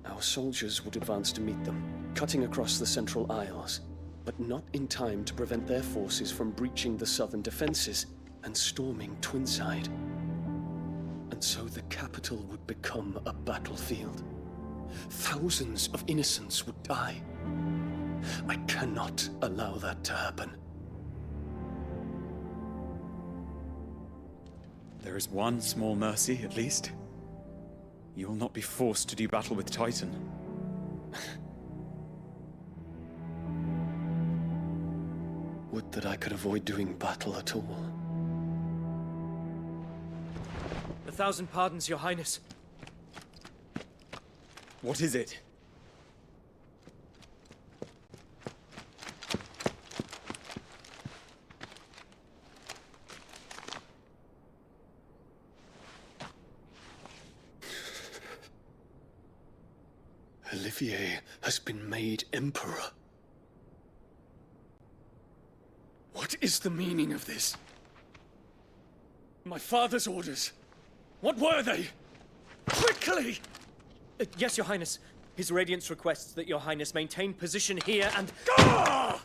our soldiers would advance to meet them, cutting across the Central Isles, but not in time to prevent their forces from breaching the southern defenses and storming Twinside. And so the capital would become a battlefield. Thousands of innocents would die. I cannot allow that to happen. There is one small mercy, at least. You will not be forced to do battle with Titan. Would that I could avoid doing battle at all. 1,000 pardons, Your Highness. What is it? Olivier has been made Emperor. What is the meaning of this? My father's orders. What were they? Quickly! Yes, Your Highness. His Radiance requests that Your Highness maintain position here and... Ah!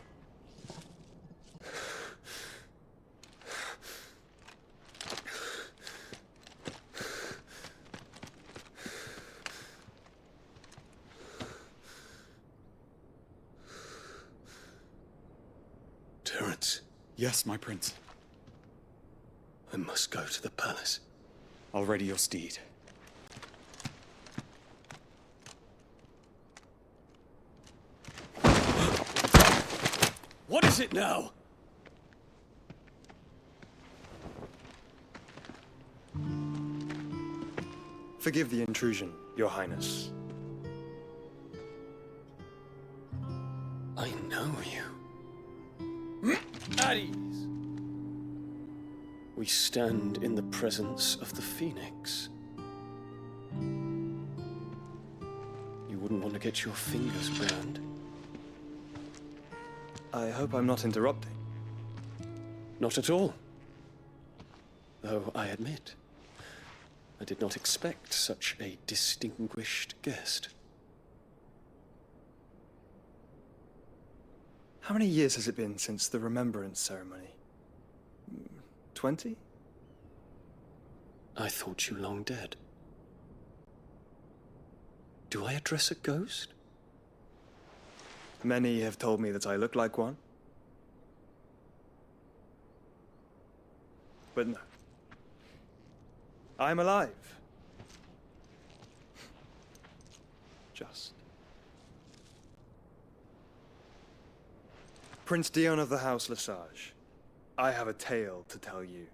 Terence. Yes, my prince. I must go to the palace. I'll ready your steed. What is it now? Forgive the intrusion, Your Highness. I know you. At ease. We stand in the presence of the Phoenix. You wouldn't want to get your fingers burned. I hope I'm not interrupting. Not at all. Though I admit, I did not expect such a distinguished guest. How many years has it been since the Remembrance ceremony? 20? I thought you long dead. Do I address a ghost? Many have told me that I look like one. But no. I'm alive. Just. Prince Dion of the House Lesage, I have a tale to tell you.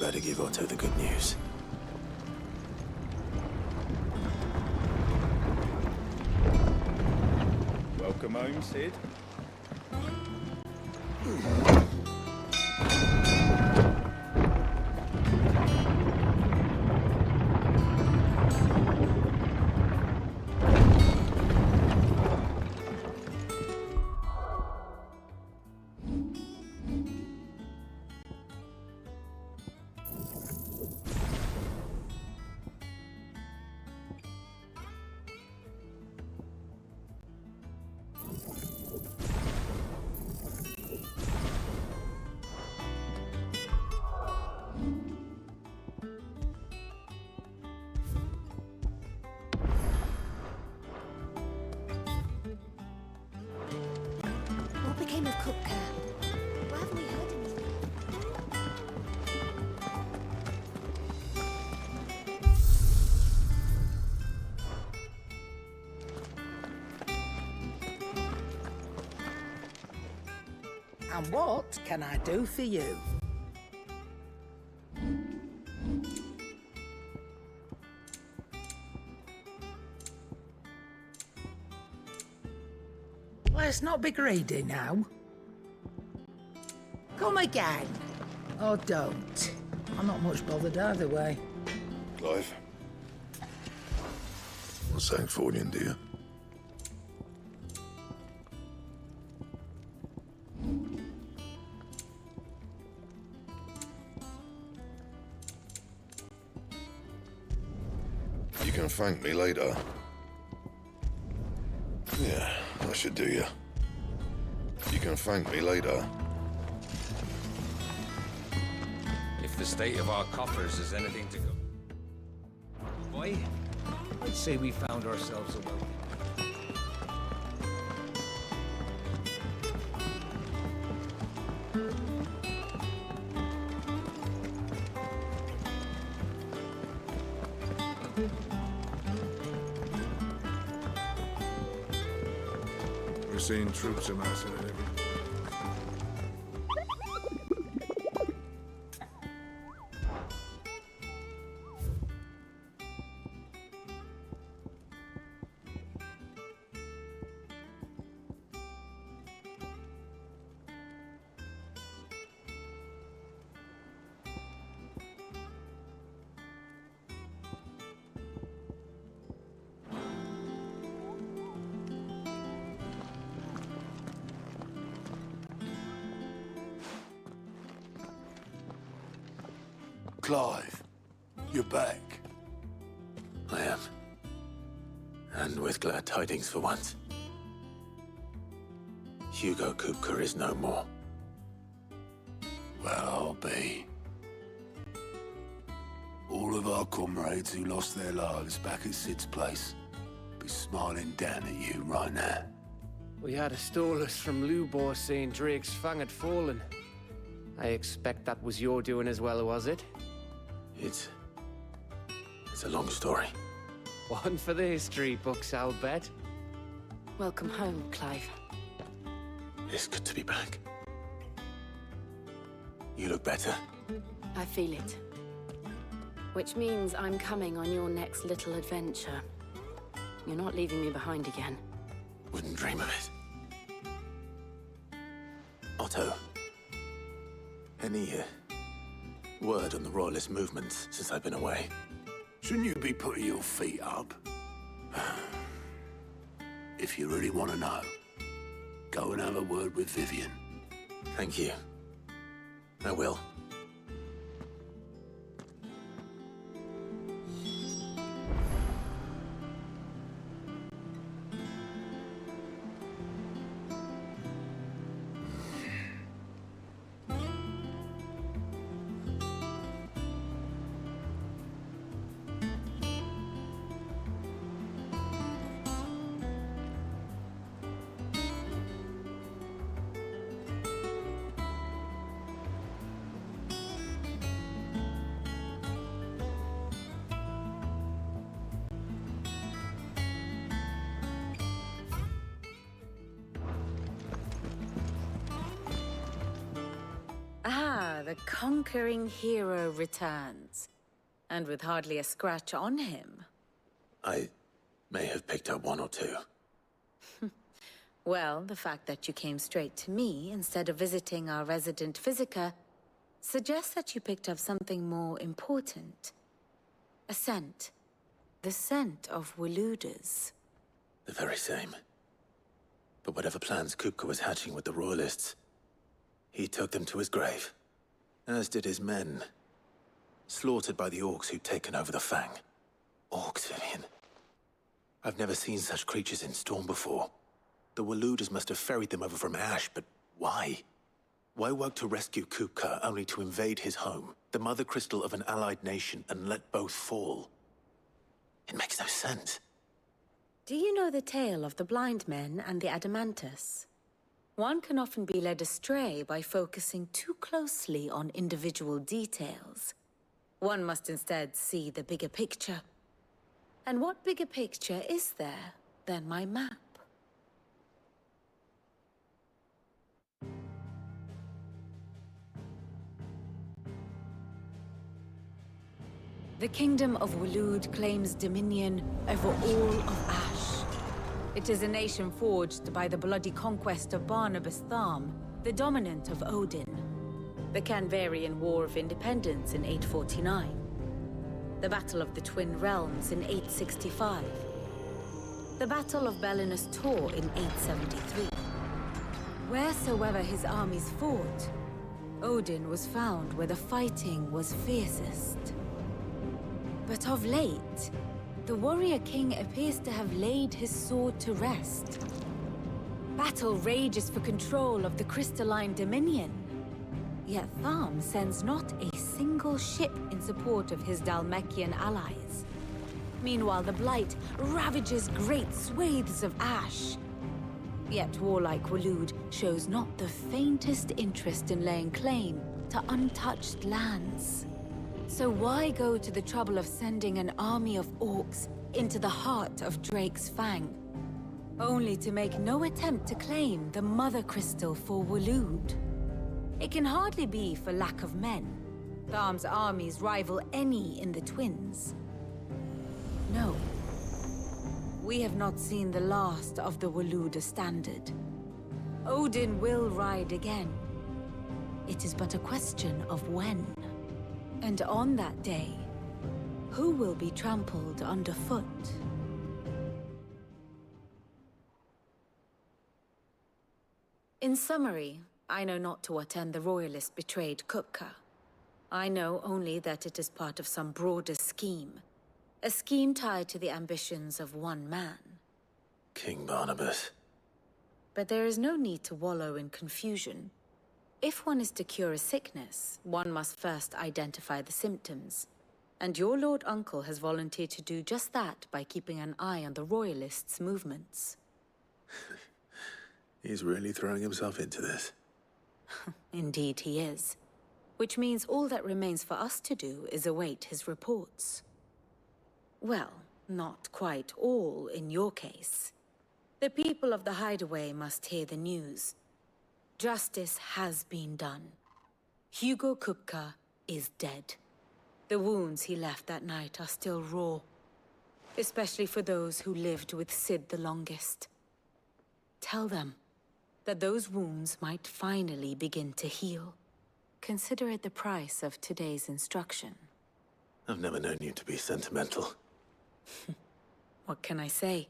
better give Otto the good news. Welcome home, Sid. What became of Kupka? Why haven't we heard anything? And what can I do for you? Let's not be greedy now. Come again. Or don't. I'm not much bothered either way. Clive. What's Sancfordian, do you? You can thank me later. Yeah, that should do you. You can thank me later. If the state of our coffers is anything to go... Boy, I'd say we found ourselves a wealthy... We're seeing troops amassing at every... Clive, you're back. I am. And with glad tidings for once. Hugo Kupka is no more. Well, I'll be. All of our comrades who lost their lives back at Sid's place be smiling down at you right now. We had a stolus from Lubor saying Drake's fang had fallen. I expect that was your doing as well, was it? It's a long story. One for the history books, I'll bet. Welcome home, Clive. It's good to be back. You look better. I feel it. Which means I'm coming on your next little adventure. You're not leaving me behind again. Wouldn't dream of it. Otto. Any word on the Royalist movements since I've been away? Shouldn't you be putting your feet up? If you really want to know, go and have a word with Vivian. Thank you. I will. the conquering hero returns. And with hardly a scratch on him. I may have picked up one or two. Well, the fact that you came straight to me instead of visiting our resident Physica suggests that you picked up something more important. A scent. The scent of Waludas. The very same. But whatever plans Kupka was hatching with the Royalists, he took them to his grave. As did his men. Slaughtered by the orcs who'd taken over the Fang. Orcs, Vivian. I've never seen such creatures in Storm before. The Waludas must have ferried them over from Ash, but why? Why work to rescue Kupka only to invade his home, the mother crystal of an allied nation, and let both fall? It makes no sense. Do you know the tale of the blind men and the Adamantus? One can often be led astray by focusing too closely on individual details. One must instead see the bigger picture. And what bigger picture is there than my map? The Kingdom of Waloed claims dominion over all of Ash. It is a nation forged by the bloody conquest of Barnabas Tharm, the dominant of Odin. The Canvarian War of Independence in 849. The Battle of the Twin Realms in 865. The Battle of Belinus Tor in 873. Wheresoever his armies fought, Odin was found where the fighting was fiercest. But of late, the warrior king appears to have laid his sword to rest. Battle rages for control of the crystalline dominion. Yet Tharm sends not a single ship in support of his Dhalmekian allies. Meanwhile, the Blight ravages great swathes of Ash. Yet warlike Waloed shows not the faintest interest in laying claim to untouched lands. So why go to the trouble of sending an army of orcs into the heart of Drake's Fang, only to make no attempt to claim the Mother Crystal for Waloed? It can hardly be for lack of men. Tharm's armies rival any in the Twins. No. We have not seen the last of the Waluda standard. Odin will ride again. It is but a question of when. And on that day, who will be trampled underfoot? In summary, I know not to what end the Royalists betrayed Kupka. I know only that it is part of some broader scheme. A scheme tied to the ambitions of one man. King Barnabas. But there is no need to wallow in confusion. If one is to cure a sickness, one must first identify the symptoms. And your Lord Uncle has volunteered to do just that by keeping an eye on the Royalists' movements. He's really throwing himself into this. Indeed he is. Which means all that remains for us to do is await his reports. Well, not quite all in your case. The people of the Hideaway must hear the news. Justice has been done. Hugo Kupka is dead. The wounds he left that night are still raw. Especially for those who lived with Sid the longest. Tell them that those wounds might finally begin to heal. Consider it the price of today's instruction. I've never known you to be sentimental. What can I say?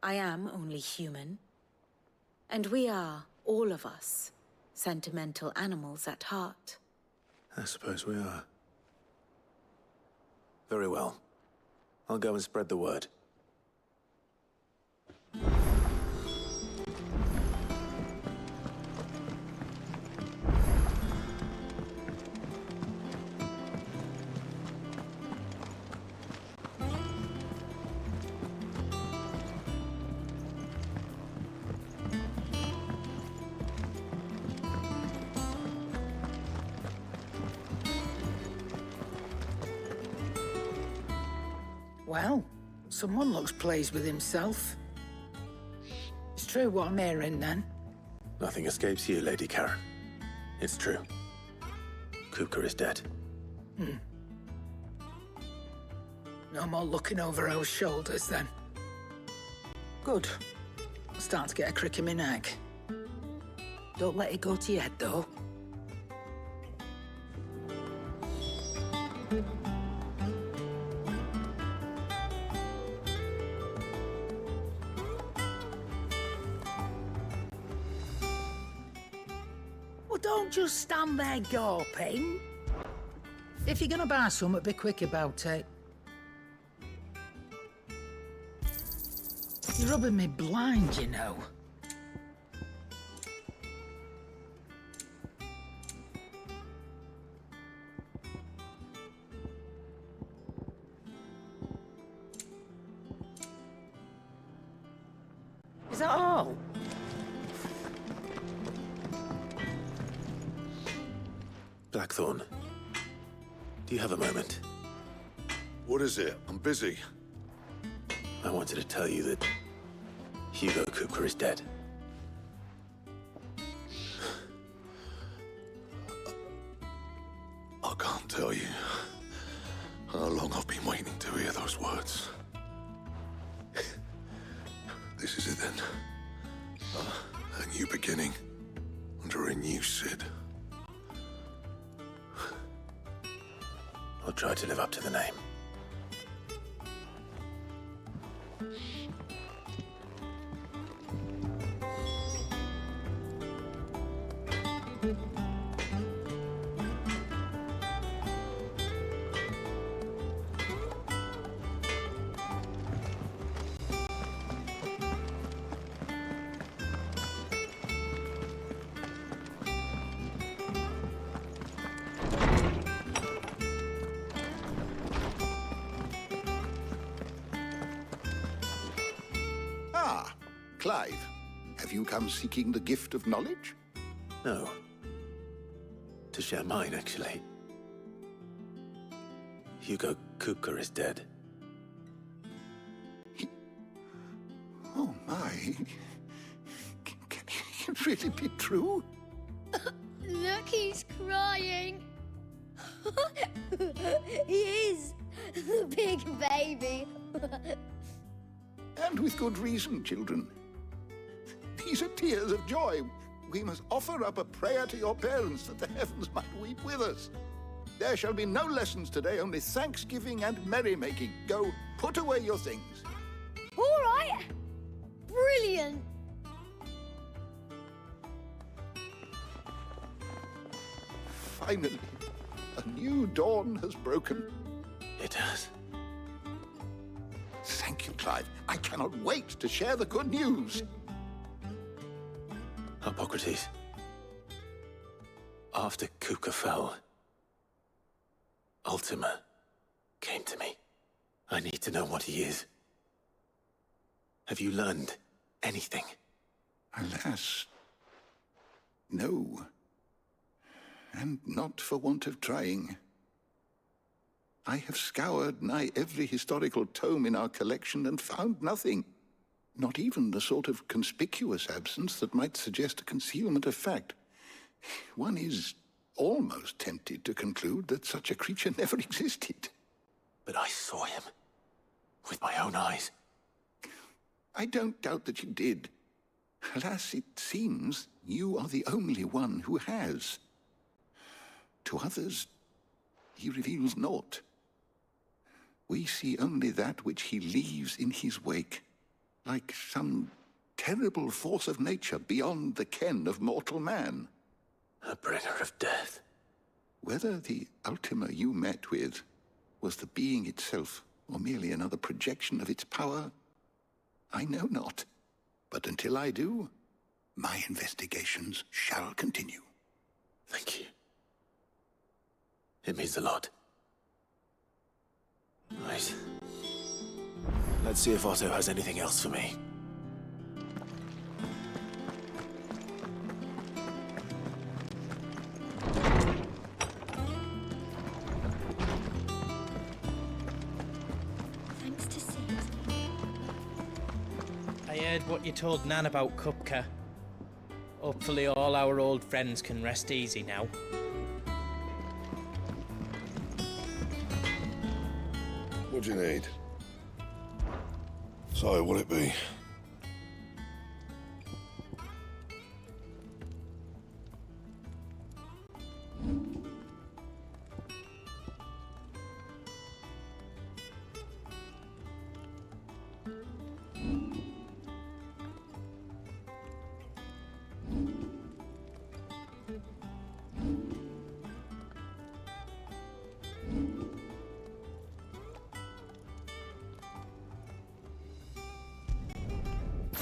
I am only human. And we are, all of us, sentimental animals at heart. I suppose we are. Very well. I'll go and spread the word. Well, someone looks pleased with himself. It's true what I'm hearing, then. Nothing escapes you, Lady Karen. It's true. Kupka is dead. No more looking over our shoulders, then. Good. I'm starting to get a crick in my neck. Don't let it go to your head, though. Well, don't just stand there gawping. If you're gonna buy something, be quick about it. You're rubbing me blind, you know. Is that all? Blackthorn, do you have a moment? What is it? I'm busy. I wanted to tell you that Hugo Kupka is dead. I can't tell you how long I've been waiting to hear those words. This is it then. A new beginning under a new Cid. I'll try to live up to the name. Ah, Clive. Have you come seeking the gift of knowledge? No. To share mine, actually. Hugo Kupka is dead. Oh, my. Can it really be true? Look, he's crying. He is. The big baby. And with good reason, children. These are tears of joy. We must offer up a prayer to your parents that the heavens might weep with us. There shall be no lessons today, only thanksgiving and merrymaking. Go, put away your things. All right. Brilliant. Finally, a new dawn has broken. It has. Thank you, Clive. I cannot wait to share the good news. Hippocrates. After Kupka fell, Ultima came to me. I need to know what he is. Have you learned anything? Alas, no. And not for want of trying. I have scoured nigh every historical tome in our collection and found nothing. Not even the sort of conspicuous absence that might suggest a concealment of fact. One is almost tempted to conclude that such a creature never existed. But I saw him. With my own eyes. I don't doubt that you did. Alas, it seems you are the only one who has. To others, he reveals naught. We see only that which he leaves in his wake, like some terrible force of nature beyond the ken of mortal man. A bringer of death. Whether the Ultima you met with was the being itself, or merely another projection of its power, I know not. But until I do, my investigations shall continue. Thank you. It means a lot. Right. Let's see if Otto has anything else for me. Thanks to Cid. I heard what you told Nan about Kupka. Hopefully all our old friends can rest easy now. What do you need? So, what'll it be?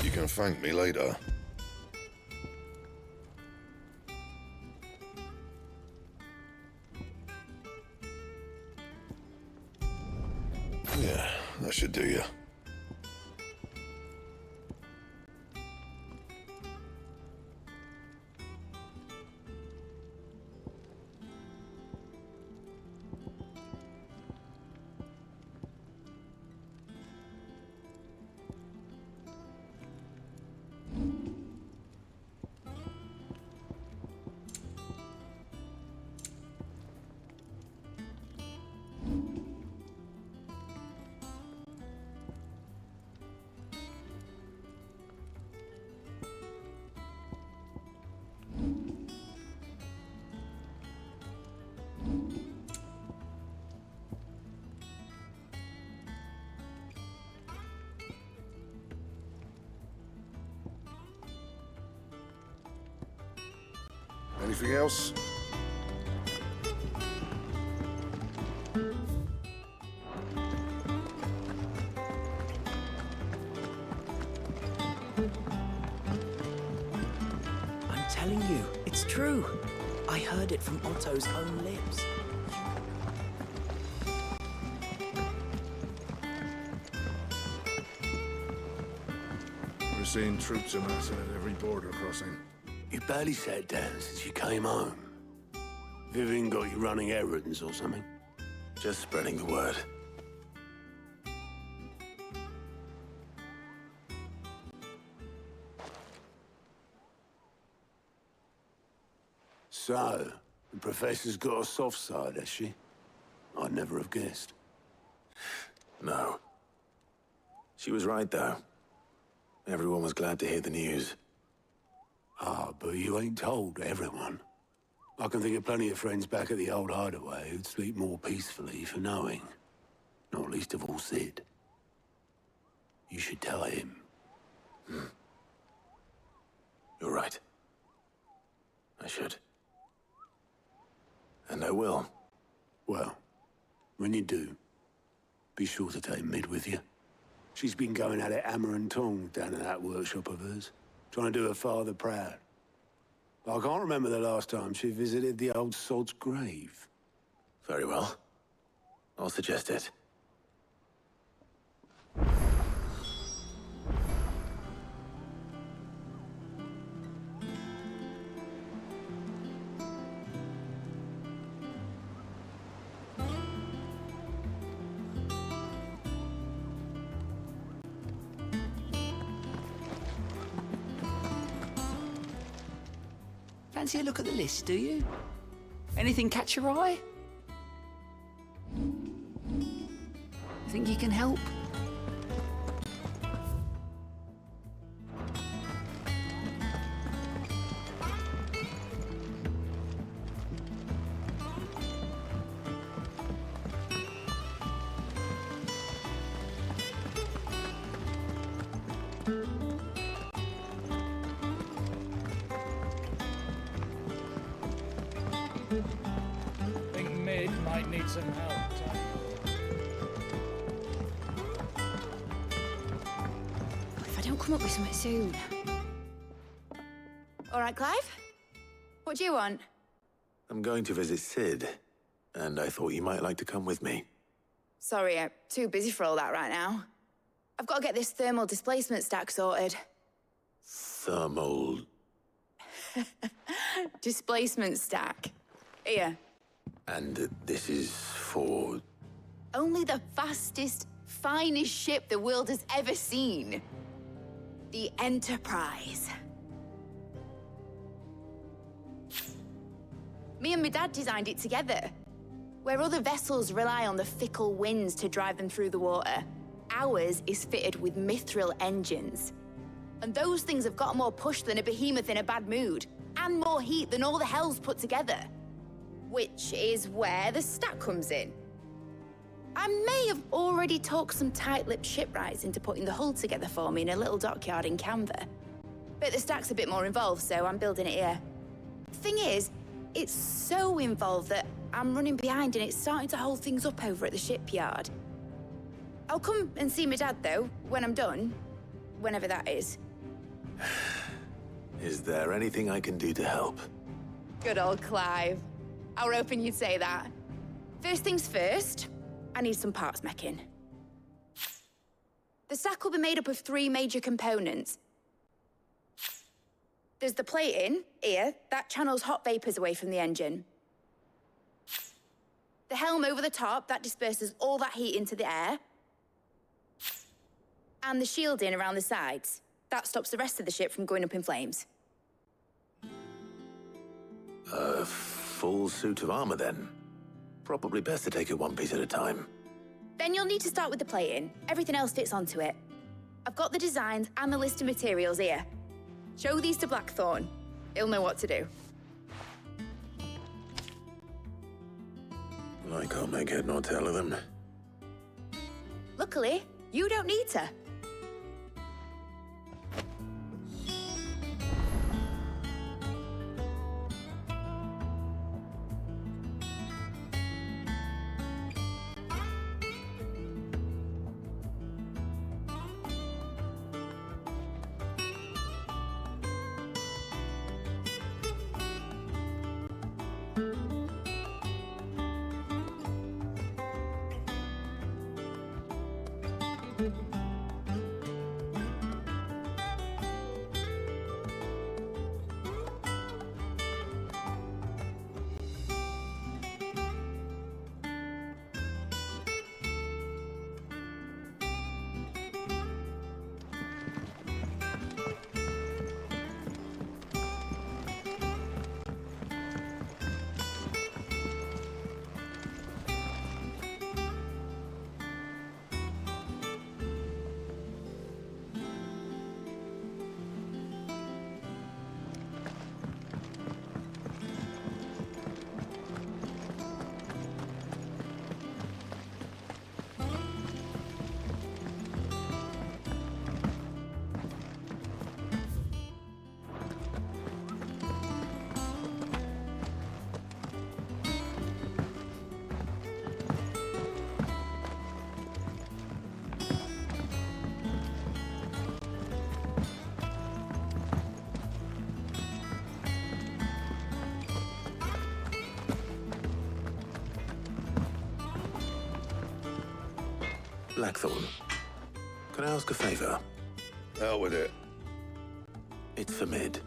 You can thank me later. Yeah, that should do you. Anything else? I'm telling you, it's true. I heard it from Otto's own lips. We're seeing troops amassing at every border crossing. You barely sat down since you came home. Vivian got you running errands or something? Just spreading the word. So, the Professor's got a soft side, has she? I'd never have guessed. No. She was right, though. Everyone was glad to hear the news. Ah, but you ain't told everyone. I can think of plenty of friends back at the old hideaway who'd sleep more peacefully for knowing. Not least of all Sid. You should tell him. You're right. I should. And I will. Well, when you do, be sure to take Mid with you. She's been going at it hammer and tongs down in that workshop of hers, trying to do her father proud. I can't remember the last time she visited the old sod's grave. Very well. I'll suggest it. Fancy a look at the list, do you? Anything catch your eye? Think you can help? Think Mid might need some help. If I don't come up with something soon. All right, Clive? What do you want? I'm going to visit Sid, and I thought you might like to come with me. Sorry, I'm too busy for all that right now. I've got to get this thermal displacement stack sorted. Thermal... Displacement stack. Here. And this is for... Only the fastest, finest ship the world has ever seen. The Enterprise. Me and my dad designed it together. Where other vessels rely on the fickle winds to drive them through the water, ours is fitted with mithril engines. And those things have got more push than a behemoth in a bad mood, and more heat than all the hells put together. Which is where the stack comes in. I may have already talked some tight-lipped shipwrights into putting the hull together for me in a little dockyard in Canva. But the stack's a bit more involved, so I'm building it here. Thing is, it's so involved that I'm running behind and it's starting to hold things up over at the shipyard. I'll come and see my dad, though, when I'm done. Whenever that is. Is there anything I can do to help? Good old Clive. I were hoping you'd say that. First things first, I need some parts meching. The stack will be made up of 3 major components. There's the plating, here, that channels hot vapors away from the engine. The helm over the top, that disperses all that heat into the air. And the shielding around the sides. That stops the rest of the ship from going up in flames. A full suit of armor, then. Probably best to take it one piece at a time. Then you'll need to start with the plating. Everything else fits onto it. I've got the designs and the list of materials here. Show these to Blackthorn. He'll know what to do. I can't make head nor tail of them. Luckily, you don't need to. Blackthorn, can I ask a favor? Out with it. It's for Mid.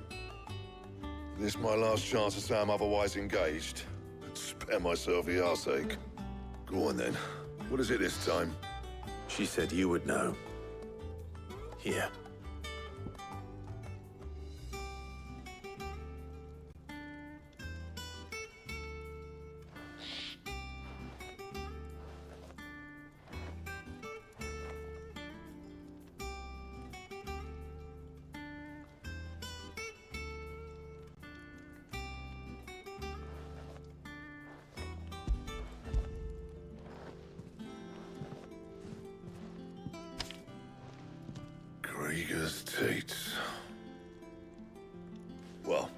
This my last chance to say I'm otherwise engaged. Spare myself the arseache. Go on then. What is it this time? She said you would know. Here. Krieger's Tates. Well,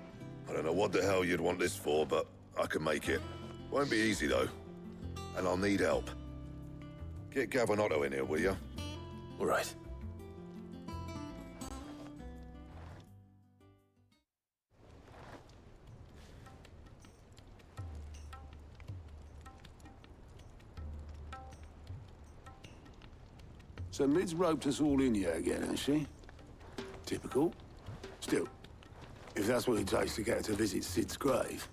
I don't know what the hell you'd want this for, but I can make it. Won't be easy, though. And I'll need help. Get Gavinotto in here, will you? All right. So Mid's roped us all in here again, hasn't she? Typical. Still, if that's what it takes to get her to visit Sid's grave,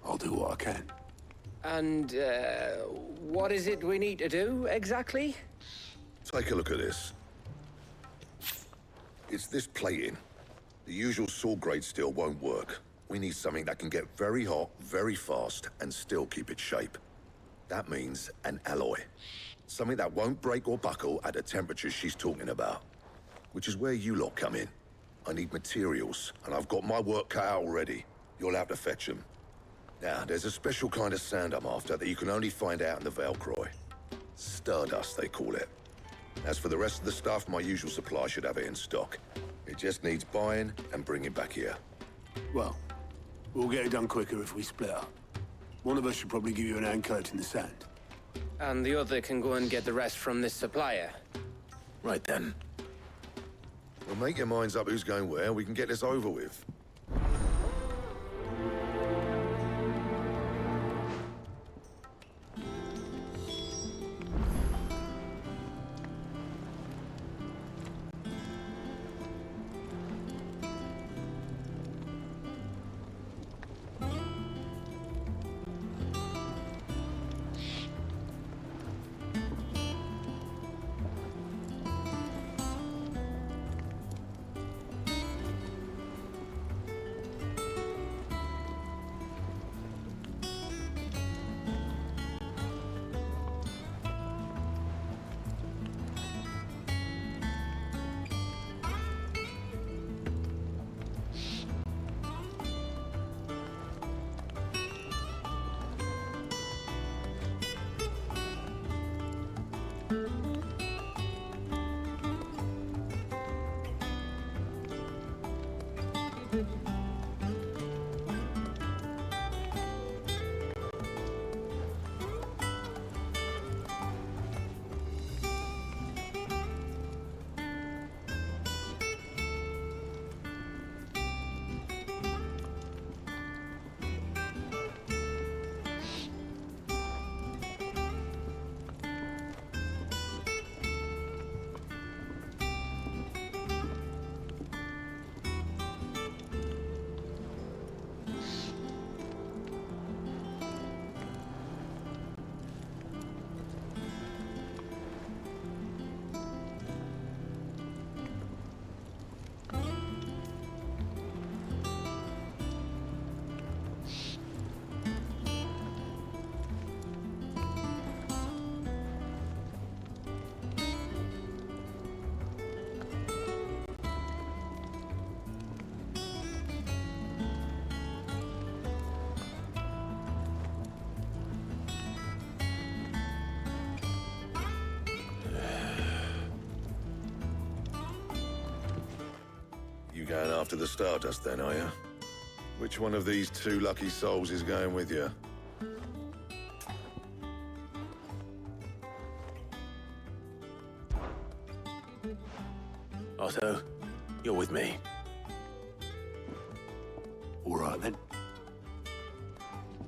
I'll do what I can. And, what is it we need to do, exactly? Take a look at this. It's this plating. The usual sword-grade steel won't work. We need something that can get very hot, very fast, and still keep its shape. That means an alloy. Something that won't break or buckle at the temperatures she's talking about. Which is where you lot come in. I need materials, and I've got my work cut out already. You'll have to fetch them. Now, there's a special kind of sand I'm after that you can only find out in the Valcroy. Stardust, they call it. As for the rest of the stuff, my usual supply should have it in stock. It just needs buying and bringing back here. Well, we'll get it done quicker if we split up. One of us should probably give you an hand coat in the sand. And the other can go and get the rest from this supplier. Right then. Well, make your minds up who's going where, we can get this over with. You going after the Stardust then, are you? Which one of these two lucky souls is going with you? Otto, you're with me. All right, then.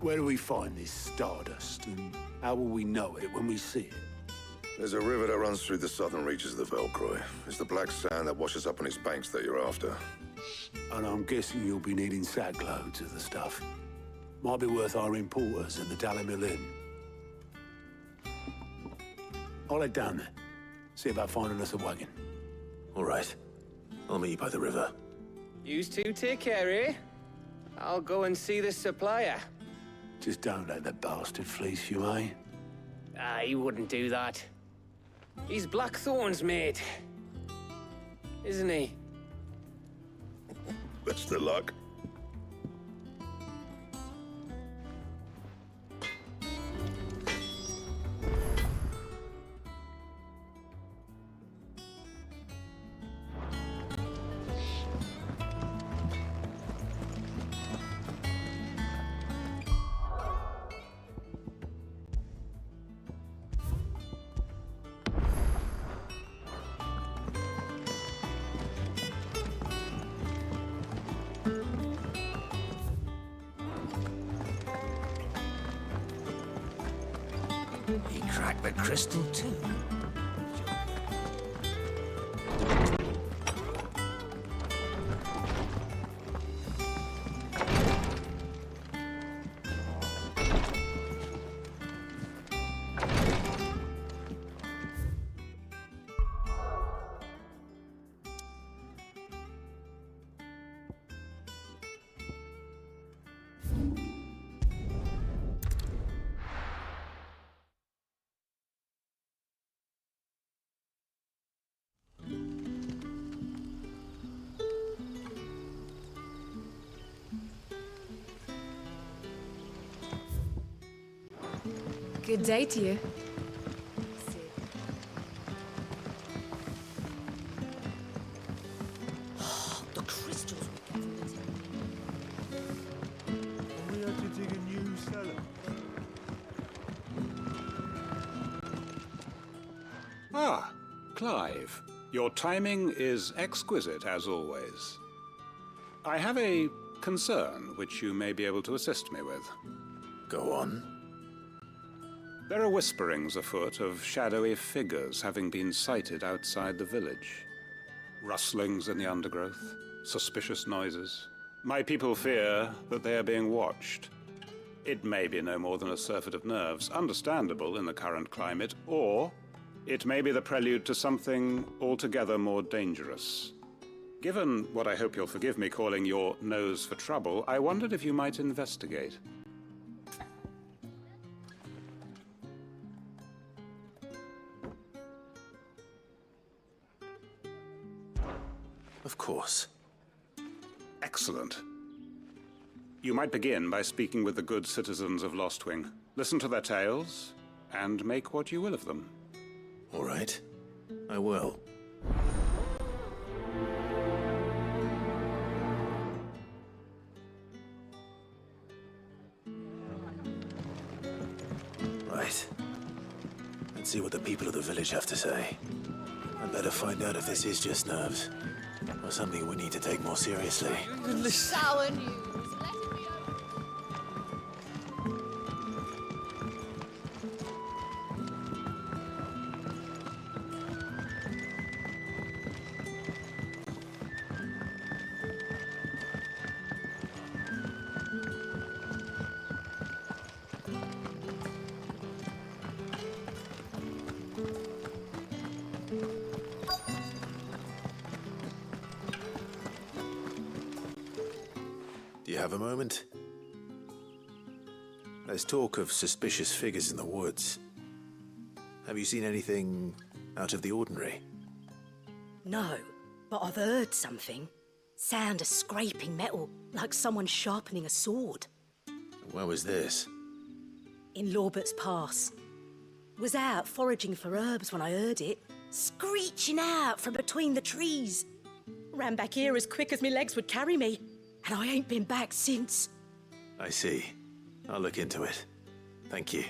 Where do we find this Stardust, and how will we know it when we see it? There's a river that runs through the southern reaches of the Valcroy. It's the black sand that washes up on its banks that you're after. And I'm guessing you'll be needing sack loads of the stuff. Might be worth hiring porters at the Dalimil Inn. I'll head down there. See about finding us a wagon. All right. I'll meet you by the river. You two take care, eh? I'll go and see this supplier. Just don't let the bastard fleece you, eh? He wouldn't do that. He's Blackthorn's mate. Isn't he? Best of luck. He cracked the crystal too. Good day to you. The crystals we get from We had to dig a new cellar. Ah, Clive. Your timing is exquisite, as always. I have a concern which you may be able to assist me with. Go on. There are whisperings afoot of shadowy figures having been sighted outside the village. Rustlings in the undergrowth, suspicious noises. My people fear that they are being watched. It may be no more than a surfeit of nerves, understandable in the current climate, or it may be the prelude to something altogether more dangerous. Given what I hope you'll forgive me calling your nose for trouble, I wondered if you might investigate. Of course. Excellent. You might begin by speaking with the good citizens of Lostwing. Listen to their tales, and make what you will of them. All right. I will. Right. Let's see what the people of the village have to say. I'd better find out if this is just nerves, or something we need to take more seriously. Sour news. Do you have a moment? There's talk of suspicious figures in the woods. Have you seen anything out of the ordinary? No, but I've heard something. Sound of scraping metal, like someone sharpening a sword. Where was this? In Lorbert's Pass. Was out foraging for herbs when I heard it, screeching out from between the trees. Ran back here as quick as my legs would carry me, and I ain't been back since. I see. I'll look into it. Thank you.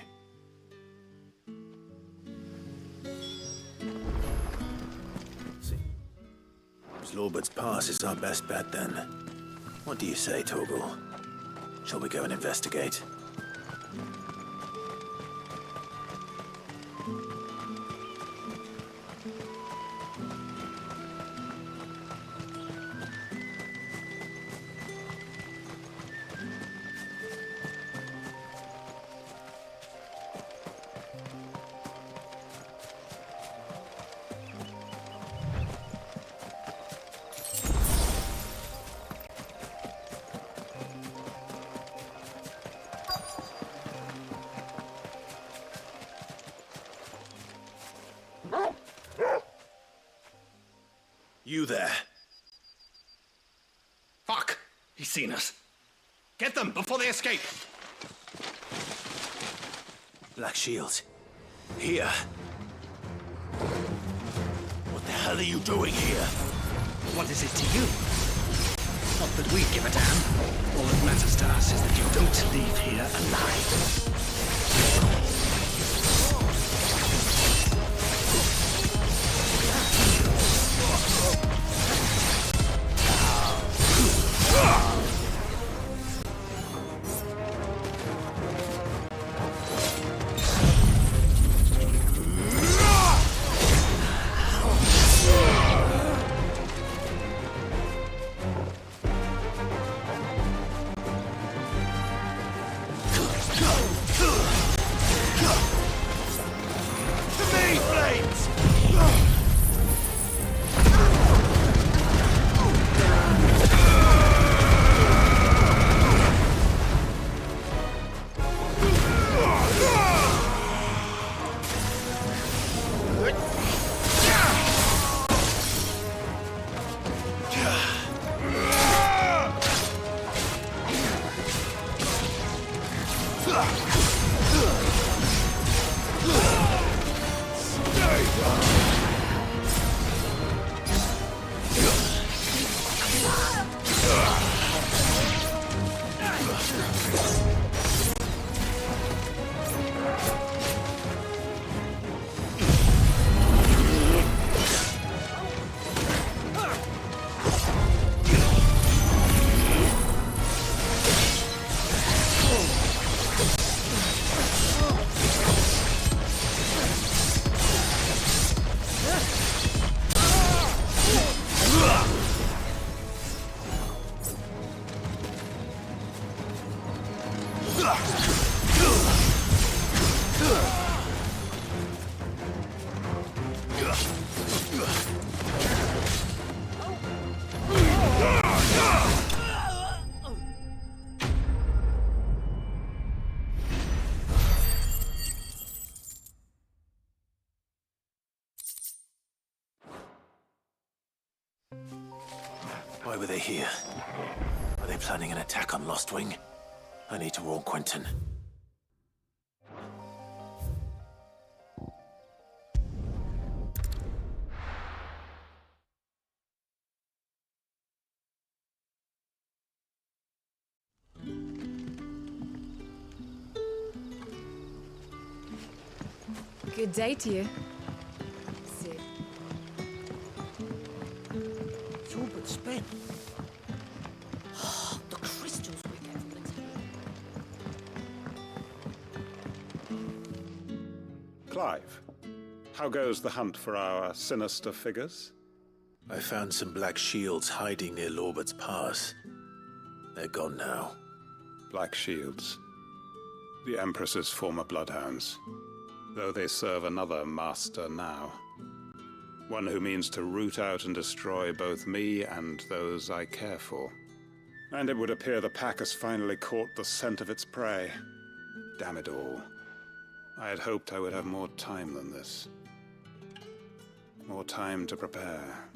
Lorbert's Pass is our best bet, then. What do you say, Torgal? Shall we go and investigate? You there. Fuck! He's seen us. Get them before they escape! Black Shields. Here. What the hell are you doing here? What is it to you? Not that we give a damn. All that matters to us is that you don't leave here alive. Why were they here? Are they planning an attack on Lostwing? I need to warn Quentin. Good day to you. Sid. It's all but spent. The crystals we get from the Clive, how goes the hunt for our sinister figures? I found some black shields hiding near Lorbert's Pass. They're gone now. Black shields. The Empress's former bloodhounds. Though they serve another master now. One who means to root out and destroy both me and those I care for. And it would appear the pack has finally caught the scent of its prey. Damn it all. I had hoped I would have more time than this. More time to prepare.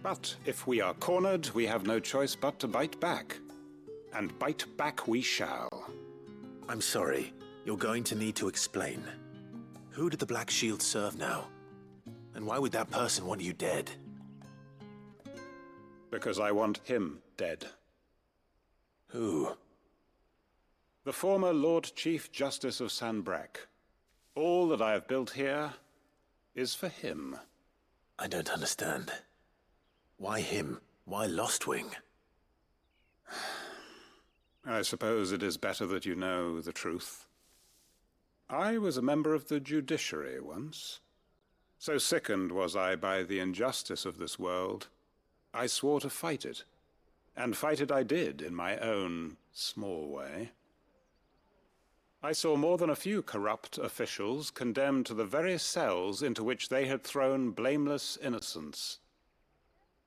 But if we are cornered, we have no choice but to bite back. And bite back we shall. I'm sorry. You're going to need to explain. Who did the Black Shield serve now? And why would that person want you dead? Because I want him dead. Who? The former Lord Chief Justice of Sanbreque. All that I have built here is for him. I don't understand. Why him? Why Lostwing? I suppose it is better that you know the truth. I was a member of the judiciary once. So sickened was I by the injustice of this world, I swore to fight it. And fight it I did, in my own small way. I saw more than a few corrupt officials condemned to the very cells into which they had thrown blameless innocents.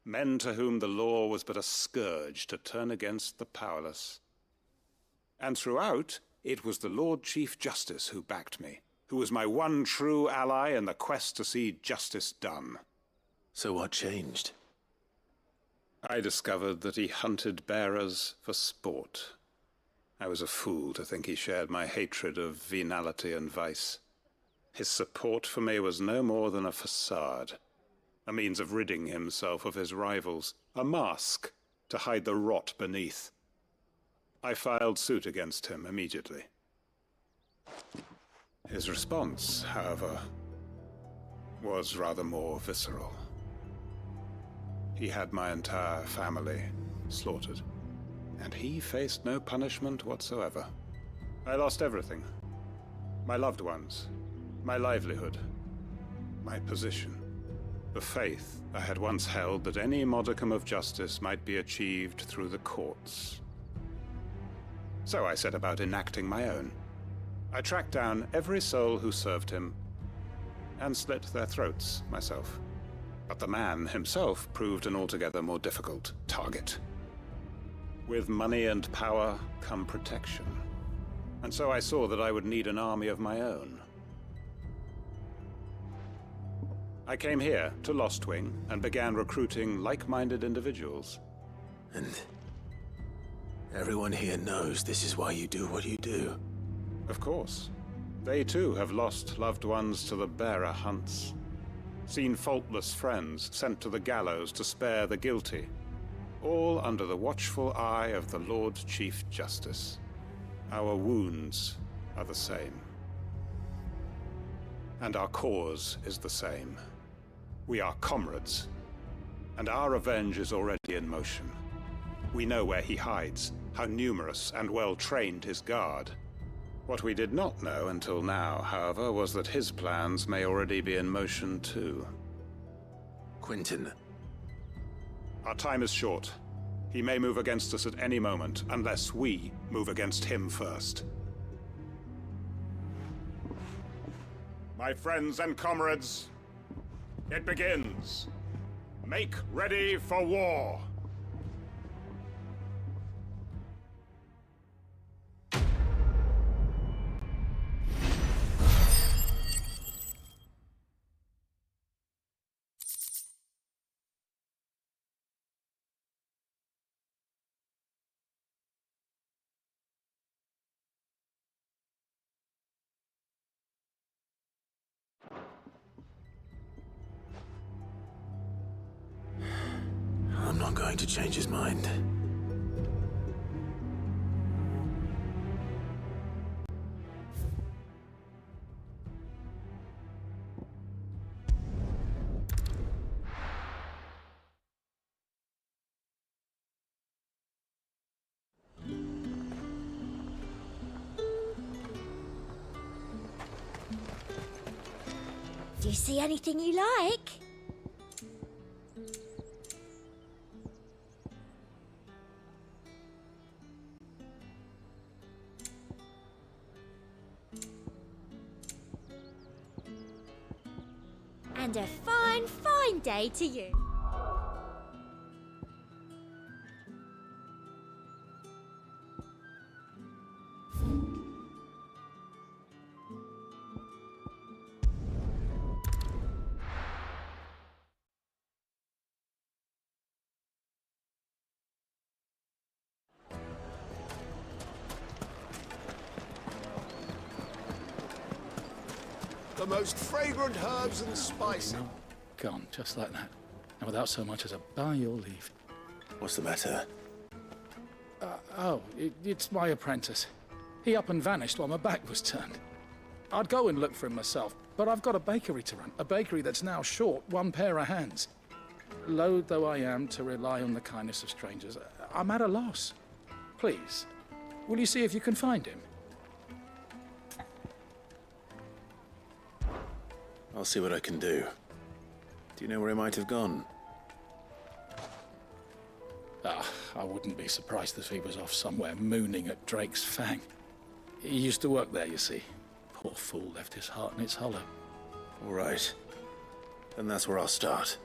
Men to whom the law was but a scourge to turn against the powerless. And throughout, it was the Lord Chief Justice who backed me, who was my one true ally in the quest to see justice done. So what changed? I discovered that he hunted bearers for sport. I was a fool to think he shared my hatred of venality and vice. His support for me was no more than a facade, a means of ridding himself of his rivals, a mask to hide the rot beneath. I filed suit against him immediately. His response, however, was rather more visceral. He had my entire family slaughtered, and he faced no punishment whatsoever. I lost everything. My loved ones, my livelihood, my position, the faith I had once held that any modicum of justice might be achieved through the courts. So I set about enacting my own. I tracked down every soul who served him, and slit their throats myself. But the man himself proved an altogether more difficult target. With money and power come protection. And so I saw that I would need an army of my own. I came here to Lostwing and began recruiting like-minded individuals. And everyone here knows this is why you do what you do. Of course. They too have lost loved ones to the bearer hunts. Seen faultless friends sent to the gallows to spare the guilty. All under the watchful eye of the Lord Chief Justice. Our wounds are the same. And our cause is the same. We are comrades. And our revenge is already in motion. We know where he hides, how numerous and well-trained his guard. What we did not know until now, however, was that his plans may already be in motion too. Quentin. Our time is short. He may move against us at any moment, unless we move against him first. My friends and comrades, it begins. Make ready for war. not going to change his mind. Do you see anything you like? And a fine, fine day to you. The most fragrant herbs and spices. Gone, just like that. And without so much as a by your leave. What's the matter? It's my apprentice. He up and vanished while my back was turned. I'd go and look for him myself, but I've got a bakery to run. A bakery that's now short one pair of hands. Loath though I am to rely on the kindness of strangers, I'm at a loss. Please, will you see if you can find him? I'll see what I can do. Do you know where he might have gone? I wouldn't be surprised if he was off somewhere mooning at Drake's Fang. He used to work there, you see. Poor fool left his heart in its hollow. All right. Then that's where I'll start.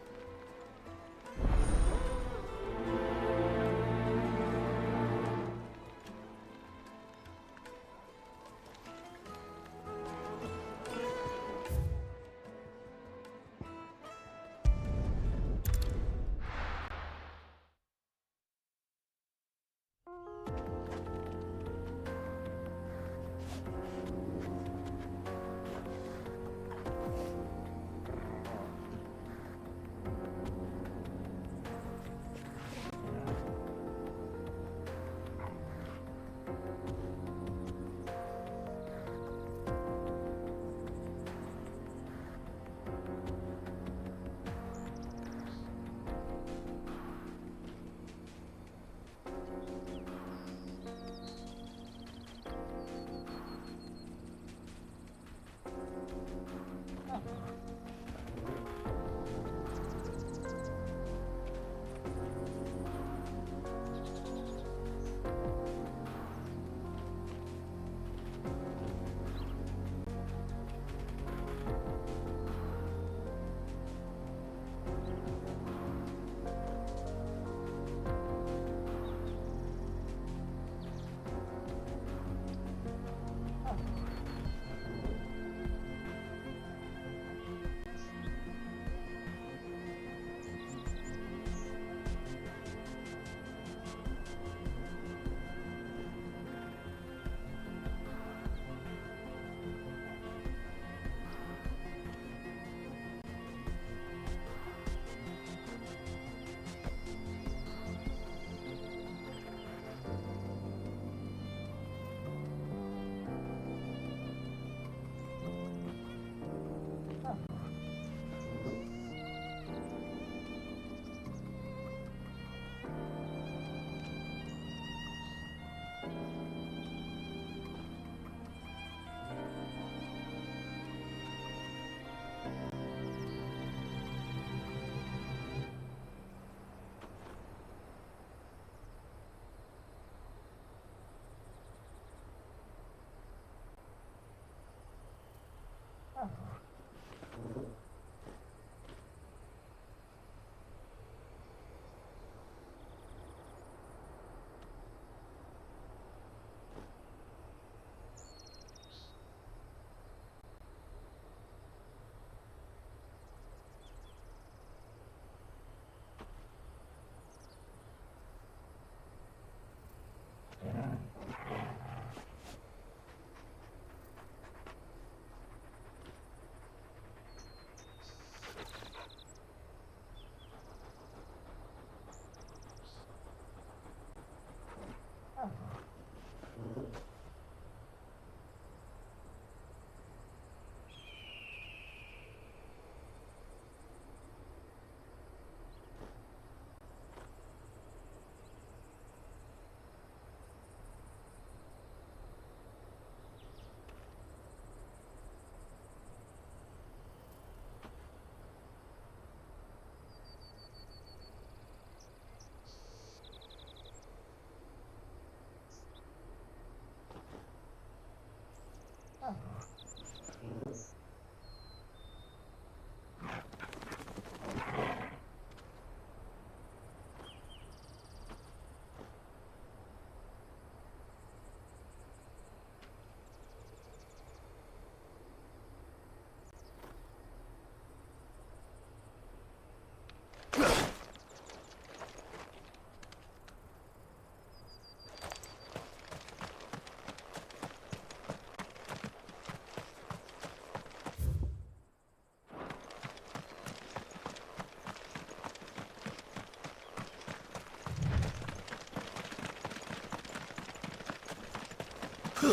Stay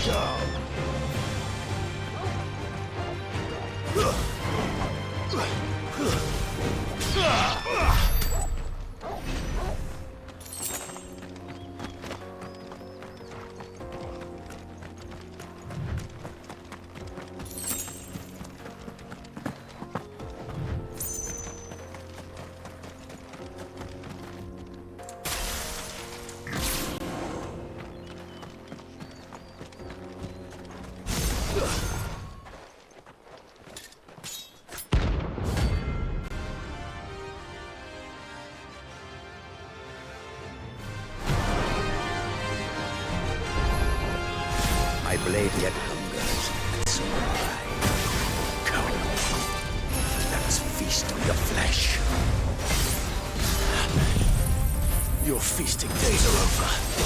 down! My blade yet hungers, and so do I. Come, let us feast on your flesh. Your feasting days are over.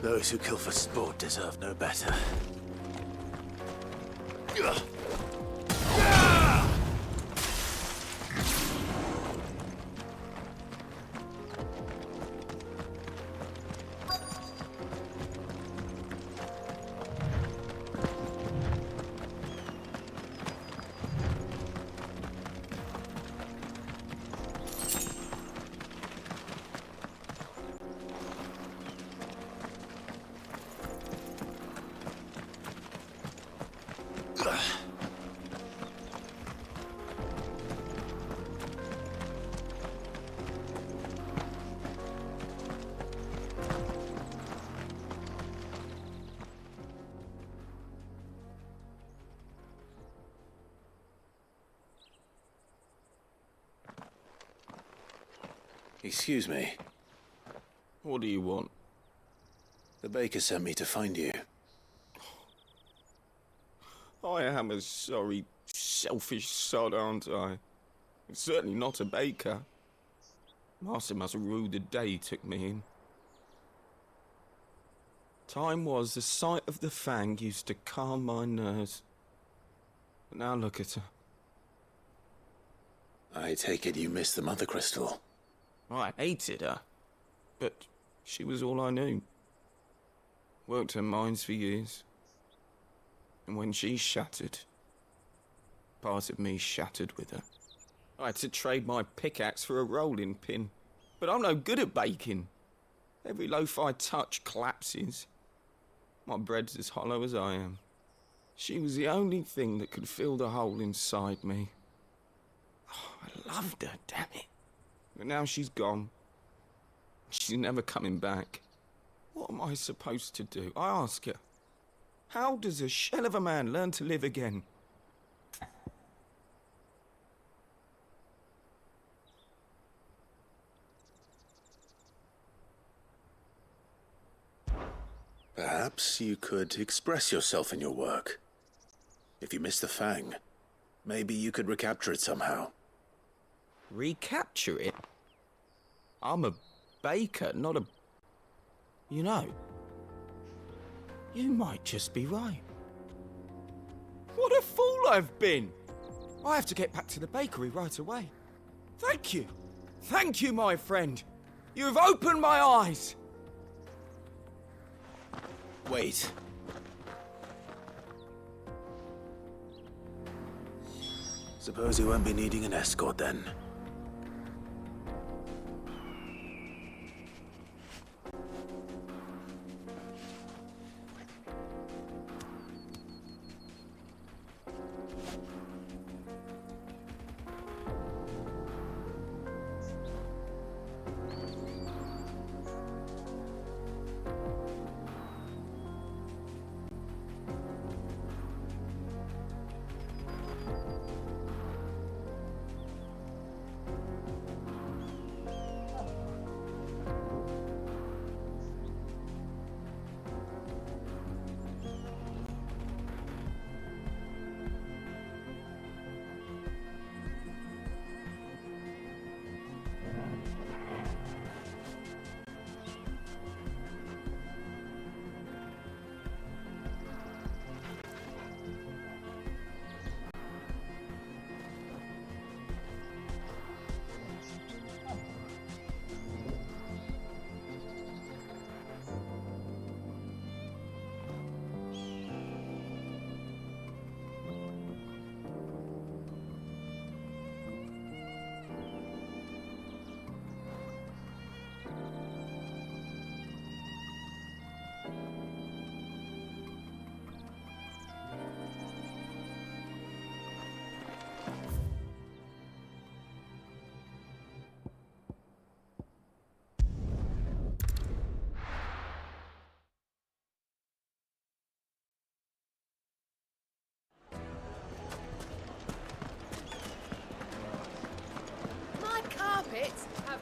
Those who kill for sport deserve no better. Excuse me. What do you want? The baker sent me to find you. I am a sorry, selfish sod, aren't I? I'm certainly not a baker. Master must have ruled the day he took me in. Time was the sight of the Fang used to calm my nerves. But now look at her. I take it you missed the Mother Crystal. I hated her, but she was all I knew. Worked her mines for years. And when she shattered, part of me shattered with her. I had to trade my pickaxe for a rolling pin, but I'm no good at baking. Every loaf I touch collapses. My bread's as hollow as I am. She was the only thing that could fill the hole inside me. Oh, I loved her, damn it. But now she's gone. She's never coming back. What am I supposed to do? I ask her. How does a shell of a man learn to live again? Perhaps you could express yourself in your work. If you miss the Fang, maybe you could recapture it somehow. Recapture it? I'm a baker, not a... You know, you might just be right. What a fool I've been! I have to get back to the bakery right away. Thank you. Thank you, my friend. You've opened my eyes. Wait. Suppose you won't be needing an escort then.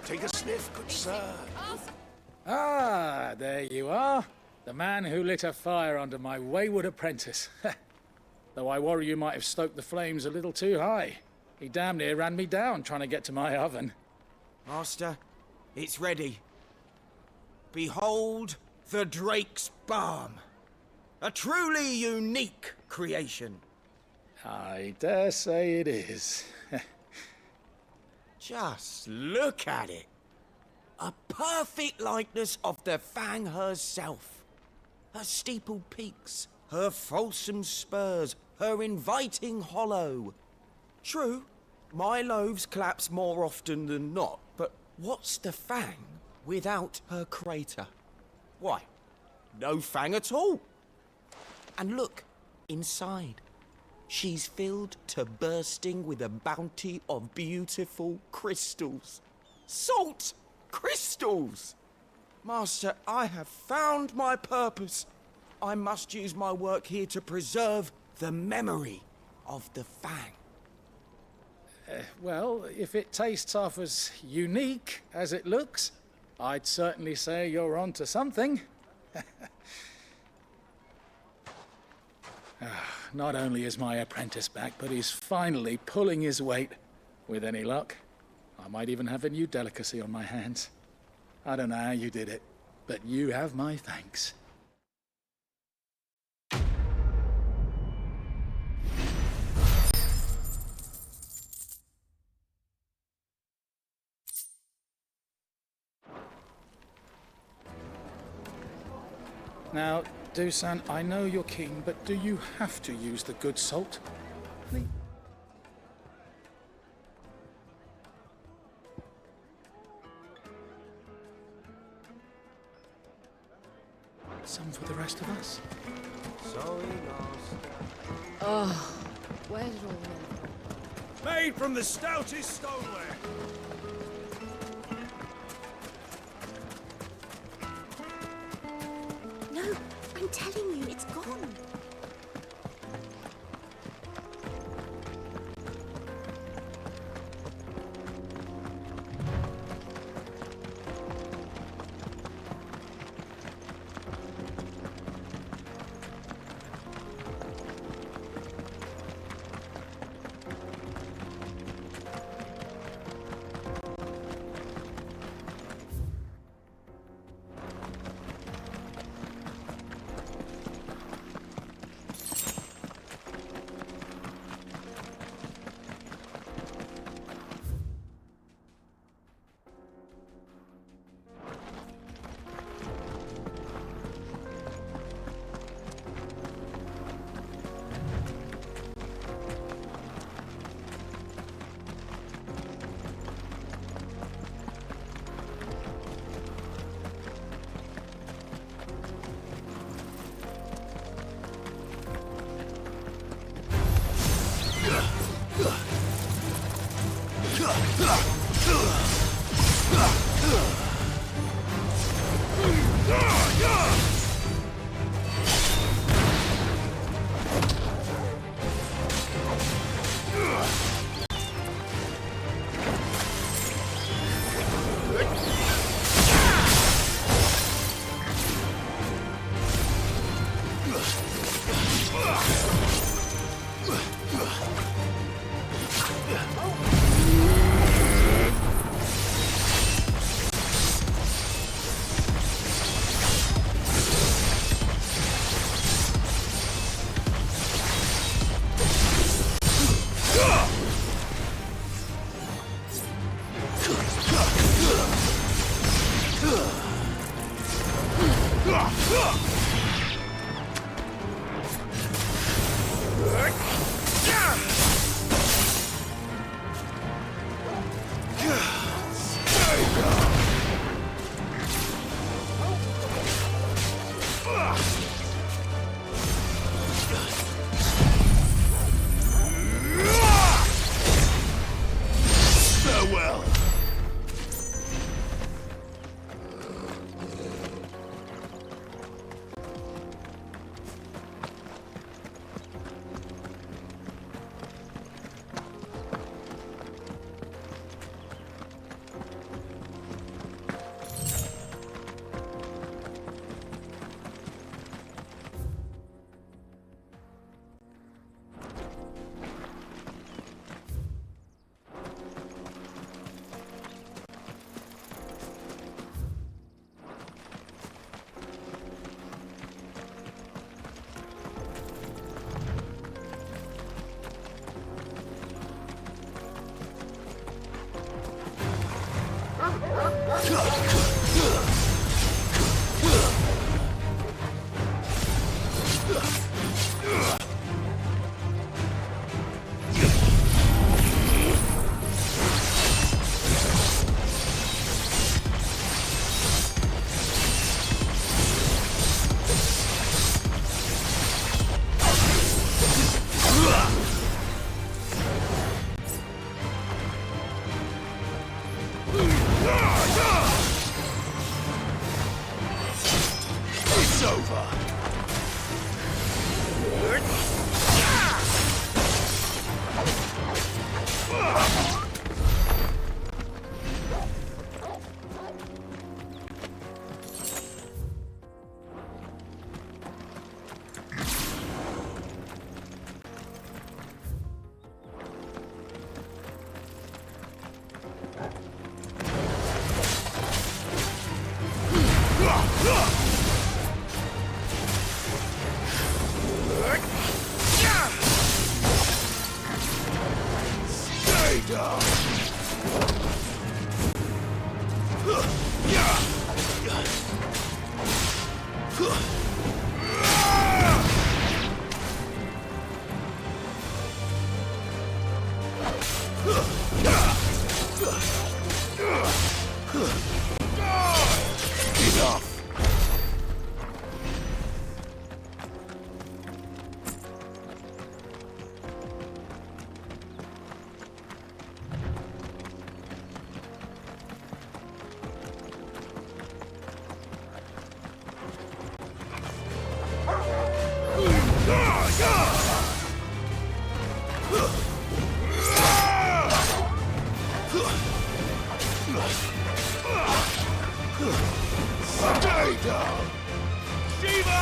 Take a sniff, good sir. Ah, there you are. The man who lit a fire under my wayward apprentice. Though I worry you might have stoked the flames a little too high. He damn near ran me down trying to get to my oven. Master, it's ready. Behold the Drake's Balm. A truly unique creation. I dare say it is. Just look at it. A perfect likeness of the Fang herself. Her steepled peaks, her fulsome spurs, her inviting hollow. True, my loaves collapse more often than not, but what's the Fang without her crater? Why, no Fang at all. And look, inside. She's filled to bursting with a bounty of beautiful crystals. Salt crystals! Master, I have found my purpose. I must use my work here to preserve the memory of the Fang. Well, if it tastes half as unique as it looks, I'd certainly say you're onto something. Not only is my apprentice back, but he's finally pulling his weight. With any luck, I might even have a new delicacy on my hands. I don't know how you did it, but you have my thanks. Now, Dusan, I know you're keen, but do you have to use the good salt? Please. Some for the rest of us. Sorry, lost. Oh, where did all that? Made from the stoutest stoneware. No, I'm telling you, it's gone. Stay down! Shiva!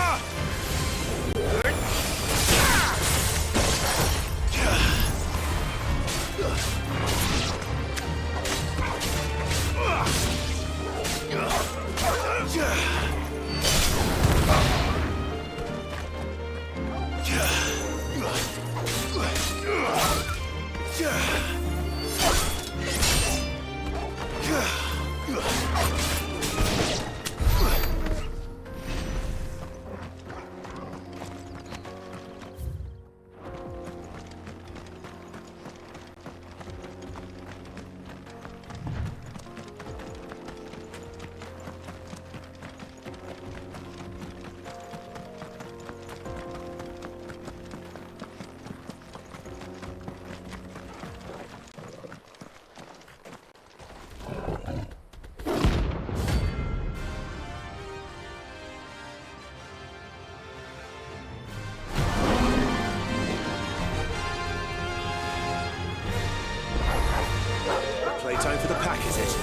Playtime for the pack, is it?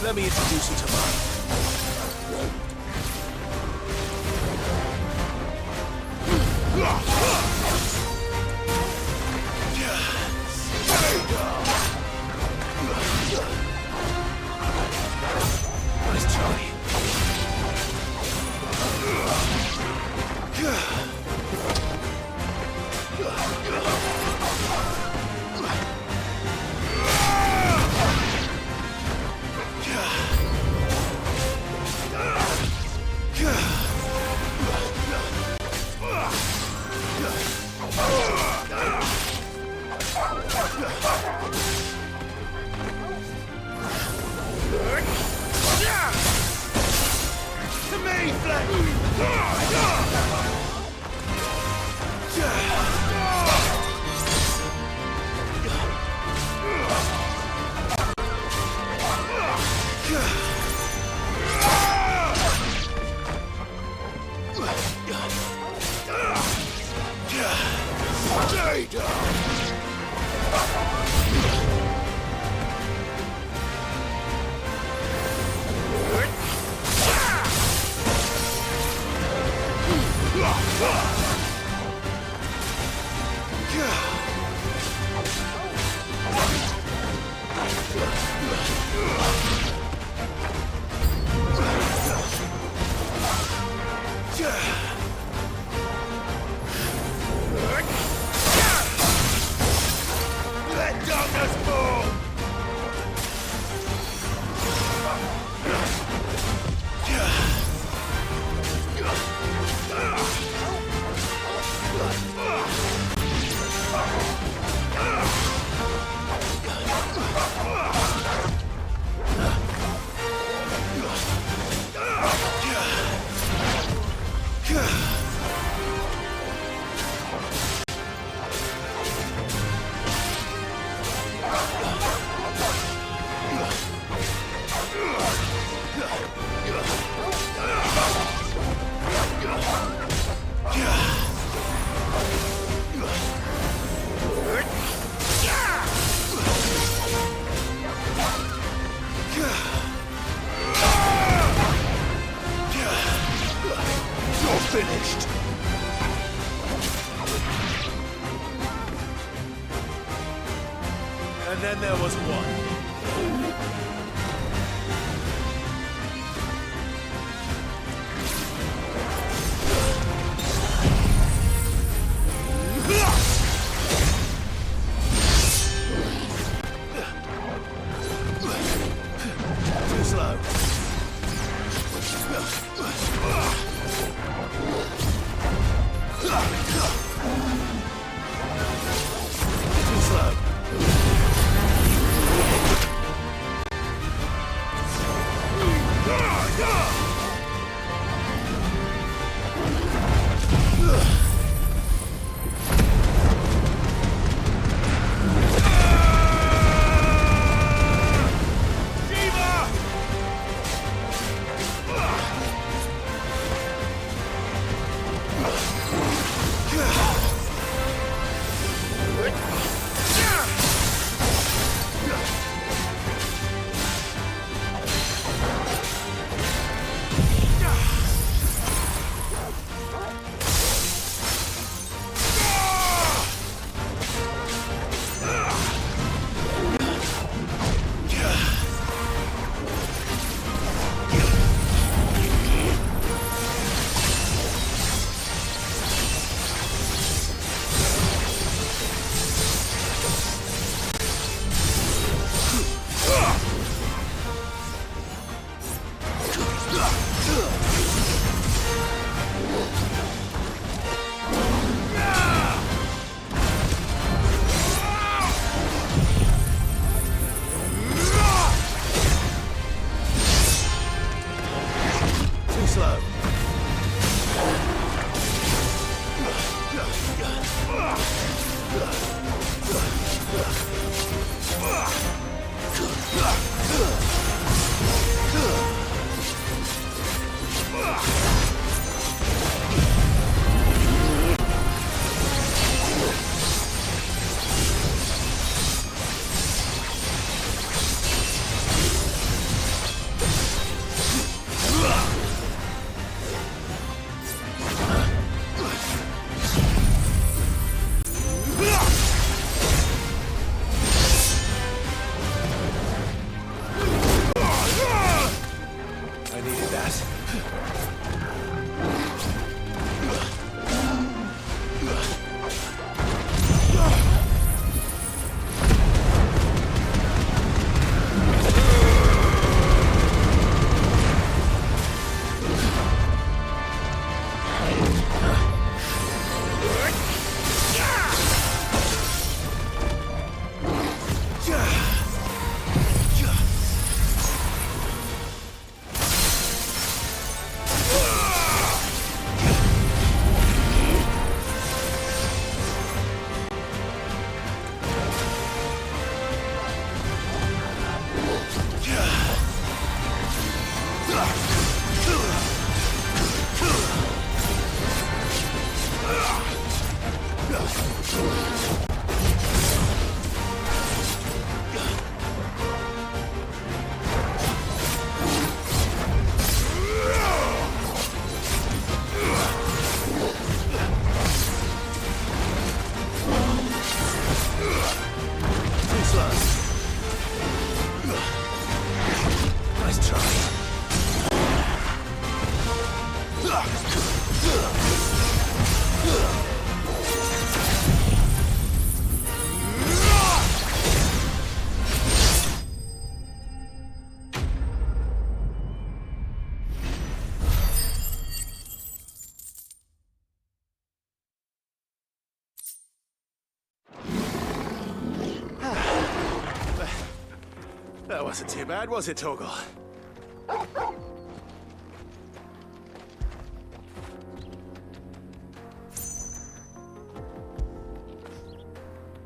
Let me introduce you to mine. Nice try. To me, Fleck! Stay down! Let darkness fall! Finished. And then there was one. Too slow. Too slow. Nice try. That wasn't too bad, was it, Torgal?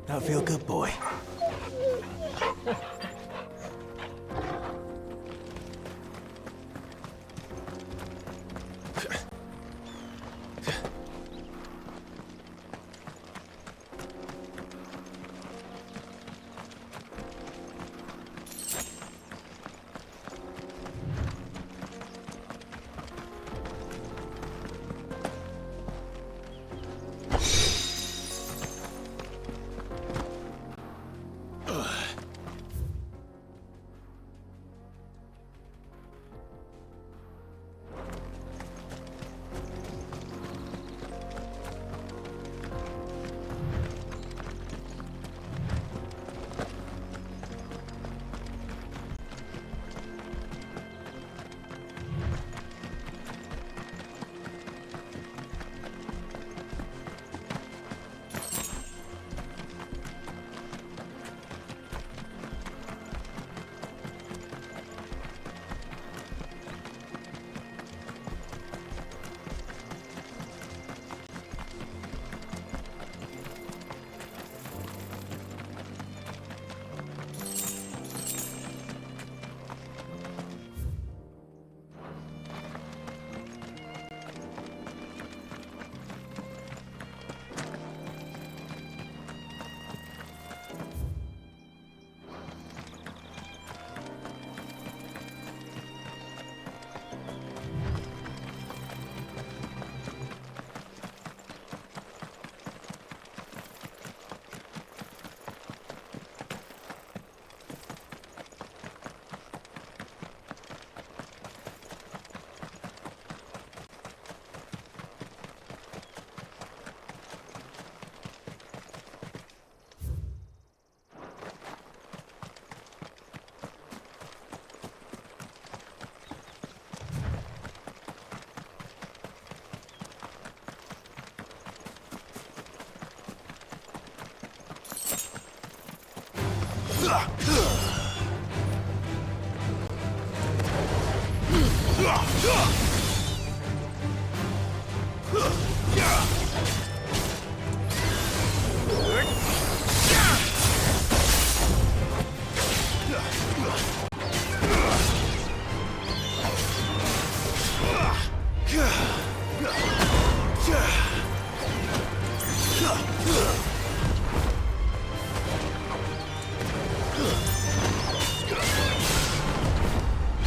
That feel good, boy?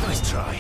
Nice try.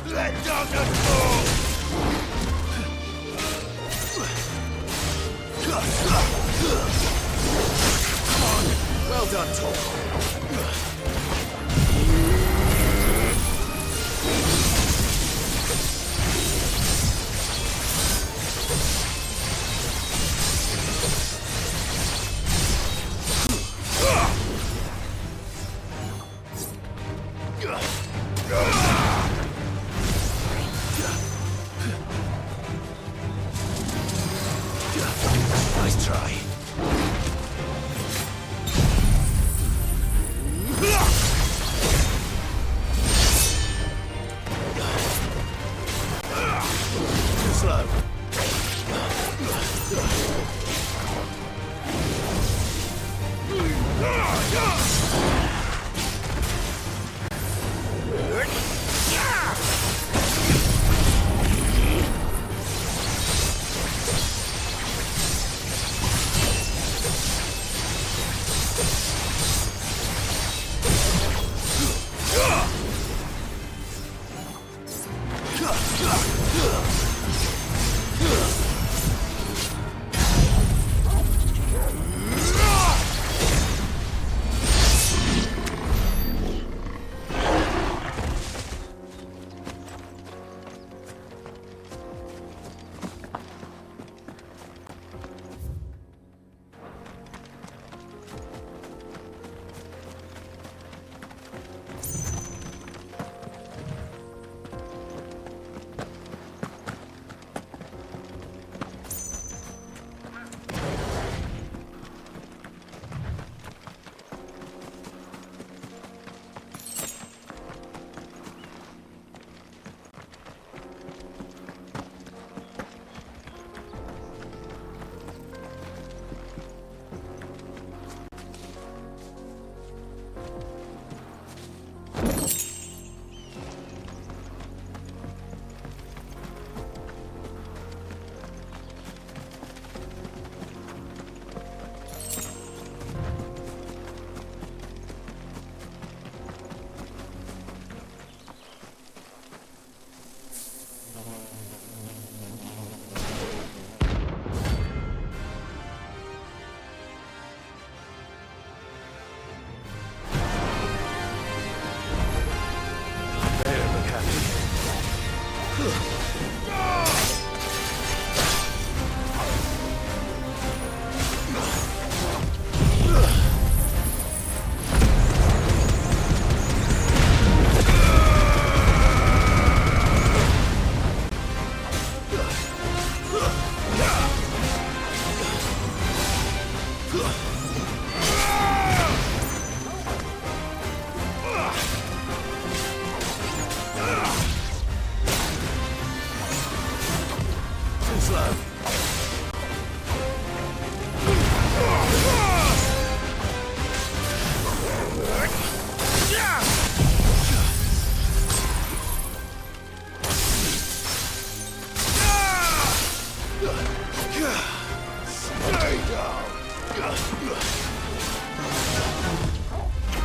Let darkness fall! Come on! Well done, Tom. Nice try. Too slow.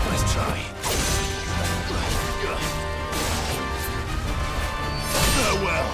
Nice try. Farewell.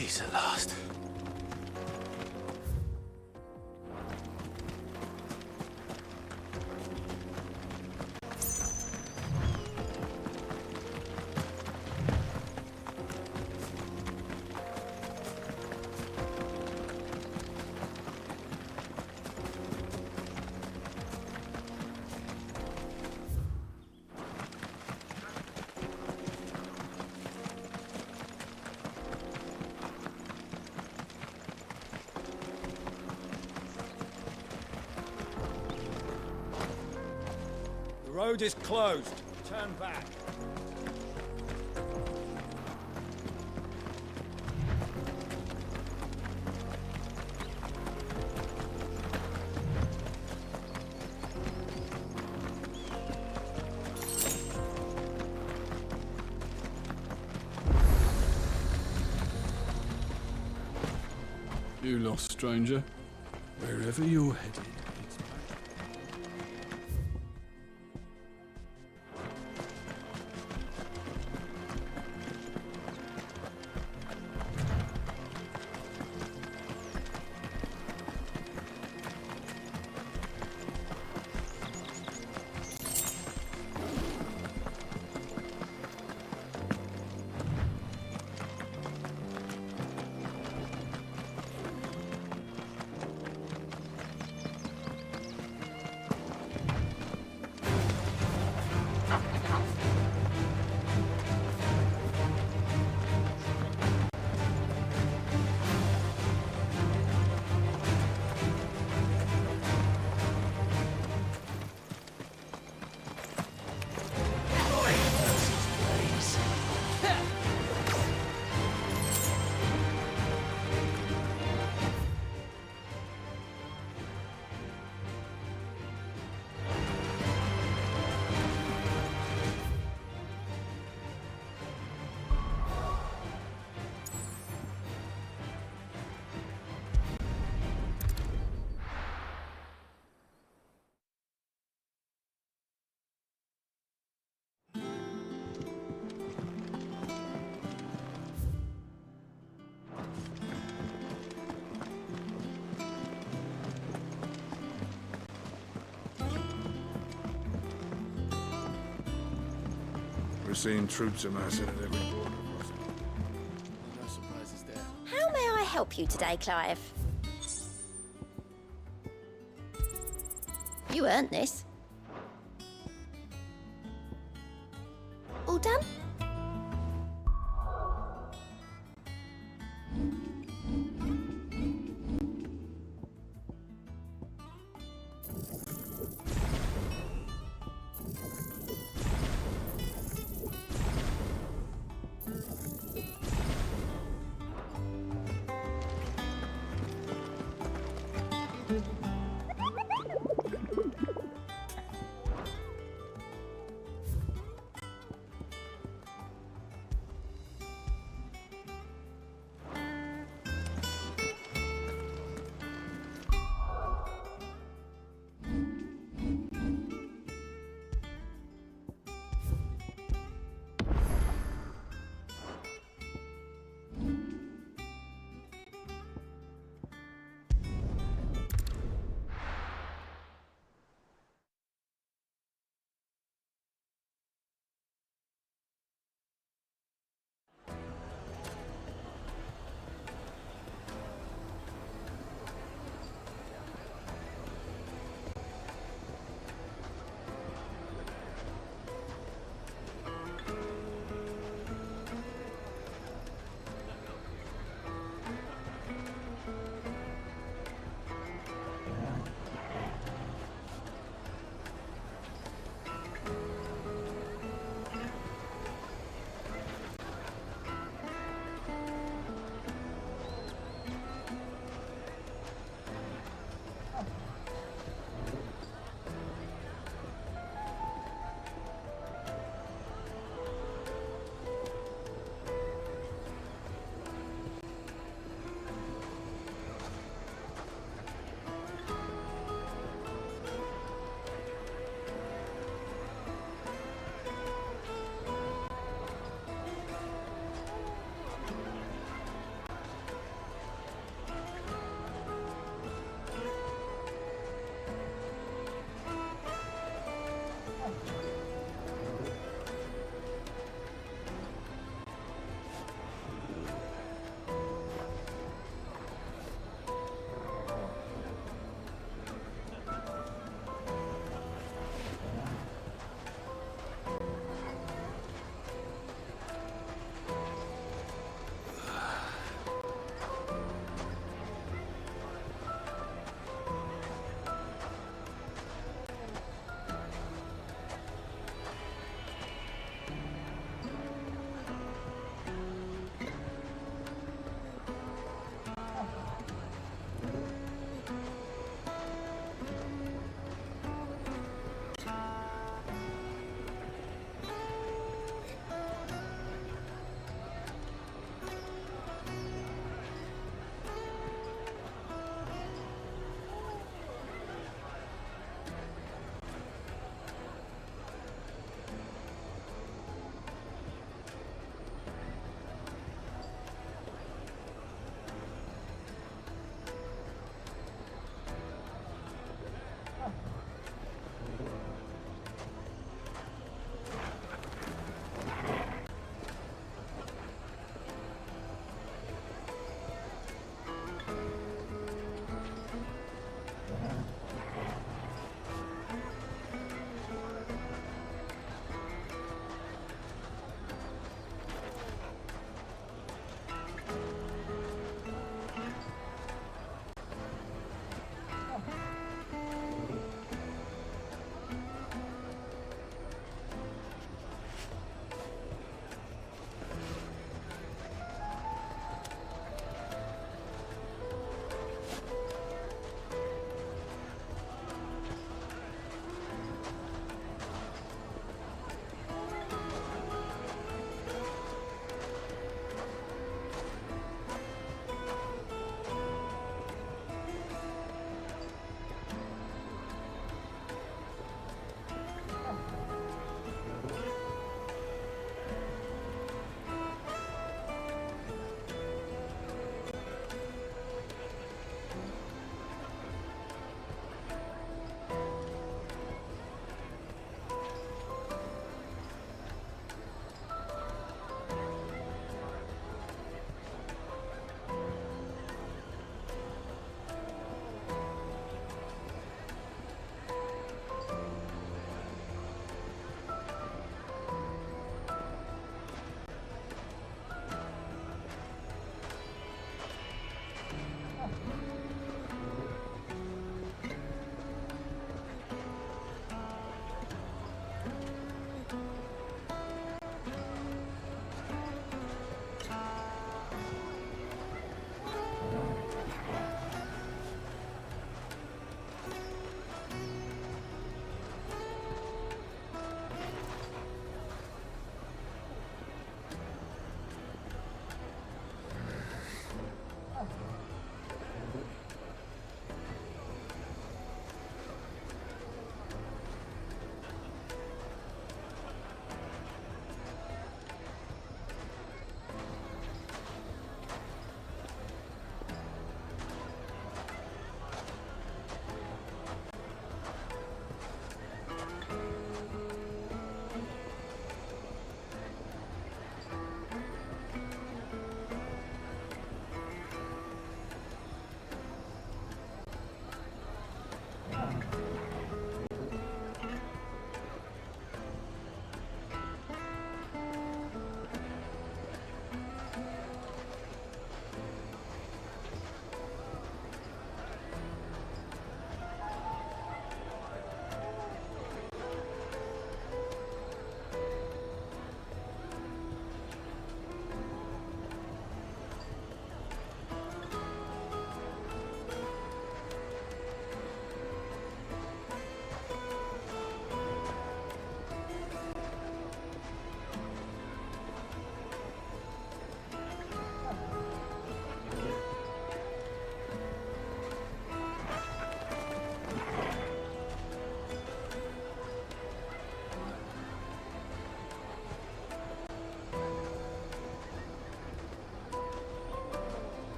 Peace at last. The road is closed. Turn back. You lost, stranger. Wherever you're headed. We're seeing troops amassing at every border crossing. No surprises there. How may I help you today, Clive? You earned this. All done?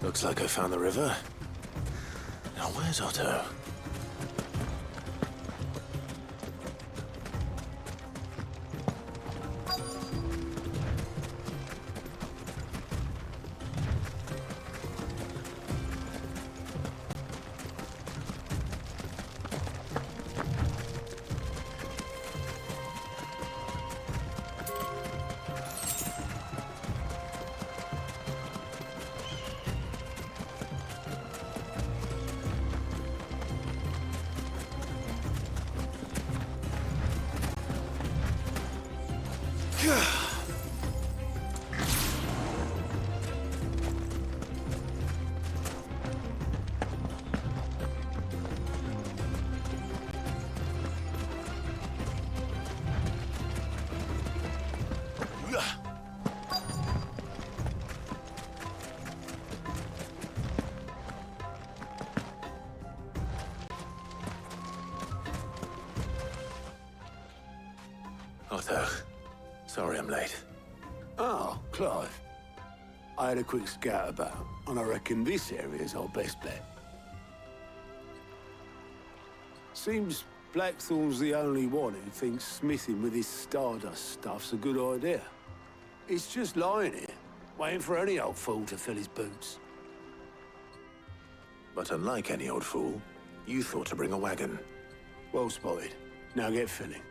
Looks like I found the river. Now where's Otto? Otto, sorry I'm late. Oh, Clive. I had a quick scout about, and I reckon this area's our best bet. Seems Blackthorn's the only one who thinks smithing with his Stardust stuff's a good idea. It's just lying here, waiting for any old fool to fill his boots. But unlike any old fool, you thought to bring a wagon. Well spotted. Now get filling.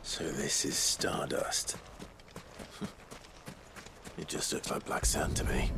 So this is Stardust. It just looks like black sand to me.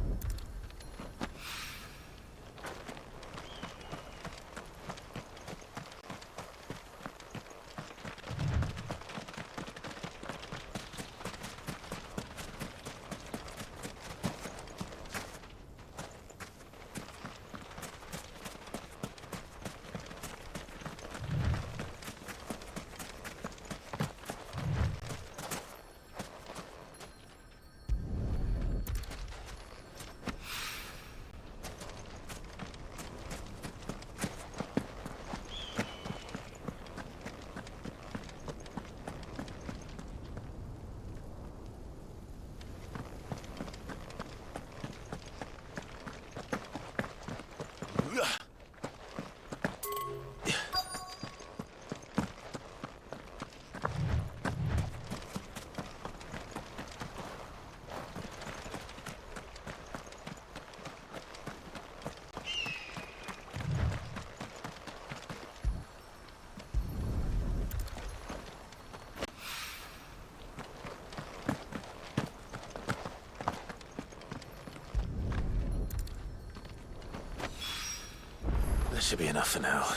That should be enough for now.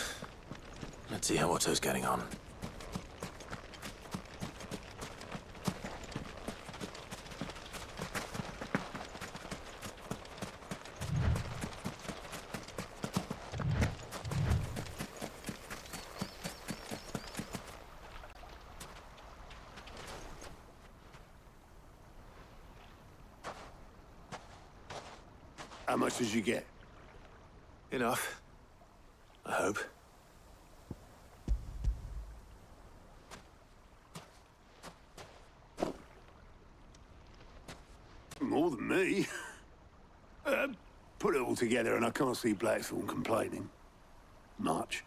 Let's see how Otto's getting on. How much did you get? Enough. I hope. More than me. Put it all together and I can't see Blackthorn complaining. Much.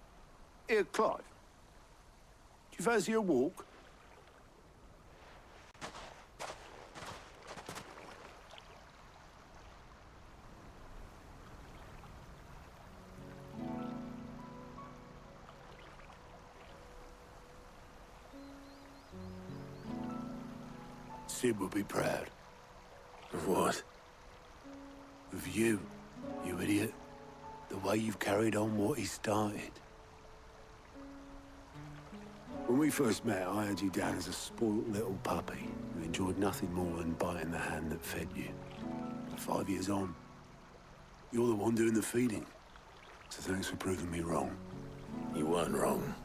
Here, Clive. Do you fancy a walk? Sid will be proud. Of what? Of you, you idiot. The way you've carried on what he started. When we first met, I had you down as a spoilt little puppy who enjoyed nothing more than biting the hand that fed you. But 5 years on, you're the one doing the feeding. So thanks for proving me wrong. You weren't wrong.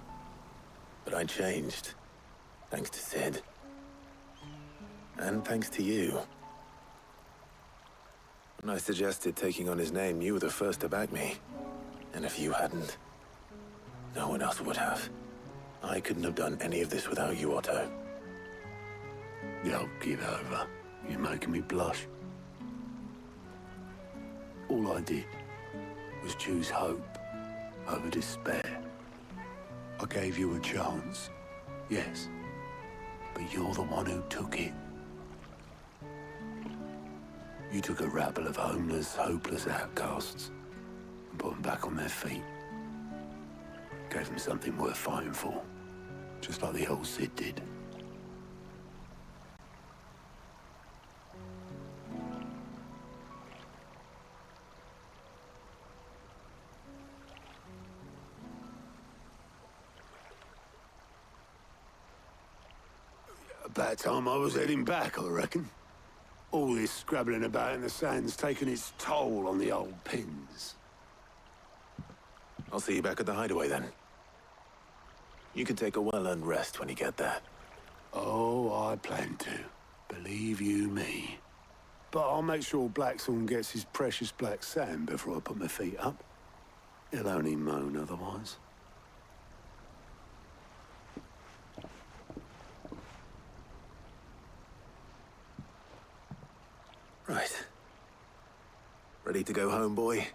But I changed. Thanks to Sid. And thanks to you. When I suggested taking on his name, you were the first to back me. And if you hadn't, no one else would have. I couldn't have done any of this without you, Otto. Yo, give over. You're making me blush. All I did was choose hope over despair. I gave you a chance, yes, but you're the one who took it. You took a rabble of homeless, hopeless outcasts and put them back on their feet. Gave them something worth fighting for, just like the old Sid did. About time I was heading back, I reckon. All this scrabbling about in the sand's taken its toll on the old pins. I'll see you back at the hideaway then. You can take a well-earned rest when you get there. Oh, I plan to. Believe you me. But I'll make sure Blackthorn gets his precious black sand before I put my feet up. He'll only moan otherwise. Right. Ready to go home, boy?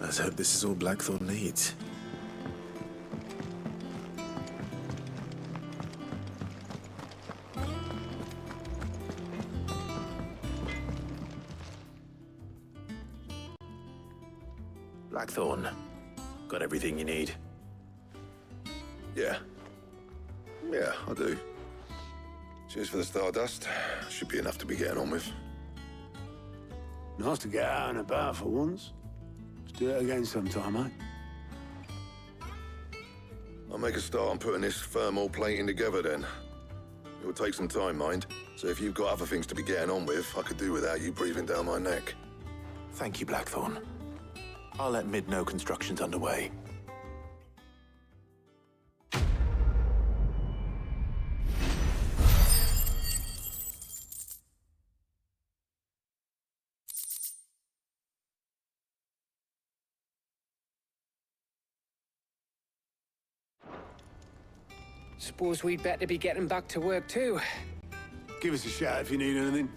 Let's hope this is all Blackthorn needs. Blackthorn, got everything you need? Yeah. Yeah, I do. Cheers for the Stardust. Should be enough to be getting on with. Nice to get out and about for once. Let's do it again sometime, eh? I'll make a start on putting this thermal plating together then. It will take some time, mind. So if you've got other things to be getting on with, I could do without you breathing down my neck. Thank you, Blackthorn. I'll let Mid know construction's underway. Suppose we'd better be getting back to work too. Give us a shout if you need anything.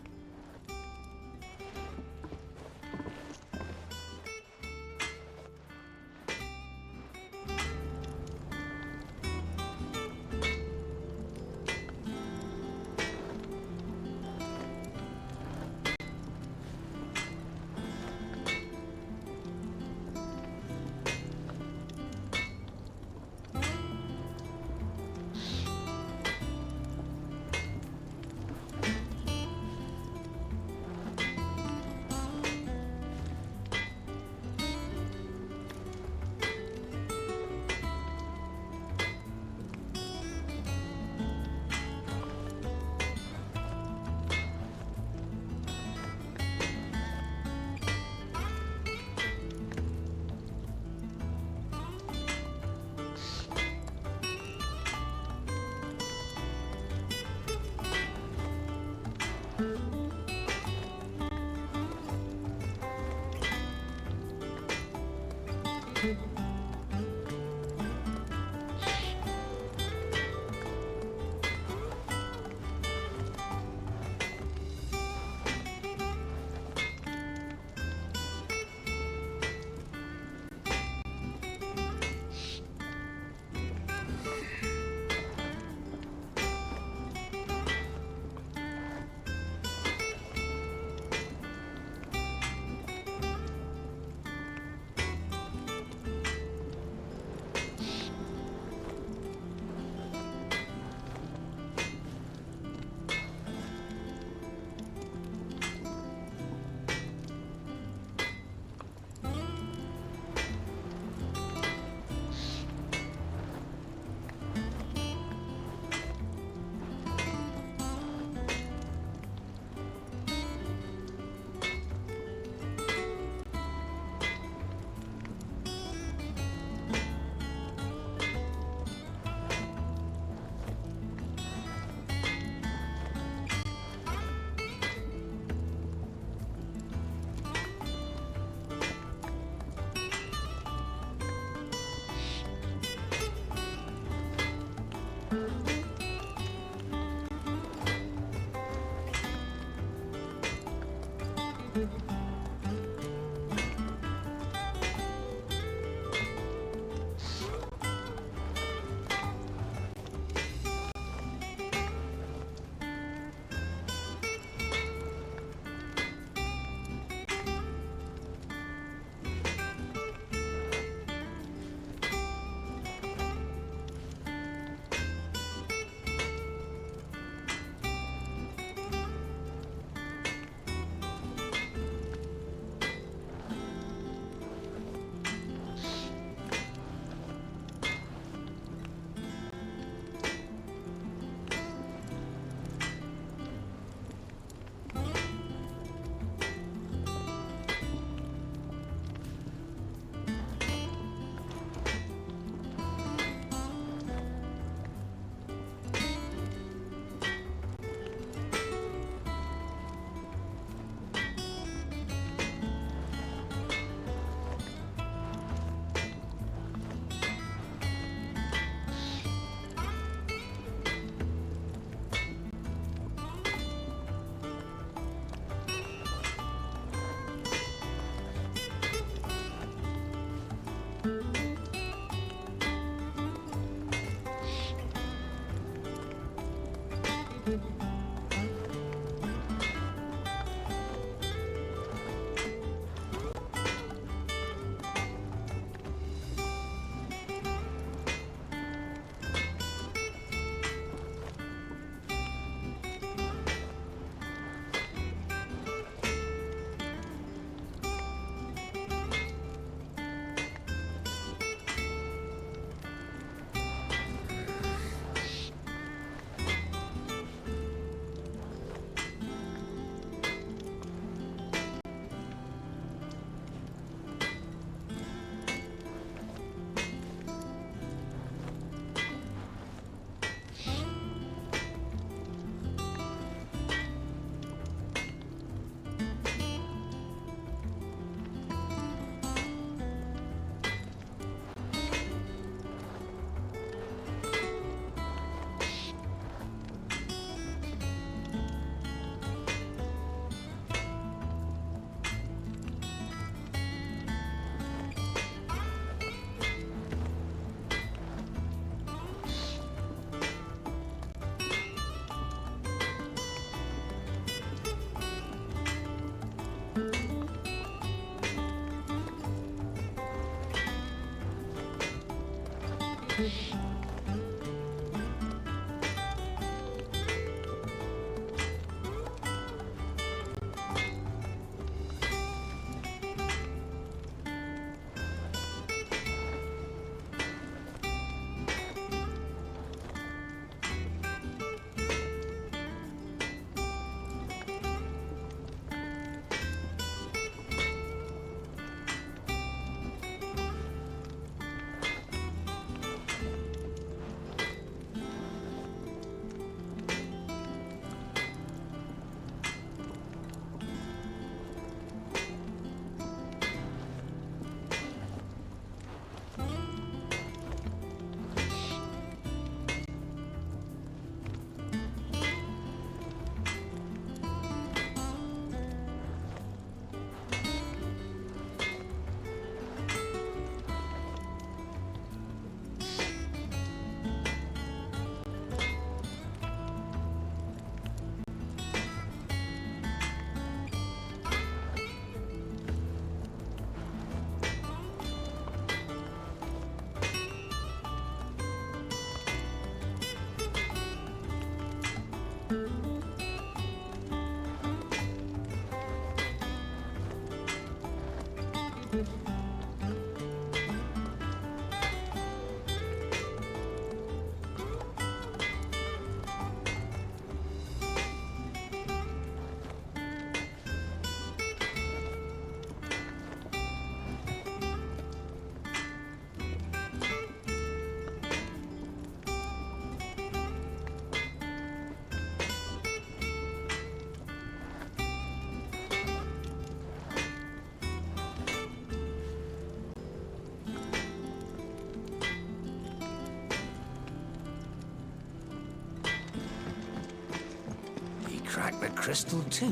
Crack the crystal too?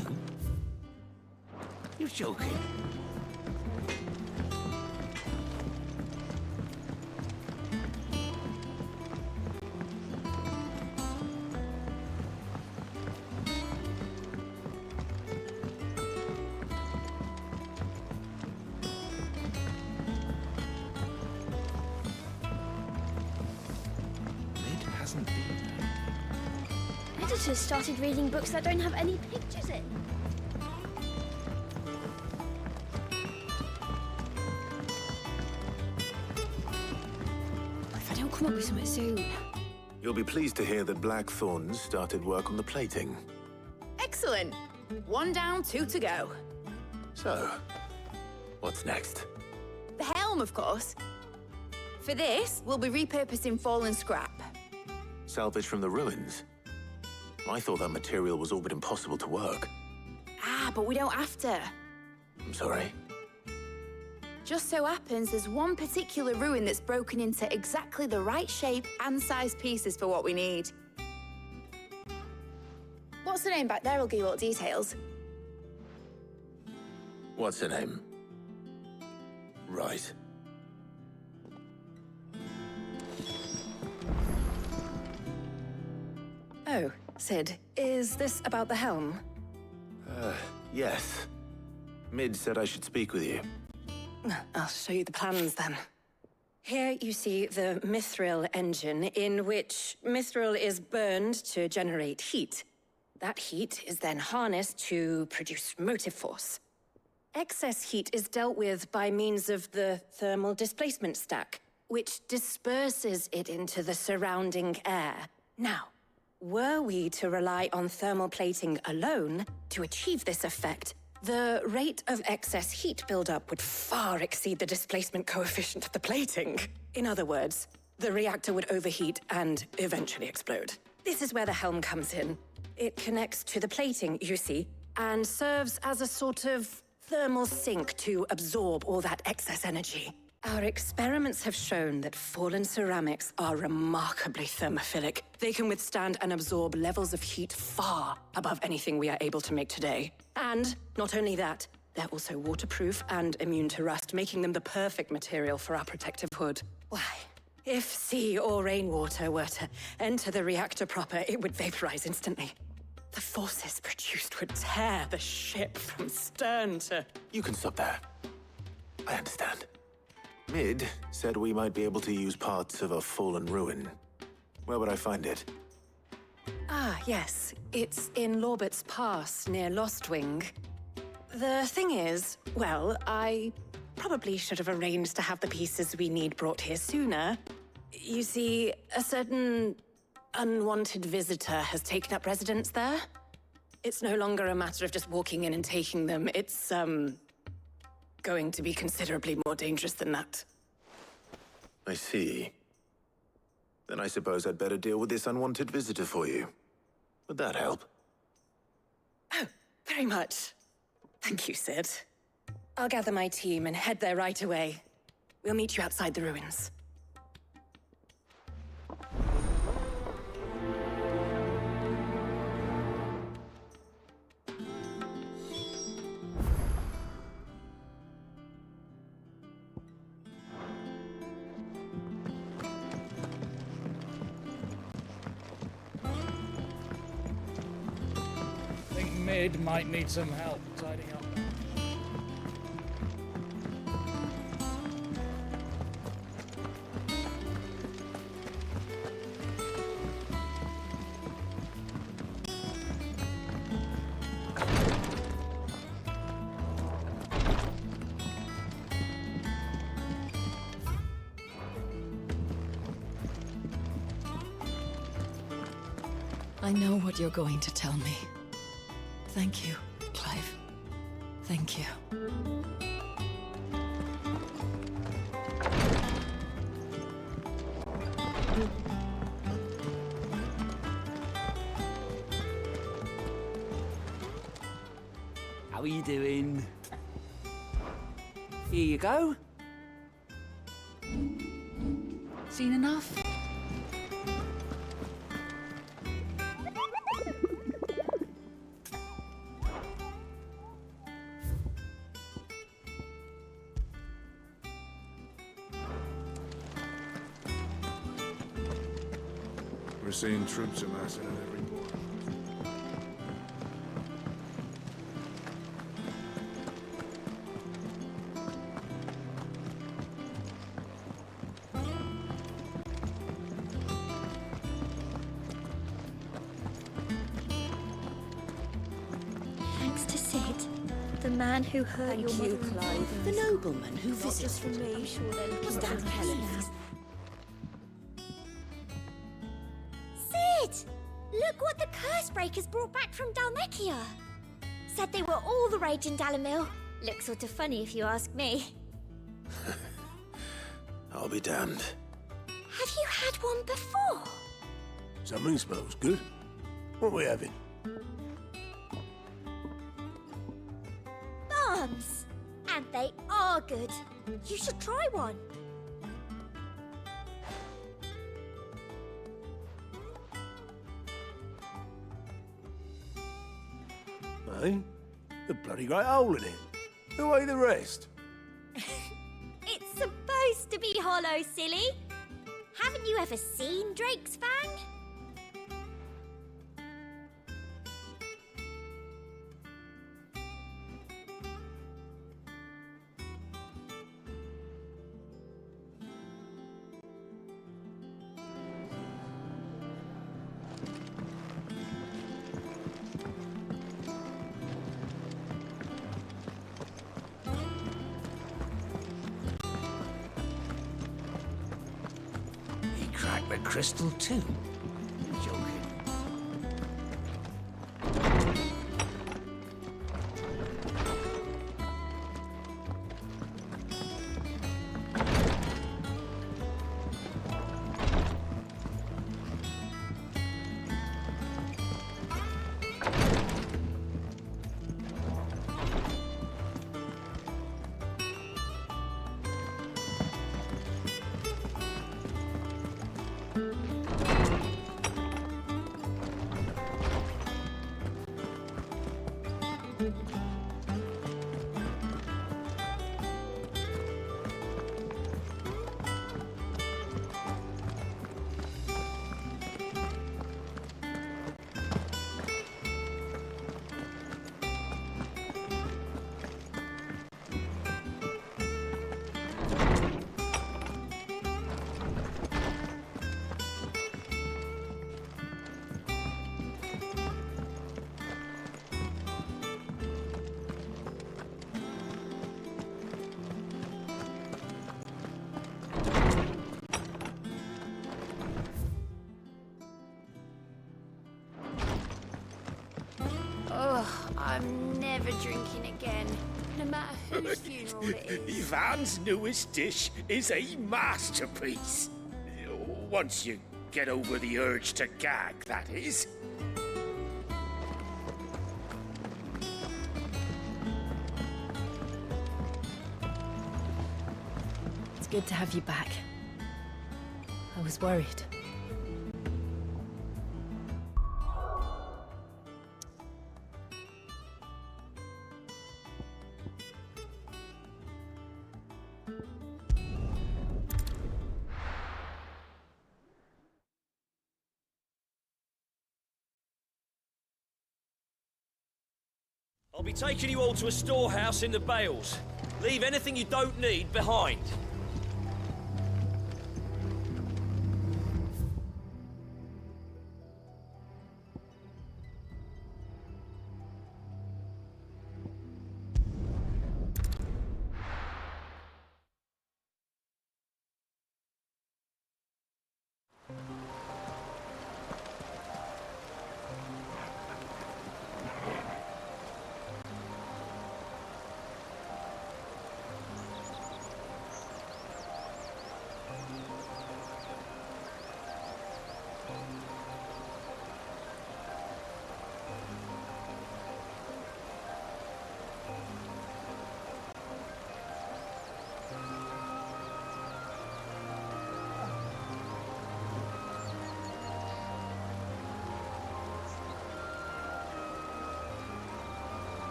You're joking. It hasn't been. Editors started reading books that don't have any pictures in. If I don't come up with something soon. You'll be pleased to hear that Blackthorn's started work on the plating. Excellent. 1 down, 2 to go. So, what's next? The helm, of course. For this, we'll be repurposing fallen scrap. Salvage from the ruins? I thought that material was all but impossible to work. Ah, but we don't have to. I'm sorry. Just so happens there's one particular ruin that's broken into exactly the right shape and size pieces for what we need. What's the name back there? I'll give you all the details. What's her name? Right. Oh, Sid, is this about the helm? Yes. Mid said I should speak with you. I'll show you the plans then. Here you see the mithril engine, in which mithril is burned to generate heat. That heat is then harnessed to produce motive force. Excess heat is dealt with by means of the thermal displacement stack, which disperses it into the surrounding air. Now, were we to rely on thermal plating alone to achieve this effect, the rate of excess heat buildup would far exceed the displacement coefficient of the plating. In other words, the reactor would overheat and eventually explode. This is where the helm comes in. It connects to the plating, you see, and serves as a sort of thermal sink to absorb all that excess energy. Our experiments have shown that fallen ceramics are remarkably thermophilic. They can withstand and absorb levels of heat far above anything we are able to make today. And not only that, they're also waterproof and immune to rust, making them the perfect material for our protective hood. Why, if sea or rainwater were to enter the reactor proper, it would vaporize instantly. The forces produced would tear the ship from stern to... You can stop there. I understand. Mid said we might be able to use parts of a fallen ruin. Where would I find it? Ah, yes. It's in Lorbert's Pass, near Lostwing. The thing is, well, I probably should have arranged to have the pieces we need brought here sooner. You see, a certain unwanted visitor has taken up residence there. It's no longer a matter of just walking in and taking them. It's, going to be considerably more dangerous than that. I see. Then I suppose I'd better deal with this unwanted visitor for you. Would that help? Oh, very much. Thank you, Sid. I'll gather my team and head there right away. We'll meet you outside the ruins. Mid might need some help tidying up. I know what you're going to tell me. Thank you, Clive. Thank you. How are you doing? Here you go. Seen enough? We're seeing troops amassing at every port. Thanks to Sid, the man who hurt your mother and father. The nobleman who Not just visited. from me, sure they're looking Stand down Helen. now. Sid! Look what the curse breakers brought back from Dalmekia. Said they were all the rage in Dalamil. Looks sort of funny if you ask me. I'll be damned. Have you had one before? Something smells good. What are we having? Bombs! And they are good. You should try one. Eh? The bloody great hole in it. Who ate the rest? It's supposed to be hollow, silly. Haven't you ever seen Drake's Fang? a crystal too. Joking. I'm never drinking again, no matter whose funeral it is. Ivan's newest dish is a masterpiece. Once you get over the urge to gag, that is. It's good to have you back. I was worried. I'll be taking you all to a storehouse in the Bales. Leave anything you don't need behind.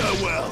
Farewell!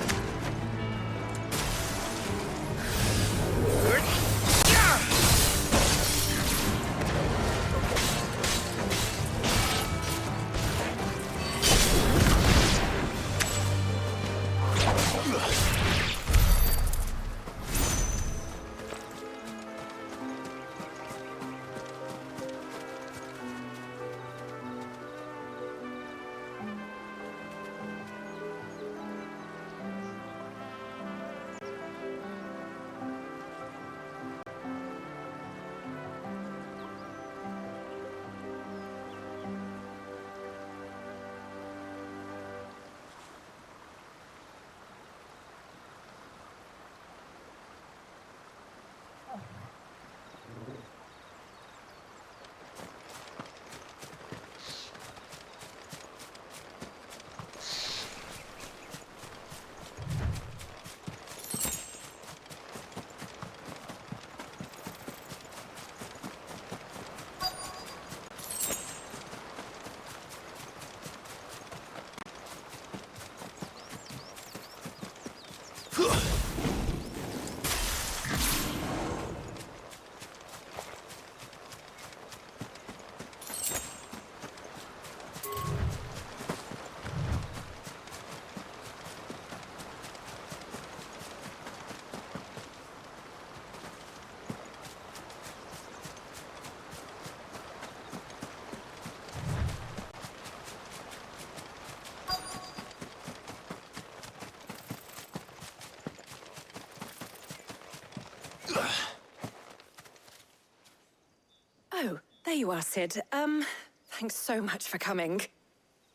Oh, there you are, Sid. Thanks so much for coming.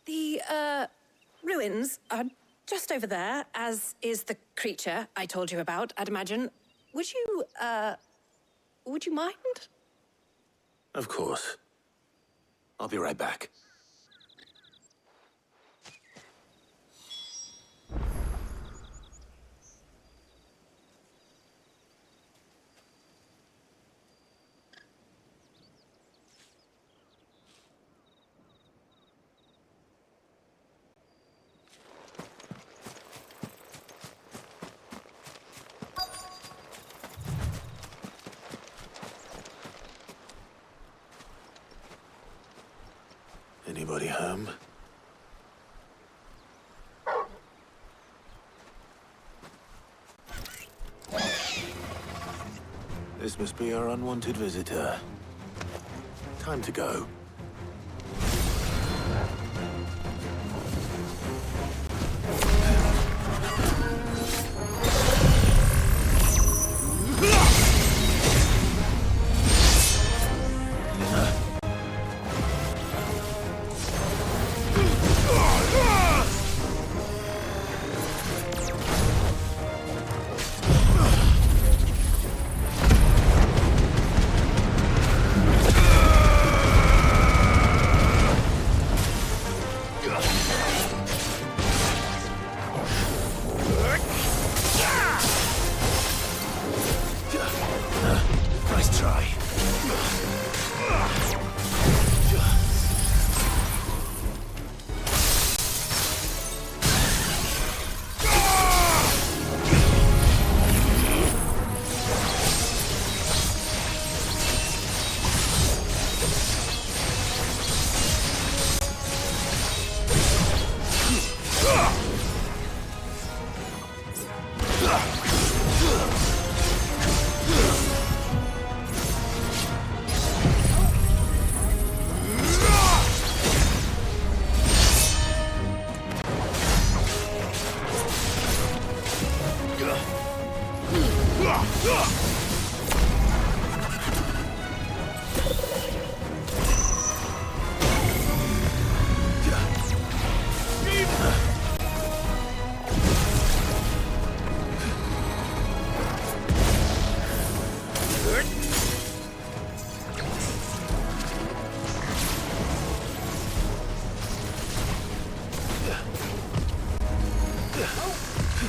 The, ruins are just over there, as is the creature I told you about, I'd imagine. Would you mind? Of course. I'll be right back. Anybody home? This must be our unwanted visitor. Time to go. Nice try.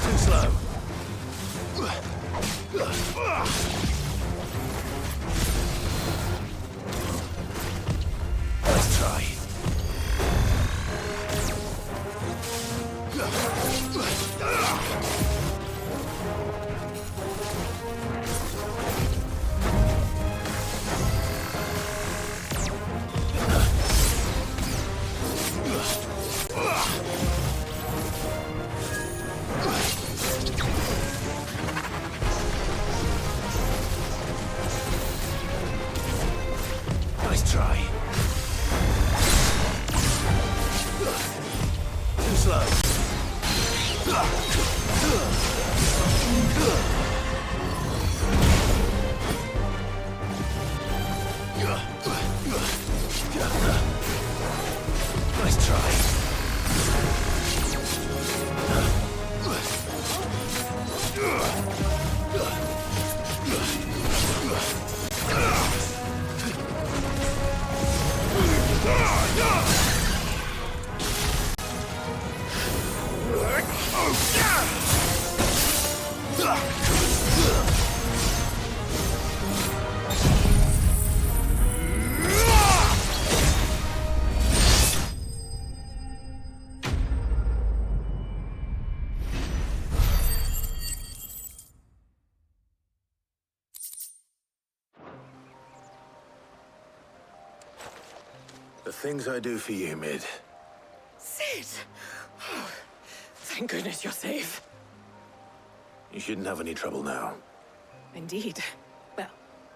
Too slow. Nice try. Nice try. The things I do for you, Mid. Sid! Oh, thank goodness you're safe. You shouldn't have any trouble now. Indeed. Well,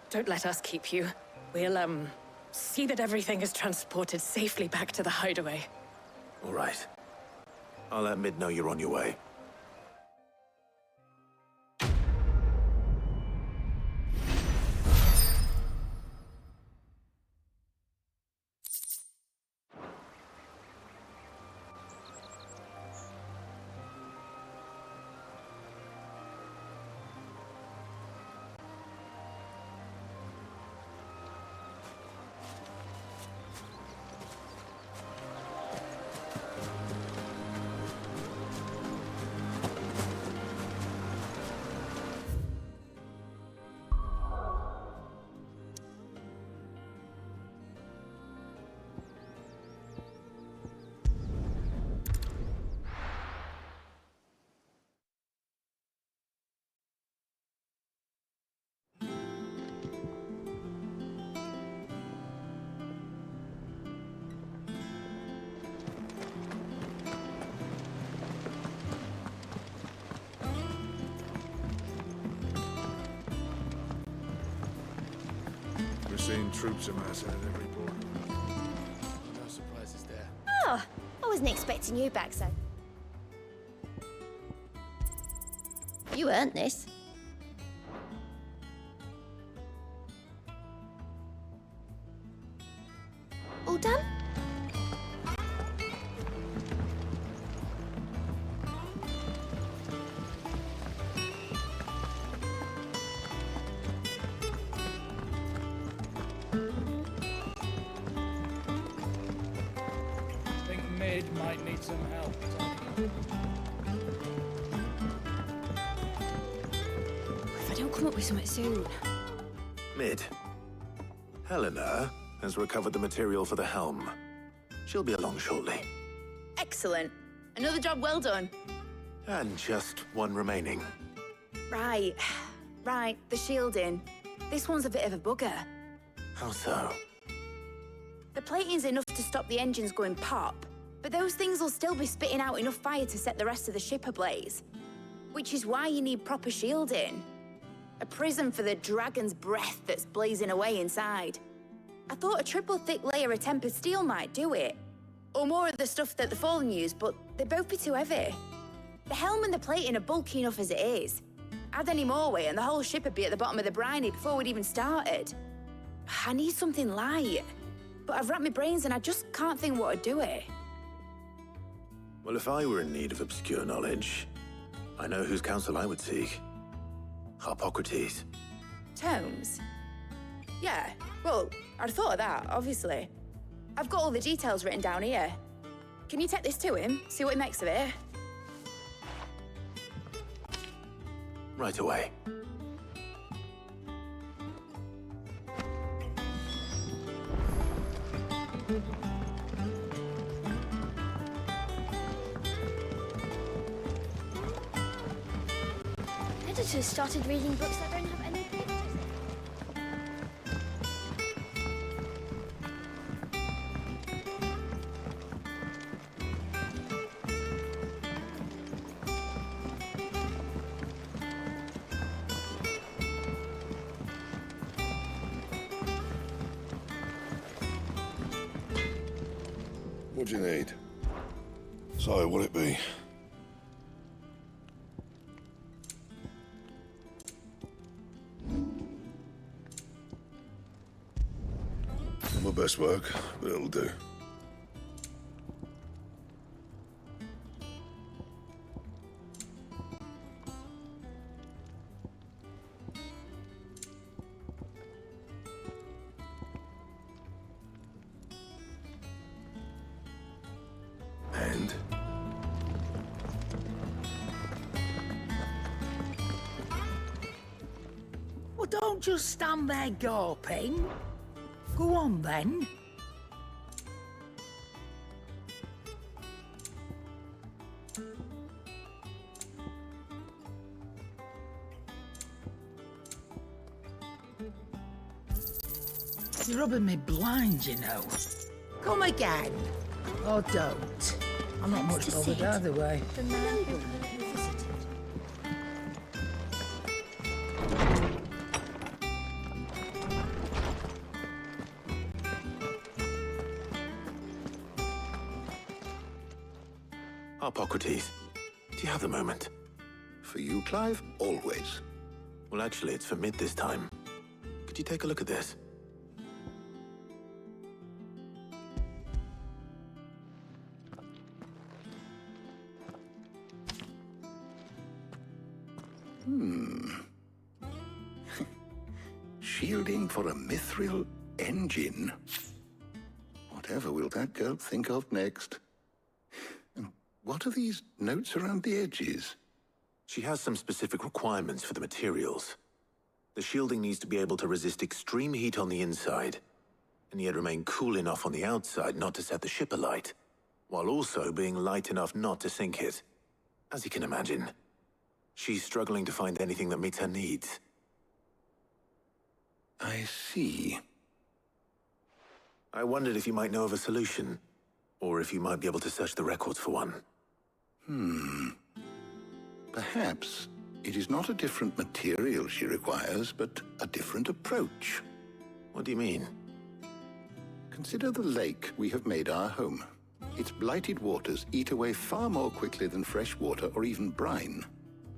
don't let us keep you. We'll, see that everything is transported safely back to the hideaway. All right. I'll let Mid know you're on your way. We're seeing troops amassing at every port. No surprises there. Oh, I wasn't expecting you back, so. You earned this. All done? I think Mid might need some help. If I don't come up with something soon. Mid. Helena has recovered the material for the helm. She'll be along shortly. Excellent. Another job well done. And just one remaining. Right. Right, the shielding. This one's a bit of a bugger. How so? The plating's enough to stop the engines going pop, but those things will still be spitting out enough fire to set the rest of the ship ablaze. Which is why you need proper shielding. A prison for the dragon's breath that's blazing away inside. I thought a triple thick layer of tempered steel might do it. Or more of the stuff that the Fallen use, but they'd both be too heavy. The helm and the plating are bulky enough as it is. Add any more weight and the whole ship would be at the bottom of the briny before we'd even started. I need something light. But I've racked my brains and I just can't think what would do it. Well, if I were in need of obscure knowledge, I know whose counsel I would seek. Harpocrates. Tomes? Yeah, well, I'd thought of that, obviously. I've got all the details written down here. Can you take this to him, see what he makes of it? Right away. Editors started reading books that don't have any pictures in. What do you need? So, what'll it be? best work, but it'll do. And? Well, don't just stand there gawping. Go on, then. You're rubbing me blind, you know. Come again. Or don't. I'm not much bothered either way. The man who visited. Hippocrates, do you have the moment? For you, Clive, always. Well, actually, it's for mid this time. Could you take a look at this? Shielding for a mithril engine? Whatever will that girl think of next? And what are these notes around the edges? She has some specific requirements for the materials. The shielding needs to be able to resist extreme heat on the inside, and yet remain cool enough on the outside not to set the ship alight, while also being light enough not to sink it. As you can imagine, she's struggling to find anything that meets her needs. I see. I wondered if you might know of a solution, or if you might be able to search the records for one. Perhaps it is not a different material she requires, but a different approach. What do you mean? Consider the lake we have made our home. Its blighted waters eat away far more quickly than fresh water or even brine,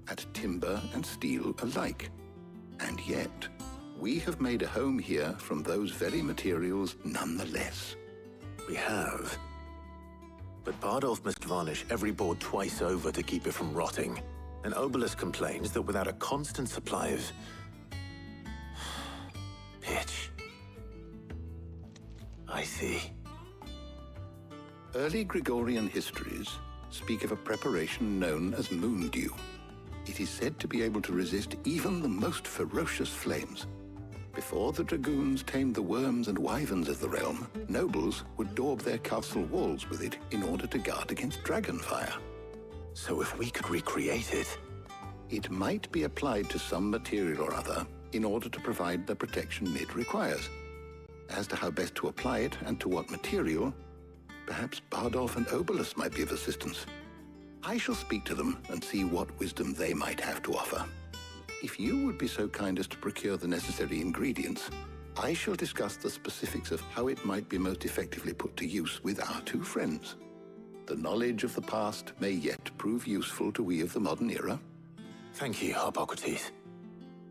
at timber and steel alike. And yet, we have made a home here from those very materials nonetheless. We have. But Bardolph must varnish every board twice over to keep it from rotting. And Obelus complains that without a constant supply of pitch. I see. Early Gregorian histories speak of a preparation known as moon dew. It is said to be able to resist even the most ferocious flames. Before the dragoons tamed the worms and wyverns of the realm, nobles would daub their castle walls with it in order to guard against dragonfire. So if we could recreate it... It might be applied to some material or other in order to provide the protection it requires. As to how best to apply it and to what material, perhaps Bardolph and Obelus might be of assistance. I shall speak to them and see what wisdom they might have to offer. If you would be so kind as to procure the necessary ingredients, I shall discuss the specifics of how it might be most effectively put to use with our two friends. The knowledge of the past may yet prove useful to we of the modern era. Thank you, Hippocrates.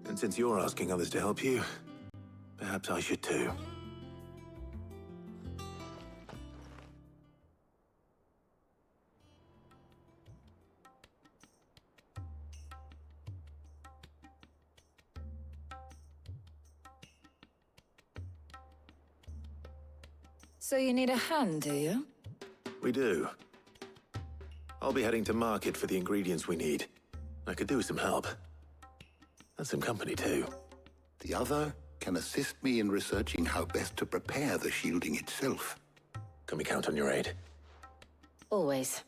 And since you're asking others to help you, perhaps I should too. So you need a hand, do you? We do. I'll be heading to market for the ingredients we need. I could do with some help. And some company, too. The other can assist me in researching how best to prepare the shielding itself. Can we count on your aid? Always.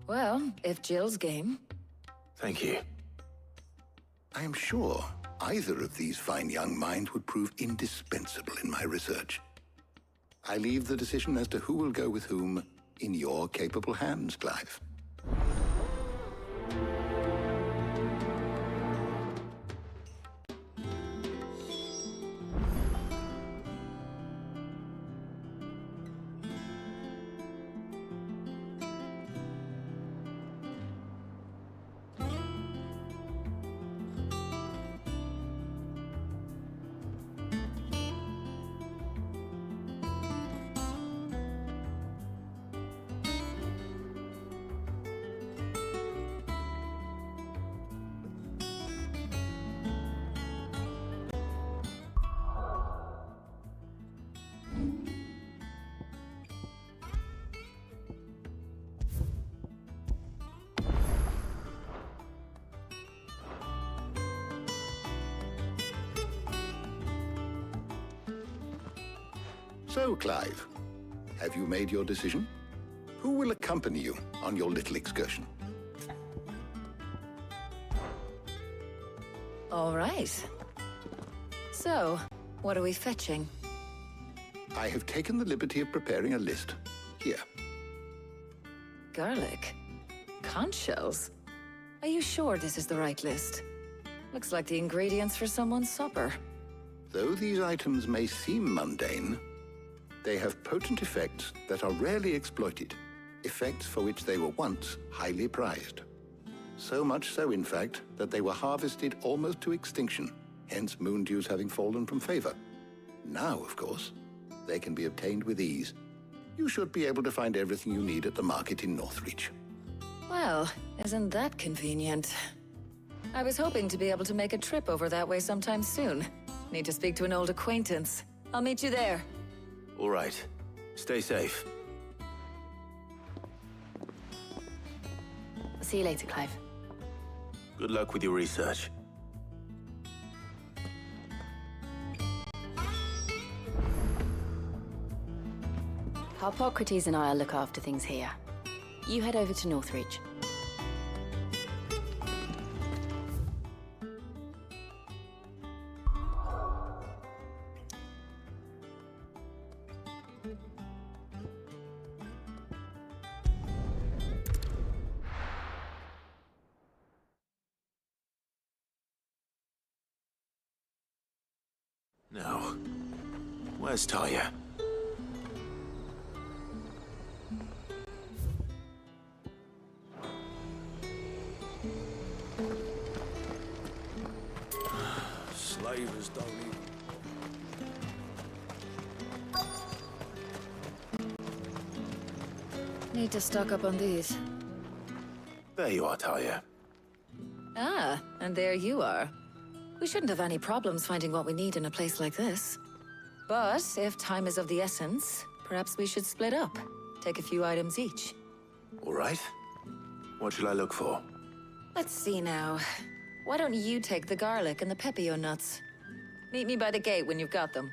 Well, if Jill's game. Thank you. I am sure either of these fine young minds would prove indispensable in my research. I leave the decision as to who will go with whom in your capable hands, Clive. So, Clive, have you made your decision? Who will accompany you on your little excursion? All right. So, what are we fetching? I have taken the liberty of preparing a list. Here. Garlic? Conch shells? Are you sure this is the right list? Looks like the ingredients for someone's supper. Though these items may seem mundane, they have potent effects that are rarely exploited, effects for which they were once highly prized. So much so, in fact, that they were harvested almost to extinction, hence moon dews having fallen from favor. Now, of course, they can be obtained with ease. You should be able to find everything you need at the market in Northreach. Well, isn't that convenient? I was hoping to be able to make a trip over that way sometime soon. Need to speak to an old acquaintance. I'll meet you there. All right. Stay safe. See you later, Clive. Good luck with your research. Harpocrates and I'll look after things here. You head over to Northreach. Now, where's Talia? Slavers don't even... Need to stock up on these. There you are, Talia. Ah, and there you are. We shouldn't have any problems finding what we need in a place like this. But if time is of the essence, perhaps we should split up. Take a few items each. All right. What shall I look for? Let's see now. Why don't you take the garlic and the pepio nuts? Meet me by the gate when you've got them.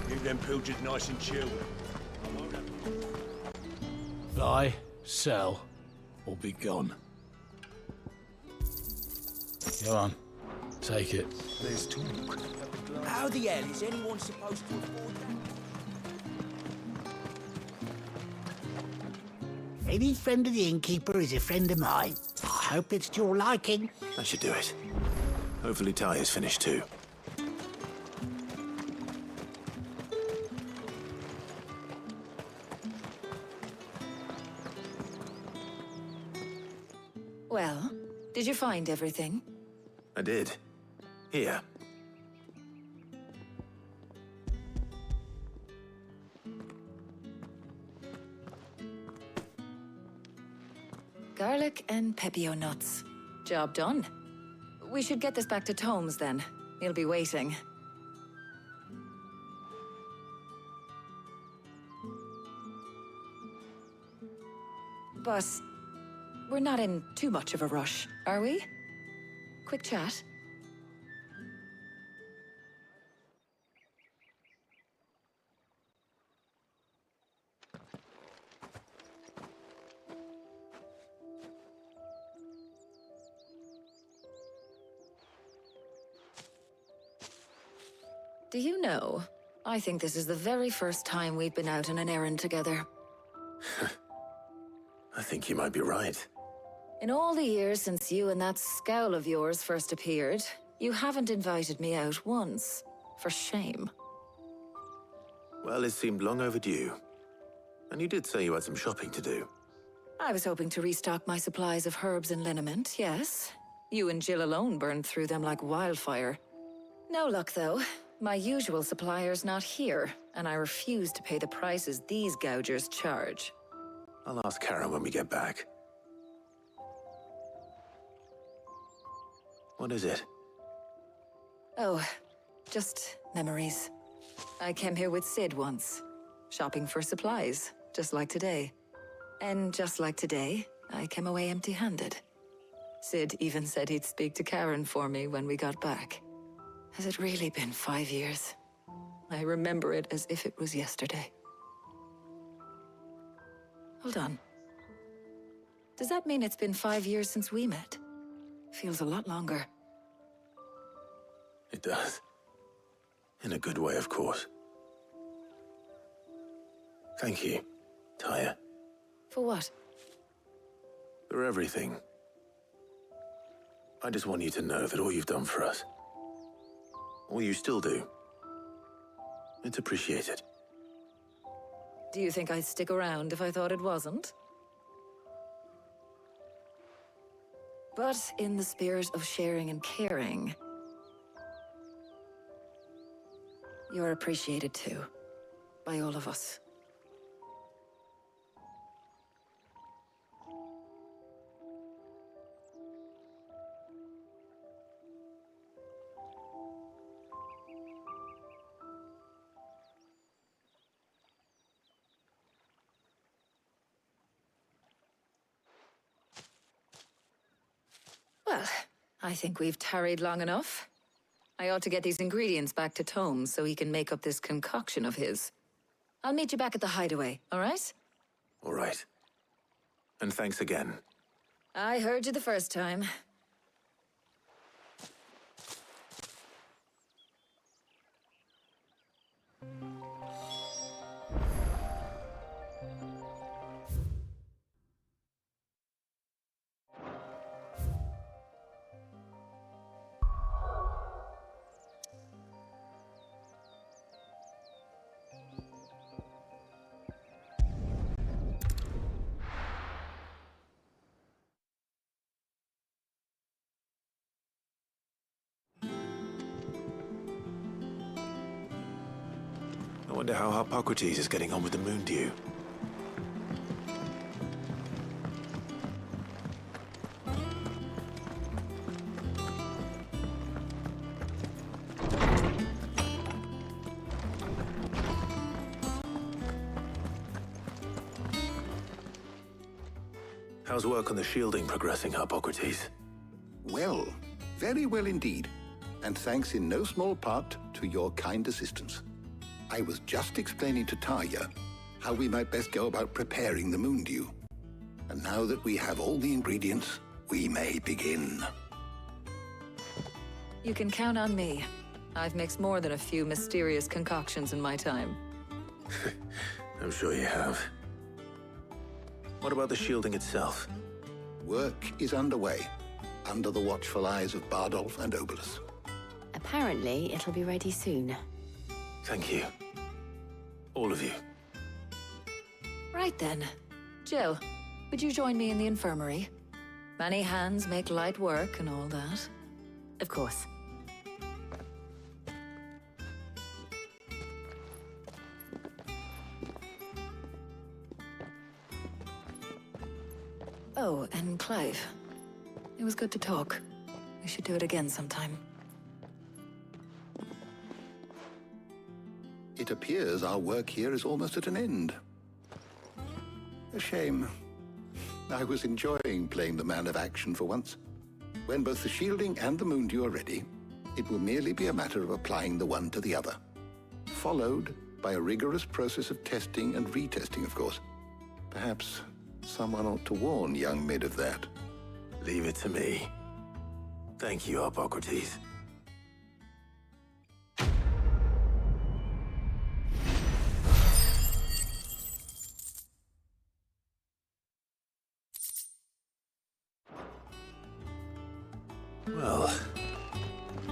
Keep them pilchards nice and chilled. Buy, sell, or be gone. Go on. Take it. There's talk. How the hell is anyone supposed to afford that? Any friend of the innkeeper is a friend of mine. I hope it's to your liking. That should do it. Hopefully Talia's finished too. Well, did you find everything? I did. Here. Garlic and pepio nuts. Job done. We should get this back to Tomes then. He'll be waiting. But we're not in too much of a rush, are we? Quick chat. Do you know, I think this is the very first time we've been out on an errand together. I think you might be right. In all the years since you and that scowl of yours first appeared, you haven't invited me out once. For shame. Well, it seemed long overdue. And you did say you had some shopping to do. I was hoping to restock my supplies of herbs and liniment, yes. You and Jill alone burned through them like wildfire. No luck, though. My usual supplier's not here, and I refuse to pay the prices these gougers charge. I'll ask Karen when we get back. What is it? Oh, just memories. I came here with Sid once, shopping for supplies, just like today. And just like today, I came away empty-handed. Sid even said he'd speak to Karen for me when we got back. Has it really been 5 years? I remember it as if it was yesterday. Hold on. Does that mean it's been 5 years since we met? Feels a lot longer. It does. In a good way, of course. Thank you, Tyre. For what? For everything. I just want you to know that all you've done for us, all you still do, it's appreciated. Do you think I'd stick around if I thought it wasn't? But in the spirit of sharing and caring, you're appreciated too, by all of us. Well, I think we've tarried long enough. I ought to get these ingredients back to Tomes so he can make up this concoction of his. I'll meet you back at the hideaway, all right? All right. And thanks again. I heard you the first time. I wonder how Hippocrates is getting on with the moon dew. How's work on the shielding progressing, Hippocrates? Well, very well indeed. And thanks in no small part to your kind assistance. I was just explaining to Tarja how we might best go about preparing the moon dew. And now that we have all the ingredients, we may begin. You can count on me. I've mixed more than a few mysterious concoctions in my time. I'm sure you have. What about the shielding itself? Work is underway, under the watchful eyes of Bardolph and Obolus. Apparently, it'll be ready soon. Thank you. All of you. Right then. Jill, would you join me in the infirmary? Many hands make light work and all that. Of course. Oh, and Clive. It was good to talk. We should do it again sometime. It appears our work here is almost at an end. A shame. I was enjoying playing the man of action for once. When both the shielding and the moon dew are ready, it will merely be a matter of applying the one to the other. Followed by a rigorous process of testing and retesting, of course. Perhaps someone ought to warn young Mid of that. Leave it to me. Thank you, Hippocrates. Well,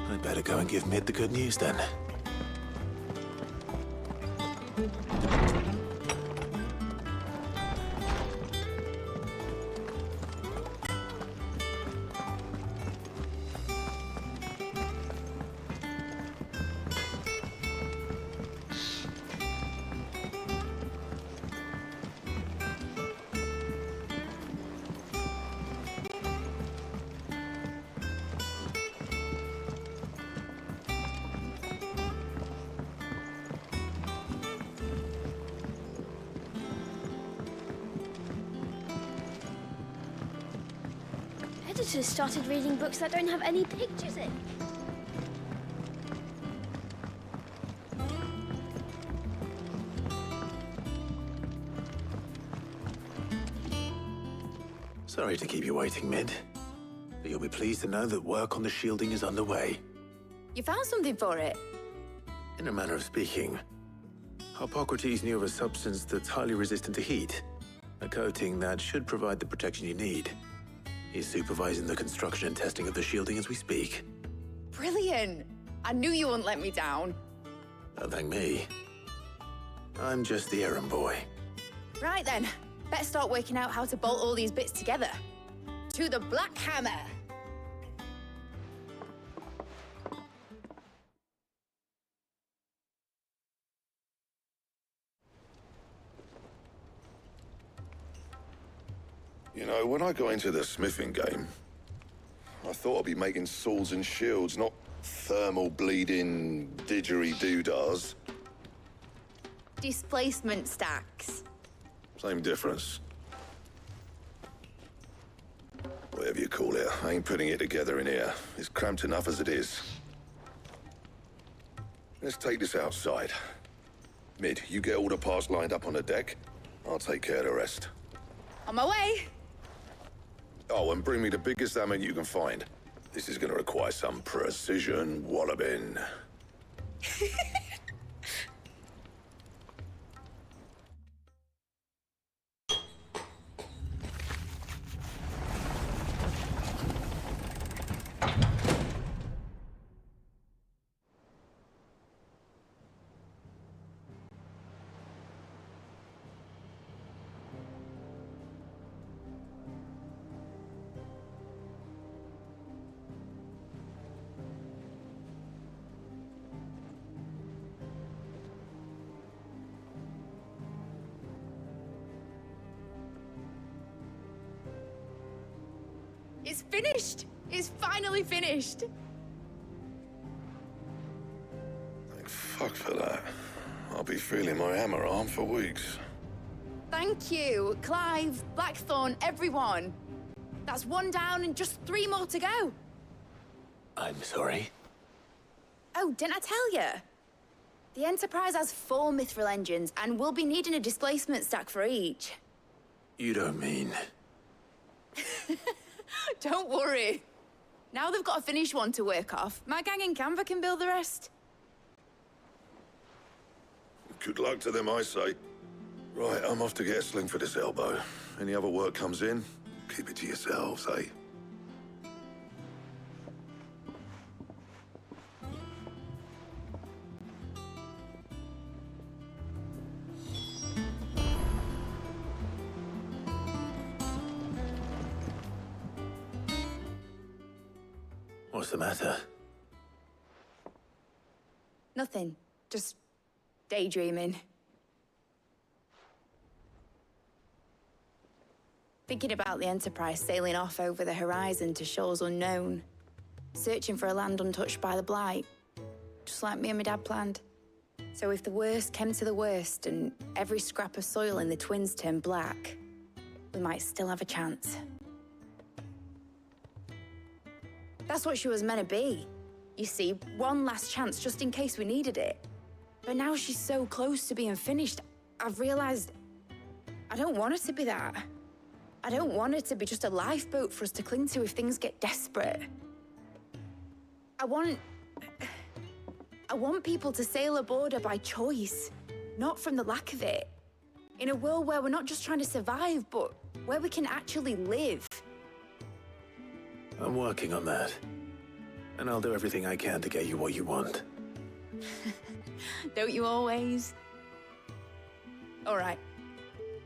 I'd better go and give Mid the good news then. Editors started reading books that don't have any pictures in. Sorry to keep you waiting, Mid. But you'll be pleased to know that work on the shielding is underway. You found something for it? In a manner of speaking, Hippocrates knew of a substance that's highly resistant to heat. A coating that should provide the protection you need. He's supervising the construction and testing of the shielding as we speak. Brilliant! I knew you wouldn't let me down. Don't thank me. I'm just the errand boy. Right then, better start working out how to bolt all these bits together. To the Black Hammer! You know, when I got into the smithing game, I thought I'd be making swords and shields, not thermal bleeding didgeridoo-dahs. Displacement stacks. Same difference. Whatever you call it, I ain't putting it together in here. It's cramped enough as it is. Let's take this outside. Mid, you get all the parts lined up on the deck. I'll take care of the rest. On my way! Oh, and bring me the biggest hammer you can find. This is gonna require some precision walloping. It's finished! It's finally finished! Thank fuck for that. I'll be feeling my hammer arm for weeks. Thank you, Clive, Blackthorn, everyone. That's one down and just 3 more to go. I'm sorry. Oh, didn't I tell you? The Enterprise has 4 mithril engines, and we'll be needing a displacement stack for each. You don't mean... Don't worry. Now they've got a finished one to work off, my gang in Canva can build the rest. Good luck to them, I say. Right, I'm off to get a sling for this elbow. Any other work comes in, keep it to yourselves, eh? What's the matter? Nothing. Just daydreaming. Thinking about the Enterprise sailing off over the horizon to shores unknown. Searching for a land untouched by the Blight. Just like me and my dad planned. So if the worst came to the worst and every scrap of soil in the Twins turned black, we might still have a chance. That's what she was meant to be. You see, one last chance just in case we needed it. But now she's so close to being finished, I've realized I don't want her to be that. I don't want her to be just a lifeboat for us to cling to if things get desperate. I want people to sail aboard her by choice, not from the lack of it. In a world where we're not just trying to survive, but where we can actually live. I'm working on that. And I'll do everything I can to get you what you want. Don't you always? All right.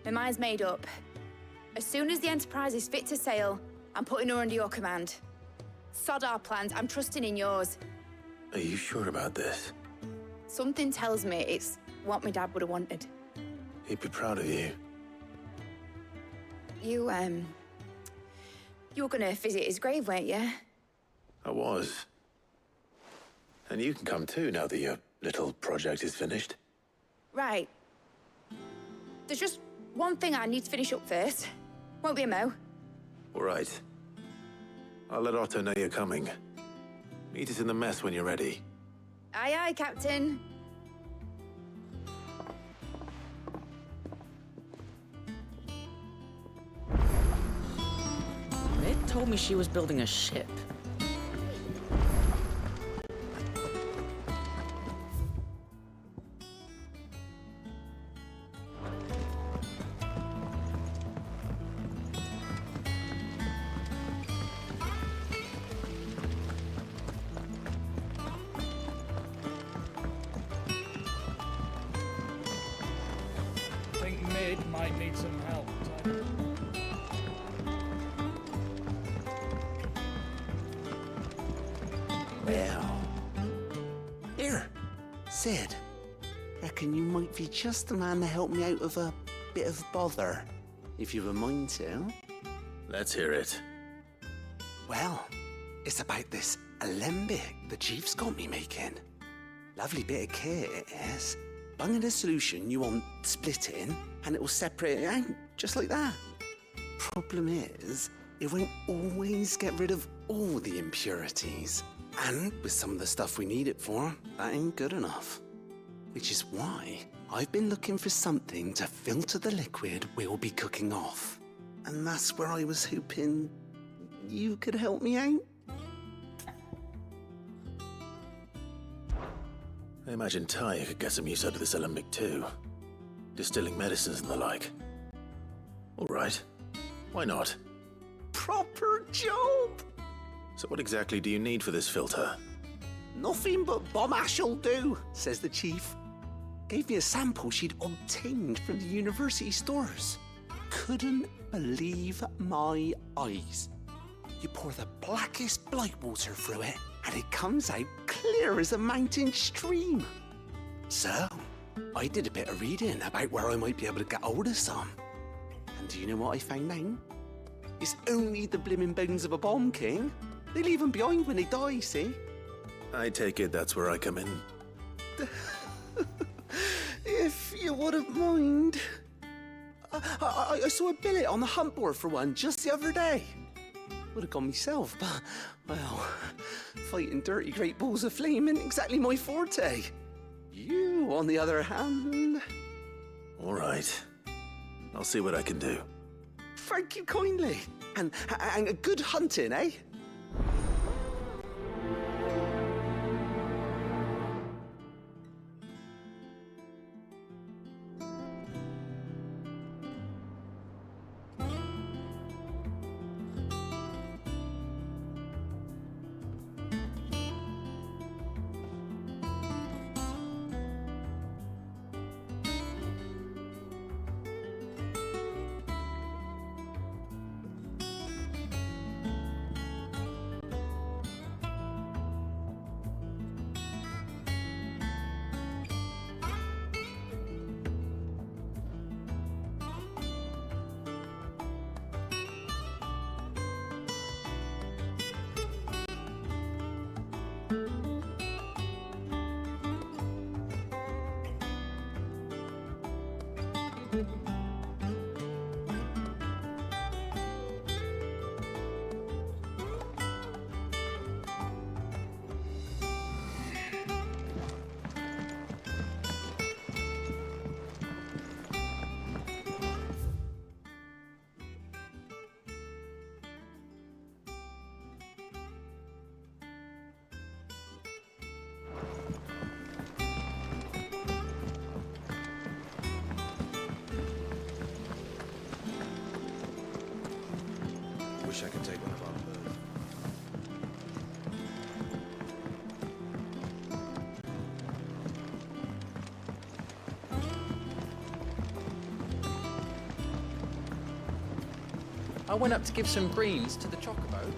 My mind's made up. As soon as the Enterprise is fit to sail, I'm putting her under your command. Sod our plans, I'm trusting in yours. Are you sure about this? Something tells me it's what my dad would have wanted. He'd be proud of you. You were gonna visit his grave, weren't you? I was. And you can come too now that your little project is finished. Right. There's just one thing I need to finish up first. Won't be a mo. All right. I'll let Otto know you're coming. Meet us in the mess when you're ready. Aye, aye, Captain. told me she was building a ship. Think Mid might need some help. Well, here, Sid. Reckon you might be just the man to help me out of a bit of bother, if you've a mind to. Let's hear it. Well, it's about this alembic the chief's got me making. Lovely bit of kit it is. Bung in a solution you want splitting, and it will separate it out, just like that. Problem is, it won't always get rid of all the impurities. And with some of the stuff we need it for, that ain't good enough. Which is why I've been looking for something to filter the liquid we'll be cooking off. And that's where I was hoping you could help me out. I imagine Ty could get some use out of this alembic too. Distilling medicines and the like. All right. Why not? Proper job! So what exactly do you need for this filter? Nothing but bomb ash'll do, says the chief. Gave me a sample she'd obtained from the university stores. Couldn't believe my eyes. You pour the blackest blight water through it, and it comes out clear as a mountain stream. So, I did a bit of reading about where I might be able to get hold of some. And do you know what I found out? It's only the blimmin' bones of a bomb king. They leave them behind when they die, see? I take it that's where I come in. If you wouldn't mind. I saw a billet on the hunt board for one just the other day. Would have gone myself, but, well, fighting dirty great balls of flame ain't exactly my forte. You, on the other hand... All right. I'll see what I can do. Thank you kindly. And a good hunting, eh? Wish I could take one of our birds. I went up to give some greens to the chocobo.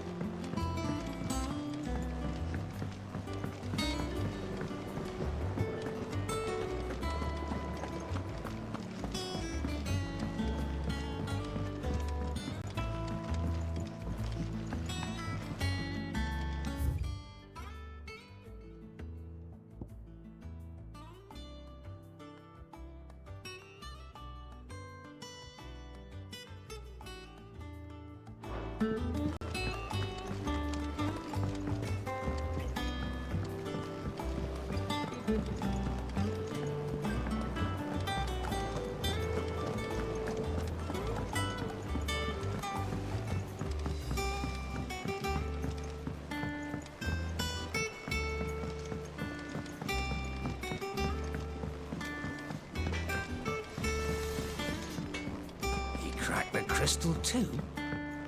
crack the crystal too?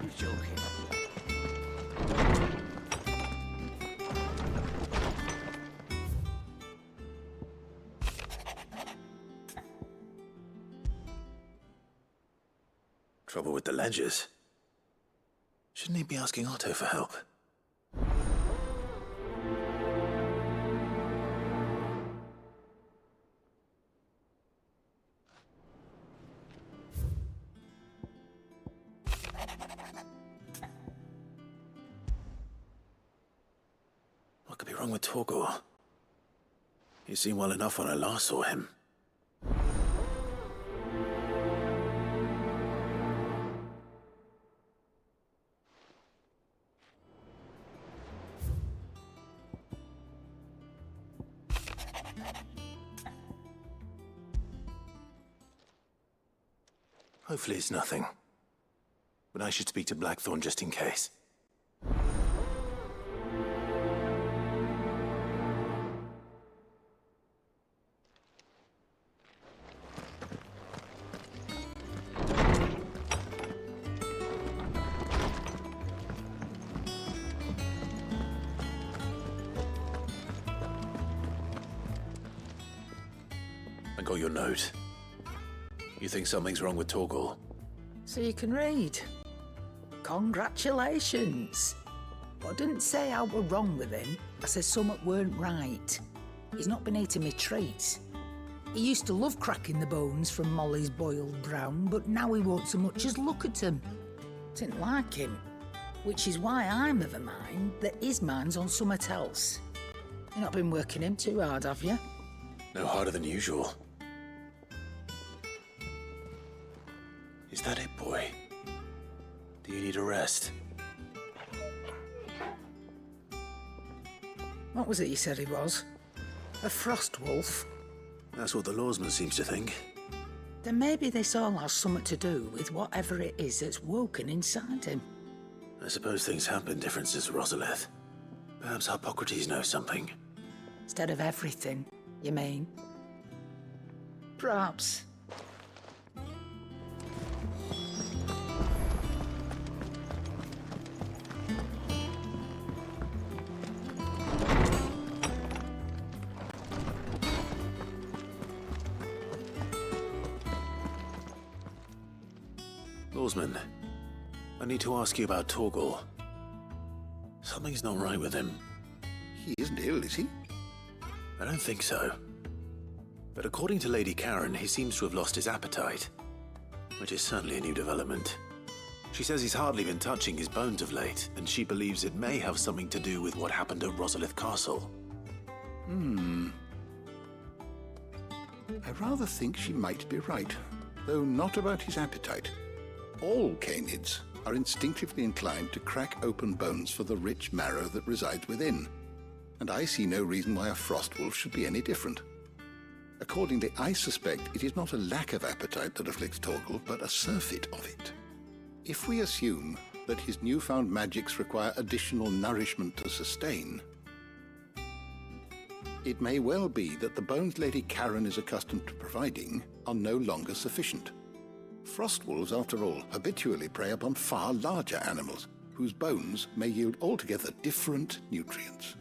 You're joking. Trouble with the ledgers. Shouldn't he be asking Otto for help? What could be wrong with Torgor? He seemed well enough when I last saw him. Hopefully it's nothing. But I should speak to Blackthorn just in case. I got your note. You think something's wrong with Torgor? So you can read. Congratulations. But I didn't say I were wrong with him. I said something weren't right. He's not been eating me treats. He used to love cracking the bones from Molly's boiled brown, but now he won't so much as look at them. Didn't like him. Which is why I'm of a mind that his mind's on something else. You've not been working him too hard, have you? No harder than usual. Is that it, boy? Do you need a rest? What was it you said he was? A frost wolf? That's what the lawsman seems to think. Then maybe this all has something to do with whatever it is that's woken inside him. I suppose things have been different since Rosalith. Perhaps Hippocrates knows something. Instead of everything, you mean? Perhaps. Lawsman, I need to ask you about Torgor. Something's not right with him. He isn't ill, is he? I don't think so. But according to Lady Karen, he seems to have lost his appetite, which is certainly a new development. She says he's hardly been touching his bones of late, and she believes it may have something to do with what happened at Rosalith Castle. I rather think she might be right, though not about his appetite. All canids are instinctively inclined to crack open bones for the rich marrow that resides within, and I see no reason why a frost wolf should be any different. Accordingly, I suspect it is not a lack of appetite that afflicts Torgor, but a surfeit of it. If we assume that his newfound magics require additional nourishment to sustain, it may well be that the bones Lady Karen is accustomed to providing are no longer sufficient. Frost wolves, after all, habitually prey upon far larger animals, whose bones may yield altogether different nutrients.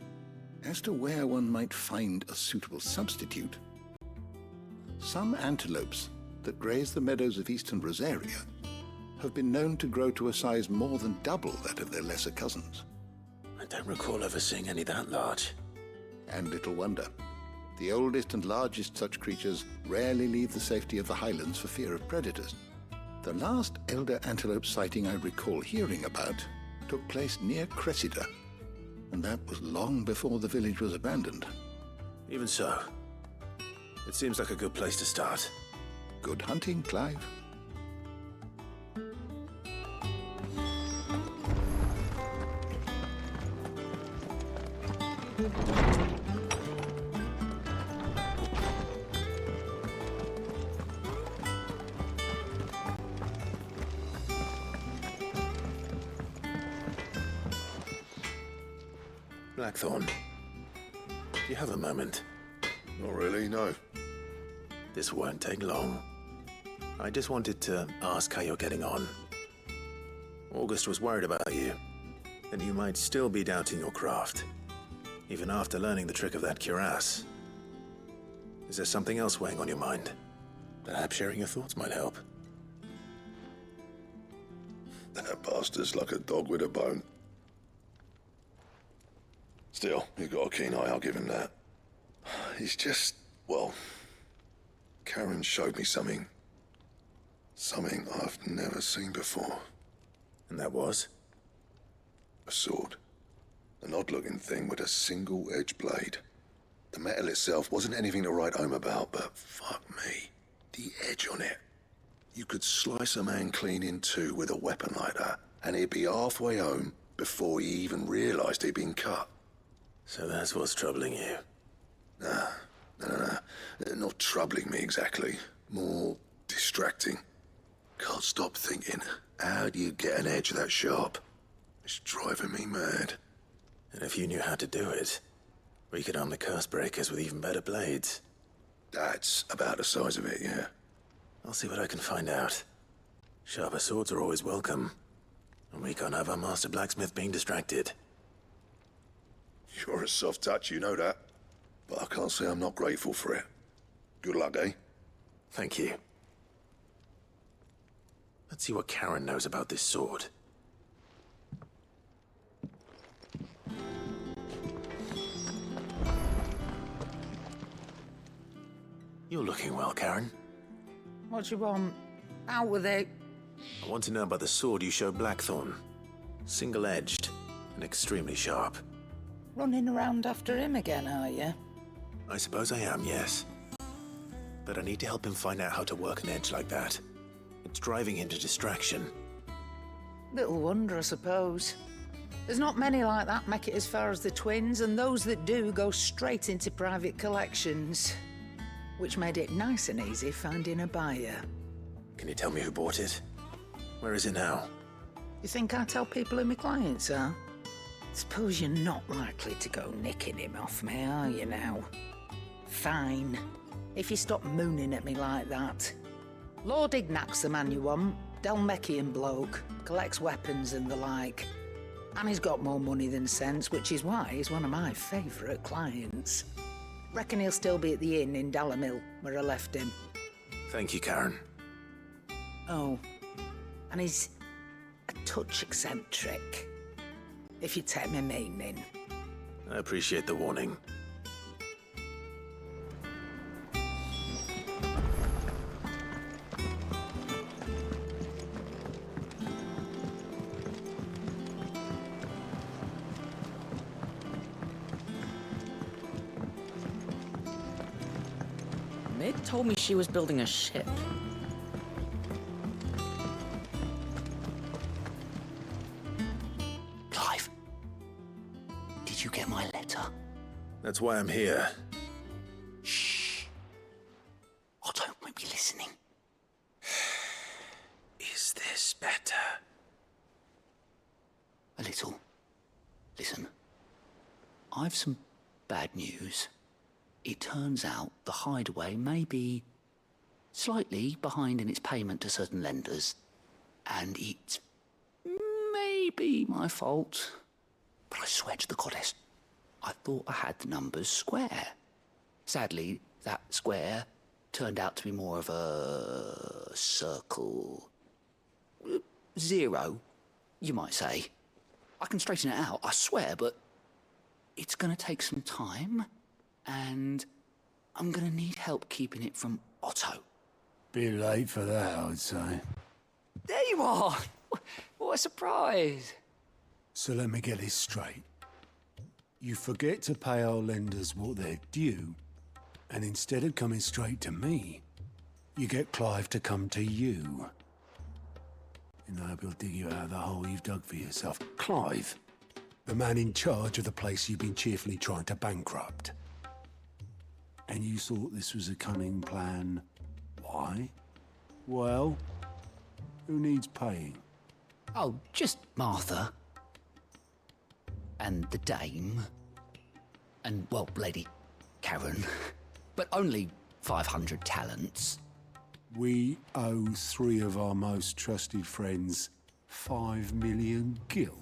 As to where one might find a suitable substitute, some antelopes that graze the meadows of eastern Rosaria have been known to grow to a size more than double that of their lesser cousins. I don't recall ever seeing any that large. And little wonder. The oldest and largest such creatures rarely leave the safety of the highlands for fear of predators. The last elder antelope sighting I recall hearing about took place near Cressida, and that was long before the village was abandoned. Even so, it seems like a good place to start. Good hunting, Clive. Blackthorn, do you have a moment? Not really, no. This won't take long. I just wanted to ask how you're getting on. August was worried about you, that you might still be doubting your craft, even after learning the trick of that cuirass. Is there something else weighing on your mind? Perhaps sharing your thoughts might help. That bastard's like a dog with a bone. Still, he's got a keen eye, I'll give him that. He's just, well, Karen showed me something. Something I've never seen before. And that was? A sword. An odd-looking thing with a single-edged blade. The metal itself wasn't anything to write home about, but fuck me, the edge on it. You could slice a man clean in two with a weapon like that, and he'd be halfway home before he even realized he'd been cut. So that's what's troubling you? Nah, no. Not troubling me exactly. More distracting. Can't stop thinking, how do you get an edge that sharp? It's driving me mad. And if you knew how to do it, we could arm the curse breakers with even better blades. That's about the size of it, yeah. I'll see what I can find out. Sharper swords are always welcome. And we can't have our master blacksmith being distracted. You're a soft touch, you know that. But I can't say I'm not grateful for it. Good luck, eh? Thank you. Let's see what Karen knows about this sword. You're looking well, Karen. What do you want? Out with it. I want to know about the sword you showed Blackthorn. Single-edged and extremely sharp. Running around after him again, are you? I suppose I am, yes. But I need to help him find out how to work an edge like that. It's driving him to distraction. Little wonder, I suppose. There's not many like that make it as far as the twins, and those that do go straight into private collections. Which made it nice and easy finding a buyer. Can you tell me who bought it? Where is it now? You think I tell people who my clients are? Suppose you're not likely to go nicking him off me, are you now? Fine. If you stop mooning at me like that. Lord Ignac's the man you want. Dalmekian bloke. Collects weapons and the like. And he's got more money than sense, which is why he's one of my favourite clients. Reckon he'll still be at the inn in Dalamil, where I left him. Thank you, Karen. Oh, and he's a touch eccentric, if you take my meaning. I appreciate the warning. Mid told me she was building a ship. Clive, did you get my letter? That's why I'm here. Shh. Otto won't be listening. Is this better? A little. Listen, I've some bad news. It turns out the hideaway may be slightly behind in its payment to certain lenders, and it's maybe my fault. But I swear to the goddess, I thought I had the numbers square. Sadly, that square turned out to be more of a circle. Zero, you might say. I can straighten it out, I swear, but it's gonna take some time. And I'm gonna need help keeping it from Otto. Bit late for that, I'd say. There you are! What a surprise! So let me get this straight. You forget to pay our lenders what they're due, and instead of coming straight to me, you get Clive to come to you. And I hope he'll dig you out of the hole you've dug for yourself. Clive, the man in charge of the place you've been cheerfully trying to bankrupt. And you thought this was a cunning plan. Why? Well, who needs paying? Oh, just Martha. And the dame. And, well, Lady Karen. But only 500 talents. We owe 3 of our most trusted friends 5 million gil.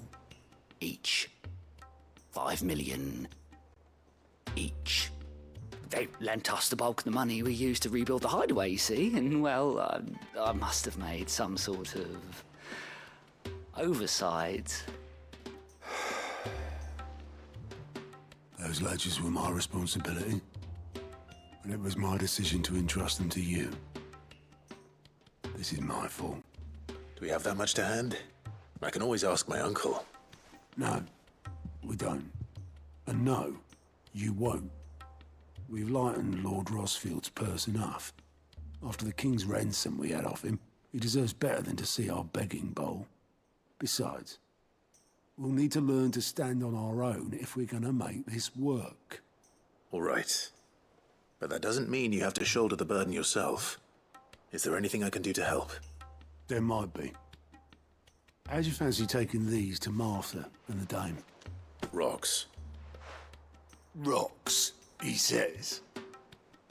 Each. 5 million each. They lent us the bulk of the money we used to rebuild the hideaway, you see, and, well, I must have made some sort of oversight. Those ledgers were my responsibility, and it was my decision to entrust them to you. This is my fault. Do we have that much to hand? I can always ask my uncle. No, we don't. And no, you won't. We've lightened Lord Rosfield's purse enough. After the king's ransom we had off him, he deserves better than to see our begging bowl. Besides, we'll need to learn to stand on our own if we're gonna make this work. All right. But that doesn't mean you have to shoulder the burden yourself. Is there anything I can do to help? There might be. How'd you fancy taking these to Martha and the dame? Rocks. Rocks, he says.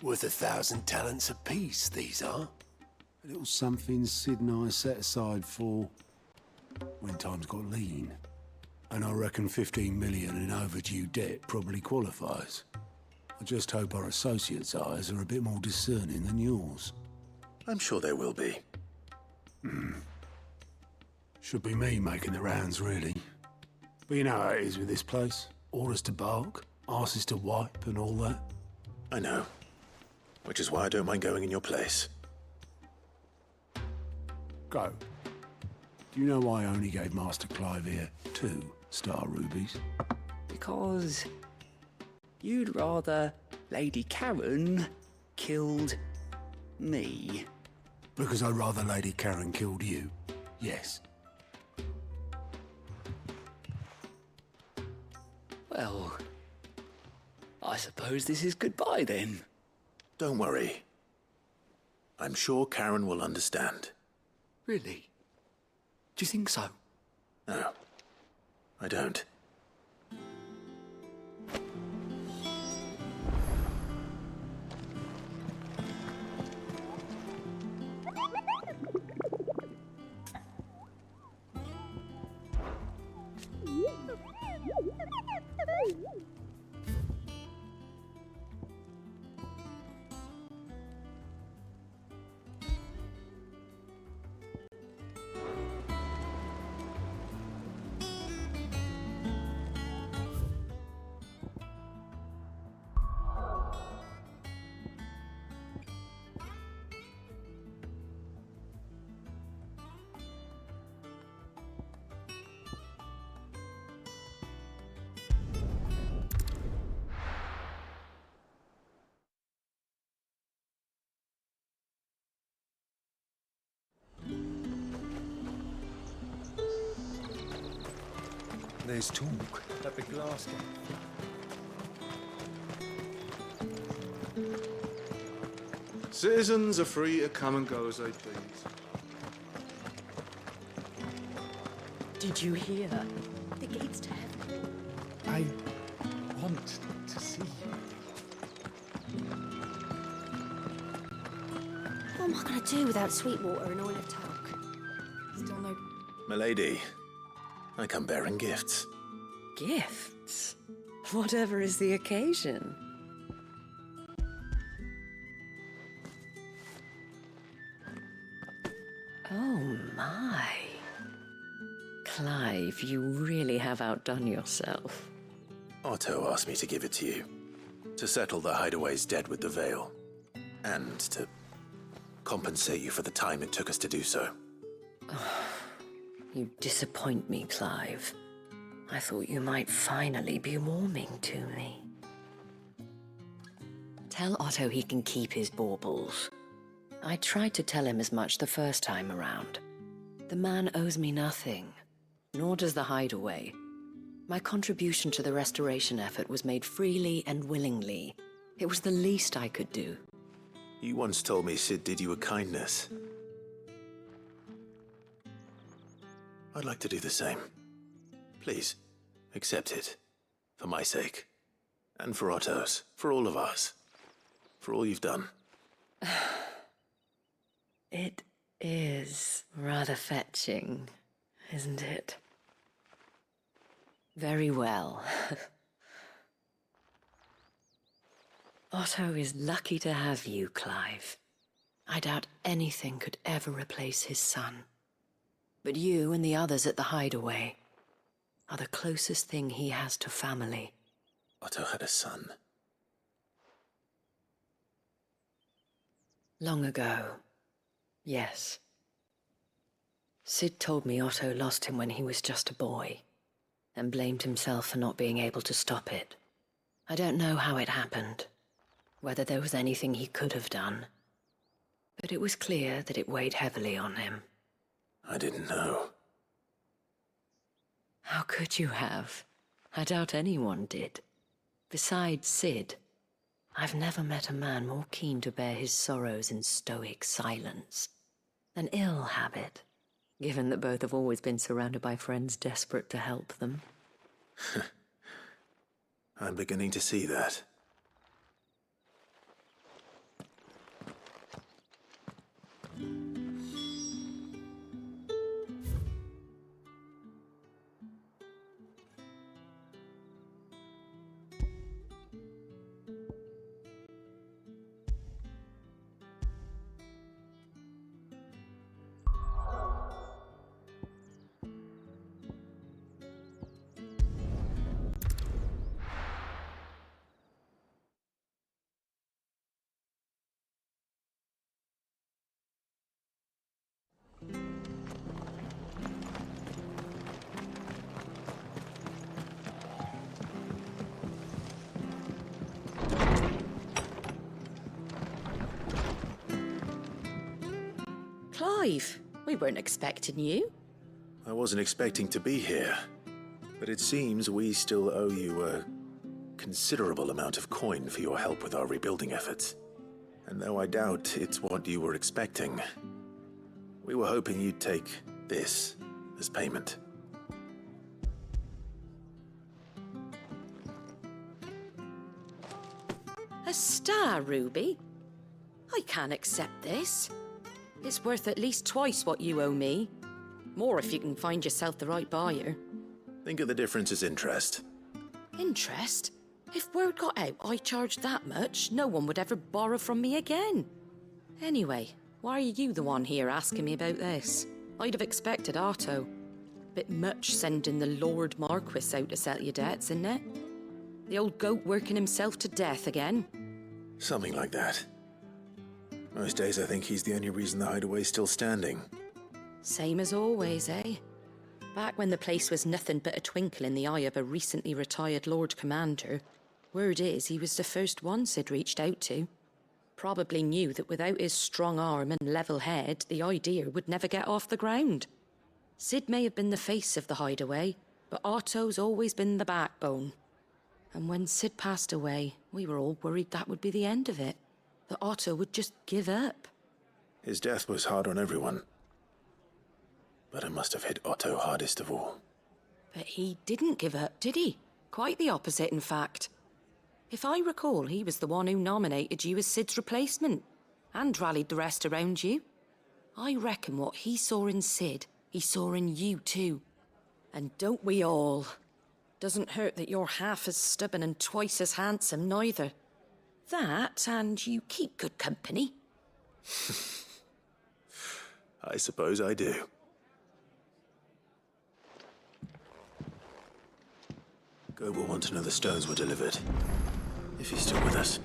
Worth 1,000 talents apiece, these are. A little something Sid and I set aside for when times got lean. And I reckon 15 million in overdue debt probably qualifies. I just hope our associates' eyes are a bit more discerning than yours. I'm sure there will be. Should be me making the rounds, really. But you know how it is with this place. Orders to bark, arses to wipe, and all that. I know. Which is why I don't mind going in your place. Go. Do you know why I only gave Master Clive here 2 star rubies? Because you'd rather Lady Karen killed me. Because I'd rather Lady Karen killed you. Yes. Well, I suppose this is goodbye then. Don't worry. I'm sure Karen will understand. Really? Do you think so? No, I don't. There's talk at the glass gate. Citizens are free to come and go as they please. Did you hear? The gates to heaven. I want to see you. What am I going to do without Sweetwater and oil of talc? Still no... Milady, I come bearing gifts. Gifts? Whatever is the occasion. Oh my. Clive, you really have outdone yourself. Otto asked me to give it to you. To settle the Hideaway's debt with the Veil. And to compensate you for the time it took us to do so. You disappoint me, Clive. I thought you might finally be warming to me. Tell Otto he can keep his baubles. I tried to tell him as much the first time around. The man owes me nothing, nor does the Hideaway. My contribution to the restoration effort was made freely and willingly. It was the least I could do. You once told me Sid did you a kindness. I'd like to do the same. Please, accept it. For my sake. And for Otto's. For all of us. For all you've done. It is rather fetching, isn't it? Very well. Otto is lucky to have you, Clive. I doubt anything could ever replace his son. But you and the others at the hideaway are the closest thing he has to family. Otto had a son. Long ago, yes. Sid told me Otto lost him when he was just a boy, and blamed himself for not being able to stop it. I don't know how it happened, whether there was anything he could have done, but it was clear that it weighed heavily on him. I didn't know. How could you have? I doubt anyone did. Besides Sid, I've never met a man more keen to bear his sorrows in stoic silence. An ill habit, given that both have always been surrounded by friends desperate to help them. I'm beginning to see that. Clive, we weren't expecting you. I wasn't expecting to be here, but it seems we still owe you a considerable amount of coin for your help with our rebuilding efforts. And though I doubt it's what you were expecting, we were hoping you'd take this as payment. A star ruby? I can't accept this. It's worth at least twice what you owe me. More if you can find yourself the right buyer. Think of the difference as interest. Interest? If word got out I charged that much, no one would ever borrow from me again. Anyway, why are you the one here asking me about this? I'd have expected Otto. Bit much sending the Lord Marquis out to settle your debts, isn't it? The old goat working himself to death again? Something like that. Most days I think he's the only reason the hideaway's still standing. Same as always, eh? Back when the place was nothing but a twinkle in the eye of a recently retired Lord Commander, word is he was the first one Sid reached out to. Probably knew that without his strong arm and level head, the idea would never get off the ground. Sid may have been the face of the hideaway, but Otto's always been the backbone. And when Sid passed away, we were all worried that would be the end of it. That Otto would just give up. His death was hard on everyone. But it must have hit Otto hardest of all. But he didn't give up, did he? Quite the opposite, in fact. If I recall, he was the one who nominated you as Sid's replacement, and rallied the rest around you. I reckon what he saw in Sid, he saw in you too. And don't we all? Doesn't hurt that you're half as stubborn and twice as handsome, neither. That, and you keep good company. I suppose I do. Gob will want to know the stones were delivered, if he's still with us.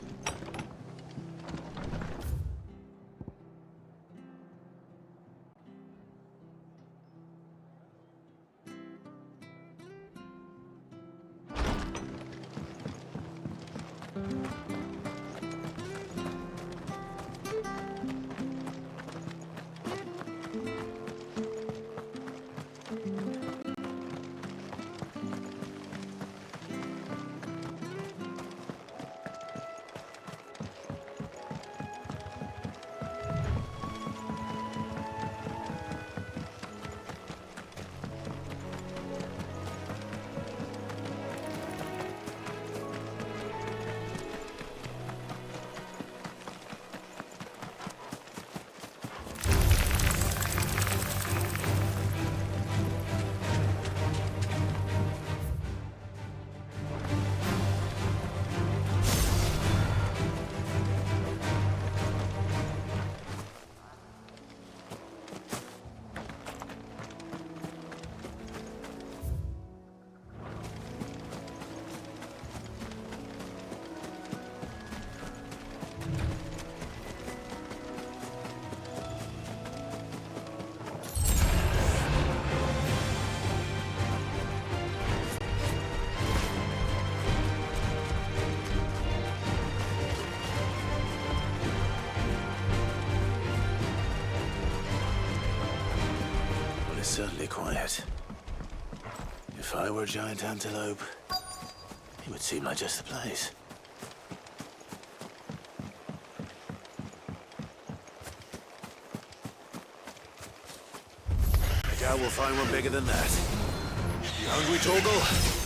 certainly quiet. If I were a giant antelope, it would seem like just the place. I doubt we'll find one bigger than that. You hungry, Torgal?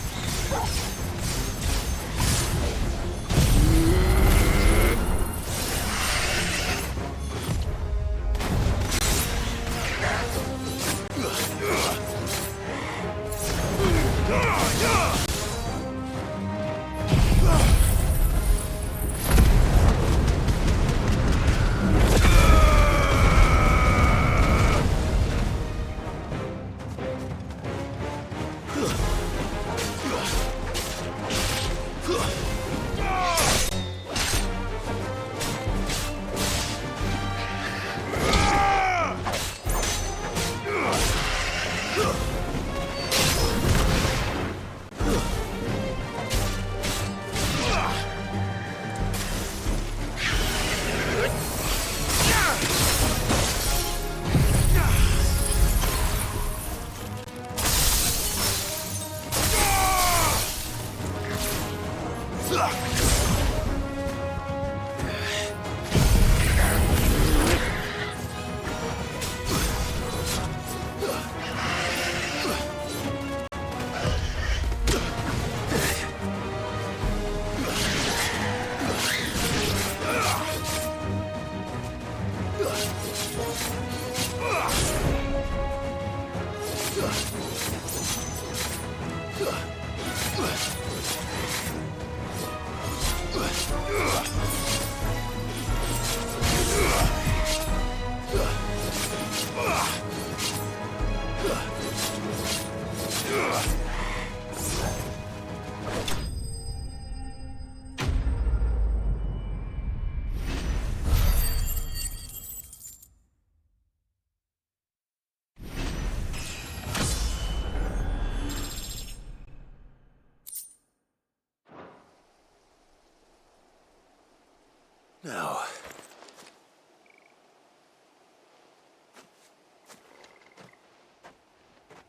Now,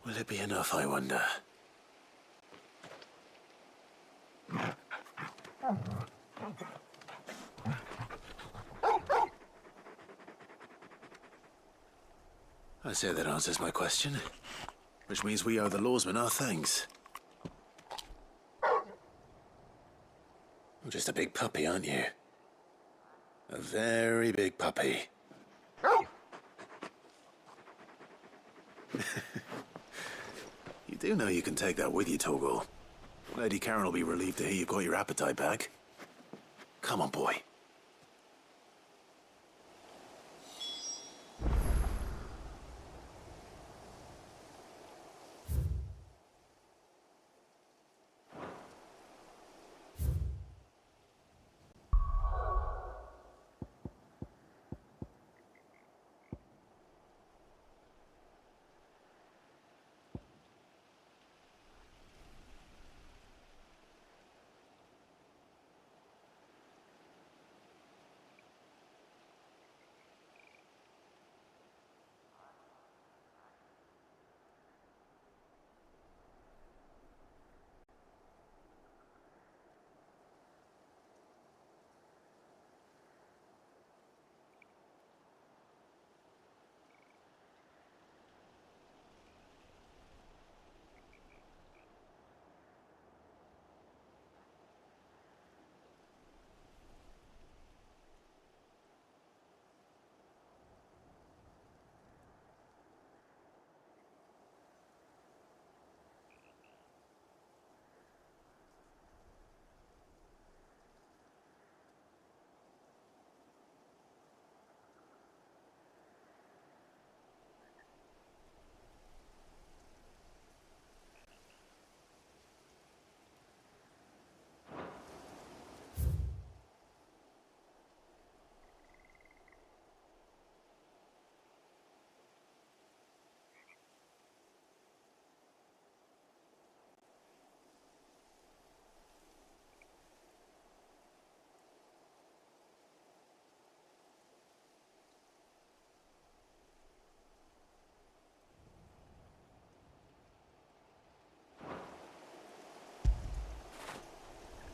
will it be enough, I wonder? I say that answers my question, which means we owe the lawsmen our thanks. You're just a big puppy, aren't you? A very big puppy. You do know you can take that with you, Torgal. Lady Karen will be relieved to hear you've got your appetite back. Come on, boy.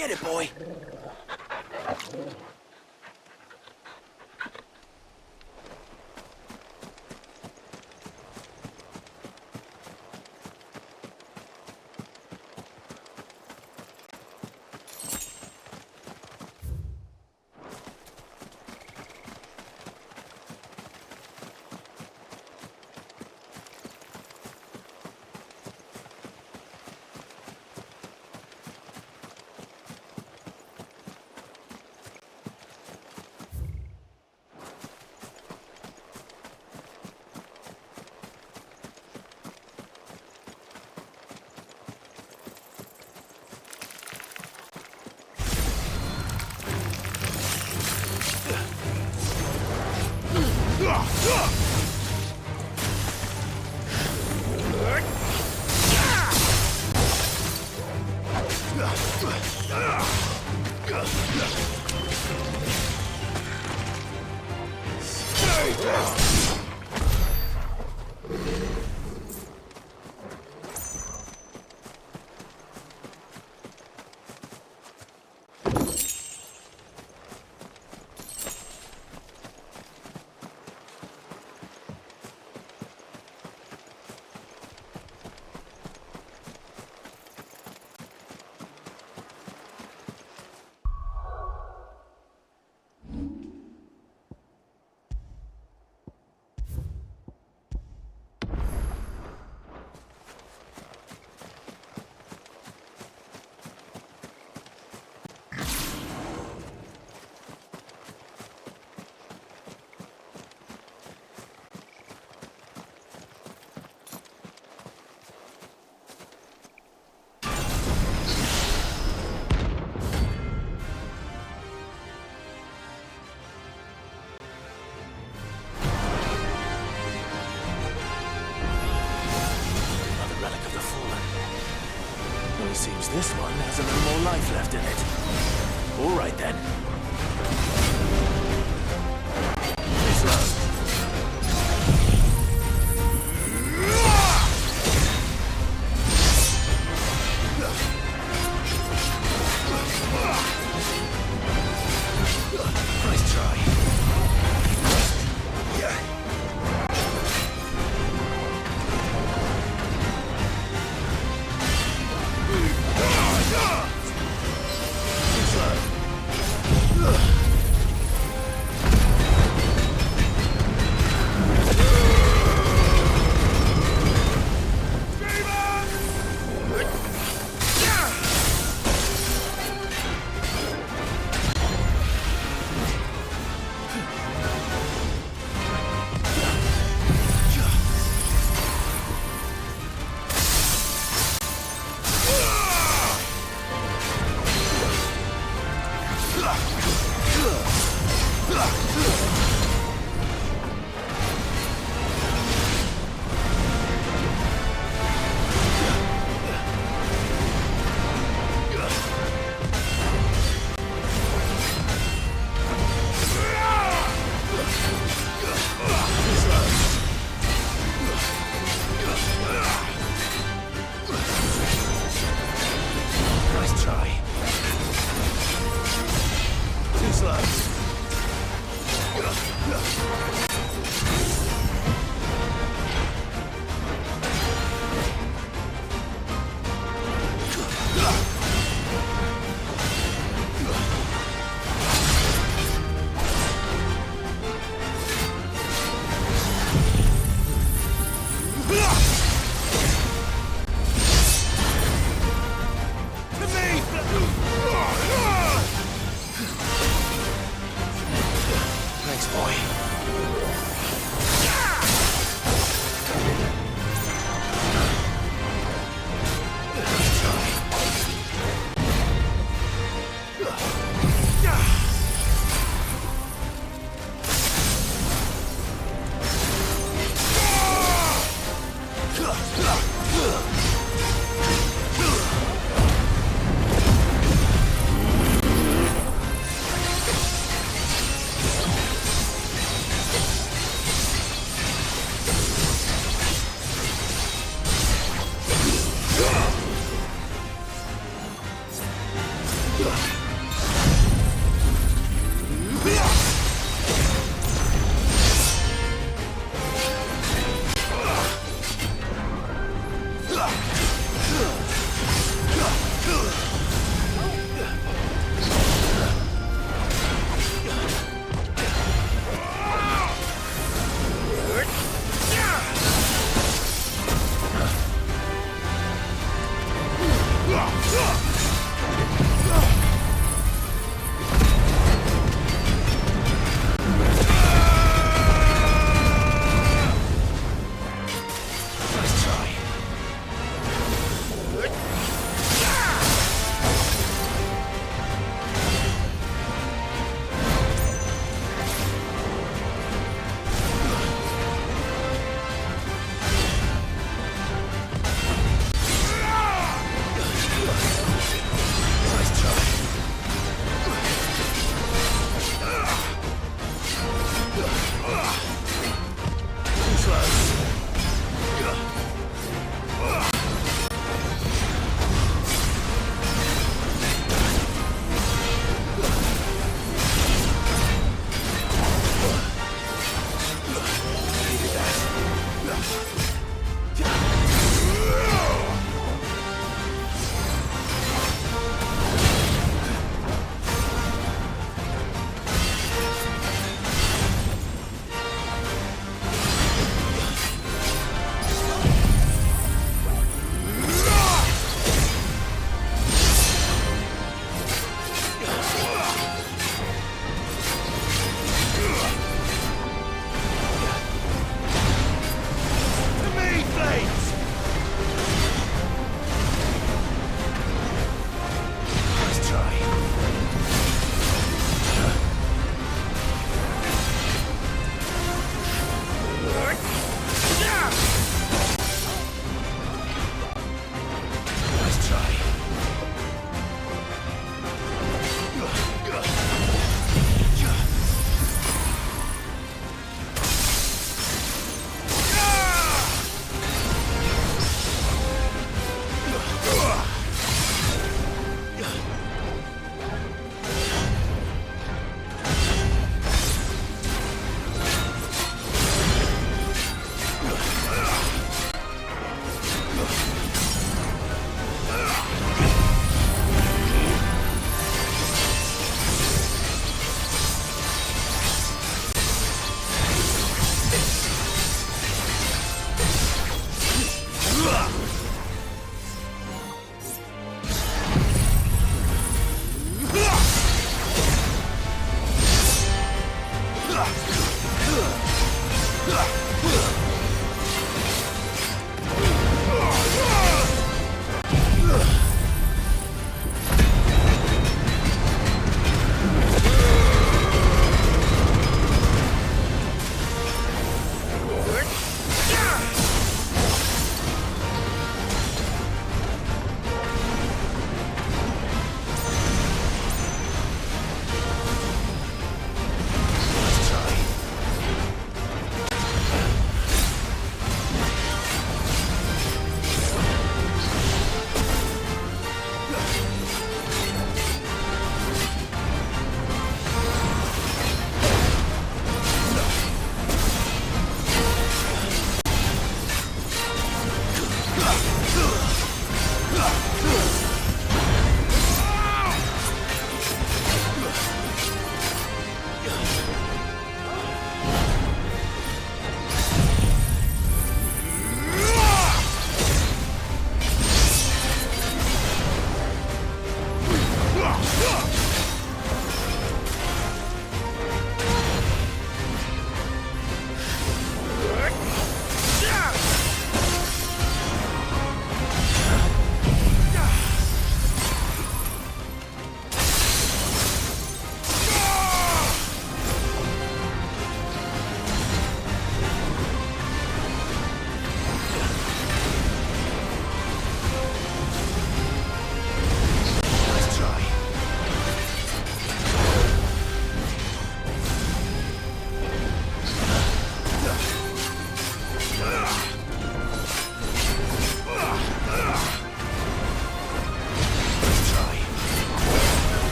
Get it, boy. Seems this one has a little more life left in it. All right, then. Nice try.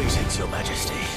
Greetings, Your Majesty.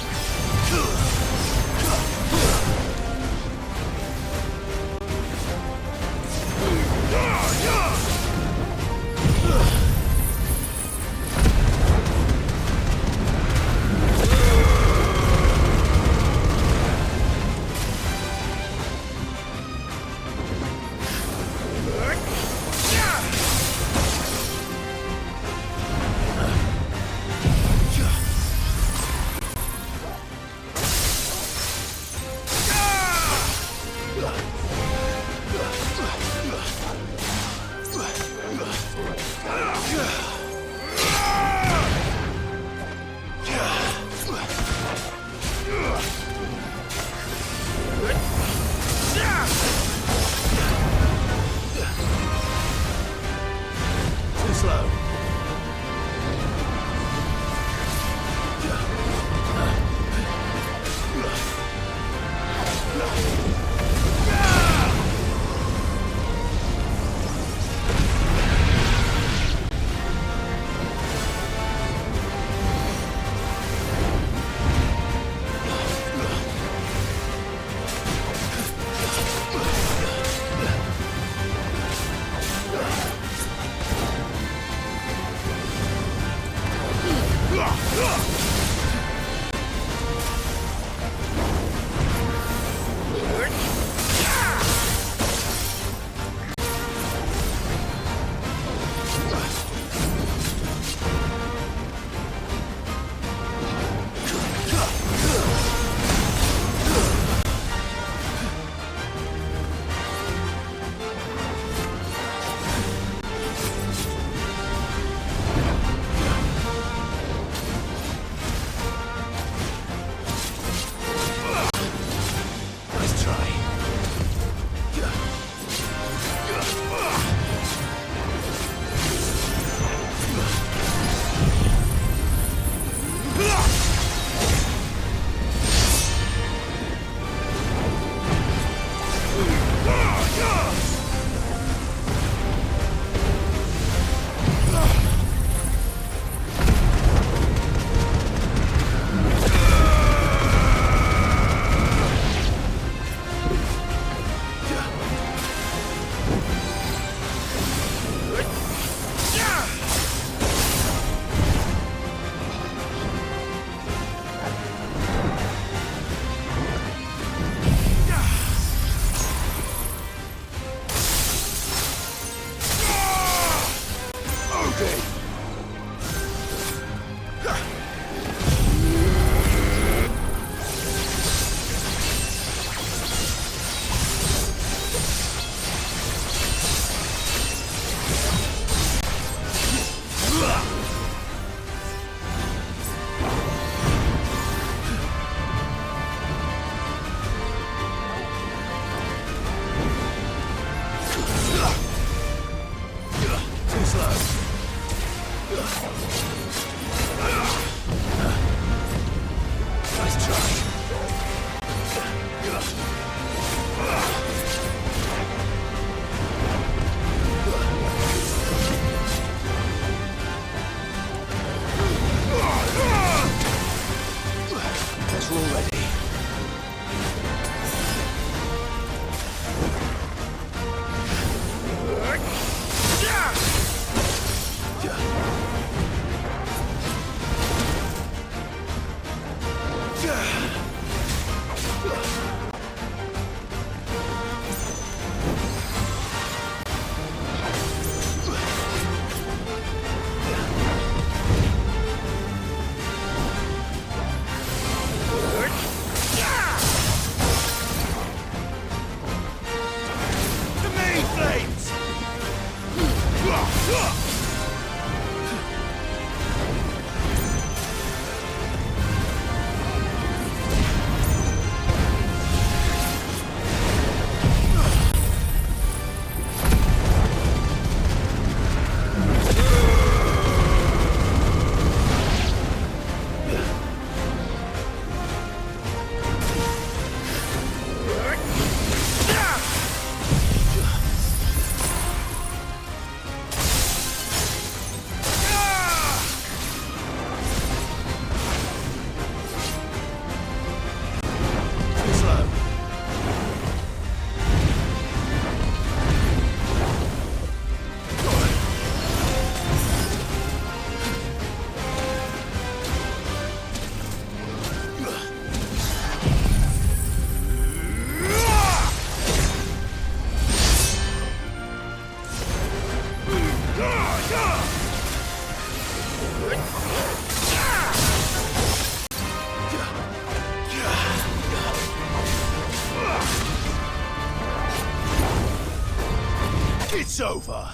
It's over!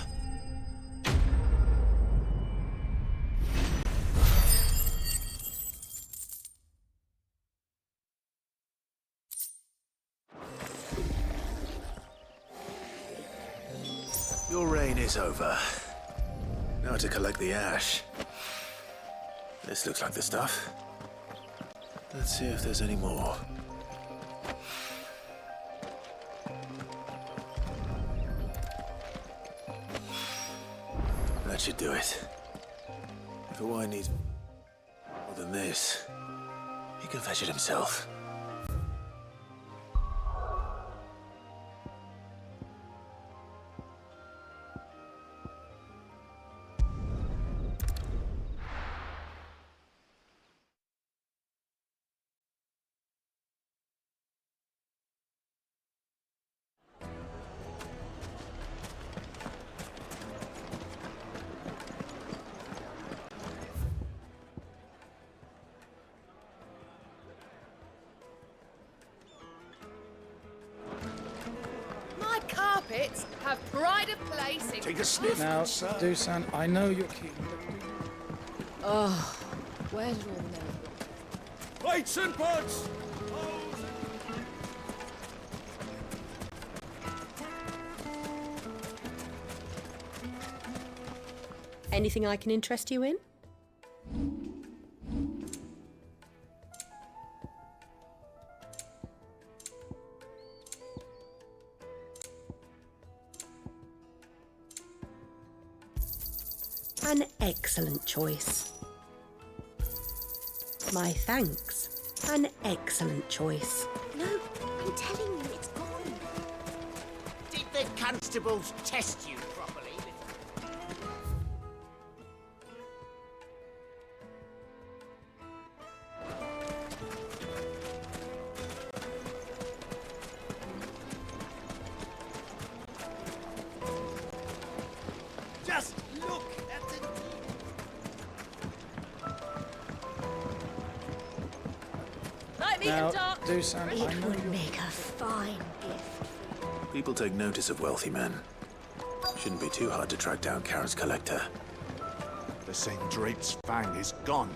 Your reign is over. Now to collect the ash. This looks like the stuff. Let's see if there's any more. That should do it. If the wine needs more than this, he can fetch it himself. Carpets have pride of place in... Take a sniff, Now, sir. Dusan, I know you're keen. Oh, where did all the men go? Plates and pots! Anything I can interest you in? An excellent choice. My thanks. An excellent choice. No, I'm telling you, it's gone. Did the constables test you properly? Just look at it! Light me Now, in dark. Dusan, I It know would you're... make a fine gift. People take notice of wealthy men. Shouldn't be too hard to track down Karen's collector. The St. Drake's Fang is gone.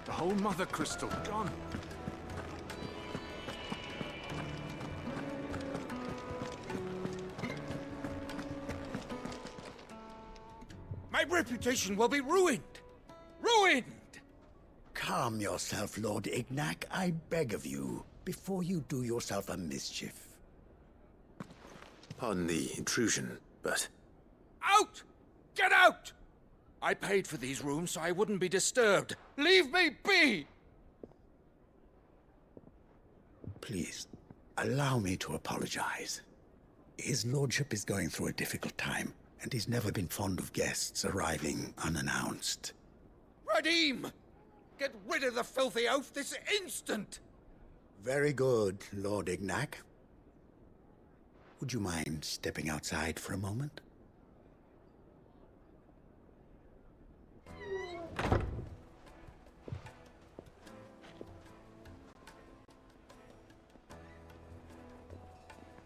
The whole Mother Crystal gone. My reputation will be ruined! Ruined! Calm yourself, Lord Ignac, I beg of you, before you do yourself a mischief. Pardon the intrusion, but Out! Get out! I paid for these rooms so I wouldn't be disturbed. Leave me be! Please, allow me to apologize. His lordship is going through a difficult time, and he's never been fond of guests arriving unannounced. Radim! Get rid of the filthy oaf this instant! Very good, Lord Ignac. Would you mind stepping outside for a moment?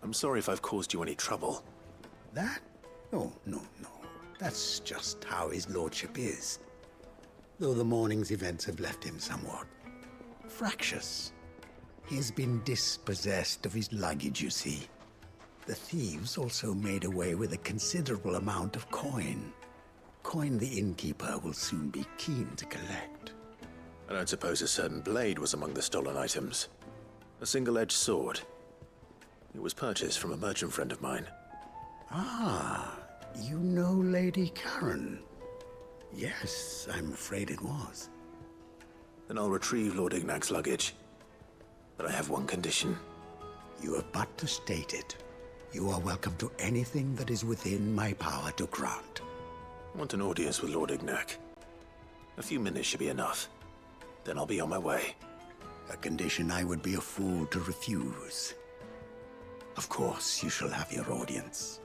I'm sorry if I've caused you any trouble. That? Oh, no. That's just how his lordship is. Though the morning's events have left him somewhat fractious. He's been dispossessed of his luggage, you see. The thieves also made away with a considerable amount of coin. Coin the innkeeper will soon be keen to collect. I don't suppose a certain blade was among the stolen items. A single-edged sword. It was purchased from a merchant friend of mine. Ah, you know Lady Karen. Yes, I'm afraid it was. Then I'll retrieve Lord Ignac's luggage. But I have one condition. You have but to state it. You are welcome to anything that is within my power to grant. I want an audience with Lord Ignac. A few minutes should be enough. Then I'll be on my way. A condition I would be a fool to refuse. Of course, you shall have your audience.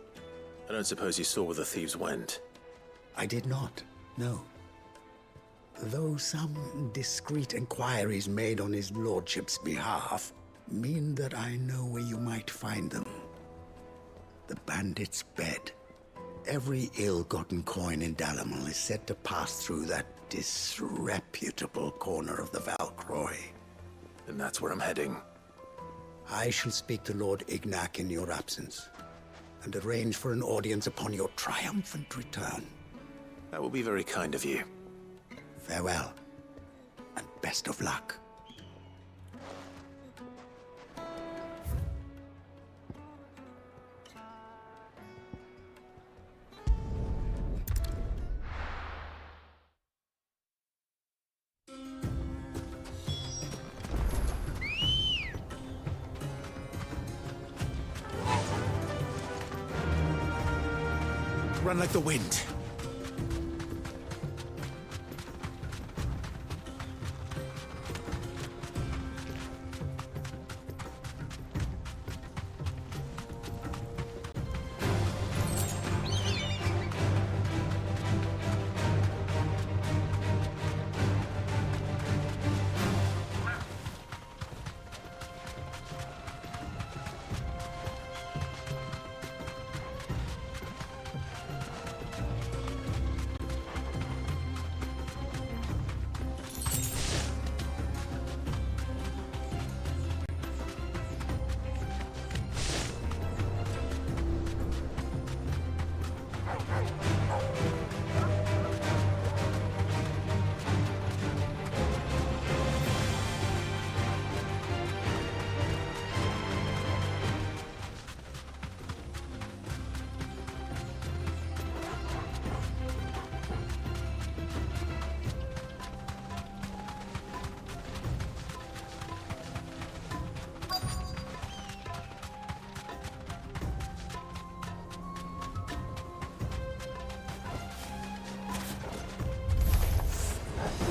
I don't suppose you saw where the thieves went. I did not, no. Though some discreet inquiries made on his lordship's behalf mean that I know where you might find them. The bandit's bed. Every ill-gotten coin in Dalimil is said to pass through that disreputable corner of the Valcroy. And that's where I'm heading. I shall speak to Lord Ignac in your absence, and arrange for an audience upon your triumphant return. That will be very kind of you. Farewell, and best of luck. Run like the wind.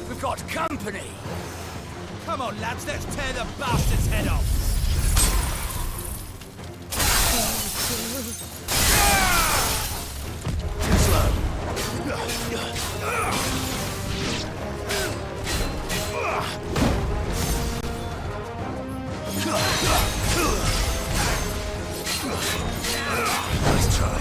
We've got company! Come on, lads, let's tear the bastard's head off! Nice try.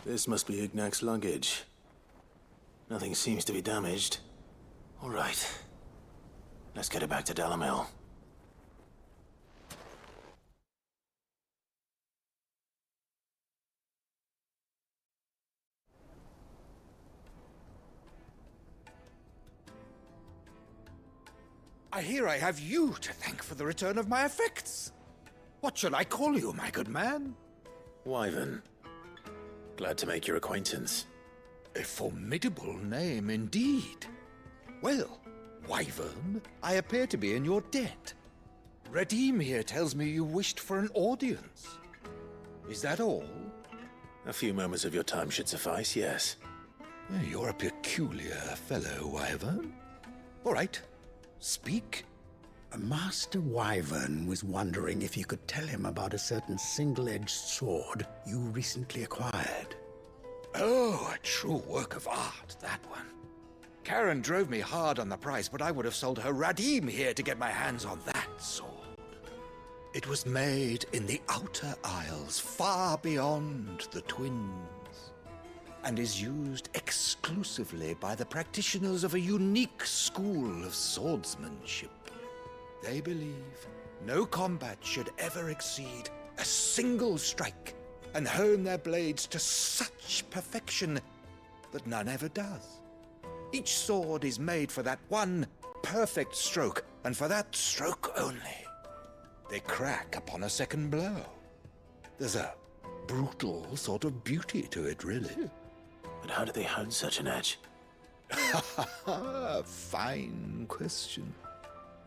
This must be Ignac's luggage. Nothing seems to be damaged. All right. Let's get it back to Dalamil. I hear I have you to thank for the return of my effects. What shall I call you, my good man? Wyvern. Glad to make your acquaintance. A formidable name indeed. Well, Wyvern, I appear to be in your debt. Redeem here tells me you wished for an audience. Is that all? A few moments of your time should suffice, yes. You're a peculiar fellow, Wyvern. All right, speak. Master Wyvern was wondering if you could tell him about a certain single-edged sword you recently acquired. Oh, a true work of art, that one. Karen drove me hard on the price, but I would have sold her Radim here to get my hands on that sword. It was made in the Outer Isles, far beyond the Twins, and is used exclusively by the practitioners of a unique school of swordsmanship. They believe no combat should ever exceed a single strike, and hone their blades to such perfection that none ever does. Each sword is made for that one perfect stroke, and for that stroke only. They crack upon a second blow. There's a brutal sort of beauty to it, really. But how do they hone such an edge? Fine question.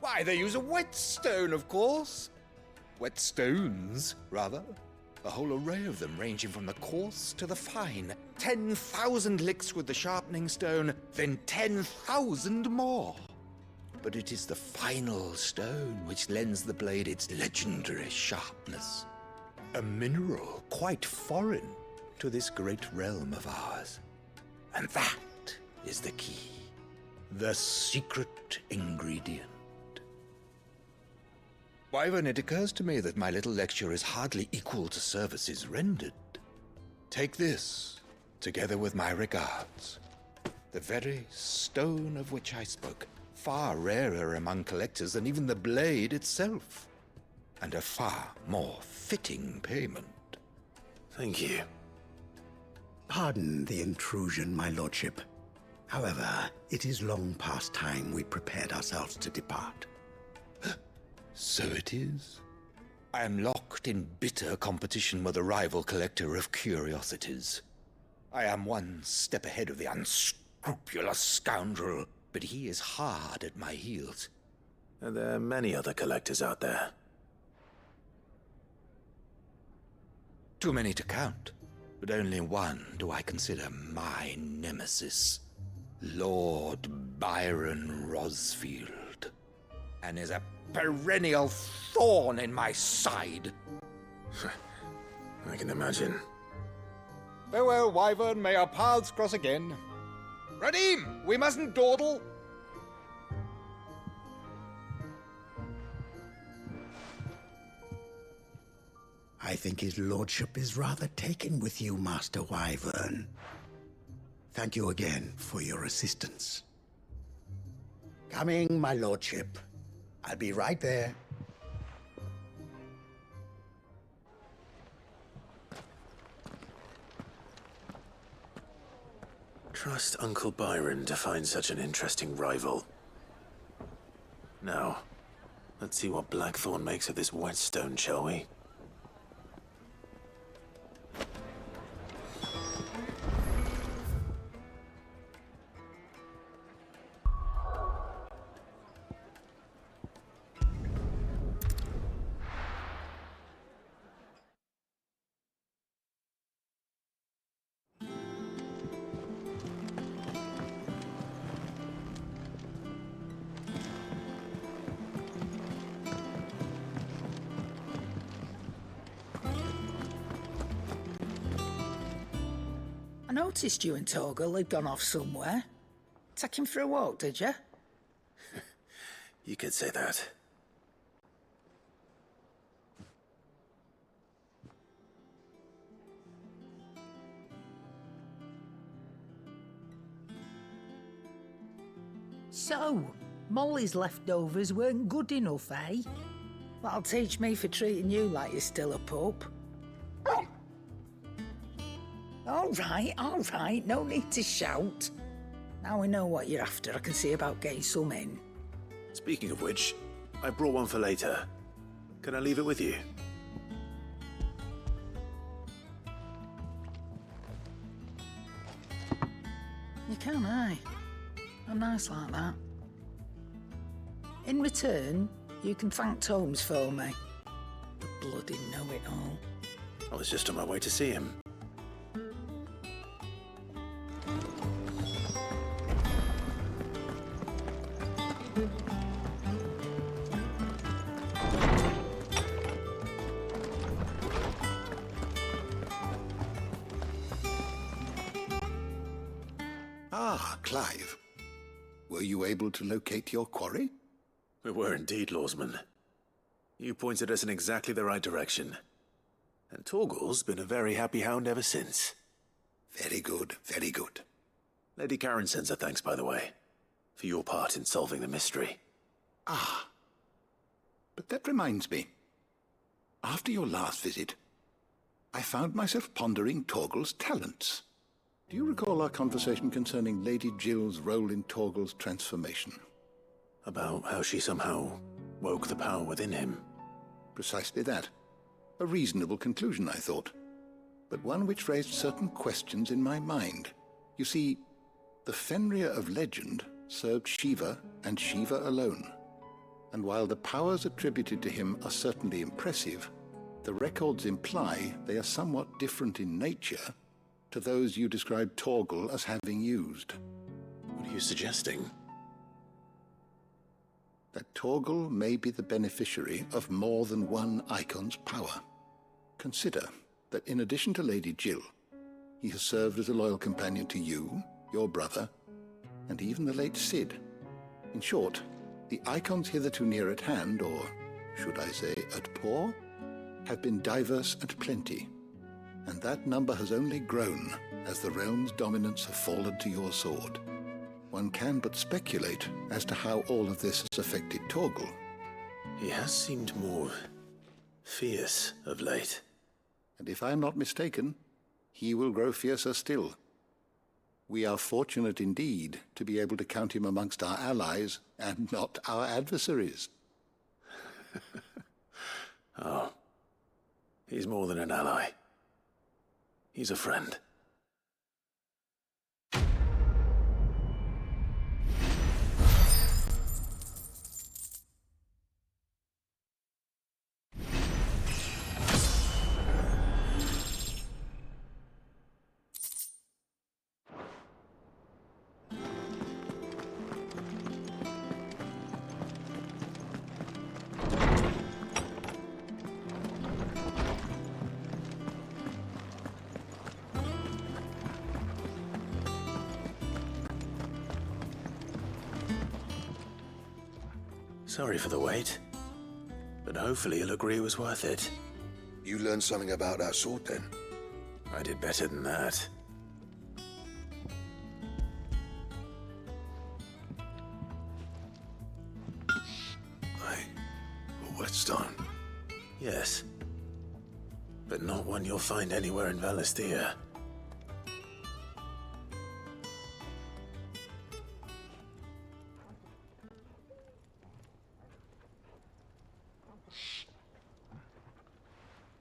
Why, they use a whetstone, of course. Whetstones, rather. A whole array of them, ranging from the coarse to the fine. 10,000 licks with the sharpening stone, then 10,000 more. But it is the final stone which lends the blade its legendary sharpness. A mineral quite foreign to this great realm of ours. And that is the key. The secret ingredient. Wyvern, it occurs to me that my little lecture is hardly equal to services rendered. Take this, together with my regards. The very stone of which I spoke, far rarer among collectors than even the blade itself, and a far more fitting payment. Thank you. Pardon the intrusion, my lordship. However, it is long past time we prepared ourselves to depart. So it is. I am locked in bitter competition with a rival collector of curiosities. I am one step ahead of the unscrupulous scoundrel, but he is hard at my heels. Are there many other collectors out there? Too many to count, but only one do I consider my nemesis. Lord Byron Rosfield. And is a perennial thorn in my side. I can imagine. Farewell, Wyvern. May our paths cross again. Radim, we mustn't dawdle. I think his lordship is rather taken with you, Master Wyvern. Thank you again for your assistance. Coming, my lordship. I'll be right there. Trust Uncle Byron to find such an interesting rival. Now, let's see what Blackthorn makes of this whetstone, shall we? I noticed you and Torgal had gone off somewhere. Take him for a walk, did you? You could say that. So, Molly's leftovers weren't good enough, eh? That'll teach me for treating you like you're still a pup. All right, no need to shout. Now we know what you're after, I can see about getting some in. Speaking of which, I brought one for later. Can I leave it with you? You can, aye. I'm nice like that. In return, you can thank Tomes for me. The bloody know-it-all. I was just on my way to see him. Ah, Clive. Were you able to locate your quarry? We were indeed, Lawsman. You pointed us in exactly the right direction. And Torgal's been a very happy hound ever since. Very good, very good. Lady Karen sends her thanks, by the way, for your part in solving the mystery. Ah. But that reminds me. After your last visit, I found myself pondering Torgal's talents. Do you recall our conversation concerning Lady Jill's role in Torgal's transformation? About how she somehow woke the power within him. Precisely that. A reasonable conclusion, I thought, but one which raised certain questions in my mind. You see, the Fenrir of legend served Shiva and Shiva alone. And while the powers attributed to him are certainly impressive, the records imply they are somewhat different in nature to those you described Torgal as having used. What are you suggesting? That Torgal may be the beneficiary of more than one icon's power. Consider that in addition to Lady Jill, he has served as a loyal companion to you, your brother, and even the late Cid. In short, the icons hitherto near at hand, or should I say at paw, have been diverse and plenty, and that number has only grown as the realm's dominance have fallen to your sword. One can but speculate as to how all of this has affected Torgal. He has seemed more fierce of late. And if I am not mistaken, he will grow fiercer still. We are fortunate indeed to be able to count him amongst our allies and not our adversaries. Oh, he's more than an ally. He's a friend. Sorry for the wait, but hopefully you'll agree it was worth it. You learned something about that sword, then? I did better than that. A whetstone? Yes. But not one you'll find anywhere in Valisthea.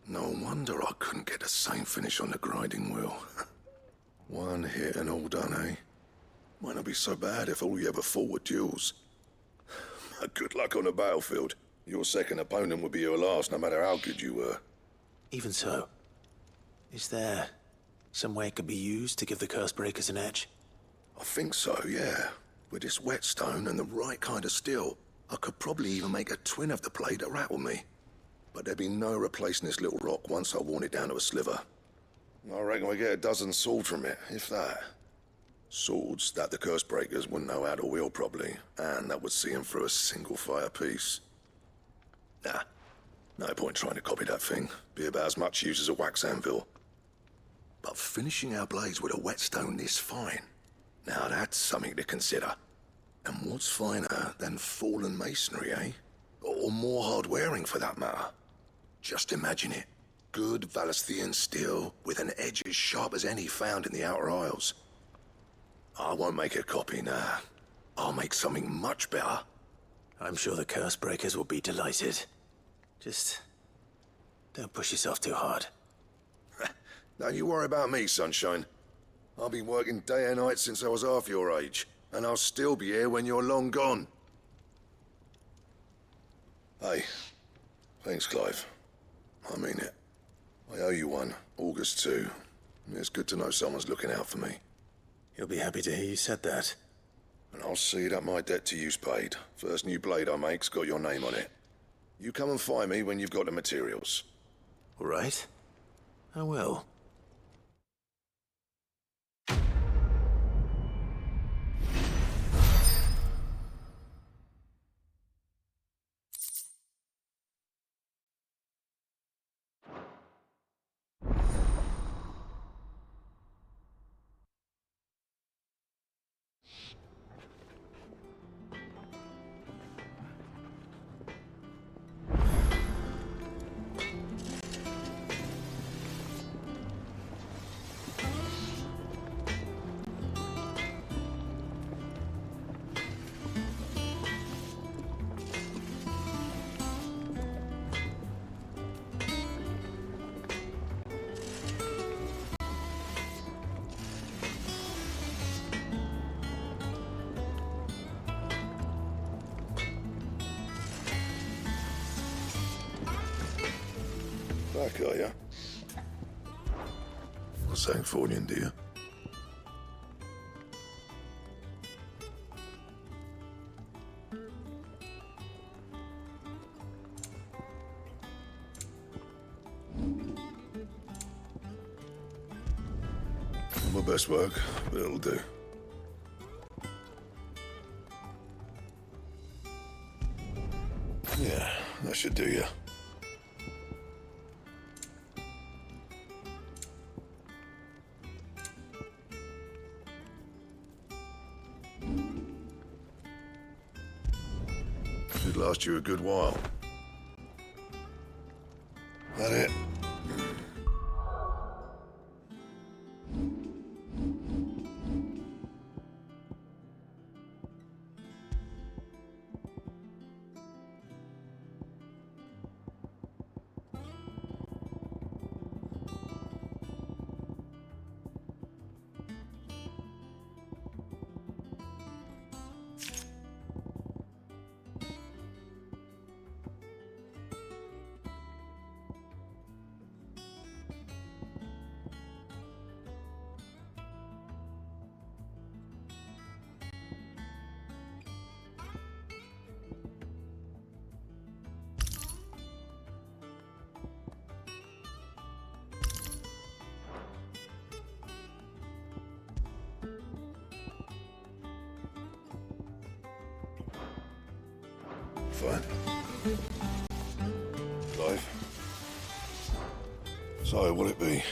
No wonder I couldn't get the same finish on the grinding wheel. One hit and all done, eh? Might not be so bad if all you ever fought were duels. Good luck on the battlefield. Your second opponent would be your last, no matter how good you were. Even so, is there some way it could be used to give the Cursebreakers an edge? I think so, yeah. With this whetstone and the right kind of steel, I could probably even make a twin of the blade that rattled me. But there'd be no replacing this little rock once I worn it down to a sliver. I reckon we get a dozen swords from it, if that. Swords that the Cursebreakers wouldn't know how to wield properly, and that would see them through a single fire piece. Nah, no point trying to copy that thing. Be about as much use as a wax anvil. But finishing our blades with a whetstone this fine, now that's something to consider. And what's finer than fallen masonry, eh? Or more hard-wearing, for that matter. Just imagine it. Good Valesthian steel with an edge as sharp as any found in the Outer Isles. I won't make a copy now. I'll make something much better. I'm sure the curse breakers will be delighted. Just don't push yourself too hard. Don't you worry about me, sunshine. I've been working day and night since I was half your age, and I'll still be here when you're long gone. Hey, thanks, Clive. I mean it. I owe you one, August too. It's good to know someone's looking out for me. He'll be happy to hear you said that. And I'll see that my debt to you's paid. First new blade I make's got your name on it. You come and find me when you've got the materials. All right. I will. Back, are ya? What's that for you, dear? Not my best work, but it'll do. Yeah, that should do ya. Should last you a good while. That it? Fine. Clive. So, what'll it be?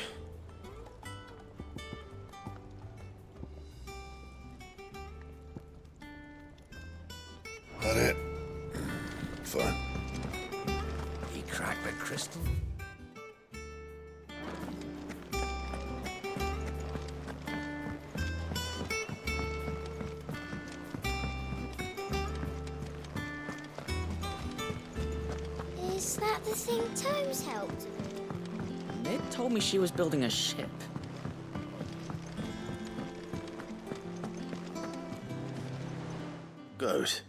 That it? Fine. He cracked the crystal. Is that the thing Tomes helped? Ned told me she was building a ship. Goat.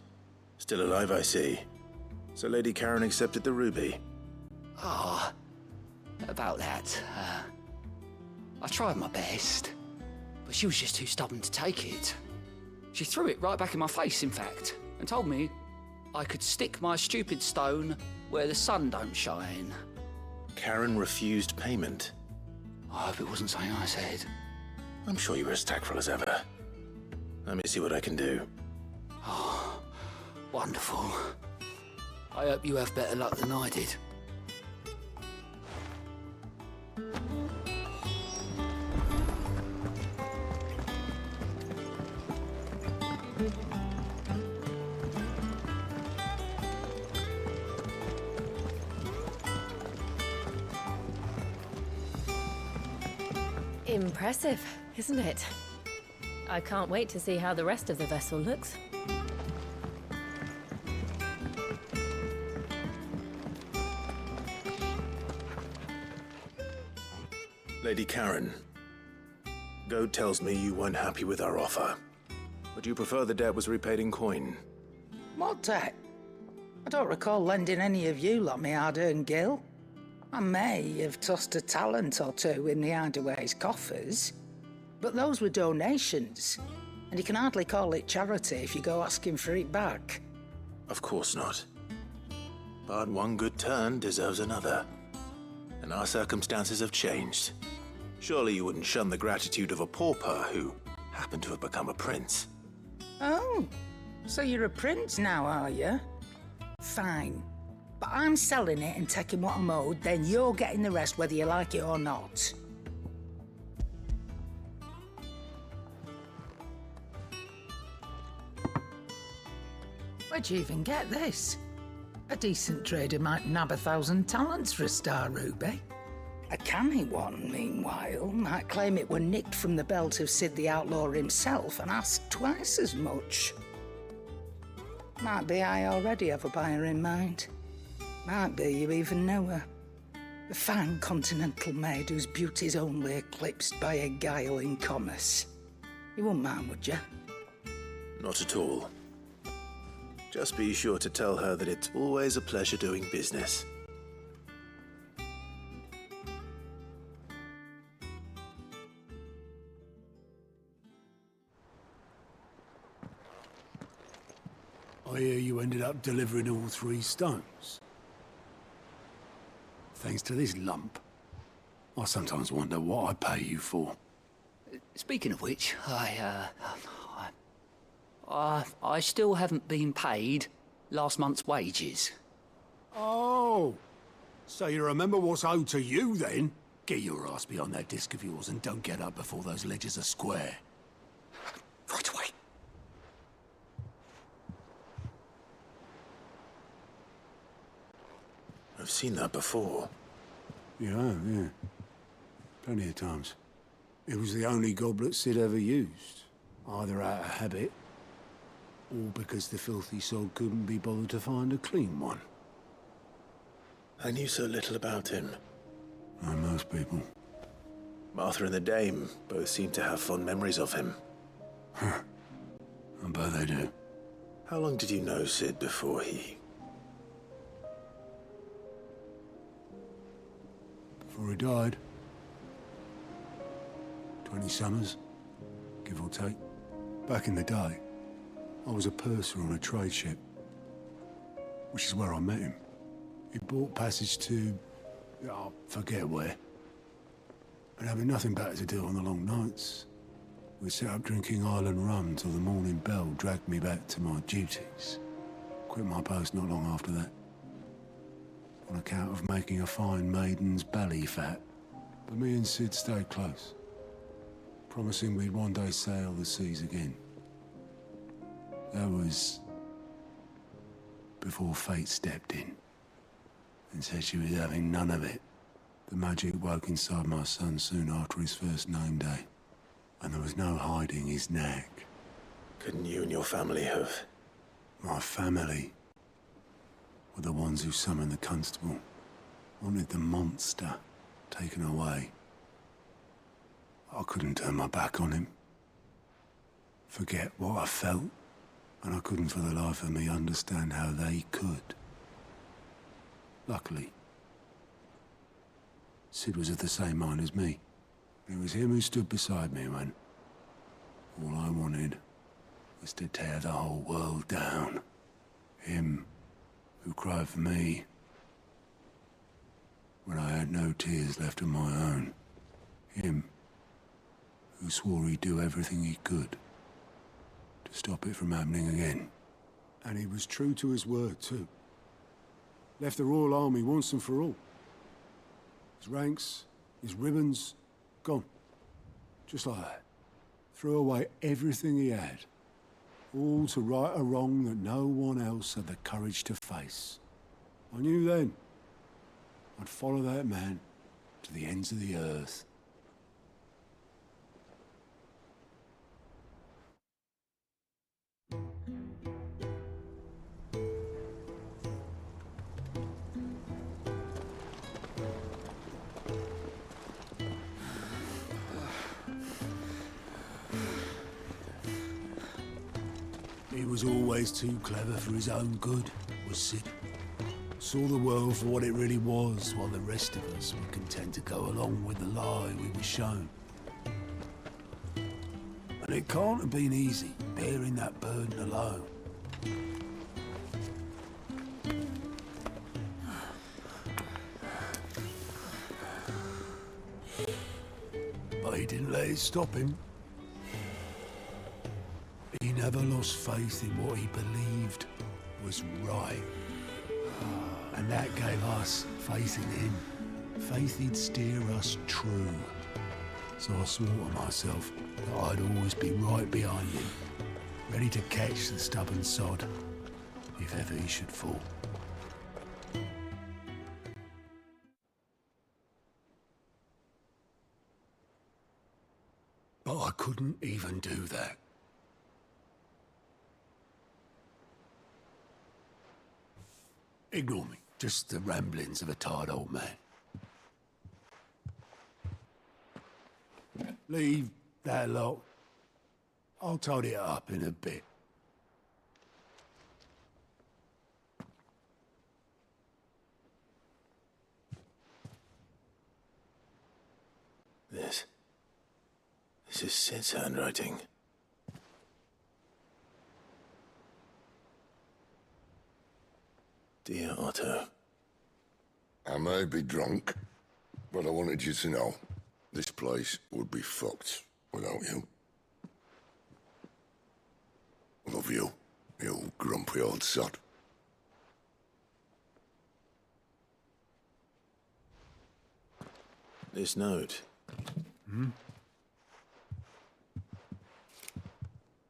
Still alive, I see. So Lady Karen accepted the ruby. Ah, about that. I tried my best, but she was just too stubborn to take it. She threw it right back in my face, in fact, and told me I could stick my stupid stone where the sun don't shine. Karen refused payment. I hope it wasn't something I said. I'm sure you were as tactful as ever. Let me see what I can do. Oh, wonderful. I hope you have better luck than I did. Impressive, isn't it? I can't wait to see how the rest of the vessel looks. Lady Karen, Goad tells me you weren't happy with our offer. Would you prefer the debt was repaid in coin? What debt? I don't recall lending any of you lot me hard-earned gil. I may have tossed a talent or two in the Hideaway's coffers, but those were donations, and you can hardly call it charity if you go asking for it back. Of course not. But one good turn deserves another. And our circumstances have changed. Surely you wouldn't shun the gratitude of a pauper who happened to have become a prince. Oh, so you're a prince now, are you? Fine. But I'm selling it and taking what I'm owed, then you're getting the rest whether you like it or not. Where'd you even get this? A decent trader might nab 1,000 talents for a star ruby. A canny one, meanwhile, might claim it were nicked from the belt of Sid the Outlaw himself and ask twice as much. Might be I already have a buyer in mind. Might be you even know her. A fine continental maid whose beauty's only eclipsed by a guile in commerce. You wouldn't mind, would you? Not at all. Just be sure to tell her that it's always a pleasure doing business. I hear you ended up delivering all 3 stones. Thanks to this lump. I sometimes wonder what I pay you for. Speaking of which, I still haven't been paid last month's wages. Oh, so you remember what's owed to you then? Get your ass behind that disc of yours and don't get up before those ledgers are square. Right away. I've seen that before. Yeah. Plenty of times. It was the only goblet Sid ever used. Either out of habit, or because the filthy soul couldn't be bothered to find a clean one. I knew so little about him. Like most people. Martha and the Dame both seem to have fond memories of him. I bet they do. How long did you know Sid before he... Before he died? 20 summers, give or take. Back in the day, I was a purser on a trade ship, which is where I met him. He bought passage to... I forget where. And having nothing better to do on the long nights, we sat up drinking island rum till the morning bell dragged me back to my duties. Quit my post not long after that, on account of making a fine maiden's belly fat. But me and Sid stayed close, promising we'd one day sail the seas again. That was before fate stepped in and said she was having none of it. The magic woke inside my son soon after his first name day, and there was no hiding his knack. Couldn't you and your family have... My family were the ones who summoned the constable, wanted the monster taken away. I couldn't turn my back on him, forget what I felt, and I couldn't for the life of me understand how they could. Luckily, Sid was of the same mind as me. It was him who stood beside me when all I wanted was to tear the whole world down. Him who cried for me when I had no tears left of my own. Him who swore he'd do everything he could to stop it from happening again. And he was true to his word, too. Left the Royal Army once and for all. His ranks, his ribbons, gone. Just like that. Threw away everything he had. All to right a wrong that no one else had the courage to face. I knew then I'd follow that man to the ends of the earth. was always too clever for his own good, was Sid. Saw the world for what it really was, while the rest of us were content to go along with the lie we were shown. And it can't have been easy, bearing that burden alone. But he didn't let it stop him. He never lost faith in what he believed was right. And that gave us faith in him. Faith he'd steer us true. So I swore to myself that I'd always be right behind him, ready to catch the stubborn sod, if ever he should fall. But I couldn't even do that. Ignore me. Just the ramblings of a tired old man. Leave that lot. I'll tidy it up in a bit. This is Sid's handwriting. Dear Otto. I may be drunk, but I wanted you to know this place would be fucked without you. Love you, you grumpy old sod. This note.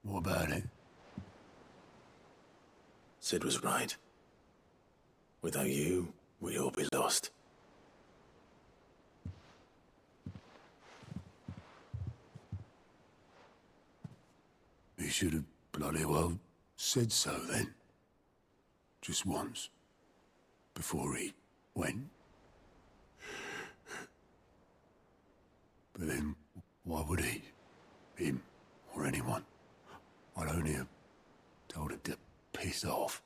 What about it? Sid was right. Without you, we'd all be lost. He should have bloody well said so then. Just once. Before he went. But then, why would he? Him, or anyone? I'd only have told him to piss off.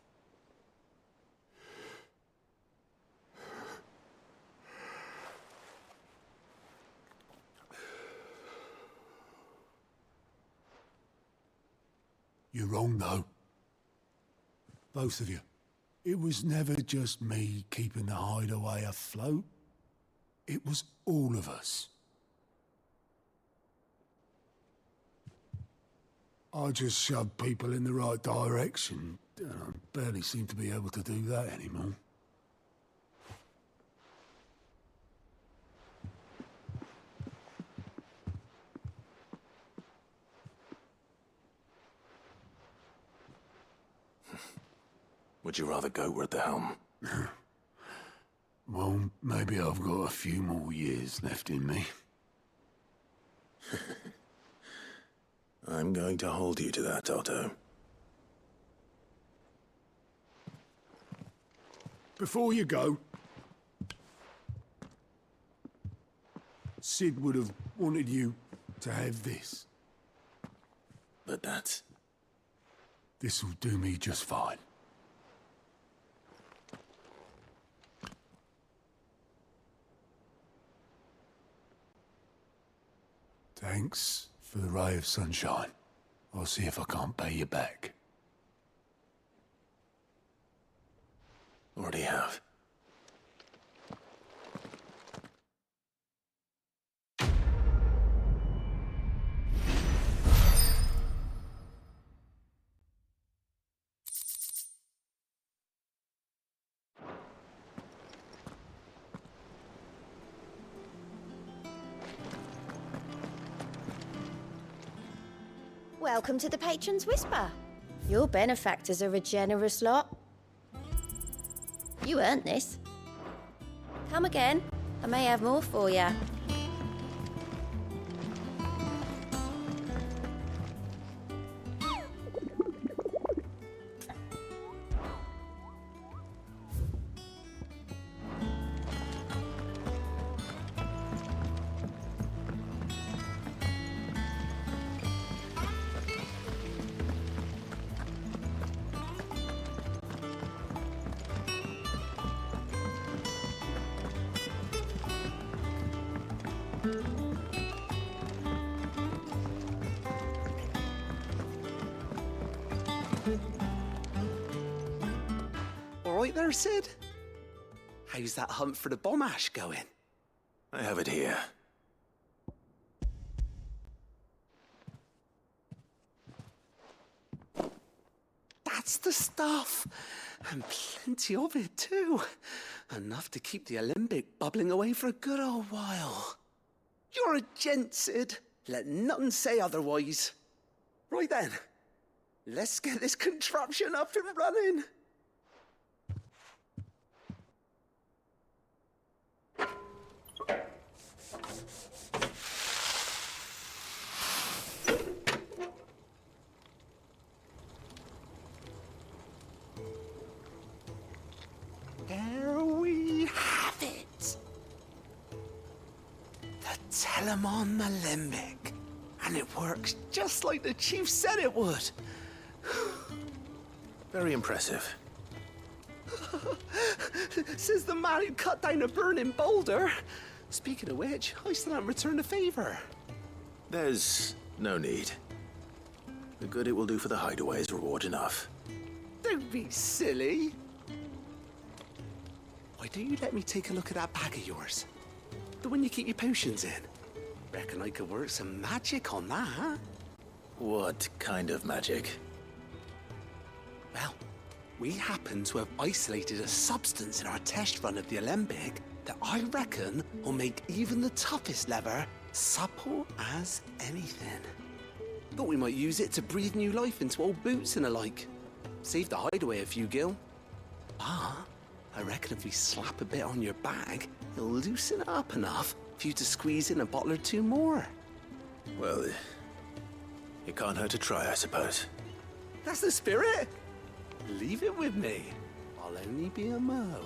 You're wrong, though. Both of you. It was never just me keeping the hideaway afloat. It was all of us. I just shoved people in the right direction, and I barely seem to be able to do that anymore. Would you rather go at the helm? Well, maybe I've got a few more years left in me. I'm going to hold you to that, Otto. Before you go, Sid would have wanted you to have this. But that's... This'll do me just fine. Thanks for the ray of sunshine. I'll see if I can't pay you back. Already have. Welcome to the Patron's Whisper. Your benefactors are a generous lot. You earned this. Come again. I may have more for you. right there, Sid? How's that hunt for the bomb ash going? I have it here. That's the stuff! And plenty of it, too. Enough to keep the alembic bubbling away for a good old while. You're a gent, Sid. Let nothing say otherwise. Right then, let's get this contraption up and running. There we have it. The Telemon Alembic. And it works just like the chief said it would. Very impressive. Says the man who cut down a burning boulder. Speaking of which, I still haven't returned the favor. There's no need. The good it will do for the hideaway is reward enough. Don't be silly. Why don't you let me take a look at that bag of yours? The one you keep your potions in. Reckon I could work some magic on that. What kind of magic? Well, we happen to have isolated a substance in our test run of the alembic that I reckon will make even the toughest leather supple as anything. Thought we might use it to breathe new life into old boots and the like. Save the hideaway a few gil. But I reckon if we slap a bit on your bag, it'll loosen it up enough for you to squeeze in a bottle or two more. Well, it can't hurt to try, I suppose. That's the spirit. Leave it with me. I'll only be a mo.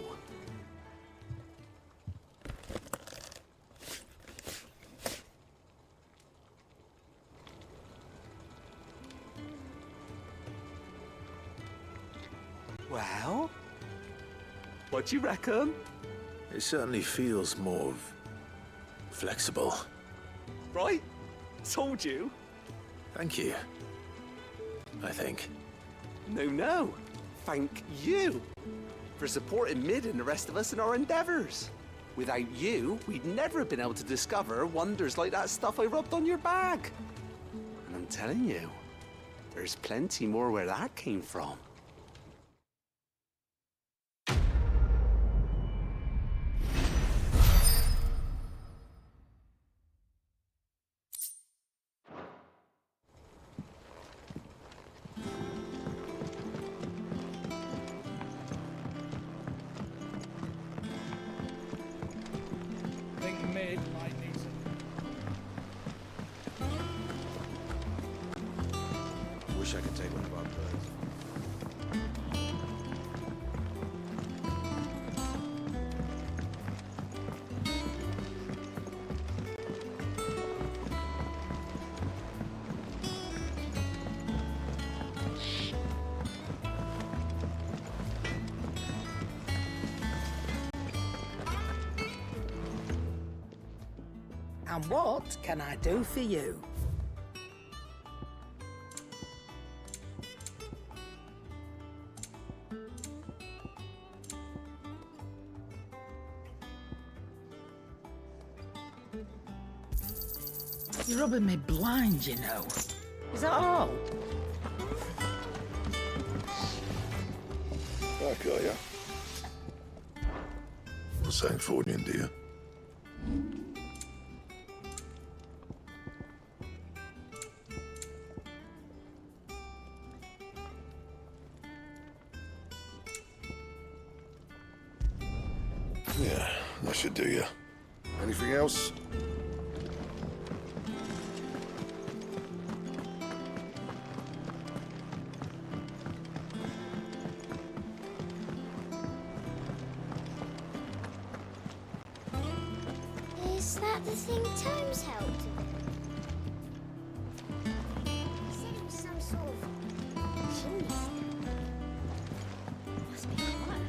Well, what do you reckon? It certainly feels more flexible. Right? Told you. Thank you. I think. No. Thank you for supporting Mid and the rest of us in our endeavors. Without you, we'd never have been able to discover wonders like that stuff I rubbed on your bag. And I'm telling you, there's plenty more where that came from. Wish I could take one of our birds. And what can I do for you? You're rubbing me blind, you know. Is that all? Back, are ya? Not saying fortune, do you? Yeah, that should do you. Anything else? Is that the thing Tomes helped with? He said it was some sort of chimney stack. Must be quite a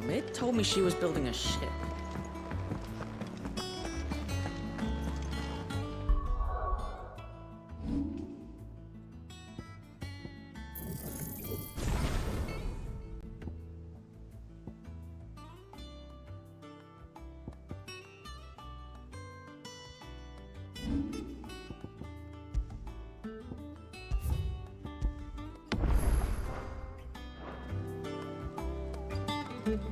thing. Mid told me she was building a ship. Thank you.